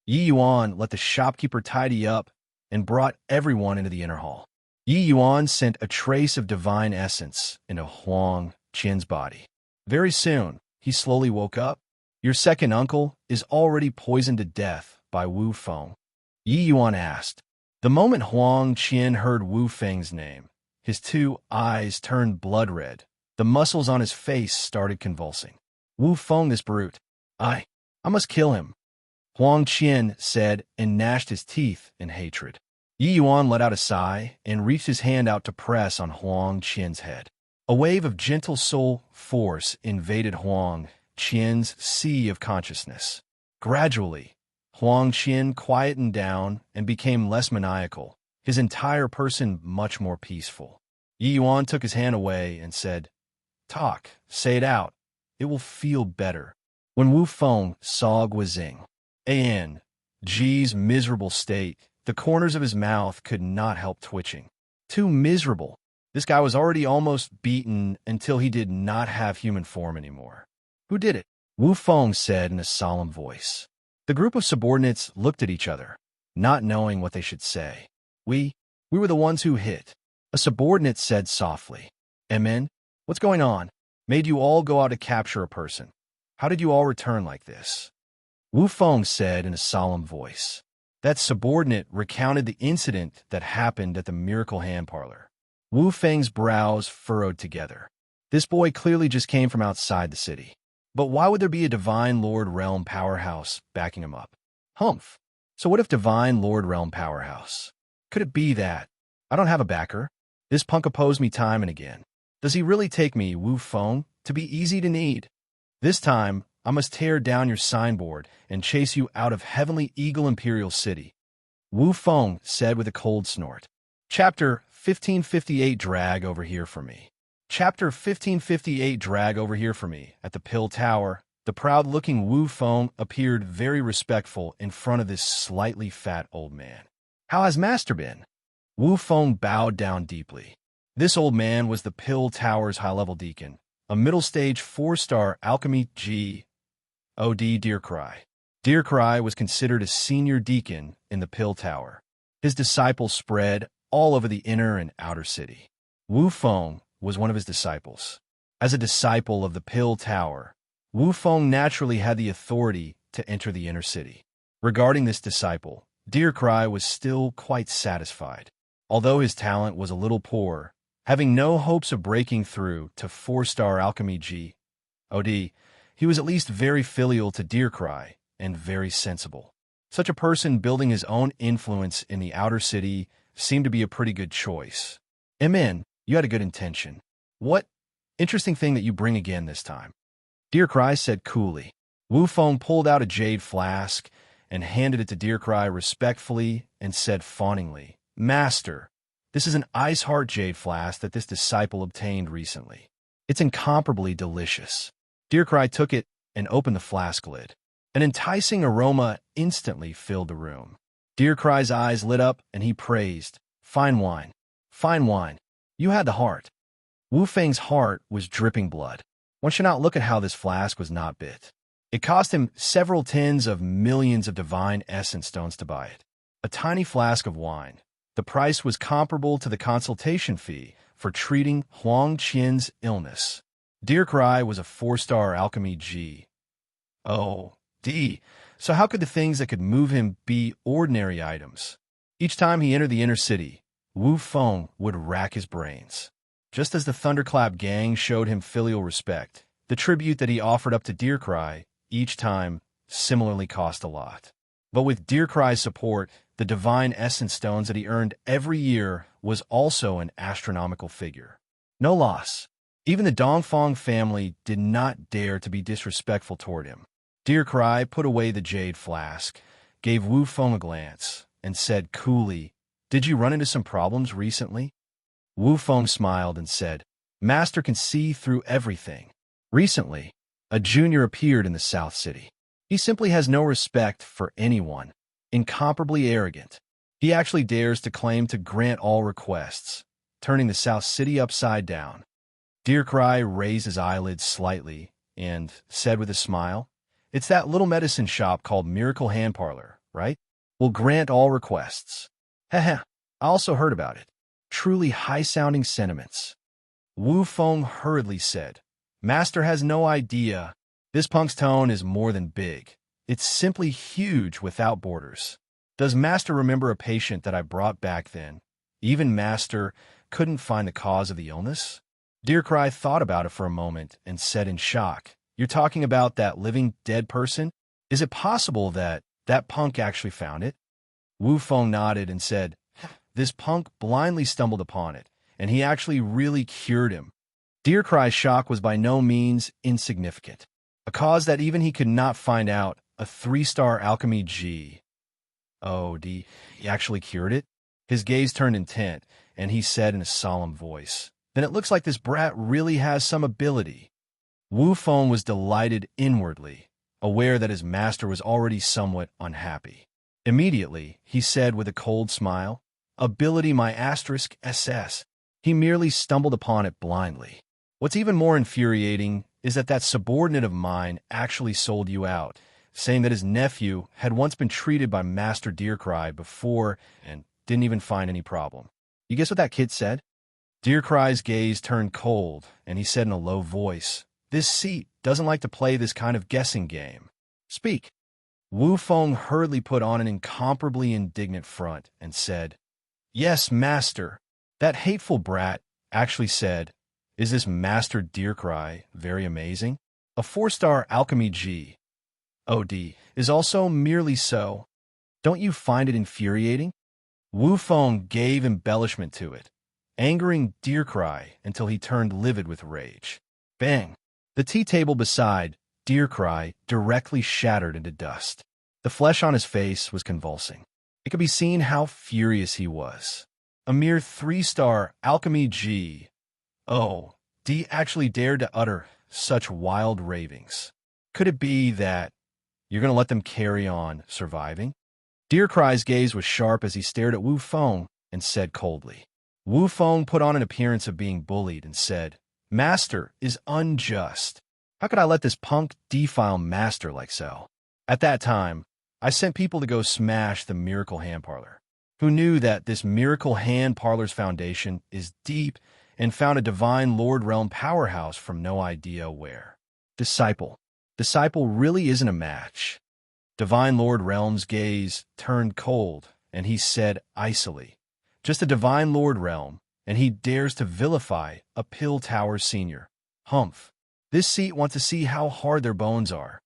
Yi Yuan let the shopkeeper tidy up and brought everyone into the inner hall. Yi Yuan sent a trace of divine essence into Huang Qian's body. Very soon, he slowly woke up. Your second uncle is already poisoned to death by Wu Feng. Yi Yuan asked. The moment Huang Qian heard Wu Feng's name, his two eyes turned blood red. The muscles on his face started convulsing. Wu Feng, this brute. I must kill him. Huang Qian said and gnashed his teeth in hatred. Yi Yuan let out a sigh and reached his hand out to press on Huang Qian's head. A wave of gentle soul force invaded Huang Qian's sea of consciousness. Gradually, Huang Qian quietened down and became less maniacal, his entire person much more peaceful. Yi Yuan took his hand away and said, talk, say it out. It will feel better. When Wu Feng saw Guizing Ji's miserable state, the corners of his mouth could not help twitching. Too miserable. This guy was already almost beaten until he did not have human form anymore. Who did it? Wu Feng said in a solemn voice. The group of subordinates looked at each other, not knowing what they should say. We were the ones who hit. A subordinate said softly. Amen? What's going on? Made you all go out to capture a person. How did you all return like this? Wu Feng said in a solemn voice. That subordinate recounted the incident that happened at the Miracle Hand Parlor. Wu Feng's brows furrowed together. This boy clearly just came from outside the city. But why would there be a Divine Lord Realm powerhouse backing him up? Humph. So what if Divine Lord Realm powerhouse? Could it be that? I don't have a backer. This punk opposed me time and again. Does he really take me, Wu Feng, to be easy to need? This time, I must tear down your signboard and chase you out of Heavenly Eagle Imperial City. Wu Feng said with a cold snort. Chapter 1558 Drag over here for me. Chapter 1558 Drag over here for me. At the Pill Tower, the proud-looking Wu Feng appeared very respectful in front of this slightly fat old man. How has Master been? Wu Feng bowed down deeply. This old man was the Pill Tower's high-level deacon, a middle-stage 4-star alchemy G.O.D. Deercry. Deercry was considered a senior deacon in the Pill Tower. His disciples spread all over the inner and outer city. Wu Feng was one of his disciples. As a disciple of the Pill Tower, Wu Feng naturally had the authority to enter the inner city. Regarding this disciple, Deercry was still quite satisfied. Although his talent was a little poor, having no hopes of breaking through to 4-star alchemy G.O.D., he was at least very filial to Deercry and very sensible. Such a person building his own influence in the outer city seemed to be a pretty good choice. Amen, you had a good intention. What interesting thing that you bring again this time? Deercry said coolly. Wu Feng pulled out a jade flask and handed it to Deercry respectfully and said fawningly, Master, this is an Ice Heart jade flask that this disciple obtained recently. It's incomparably delicious. Deercry took it and opened the flask lid. An enticing aroma instantly filled the room. Deercry's eyes lit up and he praised, Fine wine. Fine wine. You had the heart. Wu Feng's heart was dripping blood. One should not look at how this flask was not bit. It cost him several tens of millions of divine essence stones to buy it. A tiny flask of wine. The price was comparable to the consultation fee for treating Huang Qian's illness. Deercry was a 4-star alchemy G.O.D., so how could the things that could move him be ordinary items? Each time he entered the inner city, Wu Feng would rack his brains. Just as the Thunderclap gang showed him filial respect, the tribute that he offered up to Deercry each time similarly cost a lot. But with Deercry's support, the divine essence stones that he earned every year was also an astronomical figure. No loss. Even the Dongfang family did not dare to be disrespectful toward him. Dear Cry put away the jade flask, gave Wu Feng a glance, and said coolly, "Did you run into some problems recently?" Wu Feng smiled and said, "Master can see through everything. Recently, a junior appeared in the South City. He simply has no respect for anyone, incomparably arrogant. He actually dares to claim to grant all requests, turning the South City upside down." Dear Cry raised his eyelids slightly and said with a smile, "It's that little medicine shop called Miracle Hand Parlor, right? Will grant all requests." Heh, I also heard about it. Truly high-sounding sentiments. Wu Feng hurriedly said, "Master has no idea. This punk's tone is more than big. It's simply huge without borders. Does Master remember a patient that I brought back then? Even Master couldn't find the cause of the illness?" Dear Cry thought about it for a moment and said in shock, "You're talking about that living dead person? Is it possible that that punk actually found it?" Wu Feng nodded and said, "This punk blindly stumbled upon it, and he actually really cured him." Dear Cry's shock was by no means insignificant. A cause that even he could not find out, a 3-star alchemy G. Oh, he actually cured it? His gaze turned intent, and he said in a solemn voice, "Then it looks like this brat really has some ability." Wu Feng was delighted inwardly, aware that his master was already somewhat unhappy. Immediately, he said with a cold smile, "Ability my *SS. He merely stumbled upon it blindly. What's even more infuriating is that that subordinate of mine actually sold you out, saying that his nephew had once been treated by Master Deer Cry before and didn't even find any problem. You guess what that kid said?" Deer Cry's gaze turned cold, and he said in a low voice, "This seat doesn't like to play this kind of guessing game. Speak." Wu Feng hurriedly put on an incomparably indignant front and said, "Yes, Master. That hateful brat actually said, 'Is this Master Deer Cry very amazing? A 4-star alchemy G. OD is also merely so. Don't you find it infuriating?" Wu Feng gave embellishment to it, angering Deer Cry until he turned livid with rage. Bang! The tea table beside Deer Cry directly shattered into dust. The flesh on his face was convulsing. It could be seen how furious he was. A mere 3-star alchemy G. Oh, D actually dared to utter such wild ravings. Could it be that you're going to let them carry on surviving? Deer Cry's gaze was sharp as he stared at Wu Feng and said coldly. Wu Feng put on an appearance of being bullied and said, "Master is unjust. How could I let this punk defile Master like so?" At that time, I sent people to go smash the Miracle Hand Parlor, who knew that this Miracle Hand Parlor's foundation is deep and found a divine Lord Realm powerhouse from no idea where. Disciple really isn't a match. Divine Lord Realm's gaze turned cold, and he said icily, "Just a Divine Lord Realm, and he dares to vilify a Pill Tower senior. Humph. This seat wants to see how hard their bones are."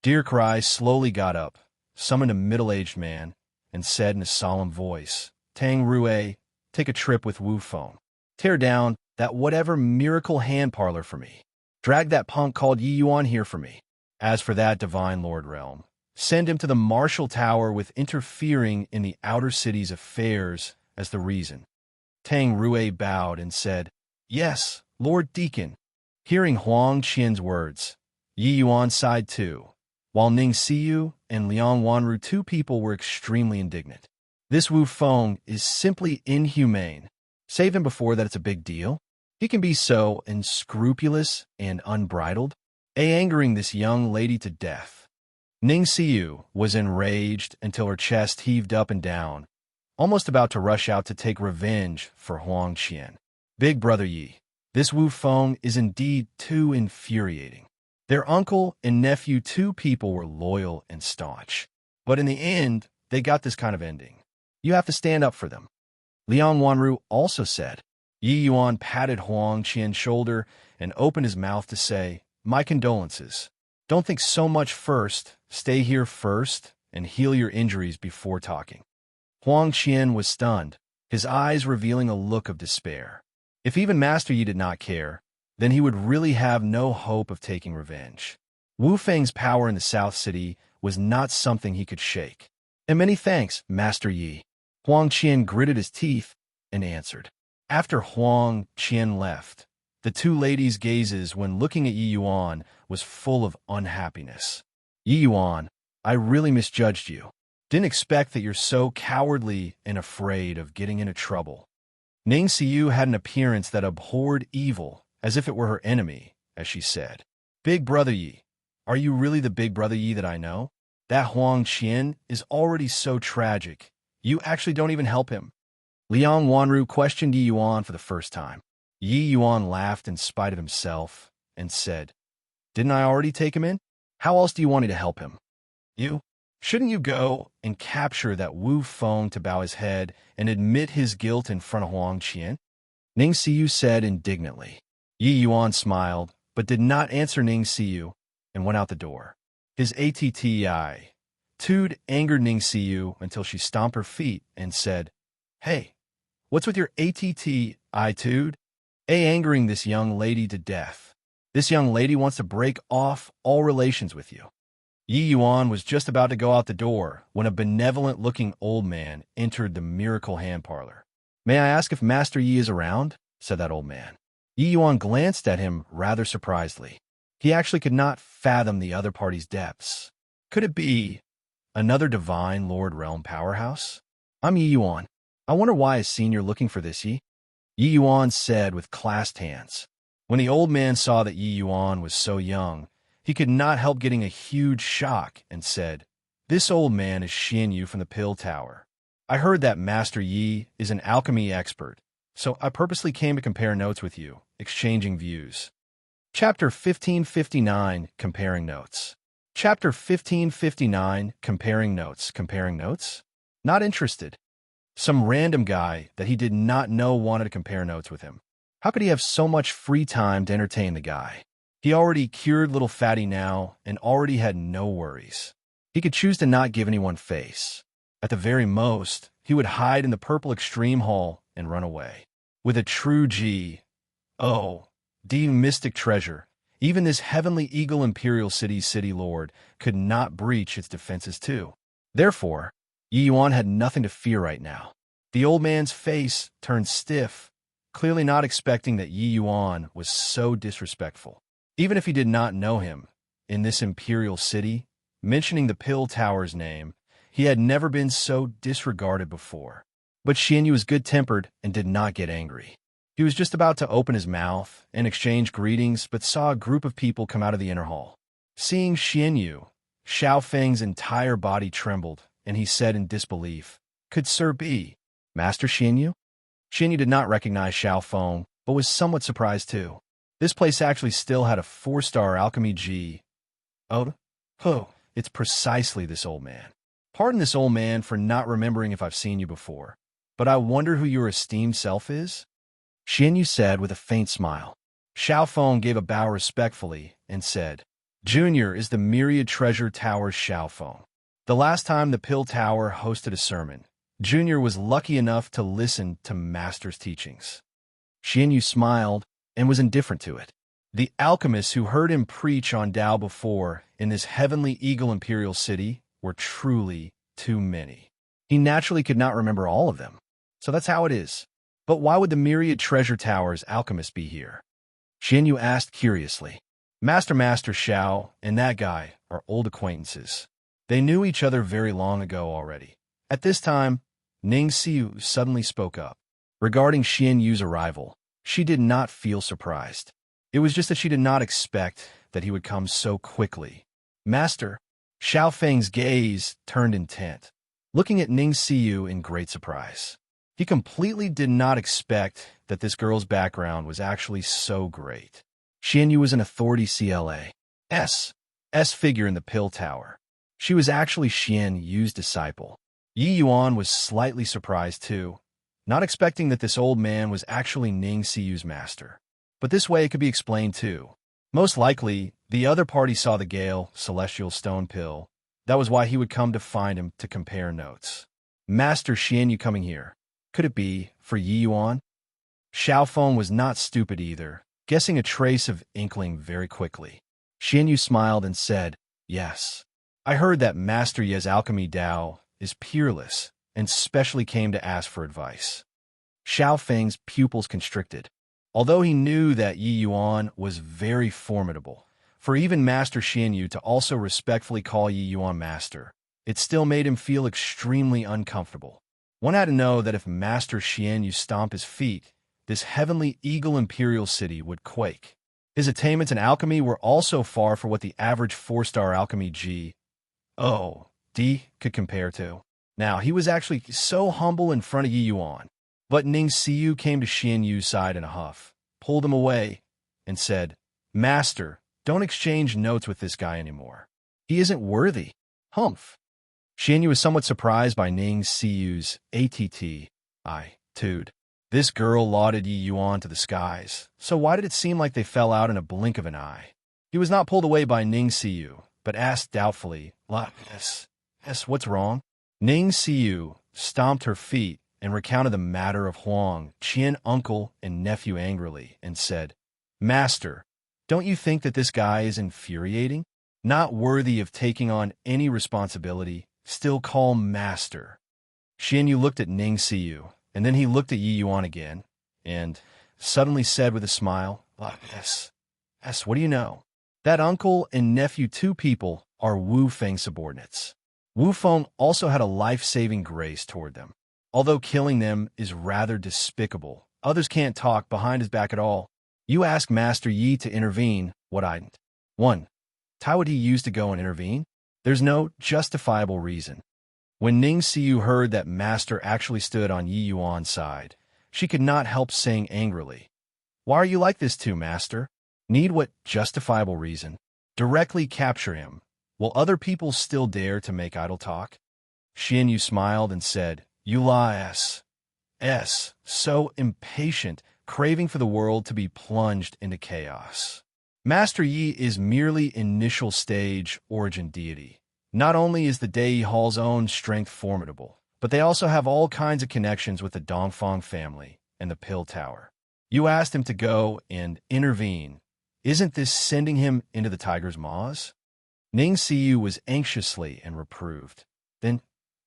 Deer Cry slowly got up, summoned a middle-aged man, and said in a solemn voice, "Tang Rue, take a trip with Wu Feng. Tear down that whatever Miracle Hand Parlor for me. Drag that punk called Yi Yuan here for me. As for that Divine Lord Realm, send him to the Marshall Tower with interfering in the outer city's affairs as the reason." Tang Rue bowed and said, "Yes, Lord Deacon." Hearing Huang Qian's words, Yi Yuan sighed too, while Ning Xiyu and Liang Wanru, 2 people, were extremely indignant. This Wu Feng is simply inhumane. Save him before that it's a big deal. He can be so unscrupulous and unbridled, angering this young lady to death. Ning Xiyu was enraged until her chest heaved up and down, almost about to rush out to take revenge for Huang Qian. Big Brother Yi, this Wu Feng is indeed too infuriating. Their uncle and nephew, 2 people, were loyal and staunch. But in the end, they got this kind of ending. You have to stand up for them. Liang Wanru also said. Yi Yuan patted Huang Qian's shoulder and opened his mouth to say, "My condolences. Don't think so much first. Stay here first and heal your injuries before talking." Huang Qian was stunned, his eyes revealing a look of despair. If even Master Yi did not care, then he would really have no hope of taking revenge. Wu Feng's power in the South City was not something he could shake. And many thanks, Master Yi. Huang Qian gritted his teeth and answered. After Huang Qian left, the two ladies' gazes when looking at Yi Yuan was full of unhappiness. Yi Yuan, I really misjudged you. Didn't expect that you're so cowardly and afraid of getting into trouble. Ning Xiu had an appearance that abhorred evil, as if it were her enemy, as she said. Big Brother Yi, are you really the Big Brother Yi that I know? That Huang Qian is already so tragic. You actually don't even help him. Liang Wanru questioned Yi Yuan for the first time. Yi Yuan laughed in spite of himself and said, Didn't I already take him in? How else do you want me to help him? You? Shouldn't you go and capture that Wu Feng to bow his head and admit his guilt in front of Huang Qian? Ning Xiu said indignantly. Yi Yuan smiled, but did not answer Ning Xiu and went out the door. His attitude angered Ning Xiu until she stomped her feet and said, Hey, what's with your attitude? Angering this young lady to death. This young lady wants to break off all relations with you. Yi Yuan was just about to go out the door when a benevolent-looking old man entered the miracle hand parlor. May I ask if Master Yi is around? Said that old man. Yi Yuan glanced at him rather surprisedly. He actually could not fathom the other party's depths. Could it be another divine Lord Realm powerhouse? I'm Yi Yuan. I wonder why is Senior looking for this Yi? Yi Yuan said with clasped hands. When the old man saw that Yi Yuan was so young, he could not help getting a huge shock and said, This old man is Xian Yu from the Pill Tower. I heard that Master Yi is an alchemy expert, so I purposely came to compare notes with you, exchanging views. Chapter 1559, Comparing Notes. Chapter 1559, Comparing Notes. Comparing notes? Not interested. Some random guy that he did not know wanted to compare notes with him. How could he have so much free time to entertain the guy? He already cured little fatty now and already had no worries. He could choose to not give anyone face. At the very most, he would hide in the purple extreme hall and run away. With a true D mystic treasure, even this heavenly eagle imperial city's city lord could not breach its defenses too. Therefore, Yi Yuan had nothing to fear right now. The old man's face turned stiff, clearly not expecting that Yi Yuan was so disrespectful. Even if he did not know him, in this imperial city, mentioning the Pill Tower's name, he had never been so disregarded before. But Xian Yu was good-tempered and did not get angry. He was just about to open his mouth and exchange greetings, but saw a group of people come out of the inner hall. Seeing Xian Yu, Xiao Feng's entire body trembled, and he said in disbelief, Could Sir be Master Xian Yu? Xian Yu did not recognize Xiao Feng, but was somewhat surprised too. This place actually still had a 4-star alchemy G. It's precisely this old man. Pardon this old man for not remembering if I've seen you before, but I wonder who your esteemed self is? Xian Yu said with a faint smile. Xiao Feng gave a bow respectfully and said, Junior is the Myriad Treasure Tower's Xiao Feng. The last time the Pill Tower hosted a sermon, Junior was lucky enough to listen to Master's teachings. Xian Yu smiled and was indifferent to it. The alchemists who heard him preach on Tao before in this heavenly eagle imperial city were truly too many. He naturally could not remember all of them. So that's how it is. But why would the Myriad Treasure Tower's alchemist be here? Xian Yu asked curiously. Master Xiao and that guy are old acquaintances. They knew each other very long ago already. At this time, Ning Xiu suddenly spoke up. Regarding Xian Yu's arrival, she did not feel surprised. It was just that she did not expect that he would come so quickly. Master, Xiao Feng's gaze turned intent, looking at Ning Xiu in great surprise. He completely did not expect that this girl's background was actually so great. Xian Yu was an authority S figure in the Pill Tower. She was actually Xian Yu's disciple. Yi Yuan was slightly surprised too, not expecting that this old man was actually Ning Xiu's master. But this way it could be explained too. Most likely, the other party saw the Gale Celestial Stone Pill. That was why he would come to find him to compare notes. Master Xian Yu coming here. Could it be for Yi Yuan? Xiaofeng was not stupid either, guessing a trace of inkling very quickly. Xianyu smiled and said, "Yes. I heard that Master Ye's alchemy Dao is peerless and specially came to ask for advice." Xiaofeng's pupils constricted. Although he knew that Yi Yuan was very formidable, for even Master Xianyu to also respectfully call Yi Yuan master, it still made him feel extremely uncomfortable. One had to know that if Master Xianyu stomped his feet, this heavenly eagle imperial city would quake. His attainments in alchemy were also far from what the average 4-star alchemy G.O.D. could compare to. Now, he was actually so humble in front of Yi Yuan. But Ning Xiyu came to Xianyu's side in a huff, pulled him away, and said, "Master, don't exchange notes with this guy anymore. He isn't worthy." Humph. Xianyu was somewhat surprised by Ning Xiyu's attitude. This girl lauded Yi Yuan to the skies, so why did it seem like they fell out in a blink of an eye? He was not pulled away by Ning Xiyu, but asked doubtfully, "Yes, what's wrong?" Ning Xiyu stomped her feet and recounted the matter of Huang, Qian uncle and nephew angrily, and said, "Master, don't you think that this guy is infuriating? Not worthy of taking on any responsibility, still call master." Xianyu looked at Ning Xiyu, and then he looked at Yi Yuan again, and suddenly said with a smile, "Yes, what do you know? That uncle and nephew, two people, are Wu Feng's subordinates. Wu Feng also had a life-saving grace toward them. Although killing them is rather despicable, others can't talk behind his back at all. You ask Master Yi to intervene, what I'd 1. How would he use to go and intervene? There's no justifiable reason." When Ning Xiyu heard that Master actually stood on Yi Yuan's side, she could not help saying angrily, "Why are you like this too, Master? Need what justifiable reason? Directly capture him. Will other people still dare to make idle talk?" Xianyu smiled and said, "You lie, so impatient, craving for the world to be plunged into chaos. Master Yi is merely initial stage origin deity. Not only is the Dei Hall's own strength formidable, but they also have all kinds of connections with the Dongfang family and the Pill Tower. You asked him to go and intervene. Isn't this sending him into the tiger's maws?" Ning Xiyu was anxiously and reproved. "Then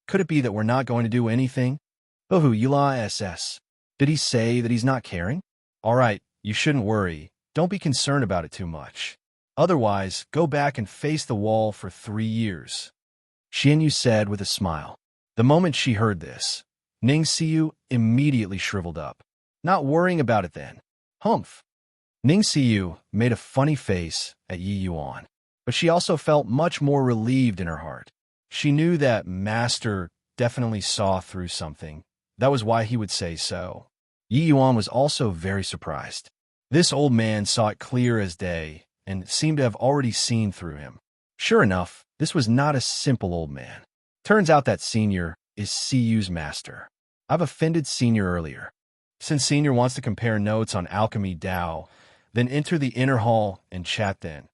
could it be that we're not going to do anything?" "Oh, you lie, SS. Did he say that he's not caring?" "All right, you shouldn't worry. Don't be concerned about it too much. Otherwise, go back and face the wall for 3 years," Xianyu said with a smile. The moment she heard this, Ning Xiyu immediately shriveled up. "Not worrying about it then. Humph." Ning Xiyu made a funny face at Yi Yuan, but she also felt much more relieved in her heart. She knew that Master definitely saw through something. That was why he would say so. Yi Yuan was also very surprised. This old man saw it clear as day and seemed to have already seen through him. Sure enough, this was not a simple old man. Turns out that Senior is Ciyu's master. I've offended Senior earlier. Since Senior wants to compare notes on alchemy Dao, then enter the inner hall and chat then,"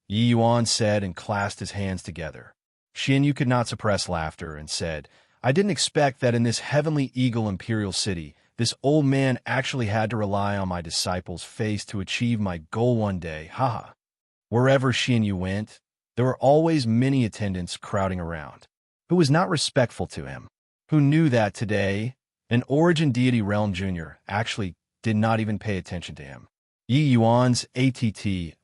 Yi Yuan said and clasped his hands together. Xianyu could not suppress laughter and said, "I didn't expect that in this heavenly eagle imperial city, this old man actually had to rely on my disciple's face to achieve my goal one day, haha." Wherever Xianyu went, there were always many attendants crowding around, who was not respectful to him, who knew that today, an Origin Deity Realm Jr. actually did not even pay attention to him. Yi Yuan's attitude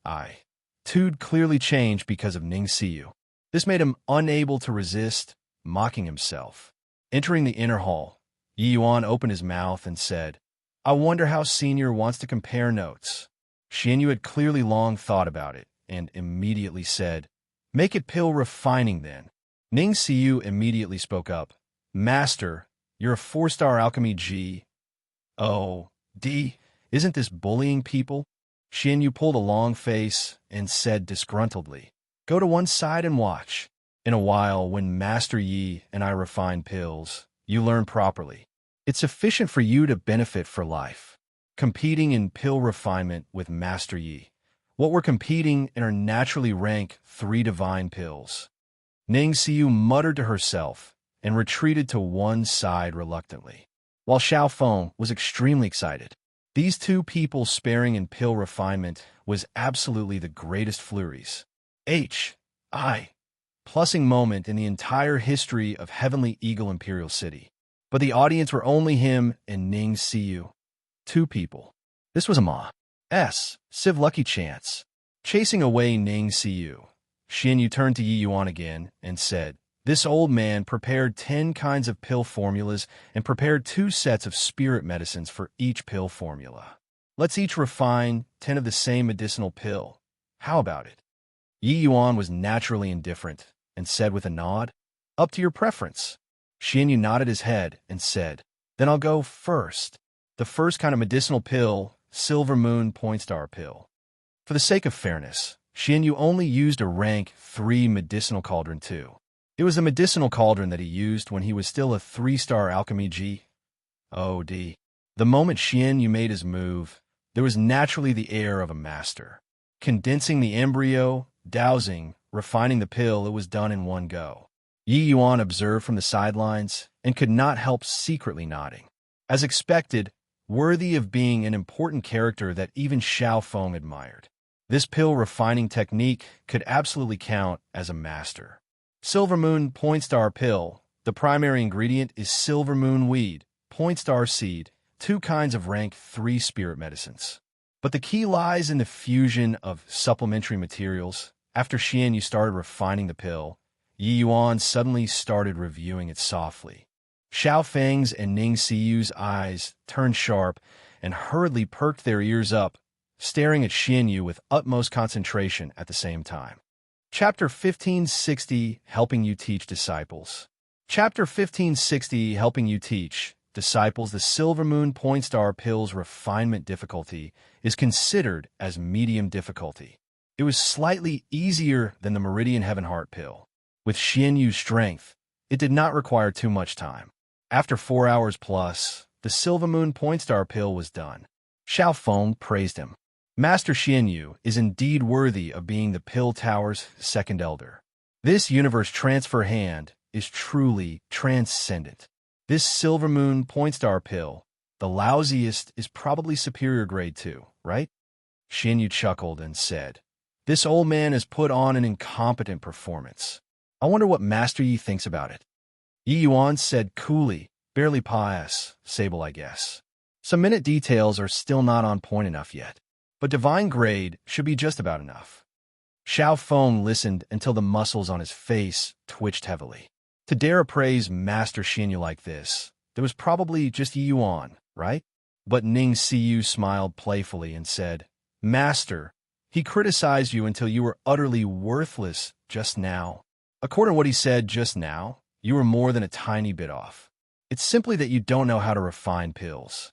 clearly changed because of Ning Xiyu. This made him unable to resist, mocking himself. Entering the inner hall, Yi Yuan opened his mouth and said, "I wonder how Senior wants to compare notes." Xianyu had clearly long thought about it, and immediately said, "Make it pill refining then." Ning Xiyu immediately spoke up, "Master, you're a 4-star alchemy G.O.D. Isn't this bullying people?" Xianyu pulled a long face and said disgruntledly, "Go to one side and watch. In a while, when Master Yi and I refine pills, you learn properly. It's sufficient for you to benefit for life. Competing in pill refinement with Master Yi. What we're competing in are naturally rank 3 divine pills." Ning Xiyu muttered to herself and retreated to one side reluctantly, while Xiaofeng was extremely excited. These two people sparing in pill refinement was absolutely the greatest flurries. H.I. Plussing moment in the entire history of Heavenly Eagle Imperial City. But the audience were only him and Ning Siyu. Two people. This was a Civ lucky chance. Chasing away Ning Siyu, Xin Yu turned to Yi Yuan again and said, "This old man prepared 10 kinds of pill formulas and prepared 2 sets of spirit medicines for each pill formula. Let's each refine 10 of the same medicinal pill. How about it?" Yi Yuan was naturally indifferent and said with a nod, "Up to your preference." Xin Yu nodded his head and said, "Then I'll go first. The first kind of medicinal pill, Silver Moon Point Star pill." For the sake of fairness, Xin Yu only used a rank 3 medicinal cauldron too. It was the medicinal cauldron that he used when he was still a 3-star alchemy G.O.D. The moment Xin Yu made his move, there was naturally the air of a master. Condensing the embryo, dowsing, refining the pill, it was done in one go. Yi Yuan observed from the sidelines and could not help secretly nodding. As expected, worthy of being an important character that even Xiao Feng admired. This pill refining technique could absolutely count as a master. Silver Moon Point Star pill. The primary ingredient is silver moon weed, point star seed, 2 kinds of rank 3 spirit medicines. But the key lies in the fusion of supplementary materials. After Xian Yu started refining the pill, Yi Yuan suddenly started reviewing it softly. Xiao Feng's and Ning Siyu's eyes turned sharp and hurriedly perked their ears up, staring at Xian Yu with utmost concentration at the same time. Chapter 1560, Helping You Teach Disciples. Chapter 1560, Helping You Teach Disciples. The Silver Moon Point Star pill's refinement difficulty is considered as medium difficulty. It was slightly easier than the Meridian Heaven Heart pill. With Xian Yu's strength, it did not require too much time. After 4 hours plus, the Silver Moon Point Star pill was done. Xiao Feng praised him. Master Xian Yu is indeed worthy of being the Pill Tower's second elder. This universe transfer hand is truly transcendent. This Silver Moon Point Star pill, the lousiest, is probably superior grade 2, right? Xian Yu chuckled and said, "This old man has put on an incompetent performance. I wonder what Master Yi thinks about it." Yi Yuan said coolly, "Barely pious, Sable, I guess. Some minute details are still not on point enough yet. But divine grade should be just about enough." Xiao Feng listened until the muscles on his face twitched heavily. To dare appraise Master Xin Yu like this, there was probably just Yi Yuan, right? But Ning Siyu smiled playfully and said, "Master, he criticized you until you were utterly worthless just now. According to what he said just now, you were more than a tiny bit off. It's simply that you don't know how to refine pills."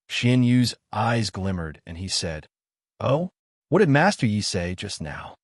Xian Yu's eyes glimmered and he said, "Oh, what did Master Yi say just now?"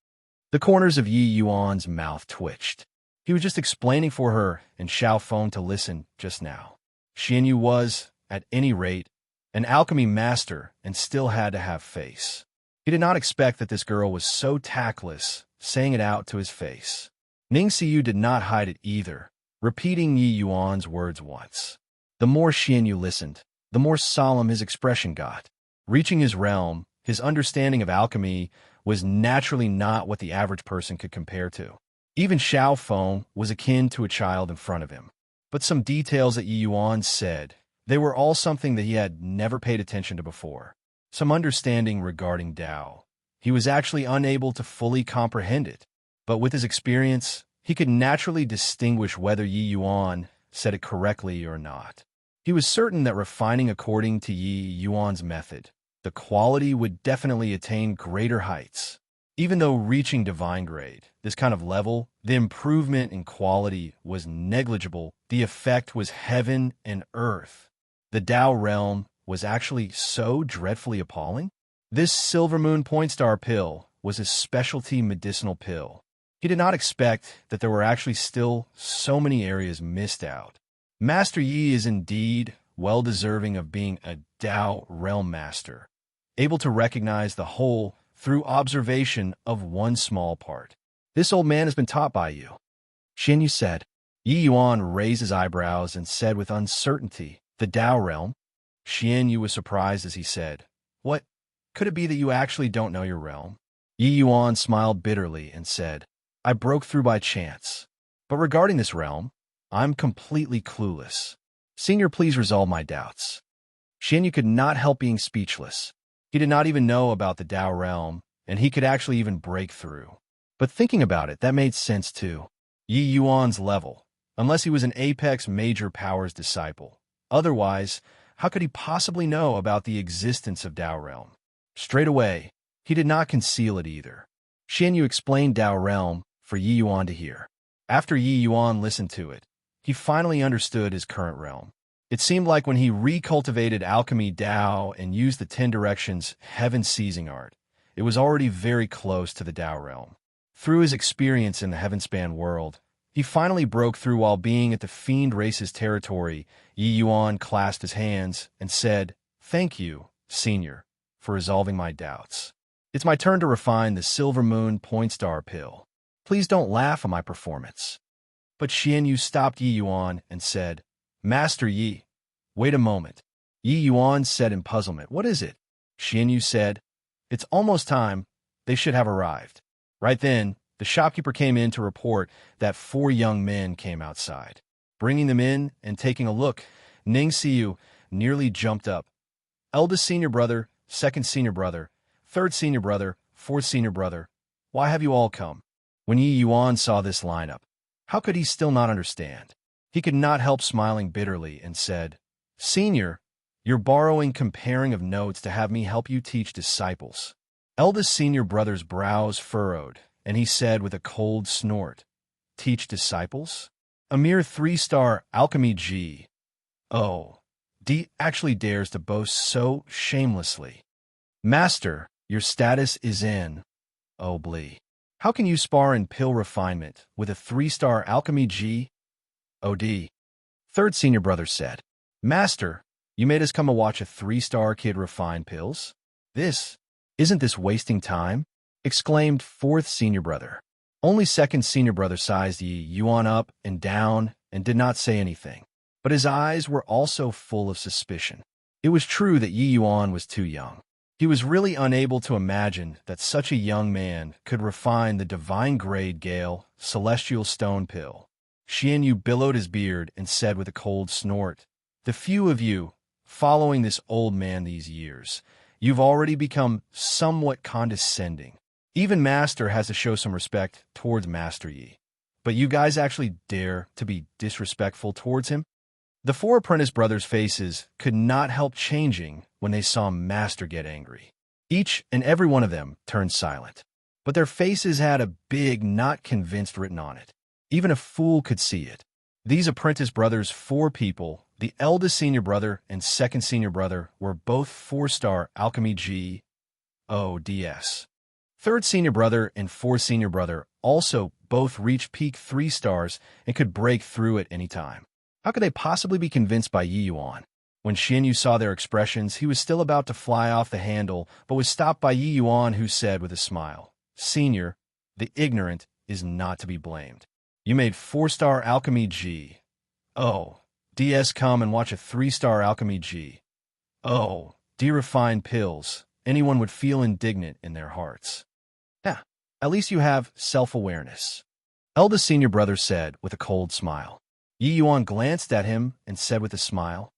The corners of Yi Yuan's mouth twitched. He was just explaining for her and Xiao Feng to listen just now. Xian Yu was, at any rate, an alchemy master and still had to have face. He did not expect that this girl was so tactless, saying it out to his face. Ning Siyu did not hide it either, repeating Yi Yuan's words once. The more Xian Yu listened, the more solemn his expression got. Reaching his realm, his understanding of alchemy was naturally not what the average person could compare to. Even Xiao Feng was akin to a child in front of him. But some details that Yi Yuan said, they were all something that he had never paid attention to before. Some understanding regarding Tao. He was actually unable to fully comprehend it. But with his experience, he could naturally distinguish whether Yi Yuan said it correctly or not. He was certain that refining according to Yi Yuan's method, the quality would definitely attain greater heights. Even though reaching divine grade, this kind of level, the improvement in quality was negligible. The effect was heaven and earth. The Tao realm was actually so dreadfully appalling. This Silver Moon Point Star pill was his specialty medicinal pill. He did not expect that there were actually still so many areas missed out. Master Yi is indeed well deserving of being a Tao realm master, able to recognize the whole through observation of one small part. This old man has been taught by you, Xin Yu said. Yi Yuan raised his eyebrows and said with uncertainty, "The Tao realm?" Xian Yu was surprised as he said, "What? Could it be that you actually don't know your realm?" Yi Yuan smiled bitterly and said, "I broke through by chance. But regarding this realm, I'm completely clueless. Senior, please resolve my doubts." Xian Yu could not help being speechless. He did not even know about the Dao realm, and he could actually even break through. But thinking about it, that made sense too. Yi Yuan's level, unless he was an apex major powers disciple. Otherwise, how could he possibly know about the existence of Dao realm? Straight away, he did not conceal it either. Xian Yu explained Dao realm for Yi Yuan to hear. After Yi Yuan listened to it, he finally understood his current realm. It seemed like when he recultivated alchemy Dao and used the 10 directions heaven seizing art, it was already very close to the Dao realm. Through his experience in the heavenspan world, he finally broke through while being at the fiend race's territory. Yi Yuan clasped his hands and said, "Thank you, Senior, for resolving my doubts. It's my turn to refine the Silver Moon Point Star pill. Please don't laugh at my performance." But Xian Yu stopped Yi Yuan and said, "Master Yi, wait a moment." Yi Yuan said in puzzlement, "What is it?" Xian Yu said, "It's almost time. They should have arrived." Right then, the shopkeeper came in to report that 4 young men came outside. Bringing them in and taking a look, Ning Siu nearly jumped up. "Eldest senior brother, second senior brother, third senior brother, fourth senior brother, why have you all come?" When Yi Yuan saw this lineup, how could he still not understand? He could not help smiling bitterly and said, "Senior, you're borrowing comparing of notes to have me help you teach disciples." Eldest senior brother's brows furrowed, and he said with a cold snort, "Teach disciples? A mere 3-star alchemy G. Oh, D actually dares to boast so shamelessly. Master, your status is in. Oh, blee. How can you spar in pill refinement with a 3-star alchemy G? OD. Third senior brother said, "Master, you made us come to watch a 3-star kid refine pills? Isn't this wasting time?" exclaimed fourth senior brother. Only second senior brother sized Yi Yuan up and down and did not say anything, but his eyes were also full of suspicion. It was true that Yi Yuan was too young. He was really unable to imagine that such a young man could refine the divine grade Gale celestial stone pill. Xian Yu billowed his beard and said with a cold snort, "The few of you, following this old man these years, you've already become somewhat condescending. Even Master has to show some respect towards Master Yi. But you guys actually dare to be disrespectful towards him?" The 4 apprentice brothers' faces could not help changing when they saw Master get angry. Each and every one of them turned silent, but their faces had a big "not convinced" written on it. Even a fool could see it. These apprentice brothers, 4 people, the eldest senior brother and second senior brother, were both 4-star alchemy G. ODS. Third senior brother and fourth senior brother also both reached peak 3 stars and could break through at any time. How could they possibly be convinced by Yi Yuan? When Xian Yu saw their expressions, he was still about to fly off the handle, but was stopped by Yi Yuan, who said with a smile, "Senior, the ignorant is not to be blamed. You made 4-star alchemy G. Oh, DS come and watch a 3-star alchemy G. Oh, de-refined pills. Anyone would feel indignant in their hearts. Yeah, at least you have self-awareness," eldest senior brother said with a cold smile. Yi Yuan glanced at him and said with a smile,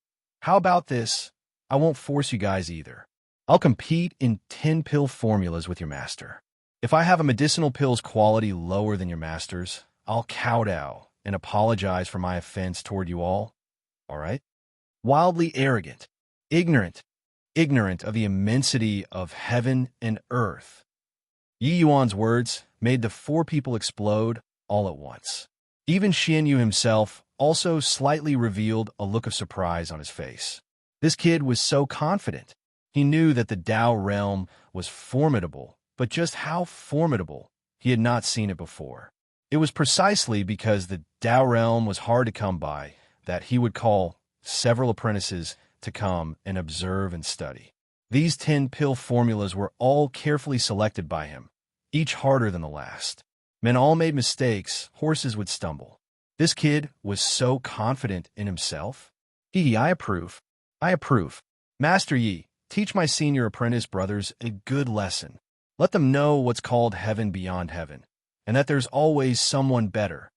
"How about this? I won't force you guys either. I'll compete in 10 pill formulas with your master. If I have a medicinal pill's quality lower than your master's, I'll kowtow and apologize for my offense toward you all. All right?" Wildly arrogant, ignorant of the immensity of heaven and earth. Yi Yuan's words made the 4 people explode all at once. Even Xian Yu himself also slightly revealed a look of surprise on his face. This kid was so confident. He knew that the Dao realm was formidable, but just how formidable, he had not seen it before. It was precisely because the Dao realm was hard to come by that he would call several apprentices to come and observe and study. These 10 pill formulas were all carefully selected by him, each harder than the last. Men all made mistakes, horses would stumble. This kid was so confident in himself. I approve. Master Yi, teach my senior apprentice brothers a good lesson. Let them know what's called heaven beyond heaven, and that there's always someone better.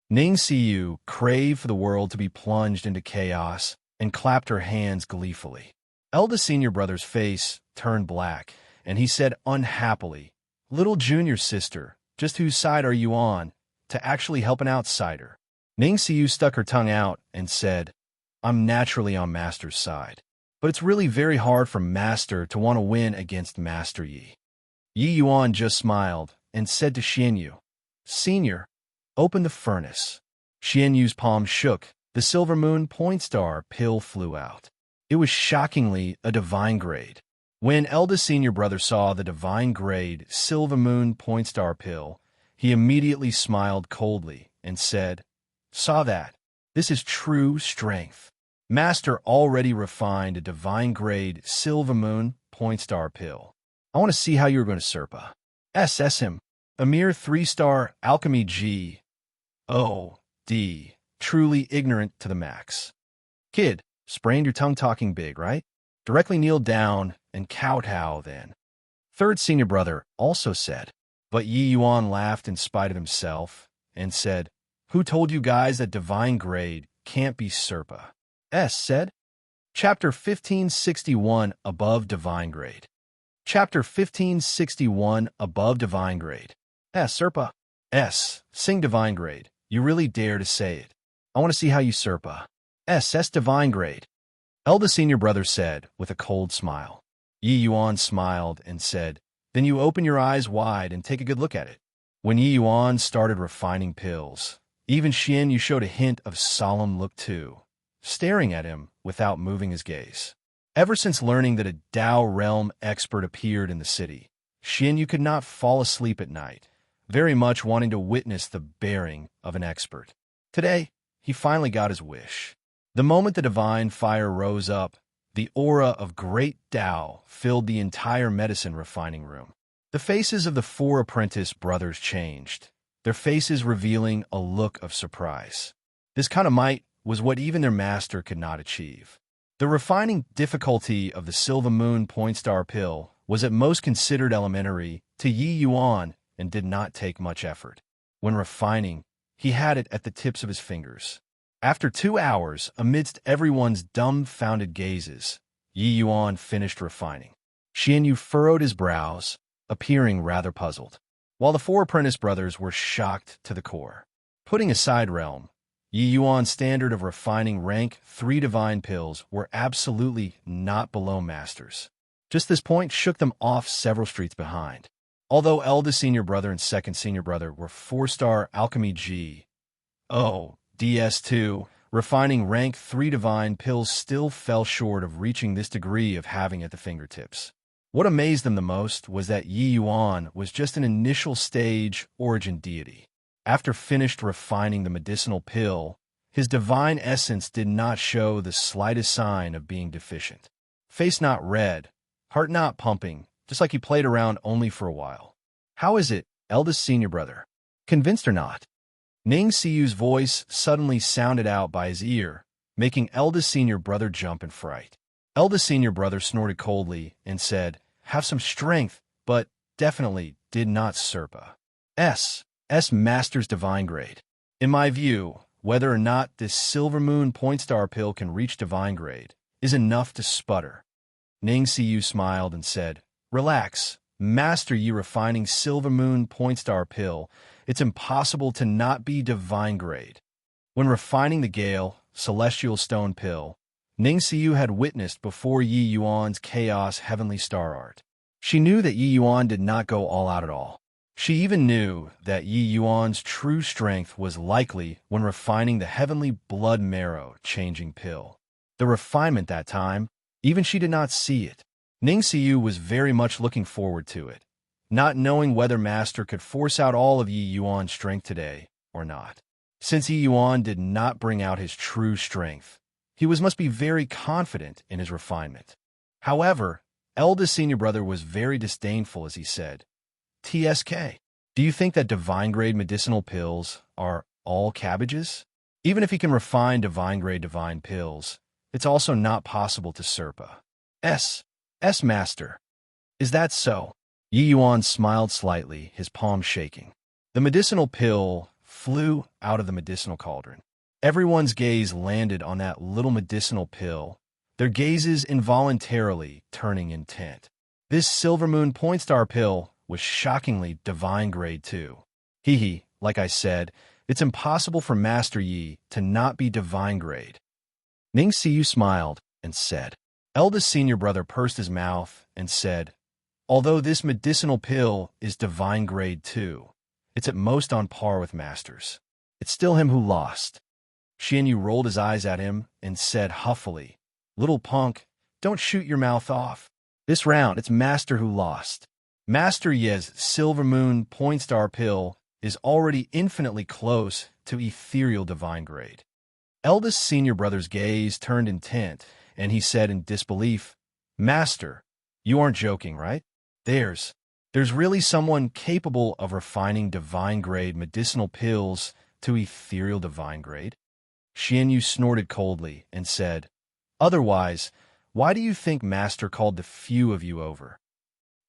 Ning Siyu craved for the world to be plunged into chaos and clapped her hands gleefully. Eldest senior brother's face turned black, and he said unhappily, "Little junior sister, just whose side are you on, to actually help an outsider?" Ning Siyu stuck her tongue out and said, "I'm naturally on Master's side, but it's really very hard for Master to want to win against Master Yi." Yi Yuan just smiled and said to Xian Yu, "Senior, open the furnace." Xian Yu's palm shook. The Silver Moon Point Star pill flew out. It was shockingly a divine grade. When eldest senior brother saw the divine grade Silver Moon Point Star pill, he immediately smiled coldly and said, "Saw that. This is true strength. Master already refined a divine grade Silver Moon Point Star pill. I want to see how you're going to Serpa. SS him. A mere 3-star alchemy G. O. D. Truly ignorant to the max. Kid, sprained your tongue talking big, right? Directly kneel down and kowtow then." Third senior brother also said, but Yi Yuan laughed in spite of himself and said, "Who told you guys that divine grade can't be Serpa?" S said. Chapter 1561 Above Divine Grade. Chapter 1561 Above Divine Grade. S Serpa. S. Sing divine grade. You really dare to say it. I want to see how you Serpa. S divine grade. Eldest senior brother said with a cold smile. Yi Yuan smiled and said, "Then you open your eyes wide and take a good look at it." When Yi Yuan started refining pills, even Xian Yu showed a hint of solemn look too, staring at him without moving his gaze. Ever since learning that a Dao realm expert appeared in the city, Xian Yu could not fall asleep at night, very much wanting to witness the bearing of an expert. Today, he finally got his wish. The moment the divine fire rose up, the aura of great Dao filled the entire medicine refining room. The faces of the 4 apprentice brothers changed, their faces revealing a look of surprise. This kind of might was what even their master could not achieve. The refining difficulty of the Silver Moon Point Star pill was at most considered elementary to Yi Yuan and did not take much effort. When refining, he had it at the tips of his fingers. After 2 hours, amidst everyone's dumbfounded gazes, Yi Yuan finished refining. Xian Yu furrowed his brows, appearing rather puzzled, while the 4 apprentice brothers were shocked to the core. Putting aside realm, Yi Yuan's standard of refining rank 3 divine pills were absolutely not below Master's. Just this point shook them off several streets behind. Although eldest senior brother and second senior brother were 4-star alchemy G. O. DS2, refining rank 3 divine pills still fell short of reaching this degree of having at the fingertips. What amazed them the most was that Yi Yuan was just an initial stage origin deity. After finished refining the medicinal pill, his divine essence did not show the slightest sign of being deficient. Face not red, heart not pumping, just like he played around only for a while. "How is it, eldest senior brother? Convinced or not?" Ning Siyu's voice suddenly sounded out by his ear, making eldest senior brother jump in fright. Eldest senior brother snorted coldly and said, "Have some strength, but definitely did not Serpa. S Master's divine grade. In my view, whether or not this Silver Moon Point Star pill can reach divine grade is enough to sputter." Ning Siyu smiled and said, "Relax, Master Yi refining Silver Moon Point Star pill. It's impossible to not be divine grade." When refining the Gale Celestial Stone pill, Ning Siyu had witnessed before Yi Yuan's Chaos Heavenly Star Art. She knew that Yi Yuan did not go all out at all. She even knew that Yi Yuan's true strength was likely when refining the Heavenly Blood Marrow Changing pill. The refinement that time, even she did not see it. Ning Siyu was very much looking forward to it, not knowing whether Master could force out all of Yi Yuan's strength today or not. Since Yi Yuan did not bring out his true strength, he must be very confident in his refinement. However, eldest senior brother was very disdainful as he said, "TSK, do you think that divine grade medicinal pills are all cabbages? Even if he can refine divine grade divine pills, it's also not possible to Serpa. S. S, Master. Is that so? Yi Yuan smiled slightly, his palms shaking. The medicinal pill flew out of the medicinal cauldron. Everyone's gaze landed on that little medicinal pill, their gazes involuntarily turning intent. This Silver Moon Point Star pill was shockingly divine grade too. Hee, like I said, it's impossible for Master Yi to not be divine grade. Ning Siyu smiled and said. Eldest senior brother pursed his mouth and said, although this medicinal pill is divine grade too, it's at most on par with Master's. It's still him who lost. Xianyu rolled his eyes at him and said huffily, little punk, don't shoot your mouth off. This round, it's Master who lost. Master Ye's Silver Moon Point Star pill is already infinitely close to ethereal divine grade. Eldest senior brother's gaze turned intent, and he said in disbelief, Master, you aren't joking, right? There's really someone capable of refining divine grade medicinal pills to ethereal divine grade? Xianyu snorted coldly and said, otherwise, why do you think Master called the few of you over?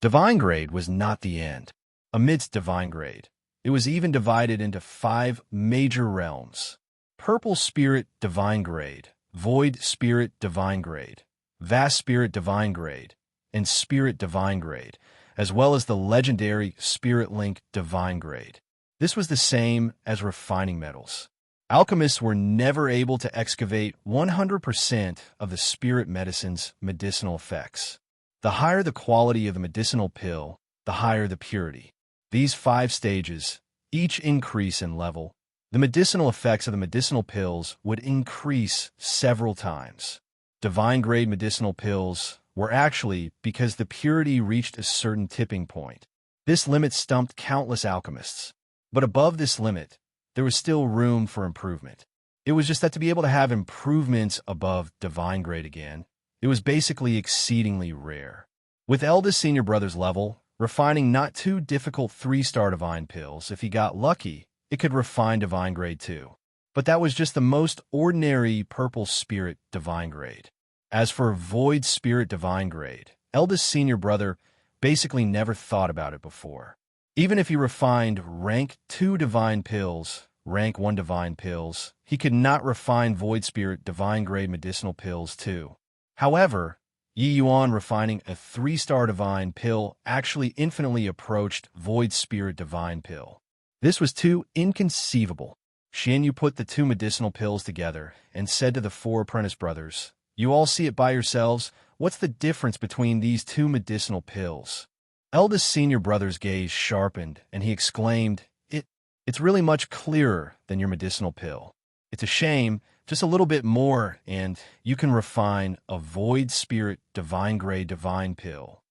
Divine grade was not the end. Amidst divine grade, it was even divided into 5 major realms. Purple Spirit Divine Grade, Void Spirit Divine Grade, Vast Spirit Divine Grade, and Spirit Divine Grade, as well as the legendary Spirit Link Divine Grade. This was the same as refining metals. Alchemists were never able to excavate 100% of the spirit medicine's medicinal effects. The higher the quality of the medicinal pill, the higher the purity. These 5 stages, each increase in level, the medicinal effects of the medicinal pills would increase several times. Divine-grade medicinal pills were actually because the purity reached a certain tipping point. This limit stumped countless alchemists. But above this limit, there was still room for improvement. It was just that to be able to have improvements above divine grade again, it was basically exceedingly rare. With eldest senior brother's level, refining not too difficult 3-star divine pills, if he got lucky, it could refine divine grade too. But that was just the most ordinary purple spirit divine grade. As for void spirit divine grade, eldest senior brother basically never thought about it before. Even if he refined rank 2 divine pills, rank 1 divine pills, he could not refine void spirit divine grade medicinal pills too. However, Yi Yuan refining a 3-star divine pill actually infinitely approached void spirit divine pill. This was too inconceivable. Xianyu put the 2 medicinal pills together and said to the 4 apprentice brothers, you all see it by yourselves. What's the difference between these 2 medicinal pills? Eldest senior brother's gaze sharpened, and he exclaimed, It's really much clearer than your medicinal pill. It's a shame, just a little bit more, and you can refine a void spirit divine grade divine pill.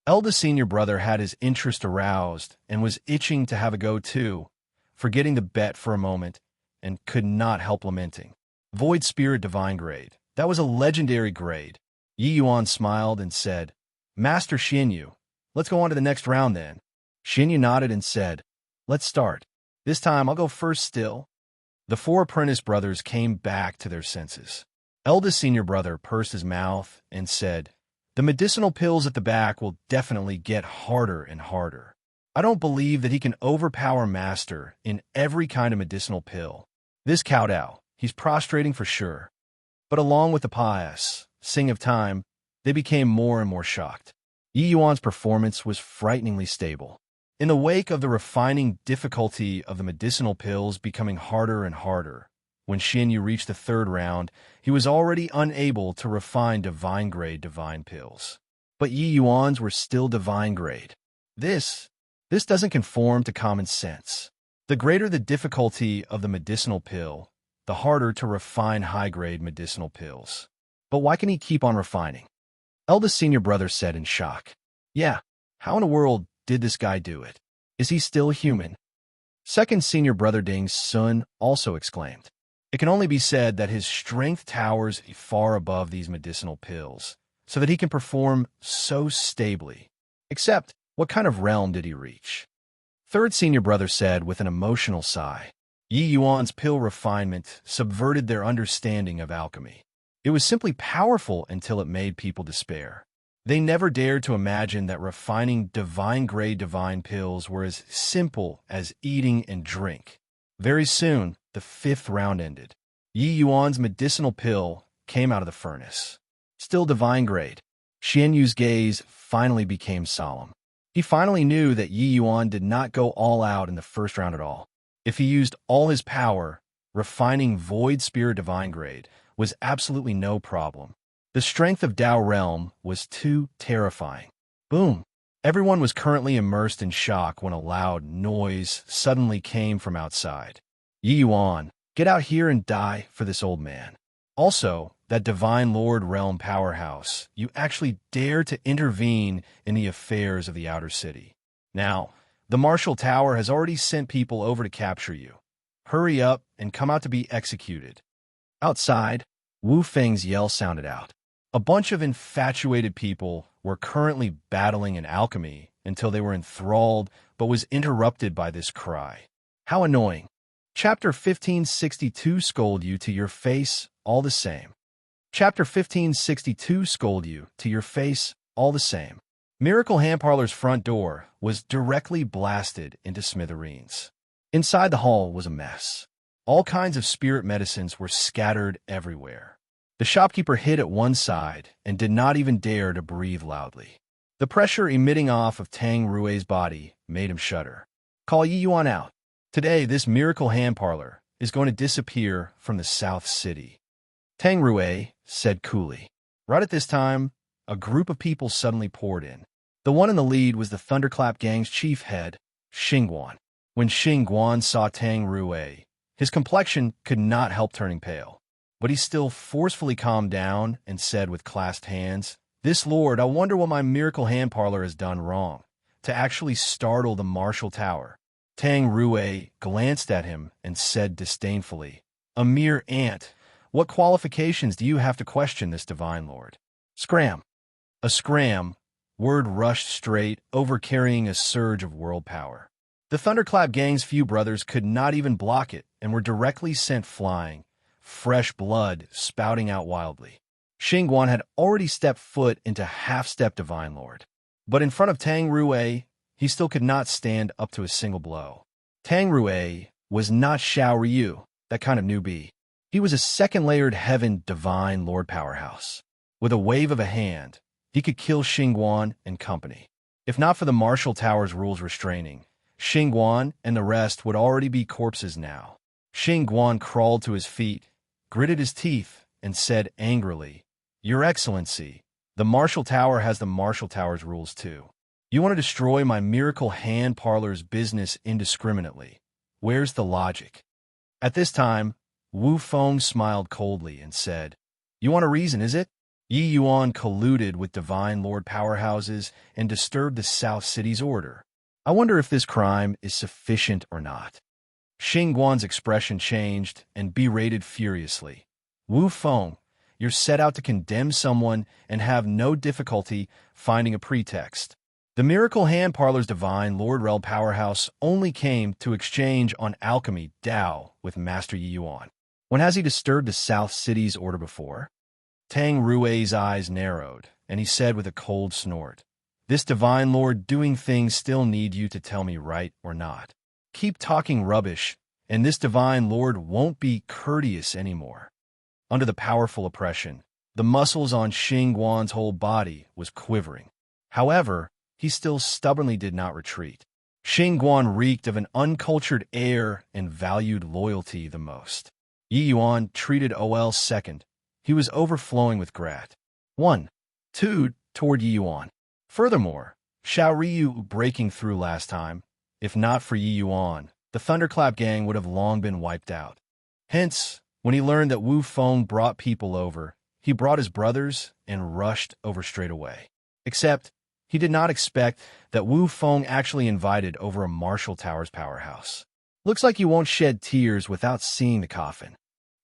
Eldest senior brother had his interest aroused and was itching to have a go too, forgetting the bet for a moment, and could not help lamenting. Void spirit divine grade. That was a legendary grade. Yi Yuan smiled and said, Master Xianyu, let's go on to the next round then. Xianyu nodded and said, let's start. This time I'll go first still. The 4 apprentice brothers came back to their senses. Eldest senior brother pursed his mouth and said, the medicinal pills at the back will definitely get harder and harder. I don't believe that he can overpower Master in every kind of medicinal pill. This Cao, he's prostrating for sure. But along with the pious sing of time, they became more and more shocked. Yi Yuan's performance was frighteningly stable. In the wake of the refining difficulty of the medicinal pills becoming harder and harder, when Xianyu reached the 3rd round, he was already unable to refine divine grade divine pills. But Yi Yuan's were still divine grade. This doesn't conform to common sense. The greater the difficulty of the medicinal pill, the harder to refine high-grade medicinal pills. But why can he keep on refining? Eldest senior brother said in shock. Yeah, how in the world did this guy do it? Is he still human? Second senior brother Ding Sun also exclaimed. It can only be said that his strength towers far above these medicinal pills, so that he can perform so stably. Except, what kind of realm did he reach? Third senior brother said with an emotional sigh. Yi Yuan's pill refinement subverted their understanding of alchemy. It was simply powerful until it made people despair. They never dared to imagine that refining divine-grade divine pills were as simple as eating and drink. Very soon, the fifth round ended. Yi Yuan's medicinal pill came out of the furnace. Still divine grade. Xian Yu's gaze finally became solemn. He finally knew that Yi Yuan did not go all out in the first round at all. If he used all his power, refining Void Spirit divine grade was absolutely no problem. The strength of Dao Realm was too terrifying. Boom! Everyone was currently immersed in shock when a loud noise suddenly came from outside. Yi Yuan, get out here and die for this old man. Also, that Divine Lord Realm powerhouse, you actually dare to intervene in the affairs of the outer city. Now, the Martial Tower has already sent people over to capture you. Hurry up and come out to be executed. Outside, Wu Feng's yell sounded out. A bunch of infatuated people were currently battling in alchemy until they were enthralled but was interrupted by this cry. How annoying. Chapter 1562 Scold you to your face, all the same. Chapter 1562 Scold you to your face, all the same. Miracle Hand Parlor's front door was directly blasted into smithereens. Inside the hall was a mess. All kinds of spirit medicines were scattered everywhere. The shopkeeper hid at one side and did not even dare to breathe loudly. The pressure emitting off of Tang Rui's body made him shudder. Call Yi Yuan out. Today, this Miracle Hand Parlor is going to disappear from the South City. Tang Rui said coolly. Right at this time, a group of people suddenly poured in. The one in the lead was the Thunderclap Gang's chief head, Xingguan. When Xingguan saw Tang Rui, his complexion could not help turning pale. But he still forcefully calmed down and said with clasped hands, This lord, I wonder what my Miracle Hand Parlor has done wrong, to actually startle the Martial Tower. Tang Rui glanced at him and said disdainfully, A mere ant. What qualifications do you have to question this divine lord? Scram. A scram. Word rushed straight over, carrying a surge of world power. The Thunderclap Gang's few brothers could not even block it and were directly sent flying, fresh blood spouting out wildly. Xingguan had already stepped foot into half-step Divine Lord. But in front of Tang Rui, he still could not stand up to a single blow. Tang Rui was not Xiao Ryu, that kind of newbie. He was a second-layered heaven Divine Lord powerhouse. With a wave of a hand, he could kill Xingguan and company. If not for the Martial Tower's rules restraining, Xingguan and the rest would already be corpses now. Xingguan crawled to his feet, gritted his teeth, and said angrily, Your Excellency, the Martial Tower has the Martial Tower's rules too. You want to destroy my Miracle Hand Parlor's business indiscriminately. Where's the logic? At this time, Wu Feng smiled coldly and said, You want a reason, is it? Yi Yuan colluded with Divine Lord powerhouses and disturbed the South City's order. I wonder if this crime is sufficient or not. Xingguan's expression changed and berated furiously. Wu Feng, you're set out to condemn someone and have no difficulty finding a pretext. The Miracle Hand Parlor's Divine Lord Rel powerhouse only came to exchange on alchemy Dao with Master Yi Yuan. When has he disturbed the South City's order before? Tang Rui's eyes narrowed, and he said with a cold snort, This Divine Lord doing things still need you to tell me right or not. Keep talking rubbish, and this Divine Lord won't be courteous anymore. Under the powerful oppression, the muscles on Xingguan's whole body was quivering. However, he still stubbornly did not retreat. Xingguan reeked of an uncultured air and valued loyalty the most. Yi Yuan treated OL second. He was overflowing with grat. 1. 2. Toward Yi Yuan. Furthermore, Xiao Ryu breaking through last time. If not for Yi Yuan, the Thunderclap Gang would have long been wiped out. Hence, when he learned that Wu Feng brought people over, he brought his brothers and rushed over straight away. Except, he did not expect that Wu Feng actually invited over a Martial Tower's powerhouse. Looks like you won't shed tears without seeing the coffin.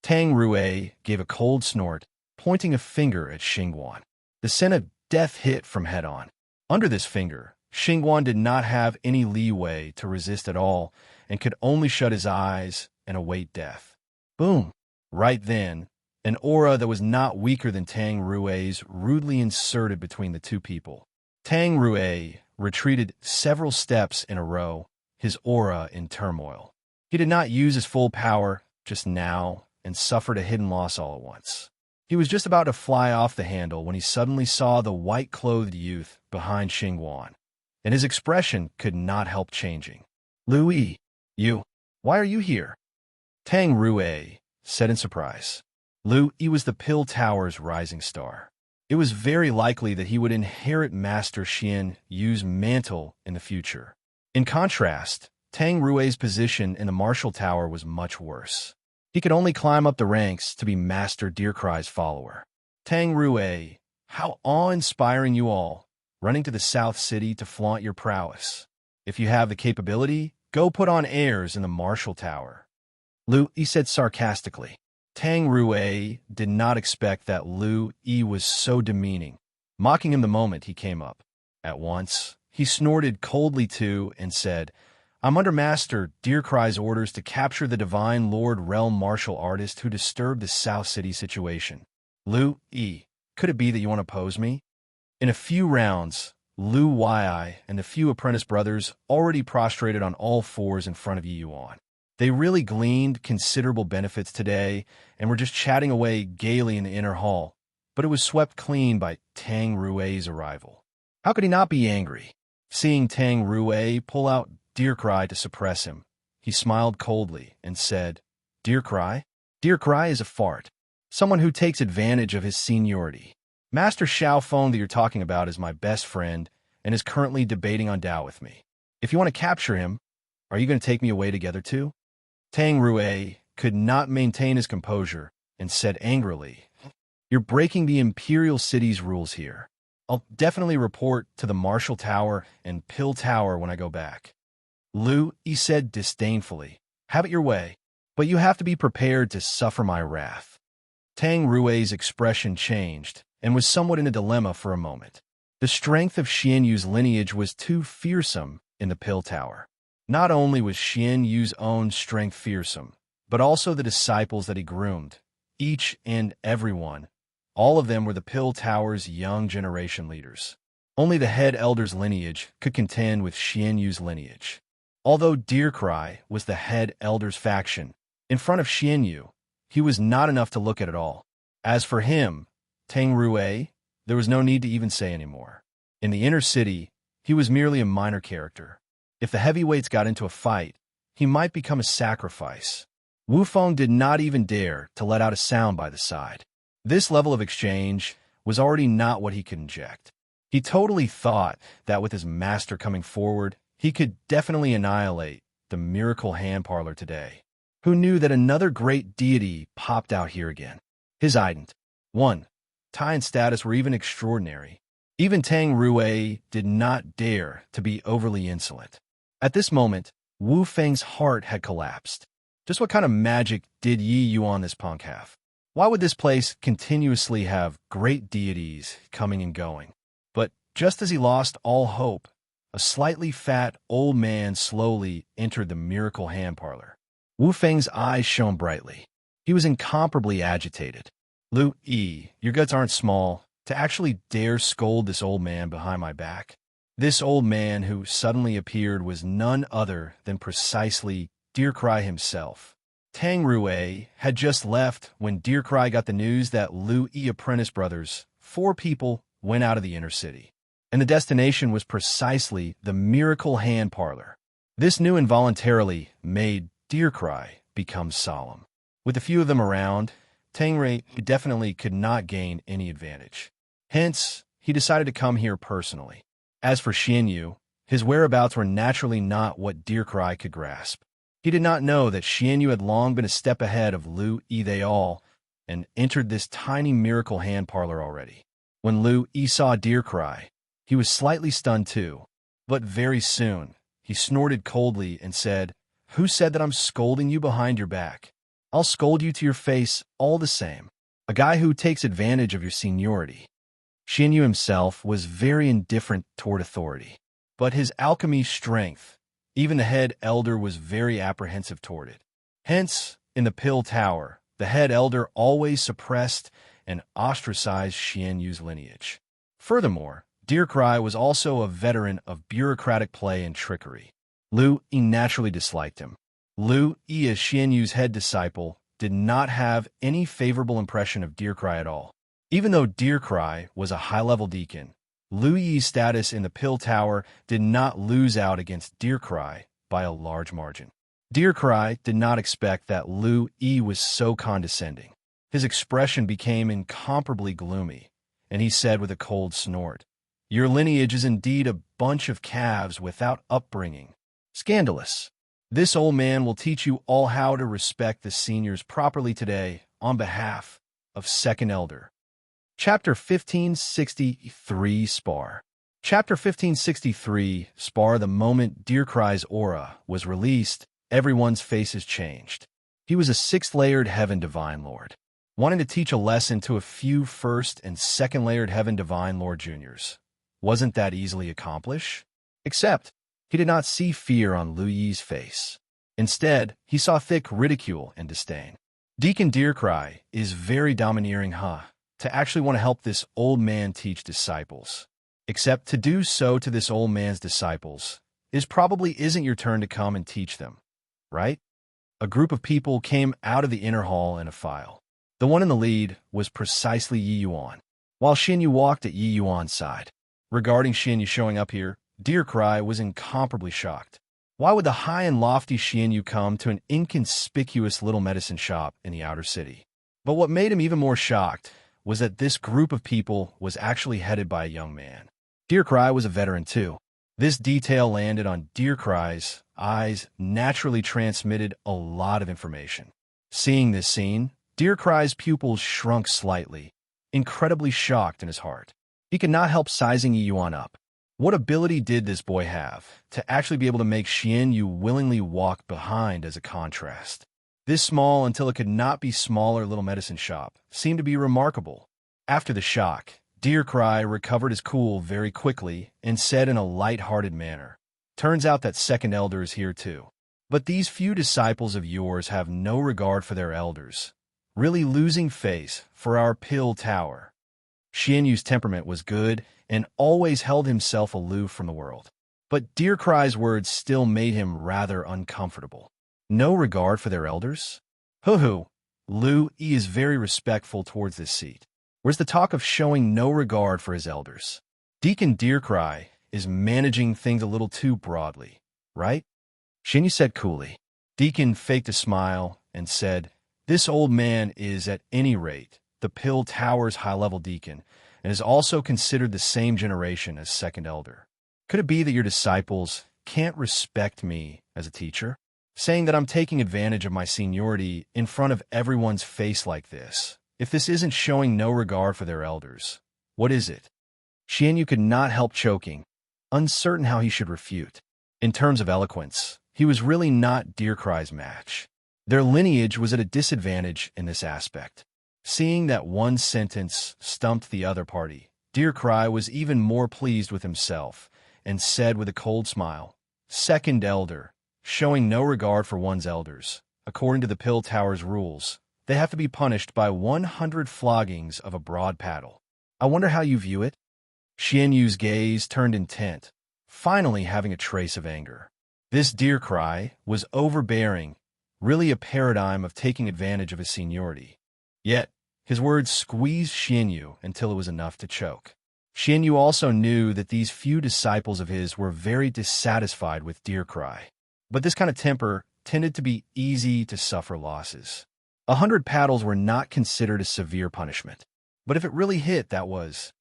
Tang Rui gave a cold snort, pointing a finger at Xingguan. The scent of death hit from head on. Under this finger, Xingguan did not have any leeway to resist at all and could only shut his eyes and await death. Boom! Right then, An aura that was not weaker than Tang Rui's rudely inserted between the two people. Tang Rui retreated several steps in a row, his aura in turmoil. He did not use his full power just now and suffered a hidden loss all at once. He was just about to fly off the handle when he suddenly saw the white-clothed youth behind Xingguan, and his expression could not help changing. "Louis, why are you here?" Tang Rui said in surprise. Louis was the Pill Tower's rising star. It was very likely that he would inherit Master Xian Yu's mantle in the future. In contrast, Tang Rui's position in the Martial Tower was much worse. He could only climb up the ranks to be Master Deercry's follower. Tang Rui, how awe-inspiring you all, running to the South City to flaunt your prowess. If you have the capability, go put on airs in the Martial Tower. Louis said sarcastically. Tang Rui did not expect that Louis was so demeaning, mocking him the moment he came up. At once, he snorted coldly too and said, "I'm under Master Deercry's orders to capture the Divine Lord Realm martial artist who disturbed the South City situation. Louis, could it be that you want to pose me?" In a few rounds, Liu Yi and the few apprentice brothers already prostrated on all fours in front of Yi Yuan. They really gleaned considerable benefits today and were just chatting away gaily in the inner hall, but it was swept clean by Tang Rui's arrival. How could he not be angry? Seeing Tang Rui pull out Deercry to suppress him, he smiled coldly and said, "Deercry? Deercry is a fart. Someone who takes advantage of his seniority. Master Xiaofeng that you're talking about is my best friend and is currently debating on Dao with me. If you want to capture him, are you going to take me away together too?" Tang Rui could not maintain his composure and said angrily, "You're breaking the Imperial City's rules here. I'll definitely report to the Martial Tower and Pill Tower when I go back." Louis said disdainfully, "Have it your way, but you have to be prepared to suffer my wrath." Tang Rui's expression changed and was somewhat in a dilemma for a moment. The strength of Xian Yu's lineage was too fearsome in the Pill Tower. Not only was Xian Yu's own strength fearsome, but also the disciples that he groomed, each and every one. All of them were the Pill Tower's young generation leaders. Only the head elder's lineage could contend with Xian Yu's lineage. Although Deercry was the head elder's faction, in front of Xian Yu, he was not enough to look at all. As for him, Tang Rui, there was no need to even say any more. In the inner city, he was merely a minor character. If the heavyweights got into a fight, he might become a sacrifice. Wu Feng did not even dare to let out a sound by the side. This level of exchange was already not what he could inject. He totally thought that with his master coming forward, he could definitely annihilate the miracle hand parlor today. Who knew that another great deity popped out here again? His ident. 1. Tai and status were even extraordinary. Even Tang Rui did not dare to be overly insolent. At this moment, Wu Feng's heart had collapsed. Just what kind of magic did Yi Yuan this punk have? Why would this place continuously have great deities coming and going? But just as he lost all hope, a slightly fat old man slowly entered the miracle hand parlor. Wu Feng's eyes shone brightly. He was incomparably agitated. "Louis, your guts aren't small to actually dare scold this old man behind my back." This old man who suddenly appeared was none other than precisely Deercry himself. Tang Rui had just left when Deercry got the news that Louis apprentice brothers, 4 people, went out of the inner city. And the destination was precisely the miracle hand parlor. This news involuntarily made Deercry become solemn. With a few of them around, Tang Rui definitely could not gain any advantage. Hence, he decided to come here personally. As for Xian Yu, his whereabouts were naturally not what Deercry could grasp. He did not know that Xian Yu had long been a step ahead of Louis they all and entered this tiny miracle hand parlor already. When Louis saw Deercry, he was slightly stunned too. But very soon, he snorted coldly and said, "Who said that I'm scolding you behind your back? I'll scold you to your face all the same. A guy who takes advantage of your seniority." Xian Yu himself was very indifferent toward authority, but his alchemy strength, even the head elder was very apprehensive toward it. Hence, in the Pill Tower, The head elder always suppressed and ostracized Xian Yu's lineage. Furthermore, Dirkrai was also a veteran of bureaucratic play and trickery. Lu Yi naturally disliked him. Lu Yi, as Xian Yu's head disciple, did not have any favorable impression of Dirkrai at all. Even though Dirkrai was a high-level deacon, Lu Yi's status in the Pill Tower did not lose out against Dirkrai by a large margin. Dirkrai did not expect that Lu Yi was so condescending. His expression became incomparably gloomy, and he said with a cold snort, "Your lineage is indeed a bunch of calves without upbringing. Scandalous. This old man will teach you all how to respect the seniors properly today on behalf of Second Elder." Chapter 1563 Spar. Chapter 1563 Spar. The moment Dirkrai's aura was released, everyone's faces changed. He was a sixth-layered Heaven Divine Lord, wanting to teach a lesson to a few first- and second-layered Heaven Divine Lord Juniors. Wasn't that easily accomplished? Except, he did not see fear on Lu Yi's face. Instead, he saw thick ridicule and disdain. Deacon Dirkrai is very domineering, to actually want to help this old man teach disciples. Except to do so to this old man's disciples probably isn't your turn to come and teach them, right? A group of people came out of the inner hall in a file. The one in the lead was precisely Yi Yuan, while Xian Yu walked at Yi Yuan's side. Regarding Xian Yu showing up here, Dirkrai was incomparably shocked. Why would the high and lofty Xian Yu come to an inconspicuous little medicine shop in the outer city? But what made him even more shocked was that this group of people was actually headed by a young man. Dirkrai was a veteran too. This detail landed on Dirkrai's eyes, naturally transmitted a lot of information. Seeing this scene, Dirkrai's pupils shrunk slightly, incredibly shocked in his heart. He could not help sizing Yi Yuan up. What ability did this boy have to actually be able to make Xian Yu willingly walk behind as a contrast? This small until it could not be smaller little medicine shop seemed to be remarkable. After the shock, Dirkrai recovered his cool very quickly and said in a light-hearted manner, "Turns out that Second Elder is here too. But these few disciples of yours have no regard for their elders, really losing face for our Pill Tower." Xian Yu's temperament was good and always held himself aloof from the world. But Dirkrai's words still made him rather uncomfortable. No regard for their elders? Hoo-hoo. Lu Yi is very respectful towards this seat. Where's the talk of showing no regard for his elders? Deacon Dirkrai is managing things a little too broadly, right? Xian Yu said coolly. Deacon faked a smile and said, "This old man is, at any rate, the Pill Tower's high-level deacon, and is also considered the same generation as Second Elder. Could it be that your disciples can't respect me as a teacher? Saying that I'm taking advantage of my seniority in front of everyone's face like this. If this isn't showing no regard for their elders, what is it?" Xian Yu could not help choking, uncertain how he should refute. In terms of eloquence, he was really not Dirkrai's match. Their lineage was at a disadvantage in this aspect. Seeing that one sentence stumped the other party, Dirkrai was even more pleased with himself and said with a cold smile, "Second Elder, showing no regard for one's elders. According to the Pill Tower's rules, they have to be punished by 100 floggings of a broad paddle. I wonder how you view it?" Xian Yu's gaze turned intent, finally having a trace of anger. This Dirkrai was overbearing, really a paradigm of taking advantage of his seniority. Yet, his words squeezed Xian Yu until it was enough to choke. Xian Yu also knew that these few disciples of his were very dissatisfied with Dirkrai. But this kind of temper tended to be easy to suffer losses. 100 paddles were not considered a severe punishment. But if it really hit, that was...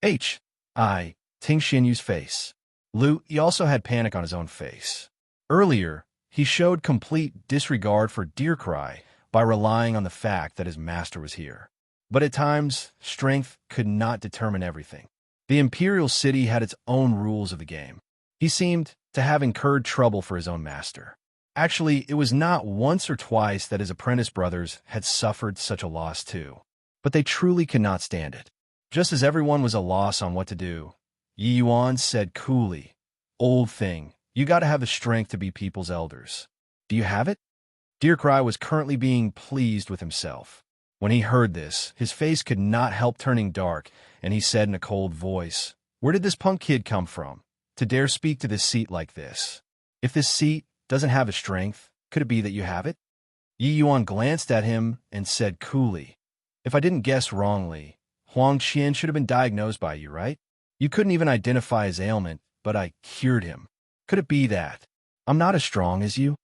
Ting Xian Yu's face. Lu Yi also had panic on his own face. Earlier, he showed complete disregard for Dirkrai by relying on the fact that his master was here. But at times, strength could not determine everything. The Imperial City had its own rules of the game. He seemed to have incurred trouble for his own master. Actually, it was not once or twice that his apprentice brothers had suffered such a loss too. But they truly could not stand it. Just as everyone was a loss on what to do, Yi Yuan said coolly, "Old thing, you gotta have the strength to be people's elders. Do you have it?" Deercry was currently being pleased with himself. When he heard this, his face could not help turning dark, and he said in a cold voice, "Where did this punk kid come from, to dare speak to this seat like this? If this seat doesn't have a strength, could it be that you have it?" Yi Yuan glanced at him and said coolly, "If I didn't guess wrongly, Huang Qian should have been diagnosed by you, right? You couldn't even identify his ailment, but I cured him. Could it be that I'm not as strong as you?"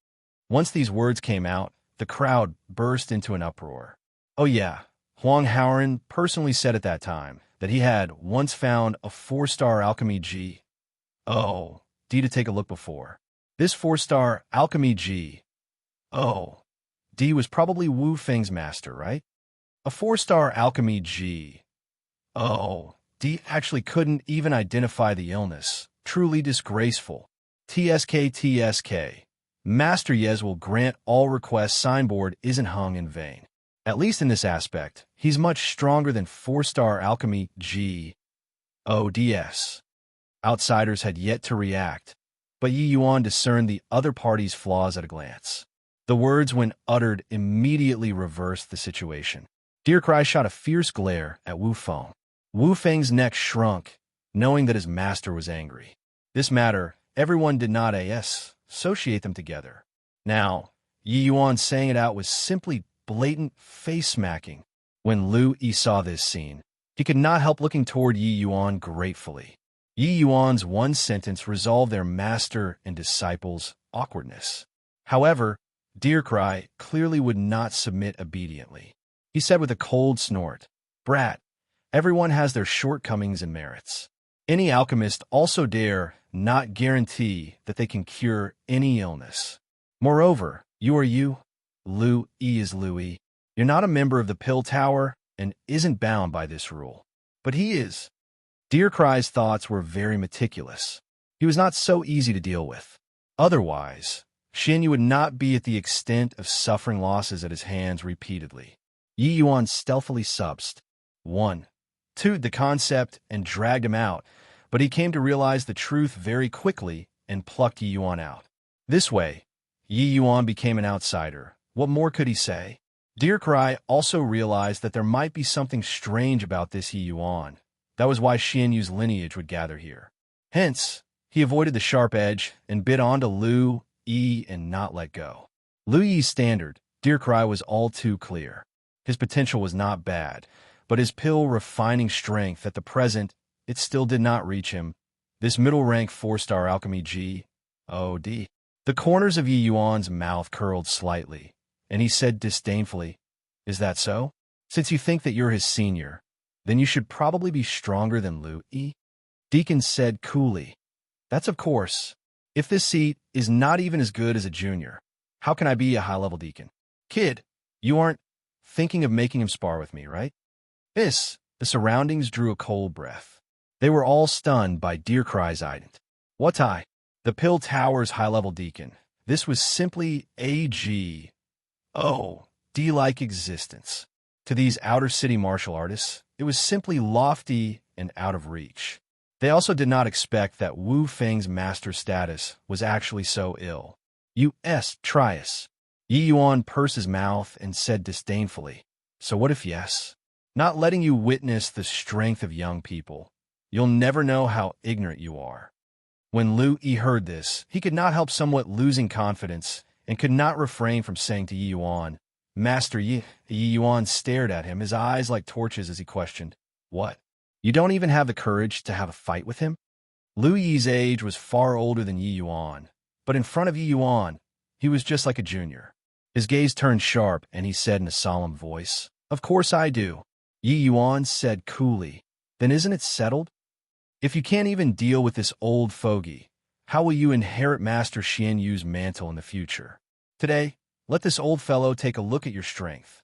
Once these words came out, the crowd burst into an uproar. Oh yeah, Huang Haoran personally said at that time that he had once found a 4-star alchemy G. Oh, D to take a look before. This 4-star alchemy G. Oh, D was probably Wu Feng's master, right? A 4-star alchemy G. Oh, D actually couldn't even identify the illness. Truly disgraceful. TSK. Master Yez will grant all requests signboard isn't hung in vain. At least in this aspect, he's much stronger than 4-star alchemy G. ODS. Outsiders had yet to react, but Yi Yuan discerned the other party's flaws at a glance. The words, when uttered, immediately reversed the situation. Deercry shot a fierce glare at Wu Feng. Wu Feng's neck shrunk, knowing that his master was angry. This matter, everyone did not associate them together. Now, Yi Yuan saying it out was simply blatant face-smacking. When Lu Yi saw this scene, he could not help looking toward Yi Yuan gratefully. Yi Yuan's one sentence resolved their master and disciple's awkwardness. However, Deercry clearly would not submit obediently. He said with a cold snort, "Brat, everyone has their shortcomings and merits. Any alchemist also dare not guarantee that they can cure any illness. Moreover, you are you. Lu Yi is Lu Yi. You're not a member of the Pill Tower and isn't bound by this rule. But he is." Deercry's thoughts were very meticulous. He was not so easy to deal with. Otherwise, Xin Yu would not be at the extent of suffering losses at his hands repeatedly. Yi Yuan stealthily subsed 1, 2 the concept and dragged him out, but he came to realize the truth very quickly and plucked Yi Yuan out. This way, Yi Yuan became an outsider. What more could he say? Deercry also realized that there might be something strange about this Yi Yuan. That was why Xian Yu's lineage would gather here. Hence, he avoided the sharp edge and bit onto Lu Yi and not let go. Lu Yi's standard, Deercry, was all too clear. His potential was not bad, but his pill-refining strength at the present, it still did not reach him. This middle-rank 4-star alchemy G. O.D. The corners of Yi Yuan's mouth curled slightly, and he said disdainfully, "Is that so? Since you think that you're his senior, then you should probably be stronger than Lu Yi." Deacon said coolly, "That's of course. If this seat is not even as good as a junior, how can I be a high-level deacon? Kid, you aren't thinking of making him spar with me, right?" The surroundings drew a cold breath. They were all stunned by Deercry's ident. What I? The Pill Tower's high-level deacon. This was simply a G. O. D-like existence. To these outer city martial artists, it was simply lofty and out of reach. They also did not expect that Wu Feng's master status was actually so ill. Trius. Yi Yuan pursed his mouth and said disdainfully, "So what if yes? Not letting you witness the strength of young people. You'll never know how ignorant you are." When Lu Yi heard this, he could not help somewhat losing confidence and could not refrain from saying to Yi Yuan, "Master Yi." Yi Yuan stared at him, his eyes like torches as he questioned, "What? You don't even have the courage to have a fight with him?" Lu Yi's age was far older than Yi Yuan, but in front of Yi Yuan, he was just like a junior. His gaze turned sharp, and he said in a solemn voice, "Of course I do." Yi Yuan said coolly, "Then isn't it settled? If you can't even deal with this old fogey, how will you inherit Master Xian Yu's mantle in the future? Today, let this old fellow take a look at your strength."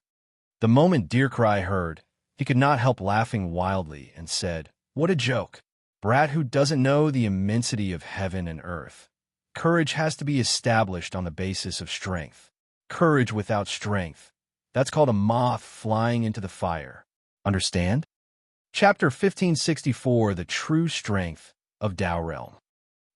The moment Deercry heard, he could not help laughing wildly and said, "What a joke! Brat who doesn't know the immensity of heaven and earth. Courage has to be established on the basis of strength. Courage without strength, that's called a moth flying into the fire. Understand?" Chapter 1564, The True Strength of Tao Realm.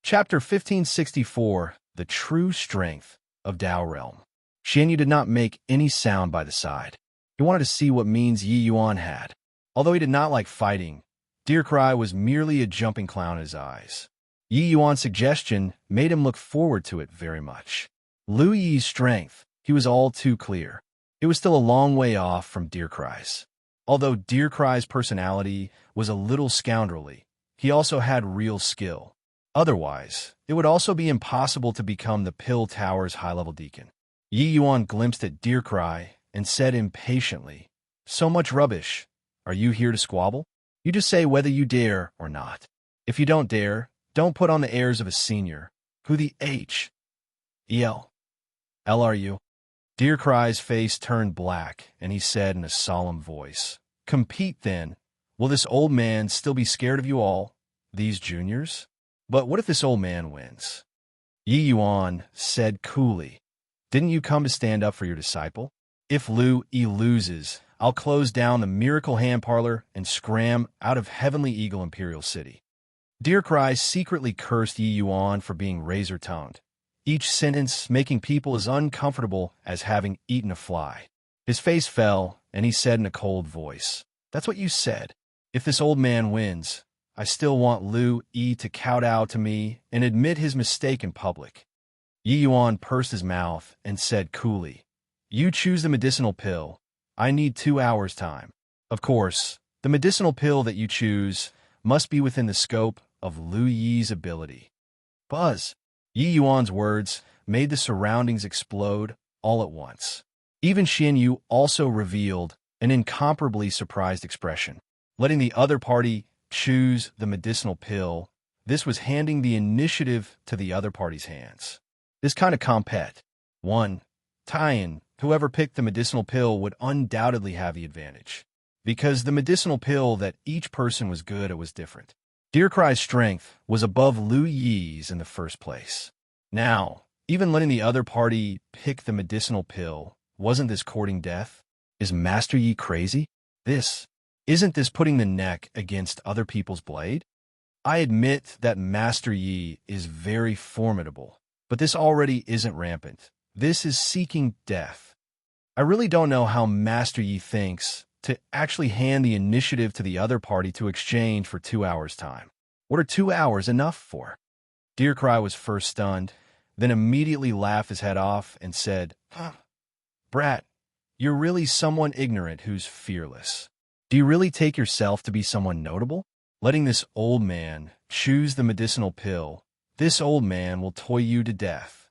Chapter 1564, The True Strength of Tao Realm. Xianyu did not make any sound by the side. He wanted to see what means Yi Yuan had. Although he did not like fighting, Deer Cry was merely a jumping clown in his eyes. Yi Yuan's suggestion made him look forward to it very much. Lu Yi's strength, he was all too clear. It was still a long way off from Deer Cry's. Although Deer Cry's personality was a little scoundrelly, he also had real skill. Otherwise, it would also be impossible to become the Pill Tower's high-level deacon. Yi Yuan glimpsed at Deer Cry and said impatiently, "So much rubbish. Are you here to squabble? You just say whether you dare or not. If you don't dare, don't put on the airs of a senior. Who the H.E.L. are you?" Deer Cry's face turned black, and he said in a solemn voice, "Compete then. Will this old man still be scared of you all, these juniors? But what if this old man wins?" Yi Yuan said coolly, "Didn't you come to stand up for your disciple? If Lu Yi loses, I'll close down the Miracle Hand Parlor and scram out of Heavenly Eagle Imperial City." Deer Cry secretly cursed Yi Yuan for being razor-tongued, each sentence making people as uncomfortable as having eaten a fly. His face fell, and he said in a cold voice, "That's what you said. If this old man wins, I still want Lu Yi to kowtow to me and admit his mistake in public." Yi Yuan pursed his mouth and said coolly, "You choose the medicinal pill. I need 2 hours' time. Of course, the medicinal pill that you choose must be within the scope of Lu Yi's ability." Buzz! Yi Yuan's words made the surroundings explode all at once. Even Xianyu also revealed an incomparably surprised expression. Letting the other party choose the medicinal pill, this was handing the initiative to the other party's hands. This kind of compet. 1. Tie-in, whoever picked the medicinal pill would undoubtedly have the advantage. Because the medicinal pill that each person was good at was different. Deer Cry's strength was above Lu Yi's in the first place. Now, even letting the other party pick the medicinal pill, wasn't this courting death? Is Master Yi crazy? Isn't this putting the neck against other people's blade? I admit that Master Yi is very formidable, but this already isn't rampant. This is seeking death. I really don't know how Master Yi thinks to actually hand the initiative to the other party to exchange for 2 hours' time. What are 2 hours enough for? Deer Cry was first stunned, then immediately laughed his head off and said, "Brat, you're really someone ignorant who's fearless. Do you really take yourself to be someone notable? Letting this old man choose the medicinal pill, this old man will toy you to death."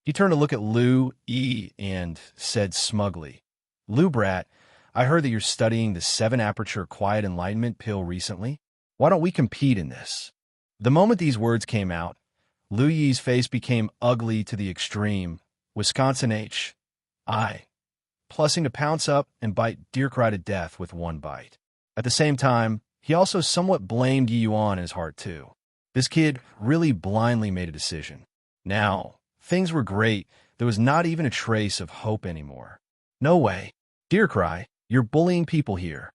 He turned to look at Lu Yi and said smugly, "Lu Brat, I heard that you're studying the 7-aperture quiet enlightenment pill recently. Why don't we compete in this?" The moment these words came out, Lu Yi's face became ugly to the extreme, Wisconsin H.I. plussing to pounce up and bite Deer Cry to death with one bite. At the same time, he also somewhat blamed Yi Yuan in his heart too. This kid really blindly made a decision. Now, things were great. There was not even a trace of hope anymore. "No way. Deer Cry, you're bullying people here,"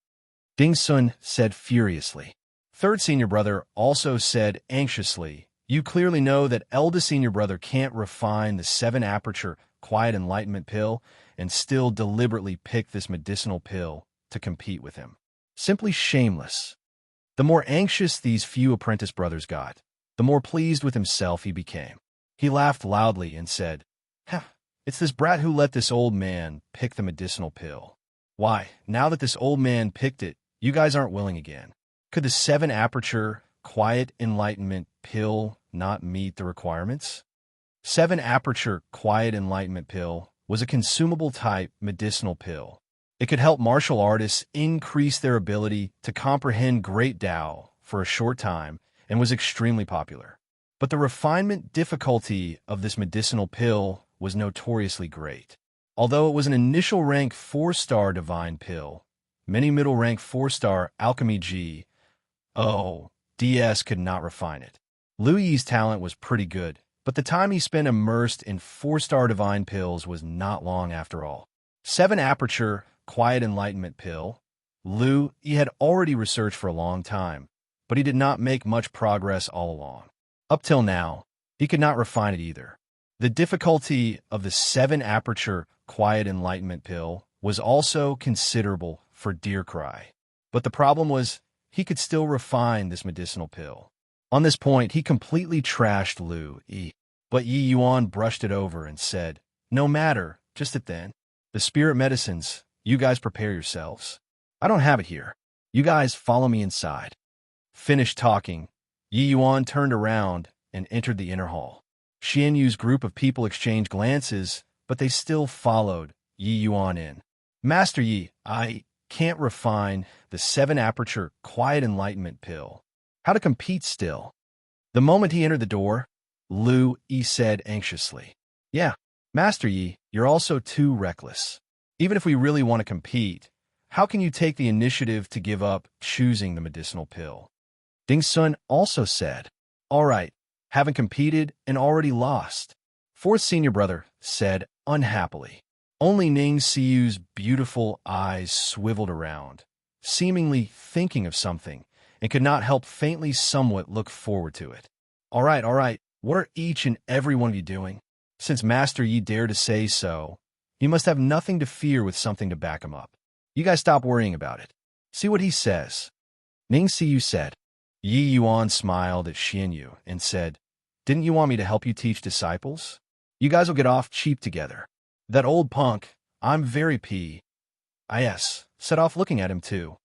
Ding Sun said furiously. Third senior brother also said anxiously, "You clearly know that eldest senior brother can't refine the 7-aperture quiet enlightenment pill and still deliberately pick this medicinal pill to compete with him. Simply shameless." The more anxious these few apprentice brothers got, the more pleased with himself he became. He laughed loudly and said, "It's this brat who let this old man pick the medicinal pill. Why, now that this old man picked it, you guys aren't willing again. Could the 7-aperture quiet enlightenment pill not meet the requirements?" 7-aperture quiet enlightenment pill was a consumable type medicinal pill. It could help martial artists increase their ability to comprehend great Tao for a short time and was extremely popular. But the refinement difficulty of this medicinal pill was notoriously great. Although it was an initial rank 4-star divine pill, many middle rank 4-star alchemy DS could not refine it. Lu Yi's talent was pretty good, but the time he spent immersed in 4-star divine pills was not long after all. 7-aperture quiet enlightenment pill, Lu Yi had already researched for a long time, but he did not make much progress all along. Up till now, he could not refine it either. The difficulty of the 7-aperture quiet enlightenment pill was also considerable for Deercry. But the problem was, he could still refine this medicinal pill. On this point, he completely trashed Lu Yi. But Yi Yuan brushed it over and said, "No matter, just at then. The spirit medicines, you guys prepare yourselves. I don't have it here. You guys follow me inside." Finished talking, Yi Yuan turned around and entered the inner hall. Xian Yu's group of people exchanged glances, but they still followed Yi Yuan in. "Master Yi, I can't refine the 7-aperture quiet enlightenment pill. How to compete still?" The moment he entered the door, Lu Yi said anxiously, "Yeah, Master Yi, you're also too reckless. Even if we really want to compete, how can you take the initiative to give up choosing the medicinal pill?" Ding Sun also said, "All right, haven't competed and already lost." Fourth senior brother said unhappily. Only Ning Siyu's beautiful eyes swiveled around, seemingly thinking of something, and could not help faintly somewhat look forward to it. All right, what are each and every one of you doing? Since Master Yi dared to say so, you must have nothing to fear with something to back him up. You guys stop worrying about it. See what he says." Ning Siyu said. Yi Yuan smiled at Xian Yu and said, "Didn't you want me to help you teach disciples? You guys will get off cheap together. That old punk, I'm very yes, set off looking at him too."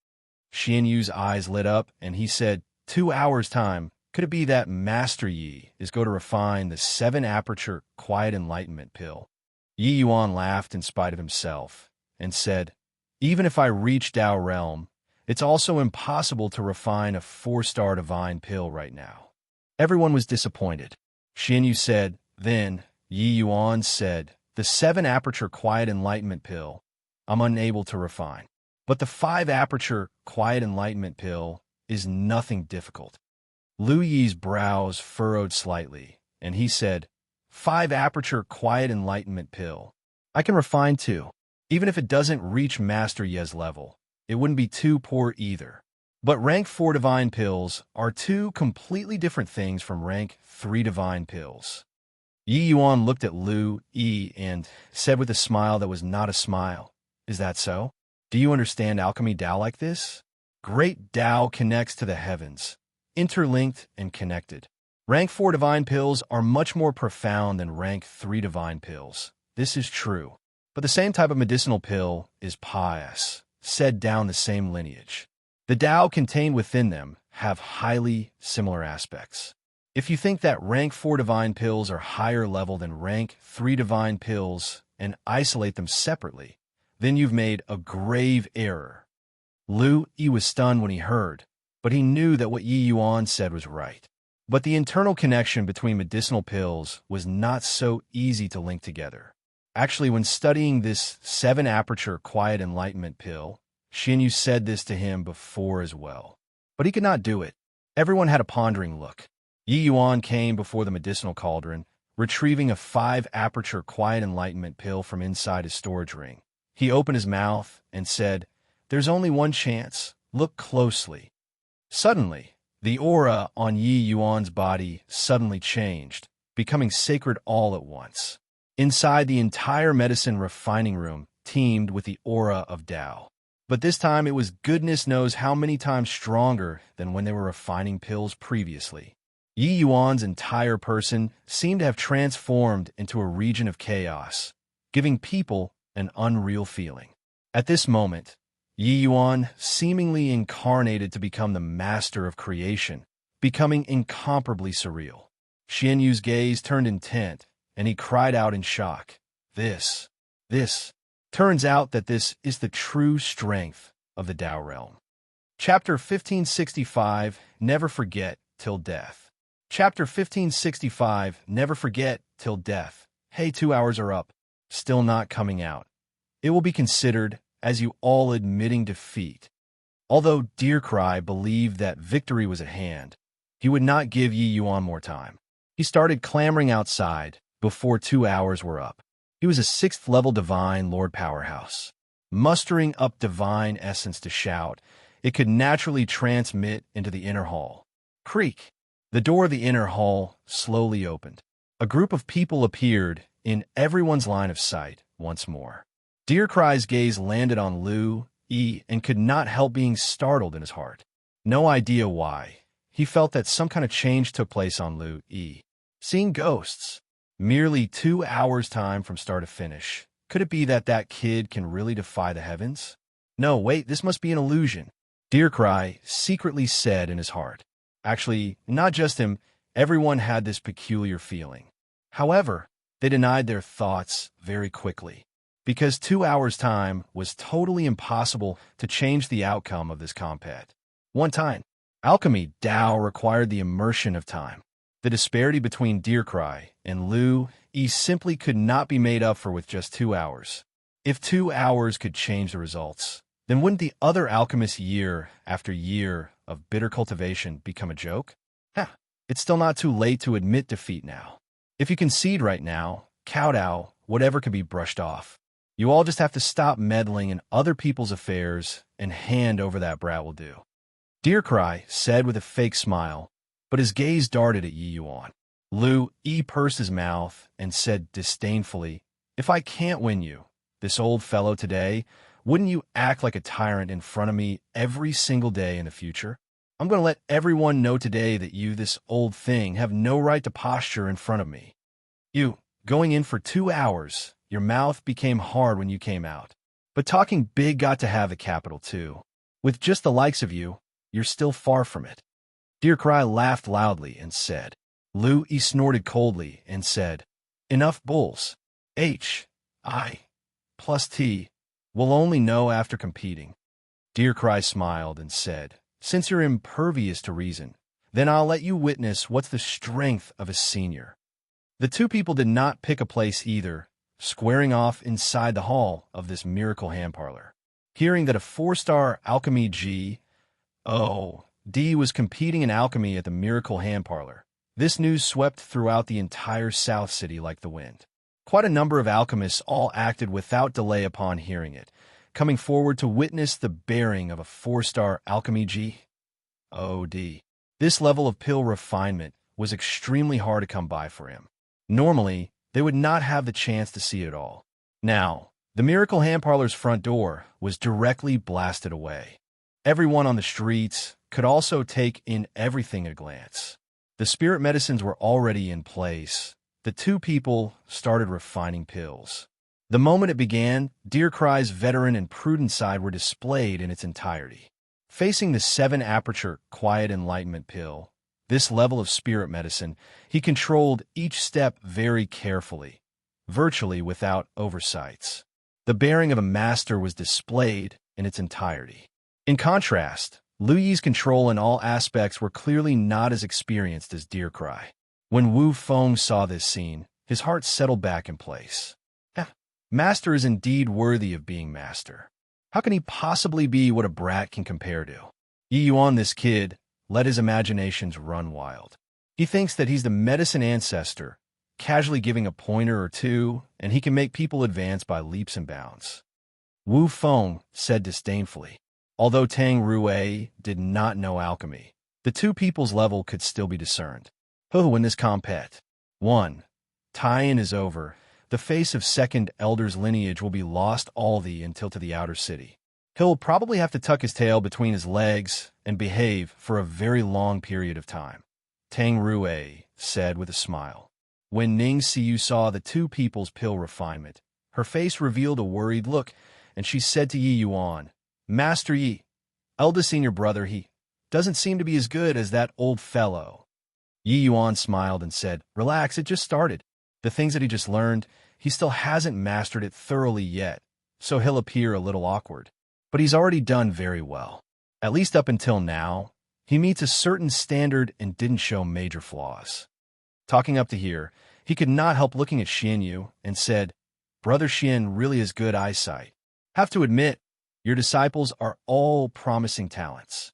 Xian Yu's eyes lit up and he said, 2 hours' time. Could it be that Master Yi is going to refine the 7-aperture quiet enlightenment pill? Yi Yuan laughed in spite of himself and said, "Even if I reach Dao Realm, it's also impossible to refine a 4-star divine pill right now." Everyone was disappointed. Xian Yu said, then Yi Yuan said, "The 7-aperture quiet enlightenment pill, I'm unable to refine. But the 5-aperture quiet enlightenment pill is nothing difficult." Lu Yi's brows furrowed slightly, and he said, 5-aperture quiet enlightenment pill. I can refine too. Even if it doesn't reach Master Ye's level, it wouldn't be too poor either. But rank 4 divine pills are 2 completely different things from rank 3 divine pills. Yi Yuan looked at Lu Yi and said with a smile that was not a smile, "Is that so? Do you understand alchemy Tao like this? Great Tao connects to the heavens, interlinked and connected. Rank 4 divine pills are much more profound than rank 3 divine pills. This is true. But the same type of medicinal pill is pious, said down the same lineage. The Tao contained within them have highly similar aspects. If you think that rank 4 divine pills are higher level than rank 3 divine pills and isolate them separately, then you've made a grave error." Lu Yi was stunned when he heard, but he knew that what Yi Yuan said was right. But the internal connection between medicinal pills was not so easy to link together. Actually, when studying this 7-aperture quiet enlightenment pill, Xian Yu said this to him before as well. But he could not do it. Everyone had a pondering look. Yi Yuan came before the medicinal cauldron, retrieving a 5-aperture quiet enlightenment pill from inside his storage ring. He opened his mouth and said, "There's only one chance. Look closely." Suddenly, the aura on Yi Yuan's body suddenly changed, becoming sacred all at once. Inside, the entire medicine refining room teemed with the aura of Tao. But this time it was goodness knows how many times stronger than when they were refining pills previously. Yi Yuan's entire person seemed to have transformed into a region of chaos, giving people an unreal feeling. At this moment, Yi Yuan seemingly incarnated to become the master of creation, becoming incomparably surreal. Xian Yu's gaze turned intent, and he cried out in shock, This. Turns out that this is the true strength of the Tao realm." Chapter 1565, Never Forget Till Death. Chapter 1565, Never Forget Till Death. Hey, 2 hours are up. Still not coming out. It will be considered as you all admitting defeat. Although Deercry believed that victory was at hand, he would not give Yi Yuan more time. He started clamoring outside before 2 hours were up. He was a 6th-level divine Lord Powerhouse. Mustering up divine essence to shout, it could naturally transmit into the inner hall. Creak! The door of the inner hall slowly opened. A group of people appeared in everyone's line of sight once more. Deer Cry's gaze landed on Lu Yi and could not help being startled in his heart. No idea why. He felt that some kind of change took place on Lu Yi. Seeing ghosts. Merely 2 hours' time from start to finish. Could it be that that kid can really defy the heavens? No, wait, this must be an illusion. Deer Cry secretly said in his heart. Actually, not just him, everyone had this peculiar feeling. However, they denied their thoughts very quickly, because 2 hours' time was totally impossible to change the outcome of this combat. One time, alchemy Tao required the immersion of time. The disparity between Deer Cry and Lu Yi simply could not be made up for with just 2 hours. If 2 hours could change the results, then wouldn't the other alchemists year after year of bitter cultivation become a joke? It's still not too late to admit defeat now. If you concede right now, kowtow, whatever can be brushed off. You all just have to stop meddling in other people's affairs and hand over that brat will do. Deer Cry said with a fake smile, but his gaze darted at Yi Yuan. Lu Yi pursed his mouth and said disdainfully, "If I can't win you, this old fellow today, wouldn't you act like a tyrant in front of me every single day in the future? I'm going to let everyone know today that you, this old thing, have no right to posture in front of me. You, going in for 2 hours, your mouth became hard when you came out. But talking big got to have the capital too. With just the likes of you, you're still far from it." Deer Cry laughed loudly and said. Lu Yi snorted coldly and said, "Enough bulls. I plus T will only know after competing." Deer Cry smiled and said, "Since you're impervious to reason, then I'll let you witness what's the strength of a senior." The two people did not pick a place either, squaring off inside the hall of this miracle hand parlor. Hearing that a 4-star alchemy G.O.D. was competing in alchemy at the miracle hand parlor, this news swept throughout the entire South City like the wind. Quite a number of alchemists all acted without delay upon hearing it, coming forward to witness the bearing of a 4-star alchemy G.O.D. This level of pill refinement was extremely hard to come by for him. Normally, they would not have the chance to see it all. Now, the miracle hand parlor's front door was directly blasted away. Everyone on the streets could also take in everything at a glance. The spirit medicines were already in place. The two people started refining pills. The moment it began, Deer Cry's veteran and prudent side were displayed in its entirety. Facing the 7-aperture quiet enlightenment pill, this level of spirit medicine, he controlled each step very carefully, virtually without oversights. The bearing of a master was displayed in its entirety. In contrast, Lu Yi's control in all aspects were clearly not as experienced as Deer Cry. When Wu Feng saw this scene, his heart settled back in place. Master is indeed worthy of being master. How can he possibly be what a brat can compare to? Yi Yuan, this kid, let his imaginations run wild. He thinks that he's the medicine ancestor, casually giving a pointer or two, and he can make people advance by leaps and bounds. Wu Feng said disdainfully. Although Tang Rui did not know alchemy, the two people's level could still be discerned. When this compet 1. tie-in is over, the face of second elder's lineage will be lost all thee until to the outer city. He'll probably have to tuck his tail between his legs and behave for a very long period of time, Tang Rui said with a smile. When Ning Siu saw the two people's pill refinement, her face revealed a worried look, and she said to Yi Yuan, "Master Yi, eldest senior brother, he doesn't seem to be as good as that old fellow." Yi Yuan smiled and said, "Relax, it just started. The things that he just learned, he still hasn't mastered it thoroughly yet, so he'll appear a little awkward. But he's already done very well. At least up until now, he meets a certain standard and didn't show major flaws." Talking up to here, he could not help looking at Xian Yu and said, "Brother Xian really has good eyesight. Have to admit, your disciples are all promising talents."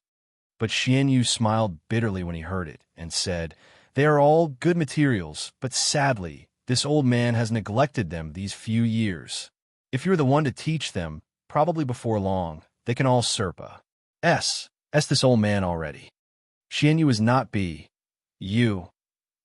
But Xian Yu smiled bitterly when he heard it and said, "They are all good materials, but sadly, this old man has neglected them these few years. If you're the one to teach them, probably before long, they can all Serpa. This old man already." Xian Yu is not B. U.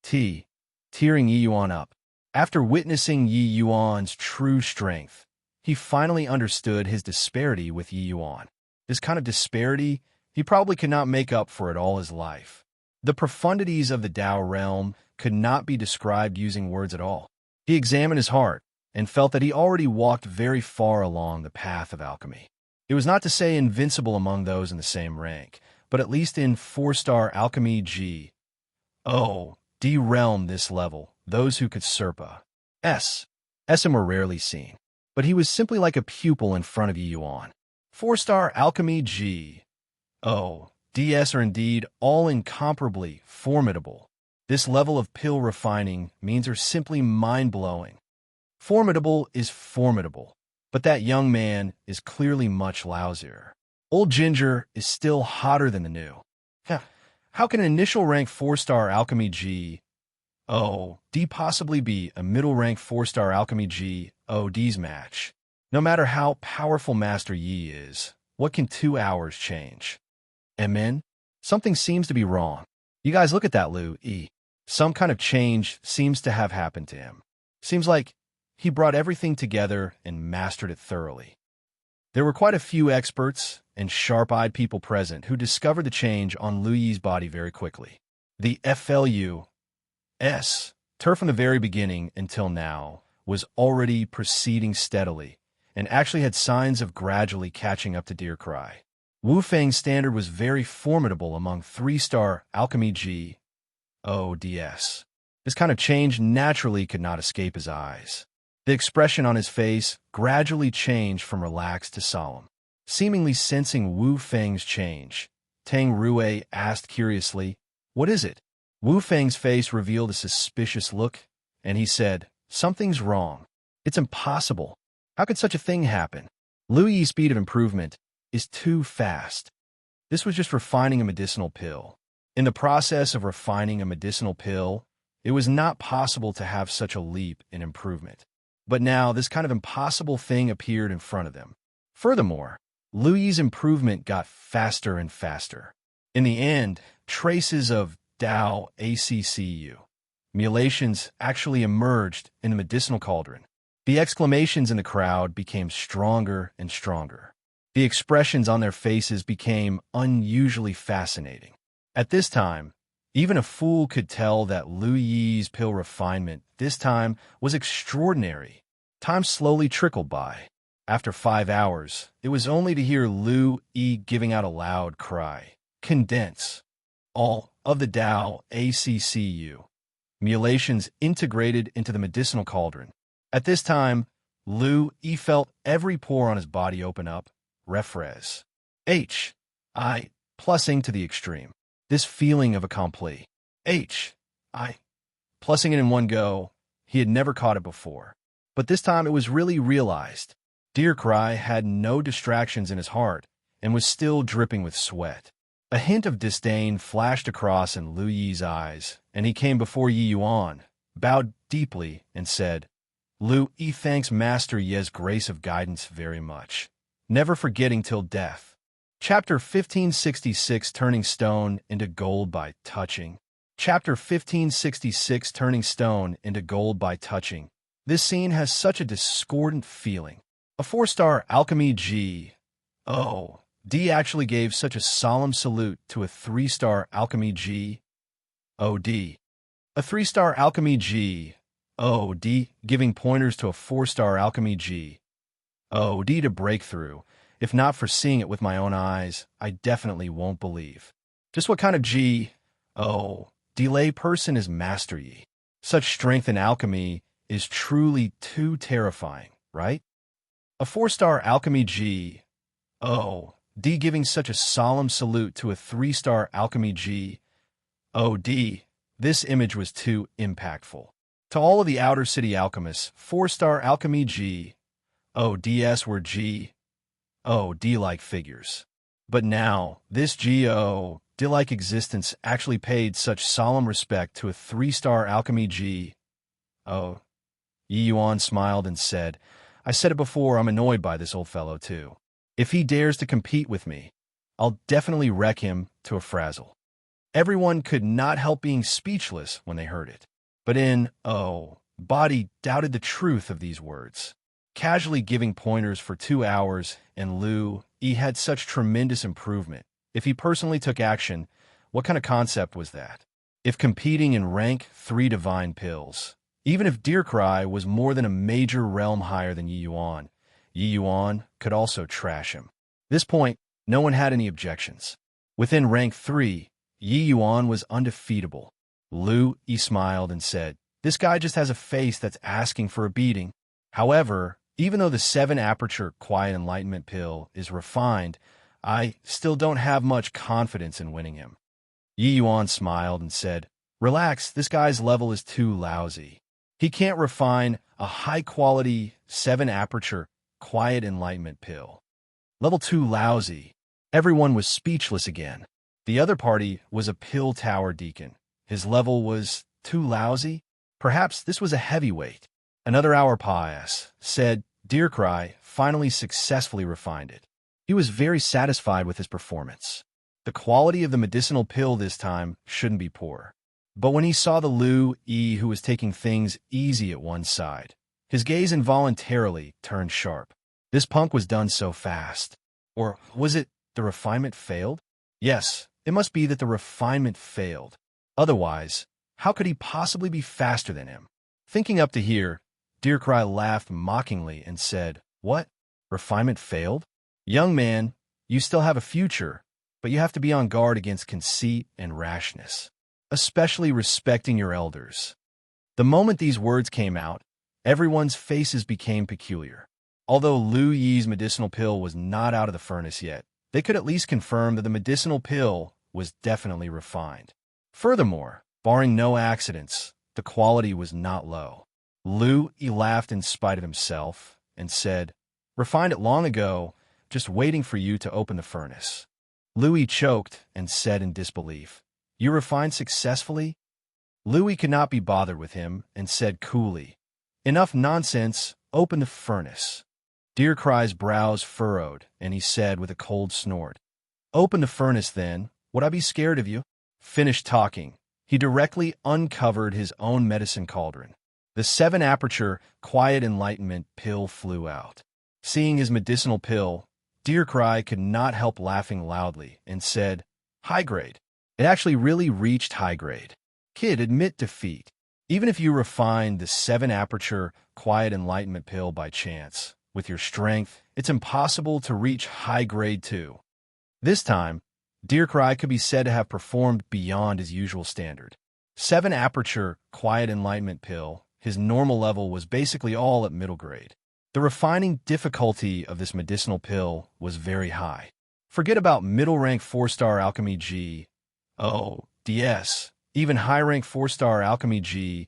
T. Tearing Yi Yuan up. After witnessing Yi Yuan's true strength, he finally understood his disparity with Yi Yuan. This kind of disparity, he probably could not make up for it all his life. The profundities of the Tao realm could not be described using words at all. He examined his heart and felt that he already walked very far along the path of alchemy. It was not to say invincible among those in the same rank, but at least in 4-star alchemy G. O. D realm this level, those who could Serpa. SM were rarely seen, but he was simply like a pupil in front of Yi Yuan. 4-star alchemy G. O. DS are indeed all incomparably formidable. This level of pill refining means are simply mind-blowing. Formidable is formidable, but that young man is clearly much lousier. Old Ginger is still hotter than the new. How can an initial rank 4-star alchemy G. O. D possibly be a middle rank 4-star alchemy G. O. D's match? No matter how powerful Master Yi is, what can 2 hours change? Amen? Something seems to be wrong. You guys look at that Lu E. Some kind of change seems to have happened to him. Seems like he brought everything together and mastered it thoroughly. There were quite a few experts and sharp-eyed people present who discovered the change on Lu Yi's body very quickly. The FLUS, from the very beginning until now, was already proceeding steadily and actually had signs of gradually catching up to Deer Cry. Wu Feng's standard was very formidable among 3-star alchemy G. ODS. This kind of change naturally could not escape his eyes. The expression on his face gradually changed from relaxed to solemn. Seemingly sensing Wu Feng's change, Tang Rui asked curiously, "What is it?" Wu Feng's face revealed a suspicious look, and he said, "Something's wrong. It's impossible. How could such a thing happen? Lu Yi's speed of improvement is too fast." This was just refining a medicinal pill. In the process of refining a medicinal pill, it was not possible to have such a leap in improvement. But now this kind of impossible thing appeared in front of them. Furthermore, Lu Yi's improvement got faster and faster. In the end, traces of Tao ACCU mutilations actually emerged in the medicinal cauldron. The exclamations in the crowd became stronger and stronger. The expressions on their faces became unusually fascinating. At this time, even a fool could tell that Lu Yi's pill refinement this time was extraordinary. Time slowly trickled by. After 5 hours, it was only to hear Lu Yi giving out a loud cry. Condense. All of the Tao ACCU mutilations integrated into the medicinal cauldron. At this time, Lu Yi felt every pore on his body open up. Refres. H.I. Plussing to the extreme. This feeling of a complete H.I. Plussing it in one go, he had never caught it before. But this time it was really realized. Deer Cry had no distractions in his heart and was still dripping with sweat. A hint of disdain flashed across in Lu Yi's eyes, and he came before Yi Yuan, bowed deeply, and said, "Lu Yi thanks Master Ye's grace of guidance very much, never forgetting till death." Chapter 1566 Turning Stone into Gold by Touching. Chapter 1566 Turning Stone into Gold by Touching. This scene has such a discordant feeling. A 4-star alchemy G. O. D actually gave such a solemn salute to a 3-star alchemy G. O. D. A 3-star alchemy G. O. D giving pointers to a 4-star alchemy G. O. D to breakthrough. If not for seeing it with my own eyes, I definitely won't believe. Just what kind of G. O. D lay person is Master Yi? Such strength in alchemy is truly too terrifying, right? A 4-star alchemy G. O. D giving such a solemn salute to a 3-star alchemy G. O. D. This image was too impactful. To all of the outer city alchemists, 4-star alchemy G. O. DS were G. O. D-like figures. But now, this G. O. D-like existence actually paid such solemn respect to a 3-star alchemy G. O. Yi Yuan smiled and said, "I said it before, I'm annoyed by this old fellow too. If he dares to compete with me, I'll definitely wreck him to a frazzle." Everyone could not help being speechless when they heard it. But in O. Body doubted the truth of these words, casually giving pointers for 2 hours, and Lu Yi had such tremendous improvement. If he personally took action, what kind of concept was that? If competing in rank 3 divine pills, even if Deercry was more than a major realm higher than Yi Yuan could also trash him. At this point, no one had any objections. Within rank 3, Yi Yuan was undefeatable. Lu Yi smiled and said, "This guy just has a face that's asking for a beating." However, even though the 7 aperture quiet enlightenment pill is refined, I still don't have much confidence in winning him. Yi Yuan smiled and said, "Relax, this guy's level is too lousy. He can't refine a high-quality 7 aperture quiet enlightenment pill. Level 2 lousy." Everyone was speechless again. The other party was a pill tower deacon. His level was too lousy? Perhaps this was a heavyweight. Another hour passed, said Deercry finally successfully refined it. He was very satisfied with his performance. The quality of the medicinal pill this time shouldn't be poor. But when he saw the Lu Yi who was taking things easy at one side, his gaze involuntarily turned sharp. This punk was done so fast. Or was it the refinement failed? Yes, it must be that the refinement failed. Otherwise, how could he possibly be faster than him? Thinking up to here, Deercry laughed mockingly and said, "What? Refinement failed? Young man, you still have a future, but you have to be on guard against conceit and rashness, especially respecting your elders." The moment these words came out, everyone's faces became peculiar. Although Lu Yi's medicinal pill was not out of the furnace yet, they could at least confirm that the medicinal pill was definitely refined. Furthermore, barring no accidents, the quality was not low. Lu Yi laughed in spite of himself and said, "Refined it long ago, just waiting for you to open the furnace." Lu Yi choked and said in disbelief, "You refined successfully?" Lu Yi could not be bothered with him and said coolly, "Enough nonsense, open the furnace." Deercry's brows furrowed, and he said with a cold snort, "Open the furnace then, would I be scared of you?" Finished talking, he directly uncovered his own medicine cauldron. The 7 aperture quiet enlightenment pill flew out. Seeing his medicinal pill, Deercry could not help laughing loudly and said, "High grade." It actually really reached high grade. Kid, admit defeat. Even if you refined the 7 aperture quiet enlightenment pill by chance, with your strength, it's impossible to reach high grade 2. This time, Deercry could be said to have performed beyond his usual standard. 7 aperture quiet enlightenment pill, his normal level was basically all at middle grade. The refining difficulty of this medicinal pill was very high. Forget about middle rank 4-star alchemy G. O. DS. Even high rank 4-star alchemy G.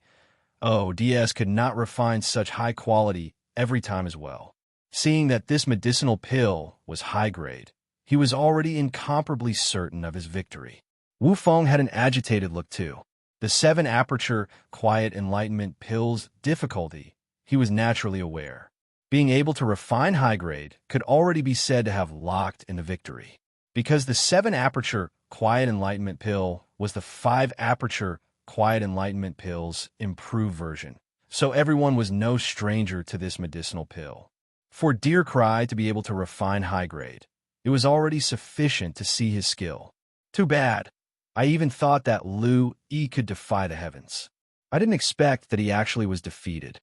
O. DS could not refine such high quality every time as well. Seeing that this medicinal pill was high grade, he was already incomparably certain of his victory. Wu Feng had an agitated look too. The 7 aperture quiet enlightenment pill's difficulty, he was naturally aware. Being able to refine high grade could already be said to have locked in the victory. Because the 7 aperture quiet enlightenment pill was the 5 aperture quiet enlightenment pill's improved version, so everyone was no stranger to this medicinal pill. For Deercry to be able to refine high grade, it was already sufficient to see his skill. Too bad. I even thought that Lu Yi could defy the heavens. I didn't expect that he actually was defeated.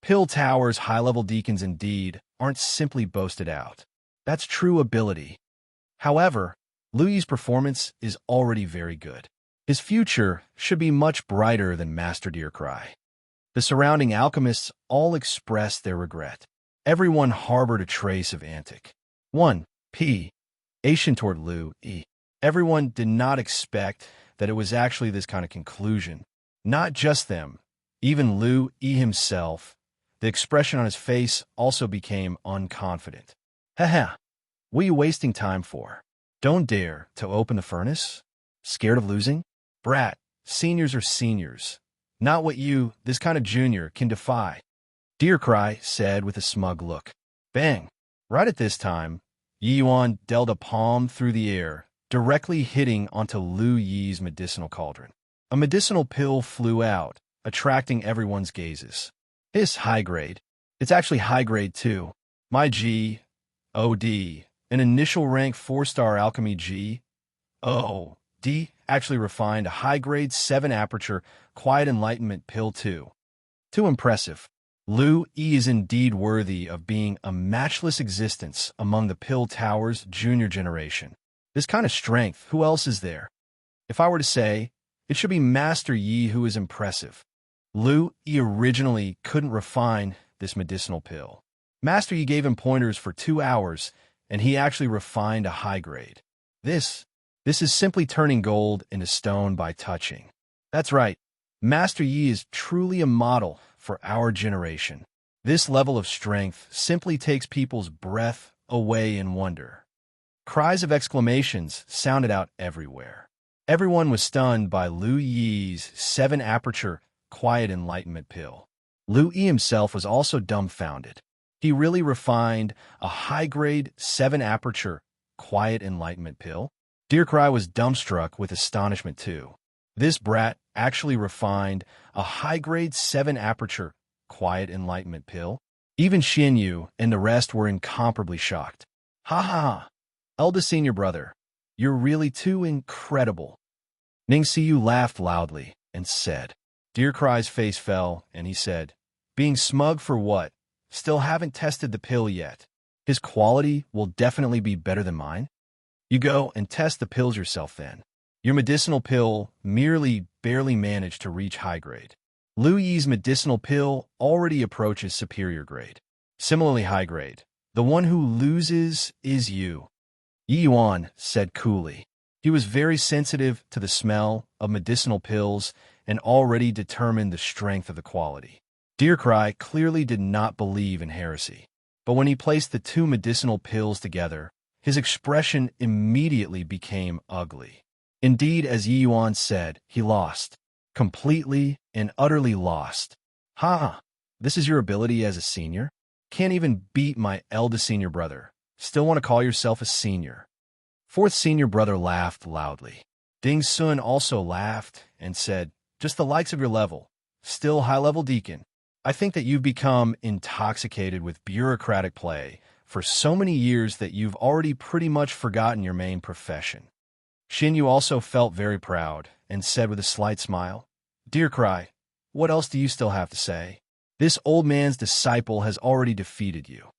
Pill Tower's high-level deacons indeed aren't simply boasted out. That's true ability. However, Lu Yi's performance is already very good. His future should be much brighter than Master Deercry. The surrounding alchemists all expressed their regret. Everyone harbored a trace of antic. 1p. Asian toward Lu Yi. Everyone did not expect that it was actually this kind of conclusion. Not just them, even Lu Yi himself. The expression on his face also became unconfident. Haha, what are you wasting time for? Don't dare to open the furnace? Scared of losing? Brat, seniors are seniors. Not what you, this kind of junior, can defy. Deercry said with a smug look. Bang! Right at this time, Yi Yuan dealt a palm through the air, directly hitting onto Lu Yi's medicinal cauldron. A medicinal pill flew out, attracting everyone's gazes. His high grade. It's actually high grade too. My G, OD, an initial rank 4-star alchemy G, O, D, actually refined a high grade 7 aperture quiet enlightenment pill too. Too impressive. Lu E is indeed worthy of being a matchless existence among the Pill Tower's junior generation. This kind of strength, who else is there? If I were to say, it should be Master Yi who is impressive. Lu E originally couldn't refine this medicinal pill. Master Yi gave him pointers for 2 hours, and he actually refined a high grade. This is simply turning gold into stone by touching. That's right. Master Yi is truly a model for our generation. This level of strength simply takes people's breath away in wonder. Cries of exclamations sounded out everywhere. Everyone was stunned by Lu Yi's 7-aperture quiet enlightenment pill. Lu Yi himself was also dumbfounded. He really refined a high-grade 7-aperture quiet enlightenment pill? Dear Cry was dumbstruck with astonishment too. This brat actually refined a high-grade 7-aperture quiet enlightenment pill? Even Xinyu and the rest were incomparably shocked. Ha ha ha! Eldest senior brother, you're really too incredible. Ning Siyu laughed loudly and said. Dear Cry's face fell, and he said, being smug for what? Still haven't tested the pill yet. His quality will definitely be better than mine. You go and test the pills yourself then. Your medicinal pill merely barely managed to reach high grade. Lu Yi's medicinal pill already approaches superior grade. Similarly high grade. The one who loses is you. Yi Yuan said coolly. He was very sensitive to the smell of medicinal pills and already determined the strength of the quality. Dear Cry clearly did not believe in heresy. But when he placed the 2 medicinal pills together, his expression immediately became ugly. Indeed, as Yi Yuan said, he lost. Completely and utterly lost. Ha! This is your ability as a senior? Can't even beat my eldest senior brother. Still want to call yourself a senior. 4th senior brother laughed loudly. Ding Sun also laughed and said, just the likes of your level. Still high-level deacon. I think that you've become intoxicated with bureaucratic play for so many years that you've already pretty much forgotten your main profession. Xinyu also felt very proud and said with a slight smile, Dear Cry, what else do you still have to say? This old man's disciple has already defeated you.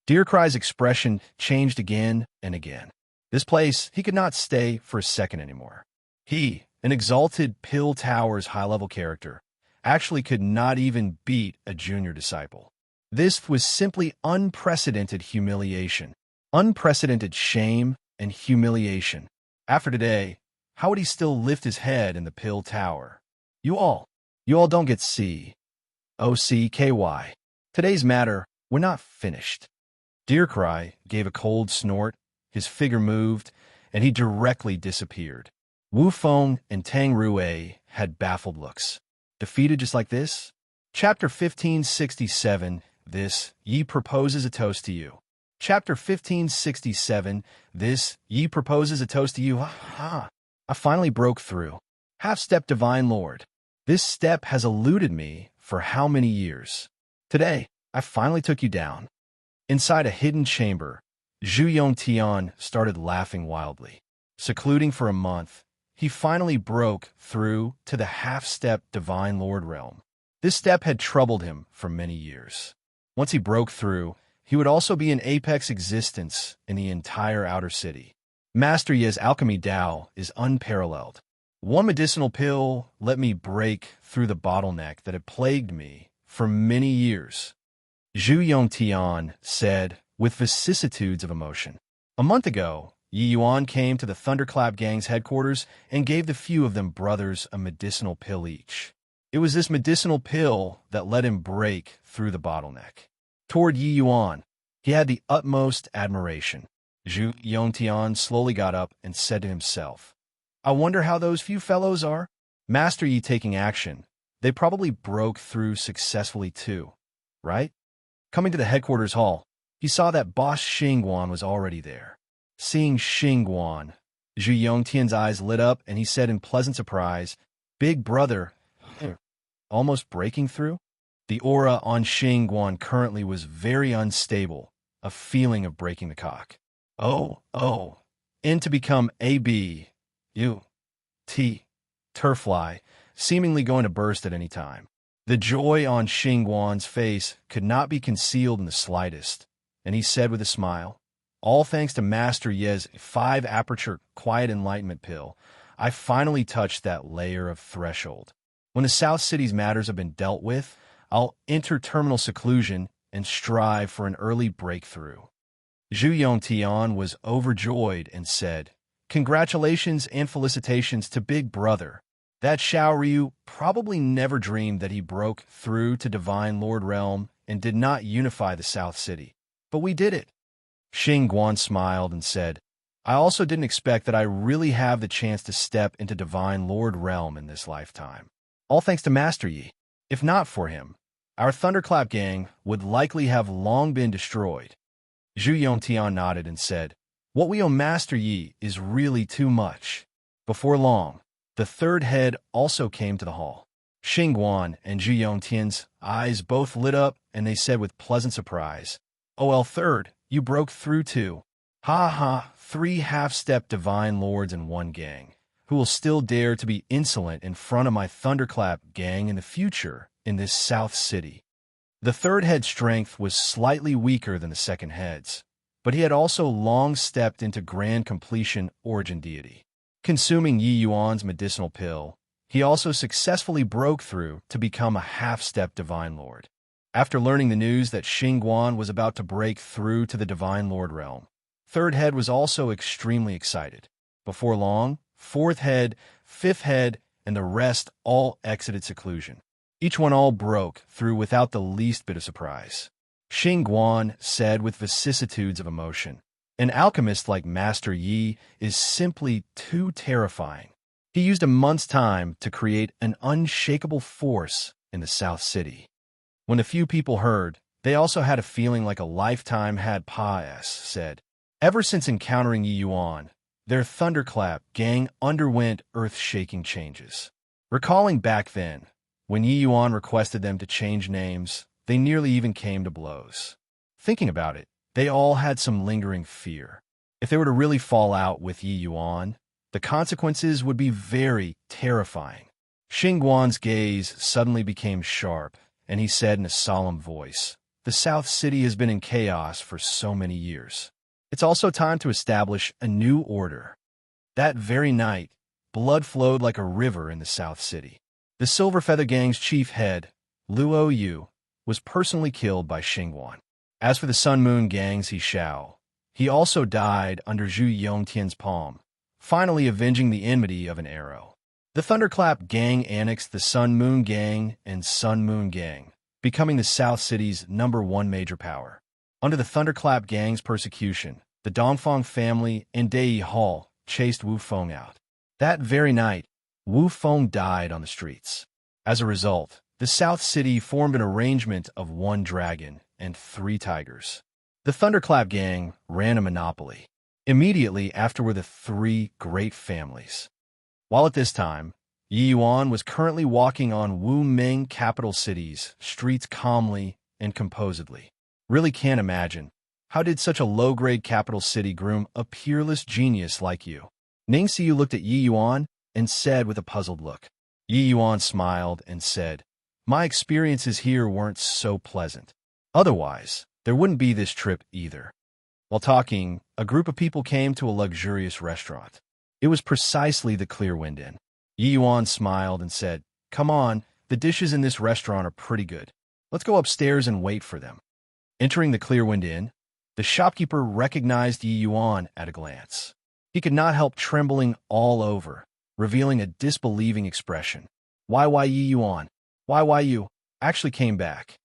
Dear Cry's expression changed again and again. This place, he could not stay for a second anymore. He, an exalted Pill Tower's high-level character, actually could not even beat a junior disciple. This was simply unprecedented humiliation, unprecedented shame and humiliation. After today, how would he still lift his head in the Pill Tower? You all don't get C-O-C-K-Y. Today's matter, we're not finished. Dear Cry gave a cold snort, his figure moved, and he directly disappeared. Wu Feng and Tang Rue had baffled looks. Defeated just like this? Chapter 1567, This, Yi proposes a toast to you. Chapter 1567, This, Yi proposes a toast to you. Ha! I finally broke through. Half-step Divine Lord. This step has eluded me for how many years? Today, I finally took you down. Inside a hidden chamber, Zhu Yongtian started laughing wildly. Secluding for a month, he finally broke through to the half-step Divine Lord realm. This step had troubled him for many years. Once he broke through, he would also be an apex existence in the entire outer city. Master Ye's alchemy Dao is unparalleled. One medicinal pill let me break through the bottleneck that had plagued me for many years. Zhu Yongtian said, with vicissitudes of emotion. A month ago, Yi Yuan came to the Thunderclap Gang's headquarters and gave the few of them brothers a medicinal pill each. It was this medicinal pill that let him break through the bottleneck. Toward Yi Yuan, he had the utmost admiration. Zhu Yongtian slowly got up and said to himself, I wonder how those few fellows are? Master Yi taking action. They probably broke through successfully too, right? Coming to the headquarters hall, he saw that boss Xingguan was already there. Seeing Xingguan, Zhu Yongtian's eyes lit up and he said in pleasant surprise, Big brother, almost breaking through? The aura on Xingguan currently was very unstable, a feeling of breaking the cock. Oh. In to become Turfly, seemingly going to burst at any time. The joy on Xingguan's face could not be concealed in the slightest, and he said with a smile, "All thanks to Master Ye's 5-aperture quiet enlightenment pill, I finally touched that layer of threshold. When the South City's matters have been dealt with, I'll enter terminal seclusion and strive for an early breakthrough." Zhu Yongtian was overjoyed and said, "Congratulations and felicitations to Big Brother. That Xiao Ryu probably never dreamed that he broke through to Divine Lord Realm and did not unify the South City. But we did it." Xingguan smiled and said, "I also didn't expect that I really have the chance to step into Divine Lord Realm in this lifetime. All thanks to Master Yi. If not for him, our Thunderclap gang would likely have long been destroyed." Zhu Yongtian nodded and said, "What we owe Master Yi is really too much." Before long, the third head also came to the hall. Xingguan and Zhu Yongtian's eyes both lit up, and they said with pleasant surprise, "OL third, you broke through too. Ha ha, 3 half-step divine lords in one gang, who will still dare to be insolent in front of my Thunderclap gang in the future in this South City." The third head's strength was slightly weaker than the second head's, but he had also long stepped into grand completion origin deity. Consuming Yi Yuan's medicinal pill, he also successfully broke through to become a half-step Divine Lord. After learning the news that Xingguan was about to break through to the Divine Lord realm, Third Head was also extremely excited. Before long, Fourth Head, Fifth Head, and the rest all exited seclusion. Each one all broke through without the least bit of surprise. Xingguan said with vicissitudes of emotion, "An alchemist like Master Yi is simply too terrifying. He used a month's time to create an unshakable force in the South City." When the few people heard, they also had a feeling like a lifetime had said. Ever since encountering Yi Yuan, their Thunderclap gang underwent earth-shaking changes. Recalling back then, when Yi Yuan requested them to change names, they nearly even came to blows. Thinking about it, they all had some lingering fear. If they were to really fall out with Yi Yuan, the consequences would be very terrifying. Xingguan's gaze suddenly became sharp, and he said in a solemn voice, "The South City has been in chaos for so many years. It's also time to establish a new order." That very night, blood flowed like a river in the South City. The Silver Feather Gang's chief head, Luo Yu, was personally killed by Xingguan. As for the Sun Moon Gang's Xiao, he also died under Zhu Yongtian's palm, finally avenging the enmity of an arrow. The Thunderclap Gang annexed the Sun Moon Gang and Sun Moon Gang, becoming the South City's #1 major power. Under the Thunderclap Gang's persecution, the Dongfang family and Dai Hall chased Wu Feng out. That very night, Wu Feng died on the streets. As a result, the South City formed an arrangement of 1 dragon and 3 tigers. The Thunderclap Gang ran a monopoly. Immediately after were the 3 great families. While at this time, Yi Yuan was currently walking on Wu Ming capital city's streets calmly and composedly. Really can't imagine. How did such a low-grade capital city groom a peerless genius like you? Ning Xiu looked at Yi Yuan and said with a puzzled look. Yi Yuan smiled and said, "My experiences here weren't so pleasant. Otherwise, there wouldn't be this trip either." While talking, a group of people came to a luxurious restaurant. It was precisely the Clear Wind Inn. Yi Yuan smiled and said, "Come on, the dishes in this restaurant are pretty good. Let's go upstairs and wait for them." Entering the Clear Wind Inn, the shopkeeper recognized Yi Yuan at a glance. He could not help trembling all over, revealing a disbelieving expression. Why Yi Yuan? Why you actually came back?"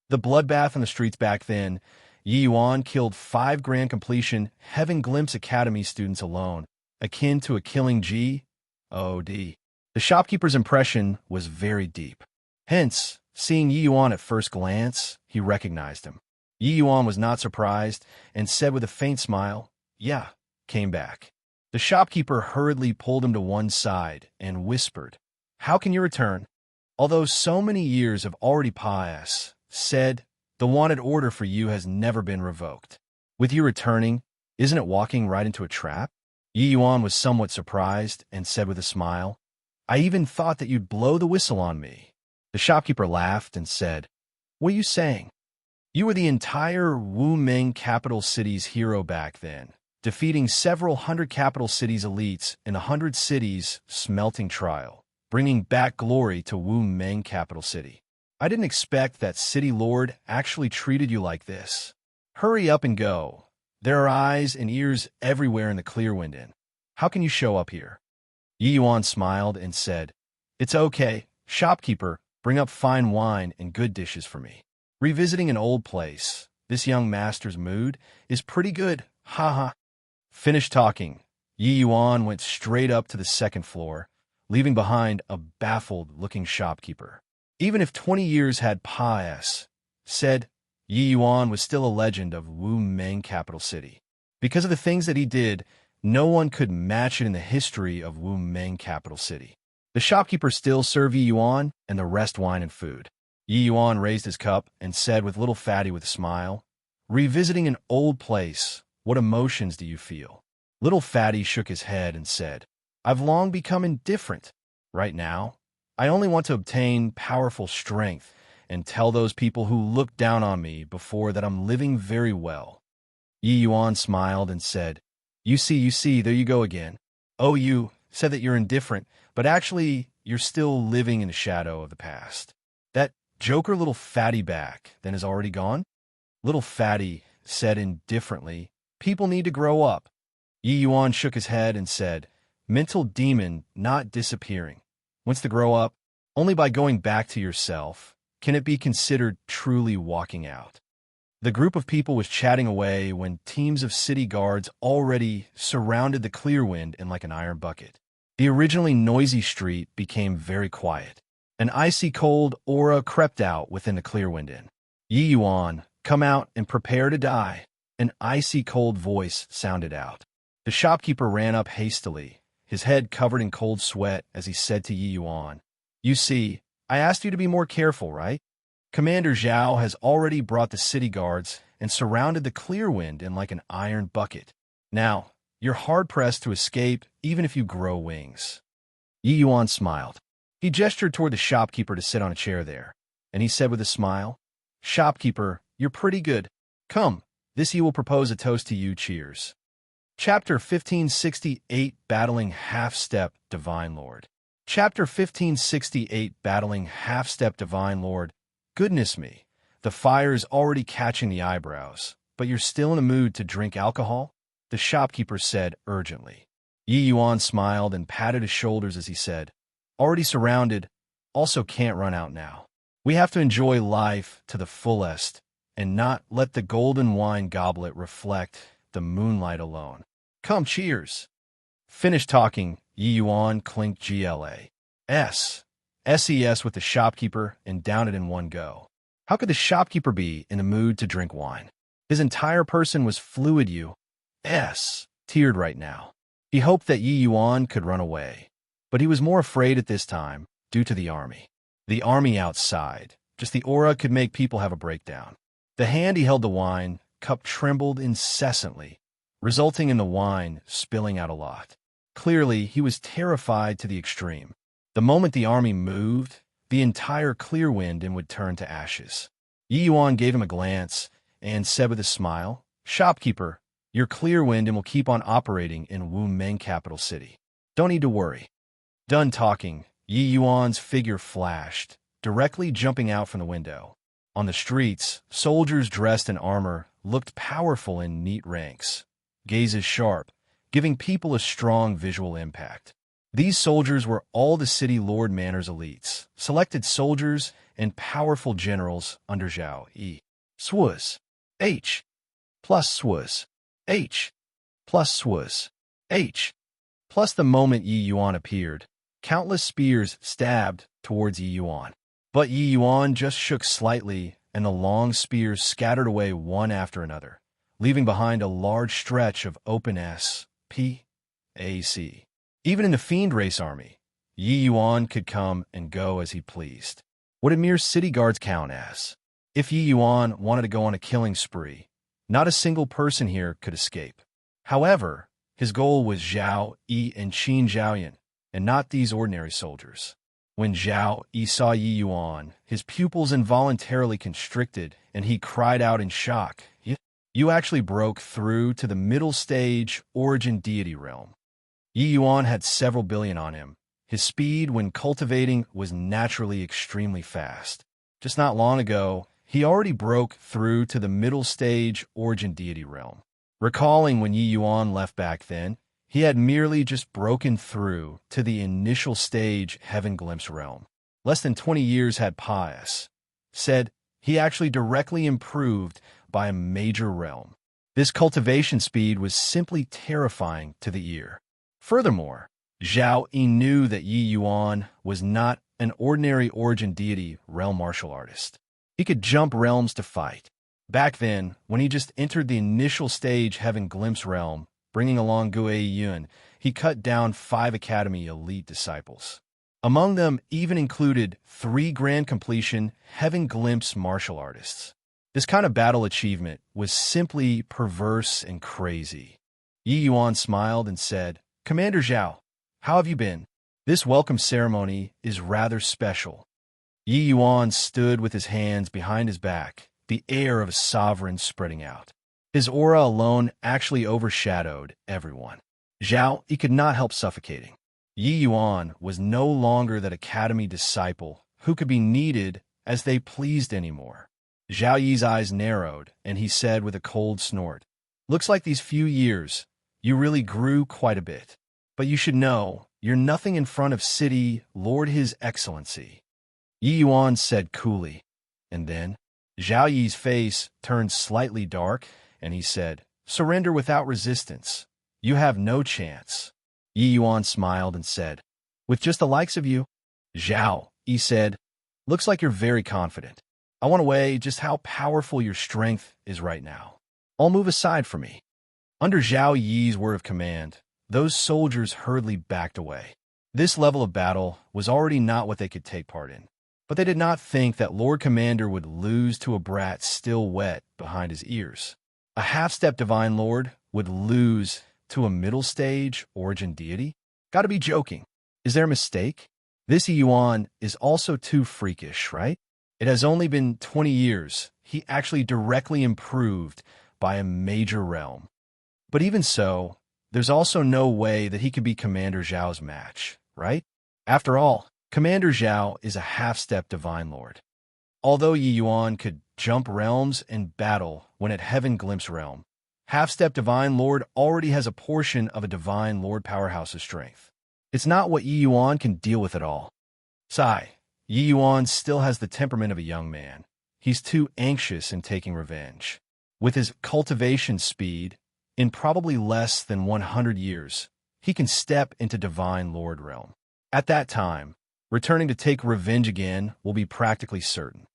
The bloodbath on the streets back then, Yi Yuan killed 5 grand completion Heaven Glimpse Academy students alone, akin to a killing G.O.D. The shopkeeper's impression was very deep. Hence, seeing Yi Yuan at first glance, he recognized him. Yi Yuan was not surprised and said with a faint smile, "Yeah, came back." The shopkeeper hurriedly pulled him to one side and whispered, "How can you return?" Although so many years have already passed, said, the wanted order for you has never been revoked. With you returning, isn't it walking right into a trap? Yi Yuan was somewhat surprised and said with a smile, I even thought that you'd blow the whistle on me. The shopkeeper laughed and said, What are you saying? You were the entire Wu Ming capital city's hero back then, defeating several hundred capital cities' elites in 100 cities' smelting trial, bringing back glory to Wu Ming capital city. I didn't expect that city lord actually treated you like this. Hurry up and go. There are eyes and ears everywhere in the Clearwind Inn. How can you show up here? Yi Yuan smiled and said, It's okay, shopkeeper, bring up fine wine and good dishes for me. Revisiting an old place, this young master's mood is pretty good, haha. Finished talking, Yi Yuan went straight up to the second floor, leaving behind a baffled-looking shopkeeper. Even if 20 years had passed, said, Yi Yuan was still a legend of Wu Ming capital city. Because of the things that he did, no one could match it in the history of Wu Ming capital city. The shopkeeper still served Yi Yuan and the rest wine and food. Yi Yuan raised his cup and said with little Fatty with a smile, Revisiting an old place, what emotions do you feel? Little Fatty shook his head and said, I've long become indifferent. Right now, I only want to obtain powerful strength and tell those people who looked down on me before that I'm living very well. Yi Yuan smiled and said, You see, there you go again. Oh, you said that you're indifferent, but actually you're still living in the shadow of the past. That joker little Fatty back then is already gone? Little Fatty said indifferently, People need to grow up. Yi Yuan shook his head and said, Mental demon not disappearing. Wants to grow up? Only by going back to yourself can it be considered truly walking out. The group of people was chatting away when teams of city guards already surrounded the Clearwind in like an iron bucket. The originally noisy street became very quiet. An icy cold aura crept out within the Clearwind Inn. Yi Yuan, come out and prepare to die. An icy cold voice sounded out. The shopkeeper ran up hastily, his head covered in cold sweat as he said to Yi Yuan, You see, I asked you to be more careful, right? Commander Zhao has already brought the city guards and surrounded the Clearwind in like an iron bucket. Now, you're hard-pressed to escape even if you grow wings. Yi Yuan smiled. He gestured toward the shopkeeper to sit on a chair there, and he said with a smile, Shopkeeper, you're pretty good. Come, this he will propose a toast to you, cheers. Chapter 1568 Battling Half-Step Divine Lord. Chapter 1568 Battling Half-Step Divine Lord. Goodness me, the fire is already catching the eyebrows, but you're still in a mood to drink alcohol? The shopkeeper said urgently. Yi Yuan smiled and patted his shoulders as he said, Already surrounded, also can't run out now. We have to enjoy life to the fullest and not let the golden wine goblet reflect the moonlight alone. Come, cheers. Finished talking, Yi Yuan clinked SES with the shopkeeper and downed it in one go. How could the shopkeeper be in a mood to drink wine? His entire person was fluid teared right now. He hoped that Yi Yuan could run away, but he was more afraid at this time due to the army. The army outside, just the aura could make people have a breakdown. The hand he held the wine cup trembled incessantly, resulting in the wine spilling out a lot. Clearly, he was terrified to the extreme. The moment the army moved, the entire Clearwind Inn would turn to ashes. Yi Yuan gave him a glance and said with a smile, Shopkeeper, your Clearwind Inn will keep on operating in Wu Ming capital city. Don't need to worry. Done talking, Yi Yuan's figure flashed, directly jumping out from the window. On the streets, soldiers dressed in armor looked powerful in neat ranks, gazes sharp, giving people a strong visual impact. These soldiers were all the city Lord Manor's elites, selected soldiers and powerful generals under Zhao Yi. Swuz. H. Plus Swuz. H. Plus Swuz. H. Plus the moment Yi Yuan appeared, countless spears stabbed towards Yi Yuan. But Yi Yuan just shook slightly, and the long spears scattered away one after another, leaving behind a large stretch of open space. Even in the Fiend Race army, Yi Yuan could come and go as he pleased. What did mere city guards count as? If Yi Yuan wanted to go on a killing spree, not a single person here could escape. However, his goal was Zhao Yi and Qin Zhaoyan, and not these ordinary soldiers. When Zhao Yi saw Yi Yuan, his pupils involuntarily constricted, and he cried out in shock, "You actually broke through to the middle stage origin deity realm." Yi Yuan had several billion on him. His speed when cultivating was naturally extremely fast. Just not long ago, he already broke through to the middle stage origin deity realm. Recalling when Yi Yuan left back then, he had merely just broken through to the initial stage Heaven Glimpse realm. Less than 20 years had passed. Said he actually directly improved by a major realm. This cultivation speed was simply terrifying to the ear. Furthermore, Zhao Yi knew that Yi Yuan was not an ordinary origin deity realm martial artist. He could jump realms to fight. Back then, when he just entered the initial stage Heaven Glimpse realm, bringing along Gue Yun, he cut down 5 Academy elite disciples. Among them even included 3 grand completion Heaven Glimpse martial artists. This kind of battle achievement was simply perverse and crazy. Yi Yuan smiled and said, "Commander Zhao, how have you been? This welcome ceremony is rather special." Yi Yuan stood with his hands behind his back, the air of a sovereign spreading out. His aura alone actually overshadowed everyone. Zhao Yi could not help suffocating. Yi Yuan was no longer that academy disciple who could be needed as they pleased anymore. Zhao Yi's eyes narrowed, and he said with a cold snort, "Looks like these few years, you really grew quite a bit. But you should know, you're nothing in front of City Lord His Excellency." Yi Yuan said coolly, and then Zhao Yi's face turned slightly dark, and he said, "Surrender without resistance. You have no chance." Yi Yuan smiled and said, "With just the likes of you?" Zhao Yi said, "Looks like you're very confident. I want to weigh just how powerful your strength is right now. I'll move aside for me." Under Zhao Yi's word of command, those soldiers hurriedly backed away. This level of battle was already not what they could take part in. But they did not think that Lord Commander would lose to a brat still wet behind his ears. A half-step Divine Lord would lose to a middle stage origin deity? Gotta be joking. Is there a mistake? This Yi Yuan is also too freakish, right? It has only been 20 years. He actually directly improved by a major realm. But even so, there's also no way that he could be Commander Zhao's match, right? After all, Commander Zhao is a half-step Divine Lord. Although Yi Yuan could jump realms and battle when at Heaven Glimpse realm, half-step Divine Lord already has a portion of a Divine Lord powerhouse's strength. It's not what Yi Yuan can deal with at all. Sigh, Yi Yuan still has the temperament of a young man. He's too anxious in taking revenge. With his cultivation speed, in probably less than 100 years, he can step into Divine Lord realm. At that time, returning to take revenge again will be practically certain.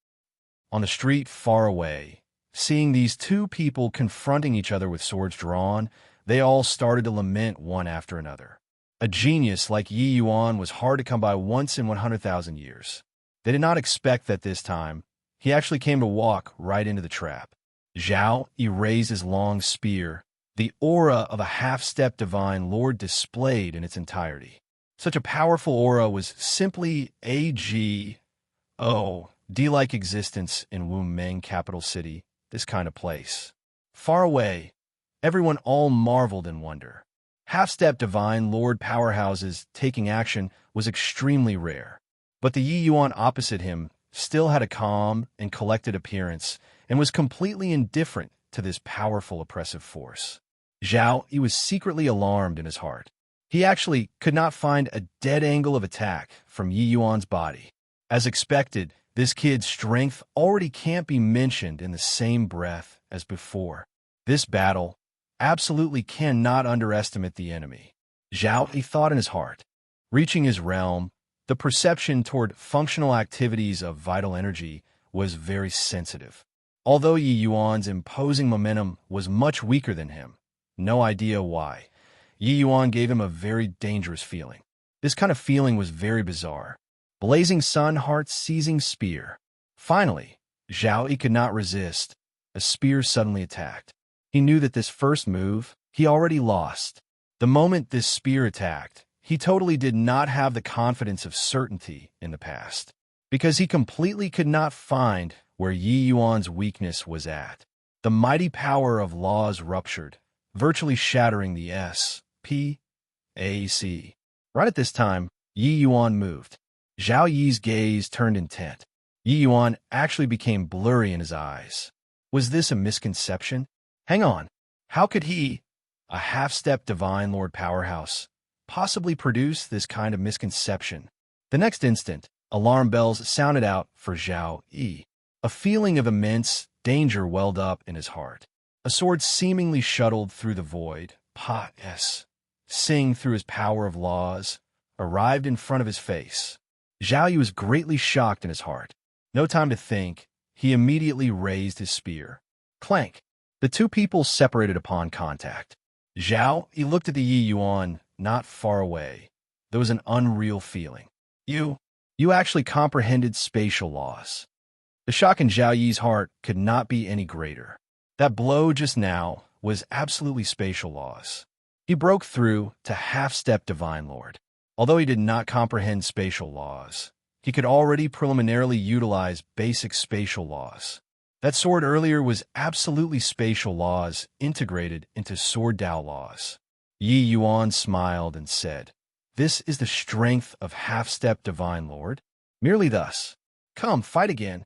On the street far away, seeing these two people confronting each other with swords drawn, they all started to lament one after another. A genius like Yi Yuan was hard to come by once in 100,000 years. They did not expect that this time, he actually came to walk right into the trap. Zhao Yi raised his long spear, the aura of a half-step Divine Lord displayed in its entirety. Such a powerful aura was simply A-G-O-D-like existence in Wu-Meng capital city, this kind of place. Far away, everyone all marveled in wonder. Half-step Divine Lord powerhouses taking action was extremely rare. But the Yi Yuan opposite him still had a calm and collected appearance and was completely indifferent to this powerful oppressive force. Zhao Yi was secretly alarmed in his heart. He actually could not find a dead angle of attack from Yi Yuan's body. As expected, this kid's strength already can't be mentioned in the same breath as before. This battle absolutely cannot underestimate the enemy. Zhao Yi thought in his heart. Reaching his realm, the perception toward functional activities of vital energy was very sensitive. Although Yi Yuan's imposing momentum was much weaker than him, no idea why, Yi Yuan gave him a very dangerous feeling. This kind of feeling was very bizarre. Blazing sun, heart-seizing spear. Finally, Zhao Yi could not resist. A spear suddenly attacked. He knew that this first move, he already lost. The moment this spear attacked, he totally did not have the confidence of certainty in the past, because he completely could not find where Yi Yuan's weakness was at. The mighty power of laws ruptured, virtually shattering the S.P.A.C. Right at this time, Yi Yuan moved. Zhao Yi's gaze turned intent. Yi Yuan actually became blurry in his eyes. Was this a misconception? Hang on. How could he, a half-step divine lord powerhouse, possibly produce this kind of misconception? The next instant, alarm bells sounded out for Zhao Yi. A feeling of immense danger welled up in his heart. A sword seemingly shuttled through the void, sing through his power of laws, arrived in front of his face. Zhao Yi was greatly shocked in his heart. No time to think, he immediately raised his spear. Clank! The two people separated upon contact. Zhao Yi looked at the Yi Yuan not far away. There was an unreal feeling. You actually comprehended spatial laws. The shock in Zhao Yi's heart could not be any greater. That blow just now was absolutely spatial laws. He broke through to half-step divine lord. Although he did not comprehend spatial laws, he could already preliminarily utilize basic spatial laws. That sword earlier was absolutely spatial laws integrated into sword Dao laws. Yi Yuan smiled and said, "This is the strength of half-step divine lord? Merely thus. Come, fight again."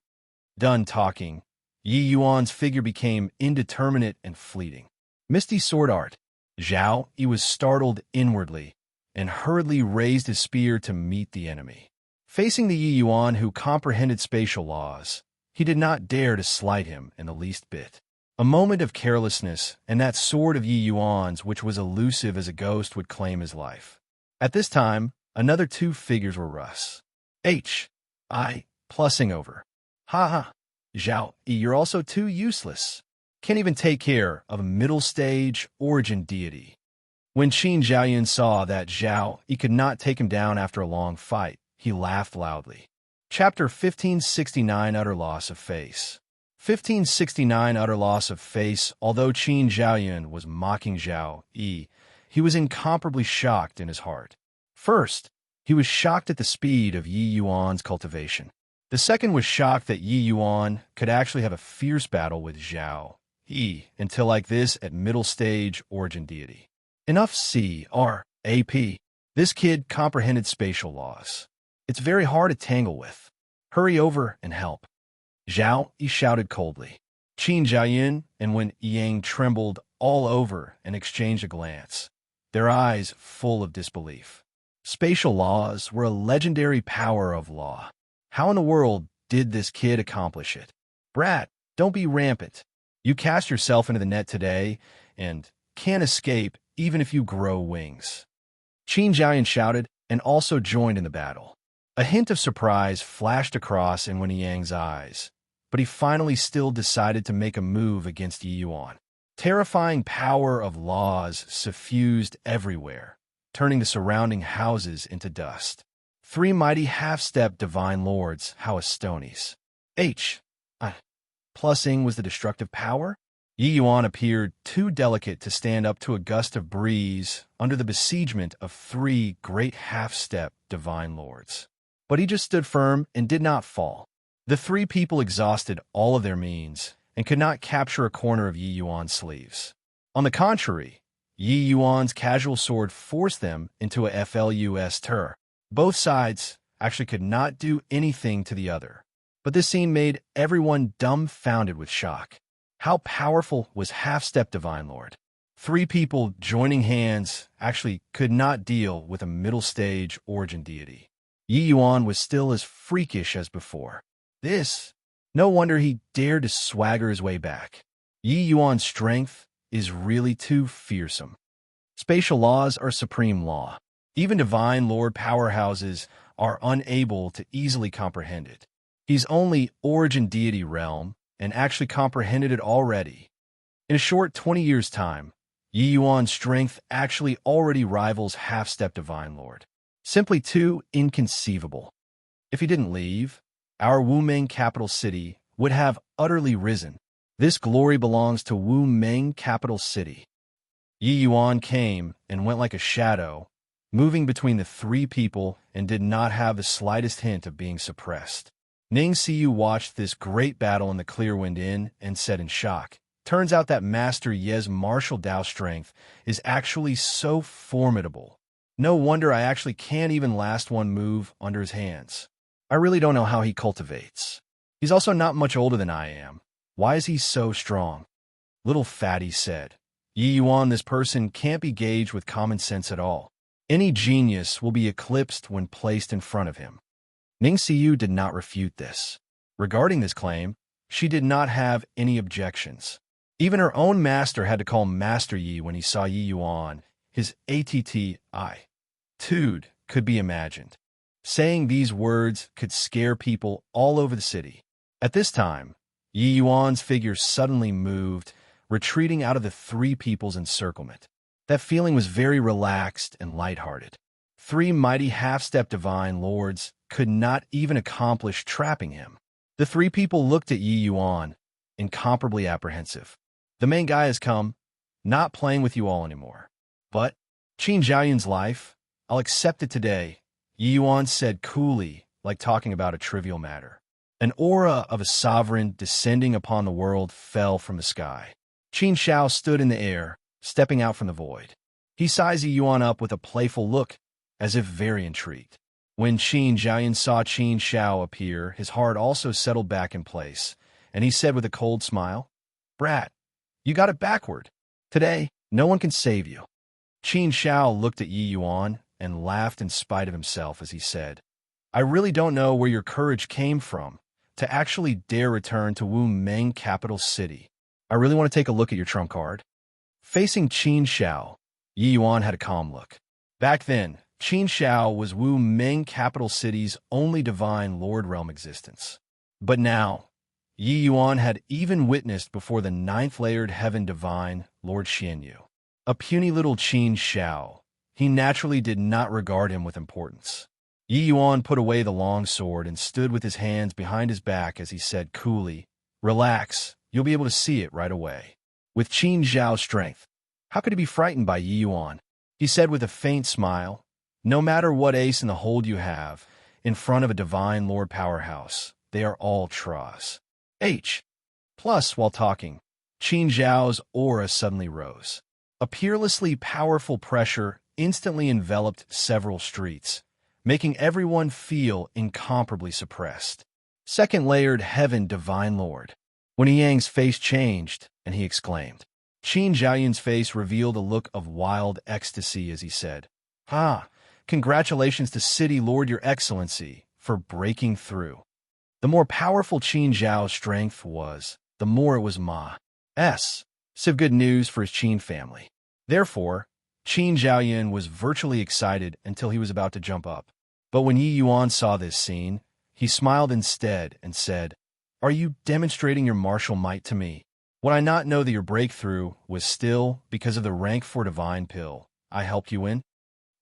Done talking, Yi Yuan's figure became indeterminate and fleeting. Misty sword art. Zhao Yi was startled inwardly and hurriedly raised his spear to meet the enemy. Facing the Yi Yuan who comprehended spatial laws, he did not dare to slight him in the least bit. A moment of carelessness, and that sword of Yi Yuan's, which was elusive as a ghost, would claim his life. At this time, another two figures were Russ. H.I. plussing over. Ha ha, Zhao Yi, you're also too useless. Can't even take care of a middle-stage origin deity. When Qin Zhaoyun saw that Zhao Yi could not take him down after a long fight, he laughed loudly. Chapter 1569 Utter Loss of Face. 1569 Utter Loss of Face. Although Qin Zhaoyun was mocking Zhao Yi, he was incomparably shocked in his heart. First, he was shocked at the speed of Yi Yuan's cultivation. The second was shocked that Yi Yuan could actually have a fierce battle with Zhao Yi until like this at middle stage origin deity. Enough C.R.A.P. This kid comprehended spatial laws. It's very hard to tangle with. Hurry over and help. Zhao Yi shouted coldly. Qin Zhaoyun and Wen Yang trembled all over and exchanged a glance, their eyes full of disbelief. Spatial laws were a legendary power of law. How in the world did this kid accomplish it? Brat, don't be rampant. You cast yourself into the net today and can't escape even if you grow wings. Qin Zhaoyun shouted and also joined in the battle. A hint of surprise flashed across in Wen Yang's eyes, but he finally still decided to make a move against Yi Yuan. Terrifying power of laws suffused everywhere, turning the surrounding houses into dust. Three mighty half-step divine lords, Howestonies. Plussing was the destructive power? Yi Yuan appeared too delicate to stand up to a gust of breeze under the besiegement of three great half-step divine lords. But he just stood firm and did not fall. The three people exhausted all of their means and could not capture a corner of Yi Yuan's sleeves. On the contrary, Yi Yuan's casual sword forced them into a flus tur. Both sides actually could not do anything to the other. But this scene made everyone dumbfounded with shock. How powerful was half-step divine lord? Three people joining hands actually could not deal with a middle-stage origin deity. Yi Yuan was still as freakish as before. No wonder he dared to swagger his way back. Yi Yuan's strength is really too fearsome. Spatial laws are supreme law. Even divine lord powerhouses are unable to easily comprehend it. He's only origin deity realm and actually comprehended it already. In a short 20 years' time, Yi Yuan's strength actually already rivals half-step divine lord. Simply too inconceivable. If he didn't leave, our Wu Meng capital city would have utterly risen. This glory belongs to Wu Meng capital city. Yi Yuan came and went like a shadow, moving between the three people and did not have the slightest hint of being suppressed. Ning Siyu watched this great battle in the clear wind in and said in shock, "Turns out that Master Ye's martial Dao strength is actually so formidable. No wonder I actually can't even last one move under his hands. I really don't know how he cultivates. He's also not much older than I am. Why is he so strong?" Little Fatty said, "Yi Yuan, this person can't be gauged with common sense at all. Any genius will be eclipsed when placed in front of him." Ning Siyu did not refute this. Regarding this claim, she did not have any objections. Even her own master had to call Master Yi when he saw Yi Yuan. His attitude could be imagined. Saying these words could scare people all over the city. At this time, Yi Yuan's figure suddenly moved, retreating out of the three people's encirclement. That feeling was very relaxed and lighthearted. Three mighty half-step divine lords could not even accomplish trapping him. The three people looked at Yi Yuan, incomparably apprehensive. "The main guy has come, not playing with you all anymore. But Qin Zhaoyun's life, I'll accept it today," Yi Yuan said coolly, like talking about a trivial matter. An aura of a sovereign descending upon the world fell from the sky. Qin Shao stood in the air, stepping out from the void. He sized Yi Yuan up with a playful look, as if very intrigued. When Qin Zhaoyun saw Qin Shao appear, his heart also settled back in place, and he said with a cold smile, "Brat, you got it backward. Today, no one can save you." Qin Shao looked at Yi Yuan and laughed in spite of himself as he said, "I really don't know where your courage came from to actually dare return to Wu Meng capital city. I really want to take a look at your trump card." Facing Qin Shao, Yi Yuan had a calm look. Back then, Qin Shao was Wu Meng capital city's only divine lord realm existence. But now, Yi Yuan had even witnessed before the ninth-layered heaven divine, Lord Xianyu. A puny little Qin Shao, he naturally did not regard him with importance. Yi Yuan put away the long sword and stood with his hands behind his back as he said coolly, "Relax, you'll be able to see it right away." With Qin Zhao's strength, how could he be frightened by Yi Yuan? He said with a faint smile, "No matter what ace in the hold you have, in front of a divine lord powerhouse, they are all Tras. Plus, while talking, Qin Zhao's aura suddenly rose. A peerlessly powerful pressure instantly enveloped several streets, making everyone feel incomparably suppressed. Second-layered heaven divine lord. When Yang's face changed, and he exclaimed. Qin Zhaoyun's face revealed a look of wild ecstasy as he said, "Congratulations to City Lord Your Excellency for breaking through." The more powerful Qin Zhao's strength was, the more it was Ma's good news for his Qin family. Therefore, Qin Zhaoyun was virtually excited until he was about to jump up. But when Yi Yuan saw this scene, he smiled instead and said, "Are you demonstrating your martial might to me? Would I not know that your breakthrough was still because of the rank 4 divine pill I helped you in?"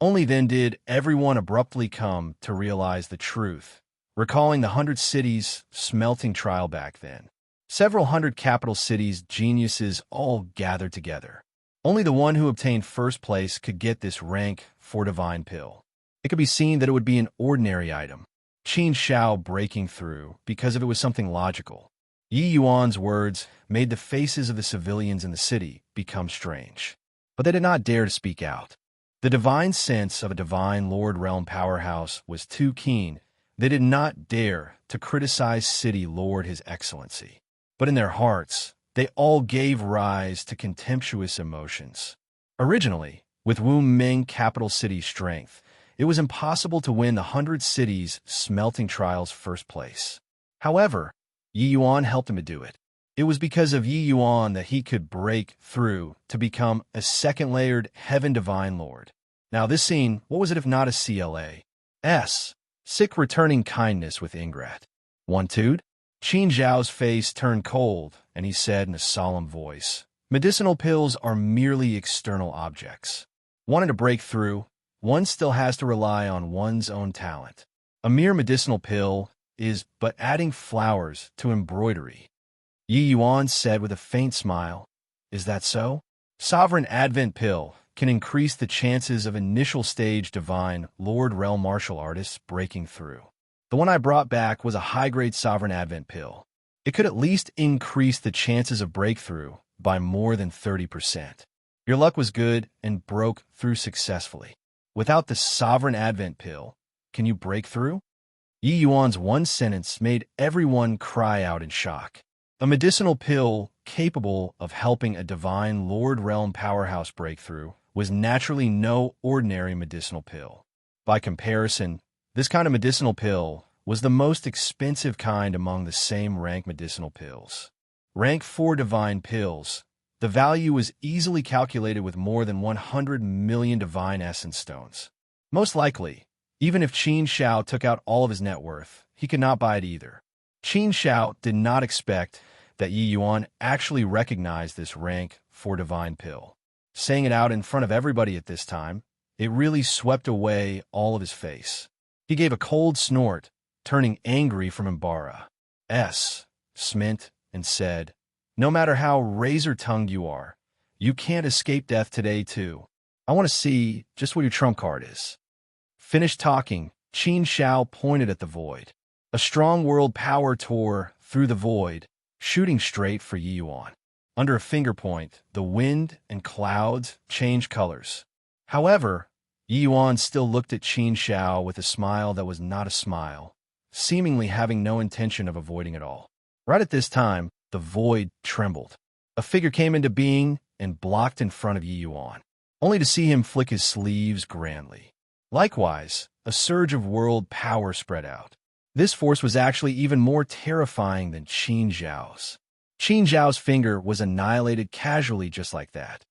Only then did everyone abruptly come to realize the truth, recalling the 100 cities smelting trial back then. Several hundred capital cities' geniuses all gathered together. Only the one who obtained first place could get this rank 4 divine pill. It could be seen that it would be an ordinary item, Qin Shao breaking through, because if it was something logical. Yi Yuan's words made the faces of the civilians in the city become strange. But they did not dare to speak out. The divine sense of a divine Lord Realm powerhouse was too keen. They did not dare to criticize City Lord His Excellency. But in their hearts, they all gave rise to contemptuous emotions. Originally, with Wu Meng capital city's strength, it was impossible to win the 100 cities smelting trials first place. However, Yi Yuan helped him to do it. It was because of Yi Yuan that he could break through to become a second-layered Heaven Divine Lord. Now this scene, what was it if not a CLA's? Sick returning kindness with ingrat. One tood? Qin Zhao's face turned cold, and he said in a solemn voice, "Medicinal pills are merely external objects. Wanted to break through, one still has to rely on one's own talent. A mere medicinal pill is but adding flowers to embroidery. Yi Yuan said with a faint smile. Is that so? Sovereign Advent Pill can increase the chances of initial stage divine Lord Realm martial artists breaking through. The one I brought back was a high-grade Sovereign Advent Pill. It could at least increase the chances of breakthrough by more than 30%. Your luck was good and broke through successfully. Without the Sovereign Advent Pill, can you break through? Yi Yuan's one sentence made everyone cry out in shock. A medicinal pill capable of helping a divine Lord Realm powerhouse breakthrough was naturally no ordinary medicinal pill. By comparison, this kind of medicinal pill was the most expensive kind among the same rank medicinal pills. Rank 4 divine pills. The value was easily calculated with more than 100 million divine essence stones. Most likely, even if Qin Shao took out all of his net worth, he could not buy it either. Qin Shao did not expect that Yi Yuan actually recognized this rank 4 divine pill. Saying it out in front of everybody at this time, it really swept away all of his face. He gave a cold snort, turning angry from Imbara's Smint, and said, "No matter how razor-tongued you are, you can't escape death today, too. I want to see just what your trump card is." Finished talking, Qin Shao pointed at the void. A strong world power tore through the void, shooting straight for Yi Yuan. Under a finger point, the wind and clouds changed colors. However, Yi Yuan still looked at Qin Shao with a smile that was not a smile, seemingly having no intention of avoiding it all. Right at this time, the void trembled. A figure came into being and blocked in front of Yi Yuan, only to see him flick his sleeves grandly. Likewise, a surge of world power spread out. This force was actually even more terrifying than Qin Zhao's. Qin Zhao's finger was annihilated casually just like that.